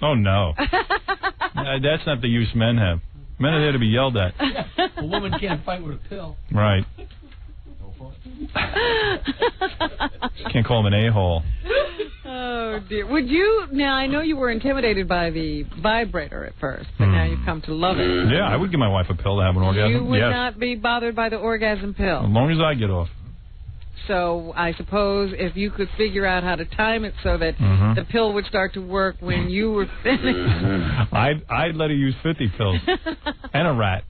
Oh, no. That's not the use men have. Men are there to be yelled at. A woman can't fight with a pill. Right. Can't call him an a-hole. Oh, dear. Would you, now I know you were intimidated by the vibrator at first, but now you've come to love it. Yeah, I would give my wife a pill to have an orgasm. You would yes. not be bothered by the orgasm pill. As long as I get off. So I suppose if you could figure out how to time it so that the pill would start to work when you were finished. I'd let her use 50 pills. And a rat.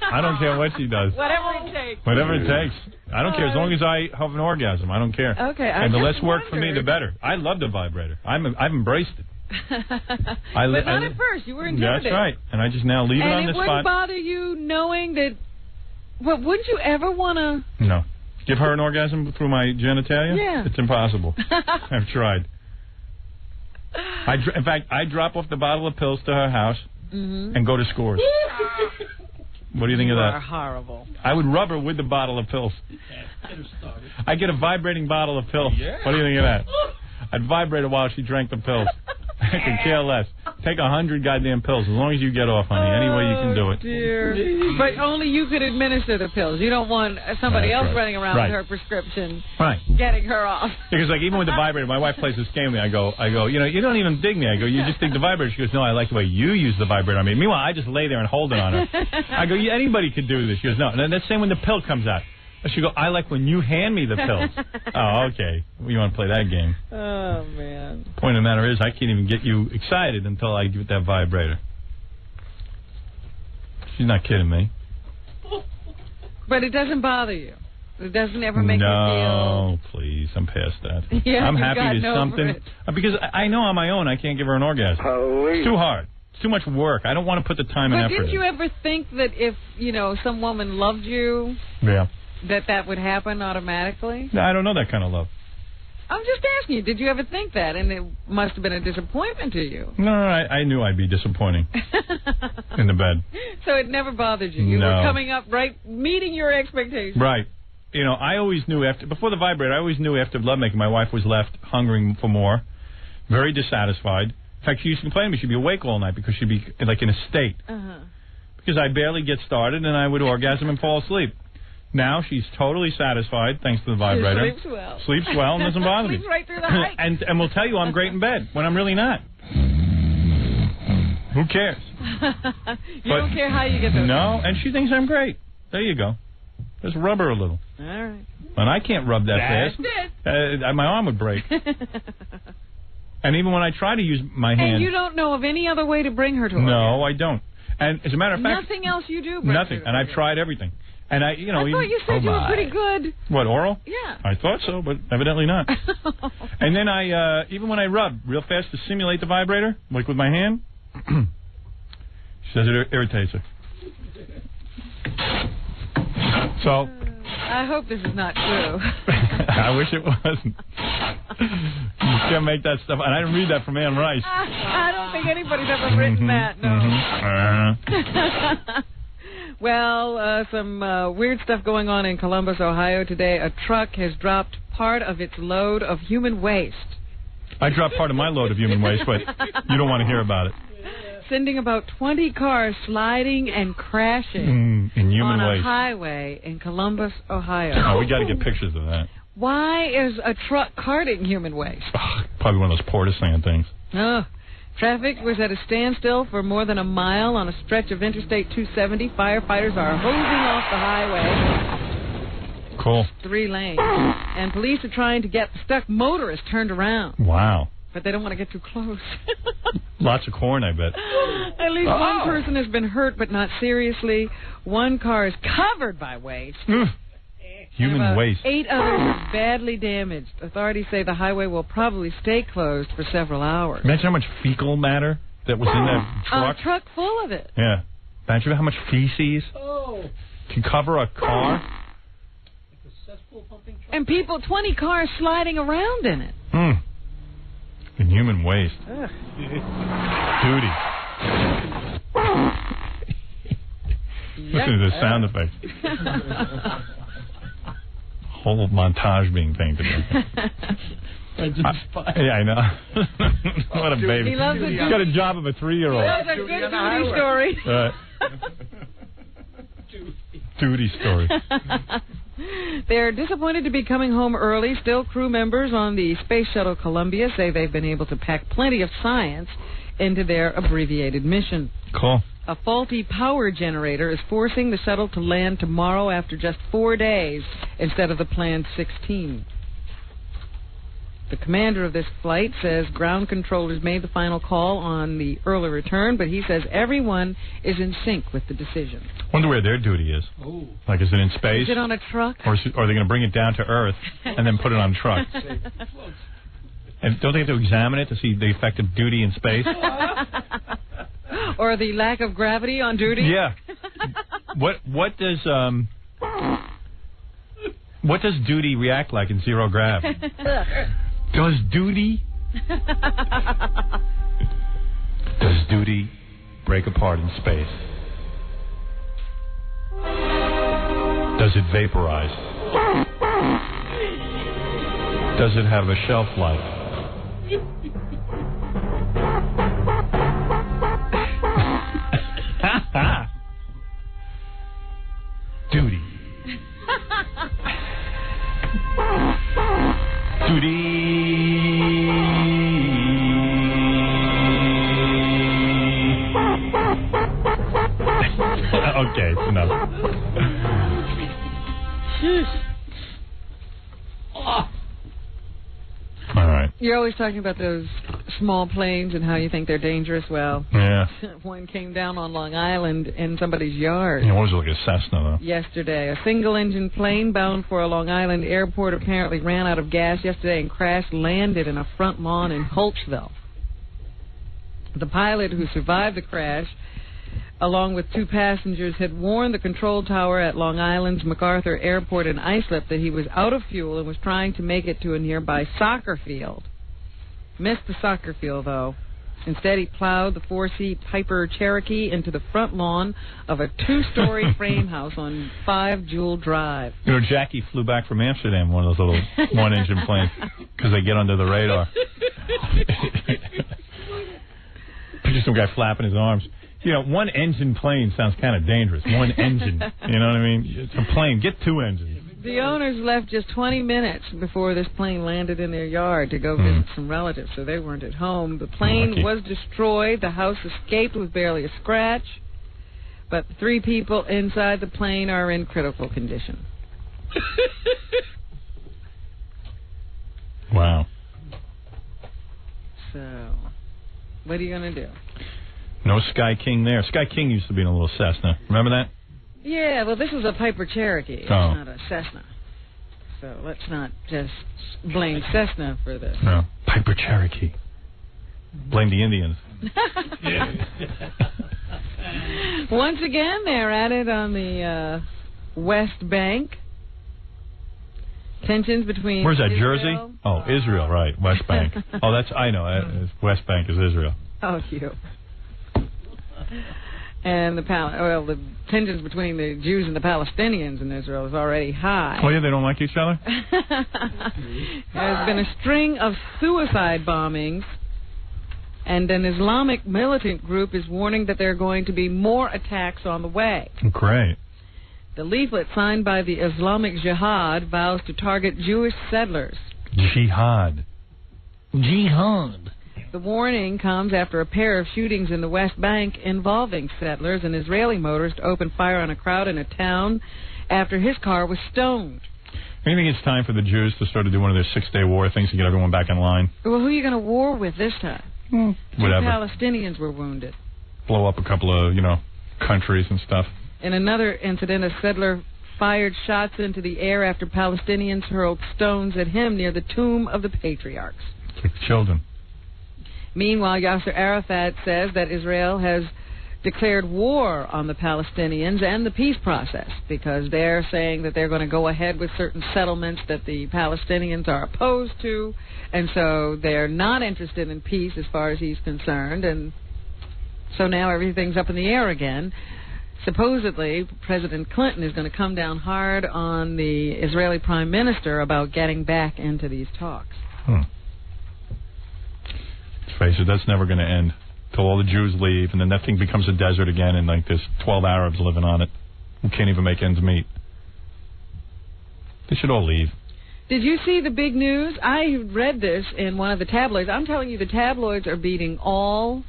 I don't care what she does. Whatever it takes. Whatever it takes. I don't care. As long as I have an orgasm, I don't care. Okay. And the less work for me, the better. I love the vibrator. I've embraced it. But not at first. You were intimidated. That's right. And I just now leave it on the And it wouldn't spot. bother you knowing that... But wouldn't you ever want to... No. Give her an orgasm through my genitalia? Yeah. It's impossible. I've tried. In fact, I drop off the bottle of pills to her house and go to Scores. What do you think of that? You are horrible. I would rub her with the bottle of pills. I get a vibrating bottle of pills. Yeah. What do you think of that? I'd vibrate her while she drank the pills. I could care less. Take 100 goddamn pills as long as you get off, honey. Any way you can do it. Dear. But only you could administer the pills. You don't want somebody else running around with her prescription, getting her off. Because like even with the vibrator, my wife plays this game with me. I go, you know, you don't even dig me. I go, you just dig the vibrator. She goes, no, I like the way you use the vibrator on me. Meanwhile, I just lay there and hold it on her. I go, yeah, anybody could do this. She goes, no. And then that's the same when the pill comes out. She go, I like when you hand me the pills. Oh, okay. You want to play that game. Oh, man. Point of the matter is, I can't even get you excited until I get that vibrator. She's not kidding me. But it doesn't bother you. It doesn't ever make you feel... No, please. I'm past that. Yeah, I'm you've happy gotten there's over something... it. Because I know on my own I can't give her an orgasm. It's too hard. It's too much work. I don't want to put the time and But effort didn't in. you ever think that if, you know, some woman loved you, Yeah. that would happen automatically? No, I don't know that kind of love. I'm just asking you, did you ever think that? And it must have been a disappointment to you. No, I knew I'd be disappointing in the bed. So it never bothered you. You No. were coming up meeting your expectations. Right. You know, I always knew before the vibrator, I always knew after lovemaking, my wife was left hungering for more, very dissatisfied. In fact, she used to complain to me she'd be awake all night because she'd be like in a state. Because I barely get started and I would orgasm and fall asleep. Now she's totally satisfied thanks to the vibrator. She sleeps well. Sleeps well and doesn't bother me. Sleeps right through the hike. and will tell you I'm great in bed when I'm really not. Who cares? You don't care how you get those. No, and she thinks I'm great. There you go. Just rub her a little. All right. And I can't rub that fast. My arm would break. And even when I try to use my hand... And you don't know of any other way to bring her to orgasm? No, I don't. And as a matter of fact... Nothing else you do bring Nothing. her to And I've tried everything. And I thought you said you were pretty good. What, oral? Yeah. I thought so, but evidently not. And then I, even when I rub real fast to simulate the vibrator, like with my hand, she says it irritates her. So... I hope this is not true. I wish it wasn't. You can't make that stuff. And I didn't read that from Anne Rice. I don't think anybody's ever written that, no. Well, some weird stuff going on in Columbus, Ohio today. A truck has dropped part of its load of human waste. I dropped part of my load of human waste, but you don't want to hear about it. Sending about 20 cars sliding and crashing in human on waste. a highway in Columbus, Ohio. Oh, we got to get pictures of that. Why is a truck carting human waste? Probably one of those portisane things. Oh. Traffic was at a standstill for more than a mile on a stretch of Interstate 270. Firefighters are hosing off the highway Cool. 3 lanes. And police are trying to get the stuck motorist turned around. Wow. But they don't want to get too close. Lots of corn, I bet. At least one person has been hurt, but not seriously. One car is covered by waste. Human waste. 8 others are badly damaged. Authorities say the highway will probably stay closed for several hours. Imagine how much fecal matter that was in that truck. A truck full of it. Yeah. Imagine how much feces can cover a car. And 20 cars sliding around in it. And human waste. Ugh. Duty. Listen to the sound effects. Whole montage being painted. Yeah, I know. What a baby. He loves He's got a job of a 3-year-old. That's a good duty story. Duty story. They're disappointed to be coming home early. Still, crew members on the Space Shuttle Columbia say they've been able to pack plenty of science into their abbreviated mission. Cool. A faulty power generator is forcing the shuttle to land tomorrow after just 4 days instead of the planned 16. The commander of this flight says ground controllers made the final call on the early return, but he says everyone is in sync with the decision. Wonder where their duty is. Like, is it in space? Is it on a truck? Or are they going to bring it down to Earth and then put it on a truck? And don't they have to examine it to see the effective duty in space? Or the lack of gravity on duty? Yeah. What does duty react like in zero grav? Does duty break apart in space? Does it vaporize? Does it have a shelf life? Duty. Okay, it's enough. All right. You're always talking about those small planes and how you think they're dangerous. Well, yeah. One came down on Long Island in somebody's yard. Yeah, what was it, like a Cessna, though? Yesterday. A single-engine plane bound for a Long Island airport apparently ran out of gas yesterday and crash-landed in a front lawn in Holtzville. The pilot who survived the crash, along with 2 passengers, had warned the control tower at Long Island's MacArthur Airport in Islip that he was out of fuel and was trying to make it to a nearby soccer field. Missed the soccer field, though. Instead, he plowed the 4-seat Piper Cherokee into the front lawn of a 2-story frame house on 5 Jewel Drive. You know, Jackie flew back from Amsterdam, one of those little one-engine planes, because they get under the radar. Just some guy flapping his arms. You know, one-engine plane sounds kind of dangerous. One engine. You know what I mean? It's a plane. Get 2 engines. The owners left just 20 minutes before this plane landed in their yard to go visit some relatives, so they weren't at home. The plane was destroyed. The house escaped with barely a scratch, but the 3 people inside the plane are in critical condition. Wow. So, what are you going to do? No Sky King there. Sky King used to be in a little Cessna. Remember that? Yeah, well, this is a Piper Cherokee. It's not a Cessna. So let's not just blame Cessna for this. No, Piper Cherokee. Blame the Indians. Once again, they're at it on the West Bank. Tensions between Where's that, Israel? Jersey? Oh, Israel, right. West Bank. Oh, that's, I know. West Bank is Israel. Oh, you. And the tensions between the Jews and the Palestinians in Israel is already high. Oh, yeah, they don't like each other? There's been a string of suicide bombings, and an Islamic militant group is warning that there are going to be more attacks on the way. Great. The leaflet signed by the Islamic Jihad vows to target Jewish settlers. Jihad. Jihad. The warning comes after a pair of shootings in the West Bank involving settlers. An Israeli motorist opened fire on a crowd in a town after his car was stoned. You think it's time for the Jews to start to do one of their 6-day war things to get everyone back in line? Well, who are you going to war with this time? Whatever. 2 Palestinians were wounded. Blow up a couple of, countries and stuff. In another incident, a settler fired shots into the air after Palestinians hurled stones at him near the tomb of the patriarchs. Like children. Meanwhile, Yasser Arafat says that Israel has declared war on the Palestinians and the peace process because they're saying that they're going to go ahead with certain settlements that the Palestinians are opposed to, and so they're not interested in peace as far as he's concerned, and so now everything's up in the air again. Supposedly, President Clinton is going to come down hard on the Israeli Prime Minister about getting back into these talks. Let's face it, that's never going to end. Till all the Jews leave, and then that thing becomes a desert again, and there's 12 Arabs living on it who can't even make ends meet. They should all leave. Did you see the big news? I read this in one of the tabloids. I'm telling you, the tabloids are beating all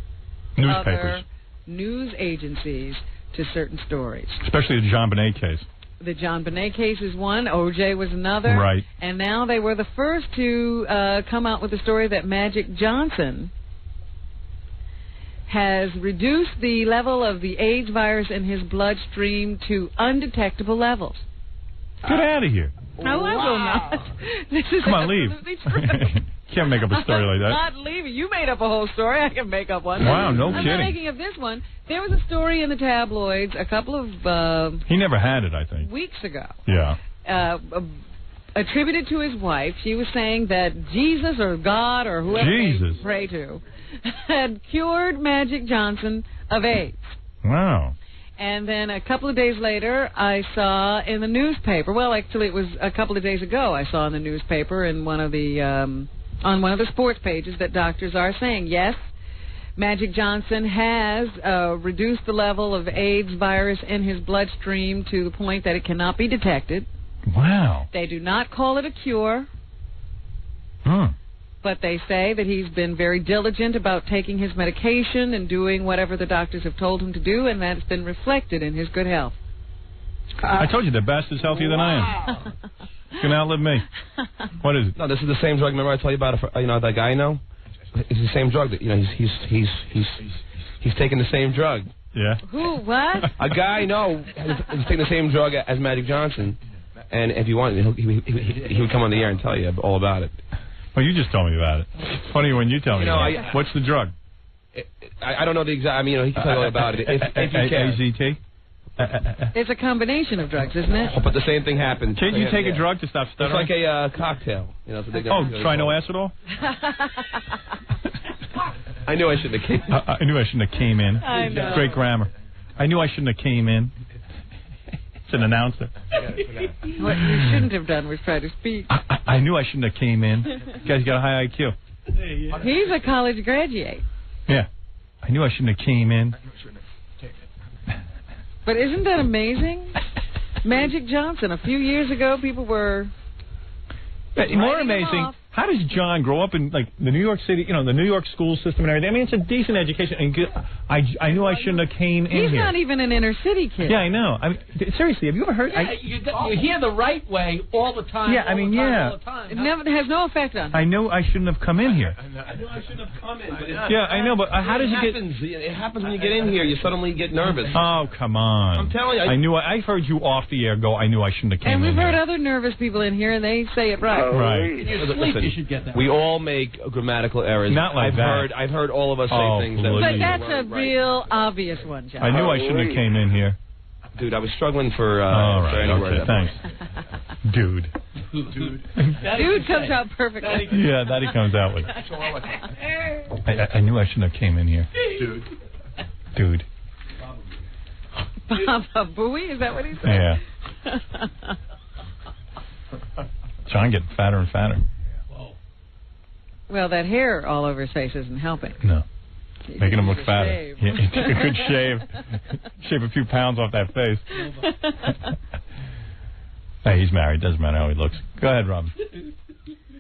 other news agencies to certain stories. Especially the John Bonet case. The John Bonet case is one. O.J. was another. Right. And now they were the first to come out with the story that Magic Johnson has reduced the level of the AIDS virus in his bloodstream to undetectable levels. Get out of here. No, I will not. This is Come on, leave. Can't make up a story like that. I'm not leaving. You made up a whole story. I can make up one. Wow, no I'm kidding. not making up this one. There was a story in the tabloids a couple of he never had it, I think. weeks ago. Yeah. Attributed to his wife. She was saying that Jesus or God or whoever they pray to had cured Magic Johnson of AIDS. Wow. And then a couple of days later, I saw in the newspaper, well, actually it was a couple of days ago, I saw in the newspaper in one of the, on one of the sports pages that doctors are saying, yes, Magic Johnson has reduced the level of AIDS virus in his bloodstream to the point that it cannot be detected. Wow. They do not call it a cure. But they say that he's been very diligent about taking his medication and doing whatever the doctors have told him to do, and that's been reflected in his good health. I told you the best is healthier than I am. You can outlive me. What is it? No, this is the same drug. Remember I told you about that guy I know? It's the same drug that he's taking the same drug. Yeah. Who? What? A guy I know is taking the same drug as Magic Johnson, and if you want, he would come on the air and tell you all about it. Well, you just told me about it. Funny when you tell me about it. What's the drug? I don't know the exact. I mean, he can tell you all about it if you care. AZT? It's a combination of drugs, isn't it? But the same thing happens. Can't you take a drug to stop stuttering? It's like a cocktail. Trinoacidol? I knew I shouldn't have came. I knew I shouldn't have came in. I know. Great grammar. I knew I shouldn't have came in. It's an announcer. What you shouldn't have done was try to speak. I knew I shouldn't have came in. You guys got a high IQ. He's a college graduate. Yeah. I knew I shouldn't have came in. But isn't that amazing? Magic Johnson. A few years ago, people were more amazing. How does John grow up in like the New York City, the New York school system and everything? I mean, it's a decent education. And I knew I shouldn't have came in here. He's not even an inner city kid. Yeah, I know. I mean, seriously, have you ever heard? Yeah, you hear the right way all the time. Yeah, I mean, all the time. It has no effect on him. I know I shouldn't have come in here. I knew I shouldn't have come in. But yeah, I know, but how does it get? It happens when you get in here. You suddenly get nervous. Oh, come on! I'm telling you. I heard you off the air go. I knew I shouldn't have came in. And we've heard here. other nervous people in here, and they say it right. Right. In your sleep, you should get that. We all make grammatical errors. Not like that. I've heard all of us say things. But that's a real obvious one, John. I knew I shouldn't have came in here. Dude, I was struggling for any word. Thanks. Dude. Dude comes out perfectly. Yeah, that he comes out with. I knew I shouldn't have came in here. Dude. Baba Booey? Is that what he said? Yeah. John getting fatter and fatter. Well, that hair all over his face isn't helping. No. Making him look fatter. Shave. Yeah, a good shave. Shave a few pounds off that face. Hey, he's married. Doesn't matter how he looks. Go ahead, Rob.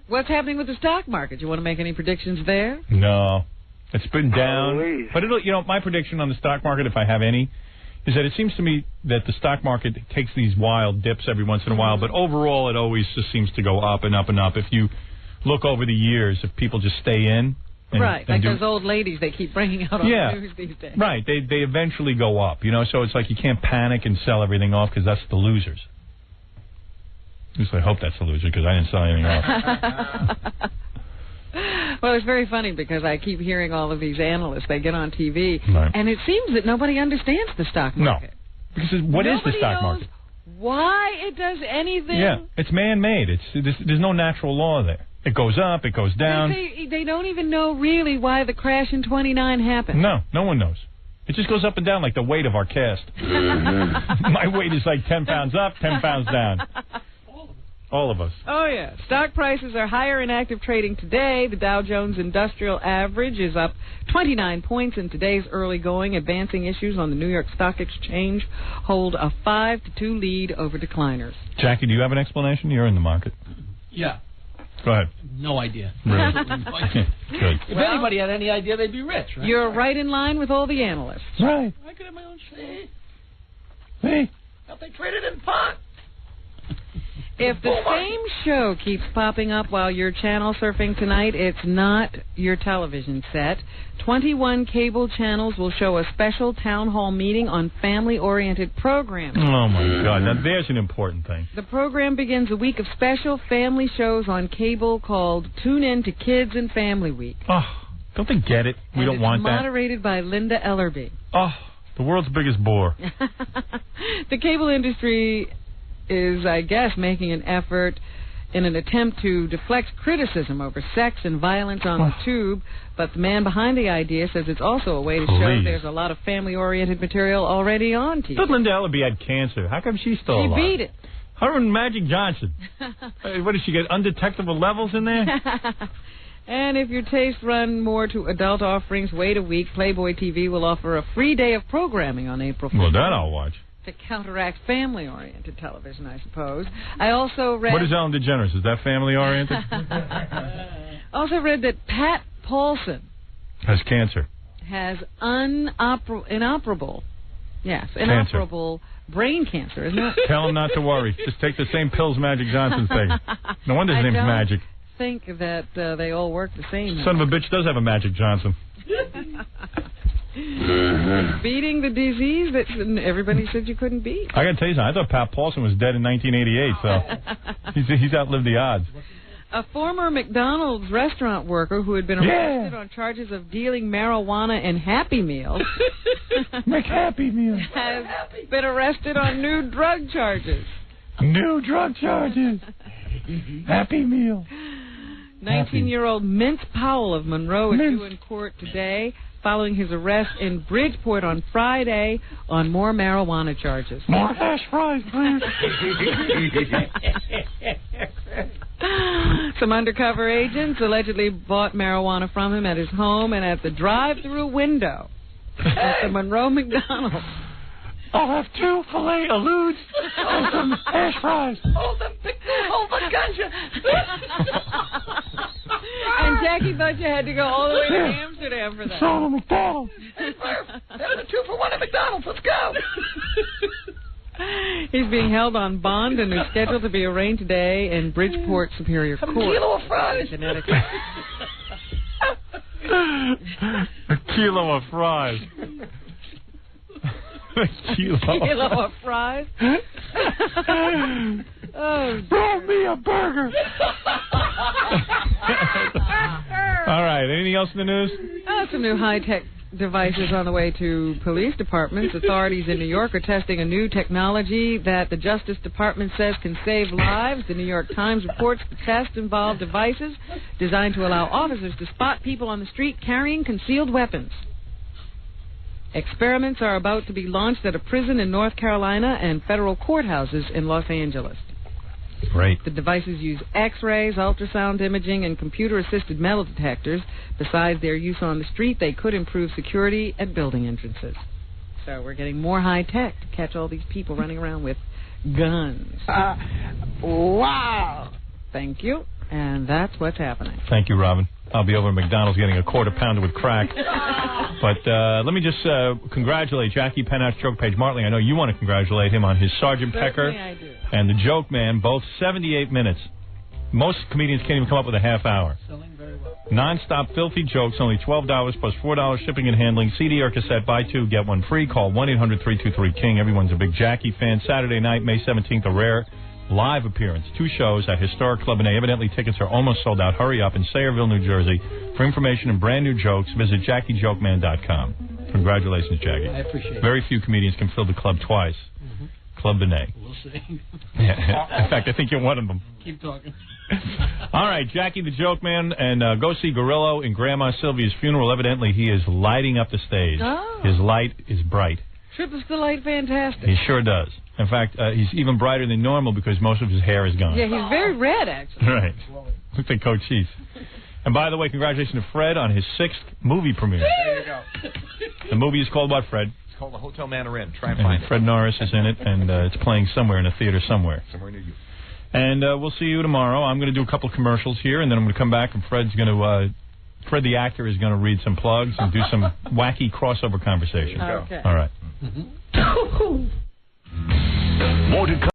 What's happening with the stock market? You want to make any predictions there? No. It's been down. But it'll, my prediction on the stock market, if I have any, is that it seems to me that the stock market takes these wild dips every once in a while, but overall it always just seems to go up and up and up. If you look over the years, if people just stay in. Right, like those old ladies they keep bringing out on the news these days. Right, they eventually go up, so it's like you can't panic and sell everything off because that's the losers. At least I hope that's the loser because I didn't sell anything off. Well, it's very funny because I keep hearing all of these analysts. They get on TV, and it seems that nobody understands the stock market. No, because what is the stock market? Why it does anything? Yeah, it's man-made. There's no natural law there. It goes up, it goes down. They don't even know really why the crash in '29 happened. No one knows. It just goes up and down like the weight of our cast. My weight is like 10 pounds up, 10 pounds down. All of us. Oh, yeah. Stock prices are higher in active trading today. The Dow Jones Industrial Average is up 29 points in today's early going. Advancing issues on the New York Stock Exchange hold a 5-2 lead over decliners. Jackie, do you have an explanation? You're in the market. Yeah. Go ahead. No idea. Really? Good. If anybody had any idea, they'd be rich, right? You're right in line with all the analysts. Right. I could have my own shit. Hey. If they traded in pot. If the same show keeps popping up while you're channel surfing tonight, it's not your television set. 21 cable channels will show a special town hall meeting on family-oriented programming. Oh, my God. Now, there's an important thing. The program begins a week of special family shows on cable called Tune In to Kids and Family Week. Oh, don't they get it? We don't want that. It's moderated by Linda Ellerby. Oh, the world's biggest bore. The cable industry is, I guess, making an effort in an attempt to deflect criticism over sex and violence on the tube, but the man behind the idea says it's also a way to show there's a lot of family-oriented material already on TV. But Linda Ellerby had cancer. How come she's still alive? She beat it. Her and Magic Johnson. What did she get, undetectable levels in there? And if your tastes run more to adult offerings, wait a week. Playboy TV will offer a free day of programming on April 1st. Well, that I'll watch. To counteract family-oriented television, I suppose. I also read... What is Ellen DeGeneres? Is that family-oriented? Also read that Pat Paulson... has cancer. Has inoperable brain cancer, isn't it? Tell him not to worry. Just take the same pills Magic Johnson's taking. No wonder his name's Magic. I think that they all work the same. Son of a bitch does have a Magic Johnson. Beating the disease that everybody said you couldn't beat. I got to tell you something. I thought Pat Paulson was dead in 1988, so he's outlived the odds. A former McDonald's restaurant worker who had been arrested on charges of dealing marijuana in Happy Meals McHappy Meal has been arrested on new drug charges. New drug charges. Happy Meal. 19-year-old Mintz Powell of Monroe is due in court today following his arrest in Bridgeport on Friday on more marijuana charges. More hash fries, please. Some undercover agents allegedly bought marijuana from him at his home and at the drive-through window at the Monroe McDonald's. I'll have 2 filet alludes and some hash fries. Hold the ganja. And Jackie thought you had to go all the way to Amsterdam for that. So McDonald's. Hey, there's a 2-for-1 at McDonald's. Let's go. He's being held on bond and is scheduled to be arraigned today in Bridgeport Superior Court. A kilo of fries. Connecticut. A kilo of fries. A kilo of fries. Oh, throw me a burger. All right. Anything else in the news? Some new high-tech devices on the way to police departments. Authorities in New York are testing a new technology that the Justice Department says can save lives. The New York Times reports the test involved devices designed to allow officers to spot people on the street carrying concealed weapons. Experiments are about to be launched at a prison in North Carolina and federal courthouses in Los Angeles. Great. The devices use X-rays, ultrasound imaging, and computer-assisted metal detectors. Besides their use on the street, they could improve security at building entrances. So we're getting more high-tech to catch all these people running around with guns. Wow. Thank you. And that's what's happening. Thank you, Robin. I'll be over at McDonald's getting a quarter pounder with crack. But let me just congratulate Jackie Pennock's Joke Page Martling. I know you want to congratulate him on his Sergeant Pecker and the Joke Man, both 78 minutes. Most comedians can't even come up with a half hour. Selling very well. Non-stop filthy jokes, only $12 plus $4 shipping and handling. CD or cassette, buy two, get one free. Call 1-800-323-KING. Everyone's a big Jackie fan. Saturday night, May 17th, a rare live appearance. 2 shows at Historic Club in A. Evidently, tickets are almost sold out. Hurry up in Sayreville, New Jersey. For information and brand new jokes, visit JackieJokeman.com. Congratulations, Jackie. I appreciate it. Very few comedians can fill the club twice. Club Benet. We'll see. Yeah. In fact, I think you're one of them. Keep talking. All right, Jackie the Joke Man, and go see Gorillo in Grandma Sylvia's funeral. Evidently, he is lighting up the stage. Oh. His light is bright. Trips the light fantastic. He sure does. In fact, he's even brighter than normal because most of his hair is gone. Yeah, he's very red, actually. Right. Looks like Coach Cheese. And by the way, congratulations to Fred on his 6th movie premiere. There you go. The movie is called what, Fred? It's called The Hotel Mandarin. Try and find it. Fred Norris is in it, and it's playing somewhere in a theater somewhere. Somewhere near you. And we'll see you tomorrow. I'm going to do a couple of commercials here, and then I'm going to come back, and Fred the actor is going to read some plugs and do some wacky crossover conversation. Okay. All right. More to come.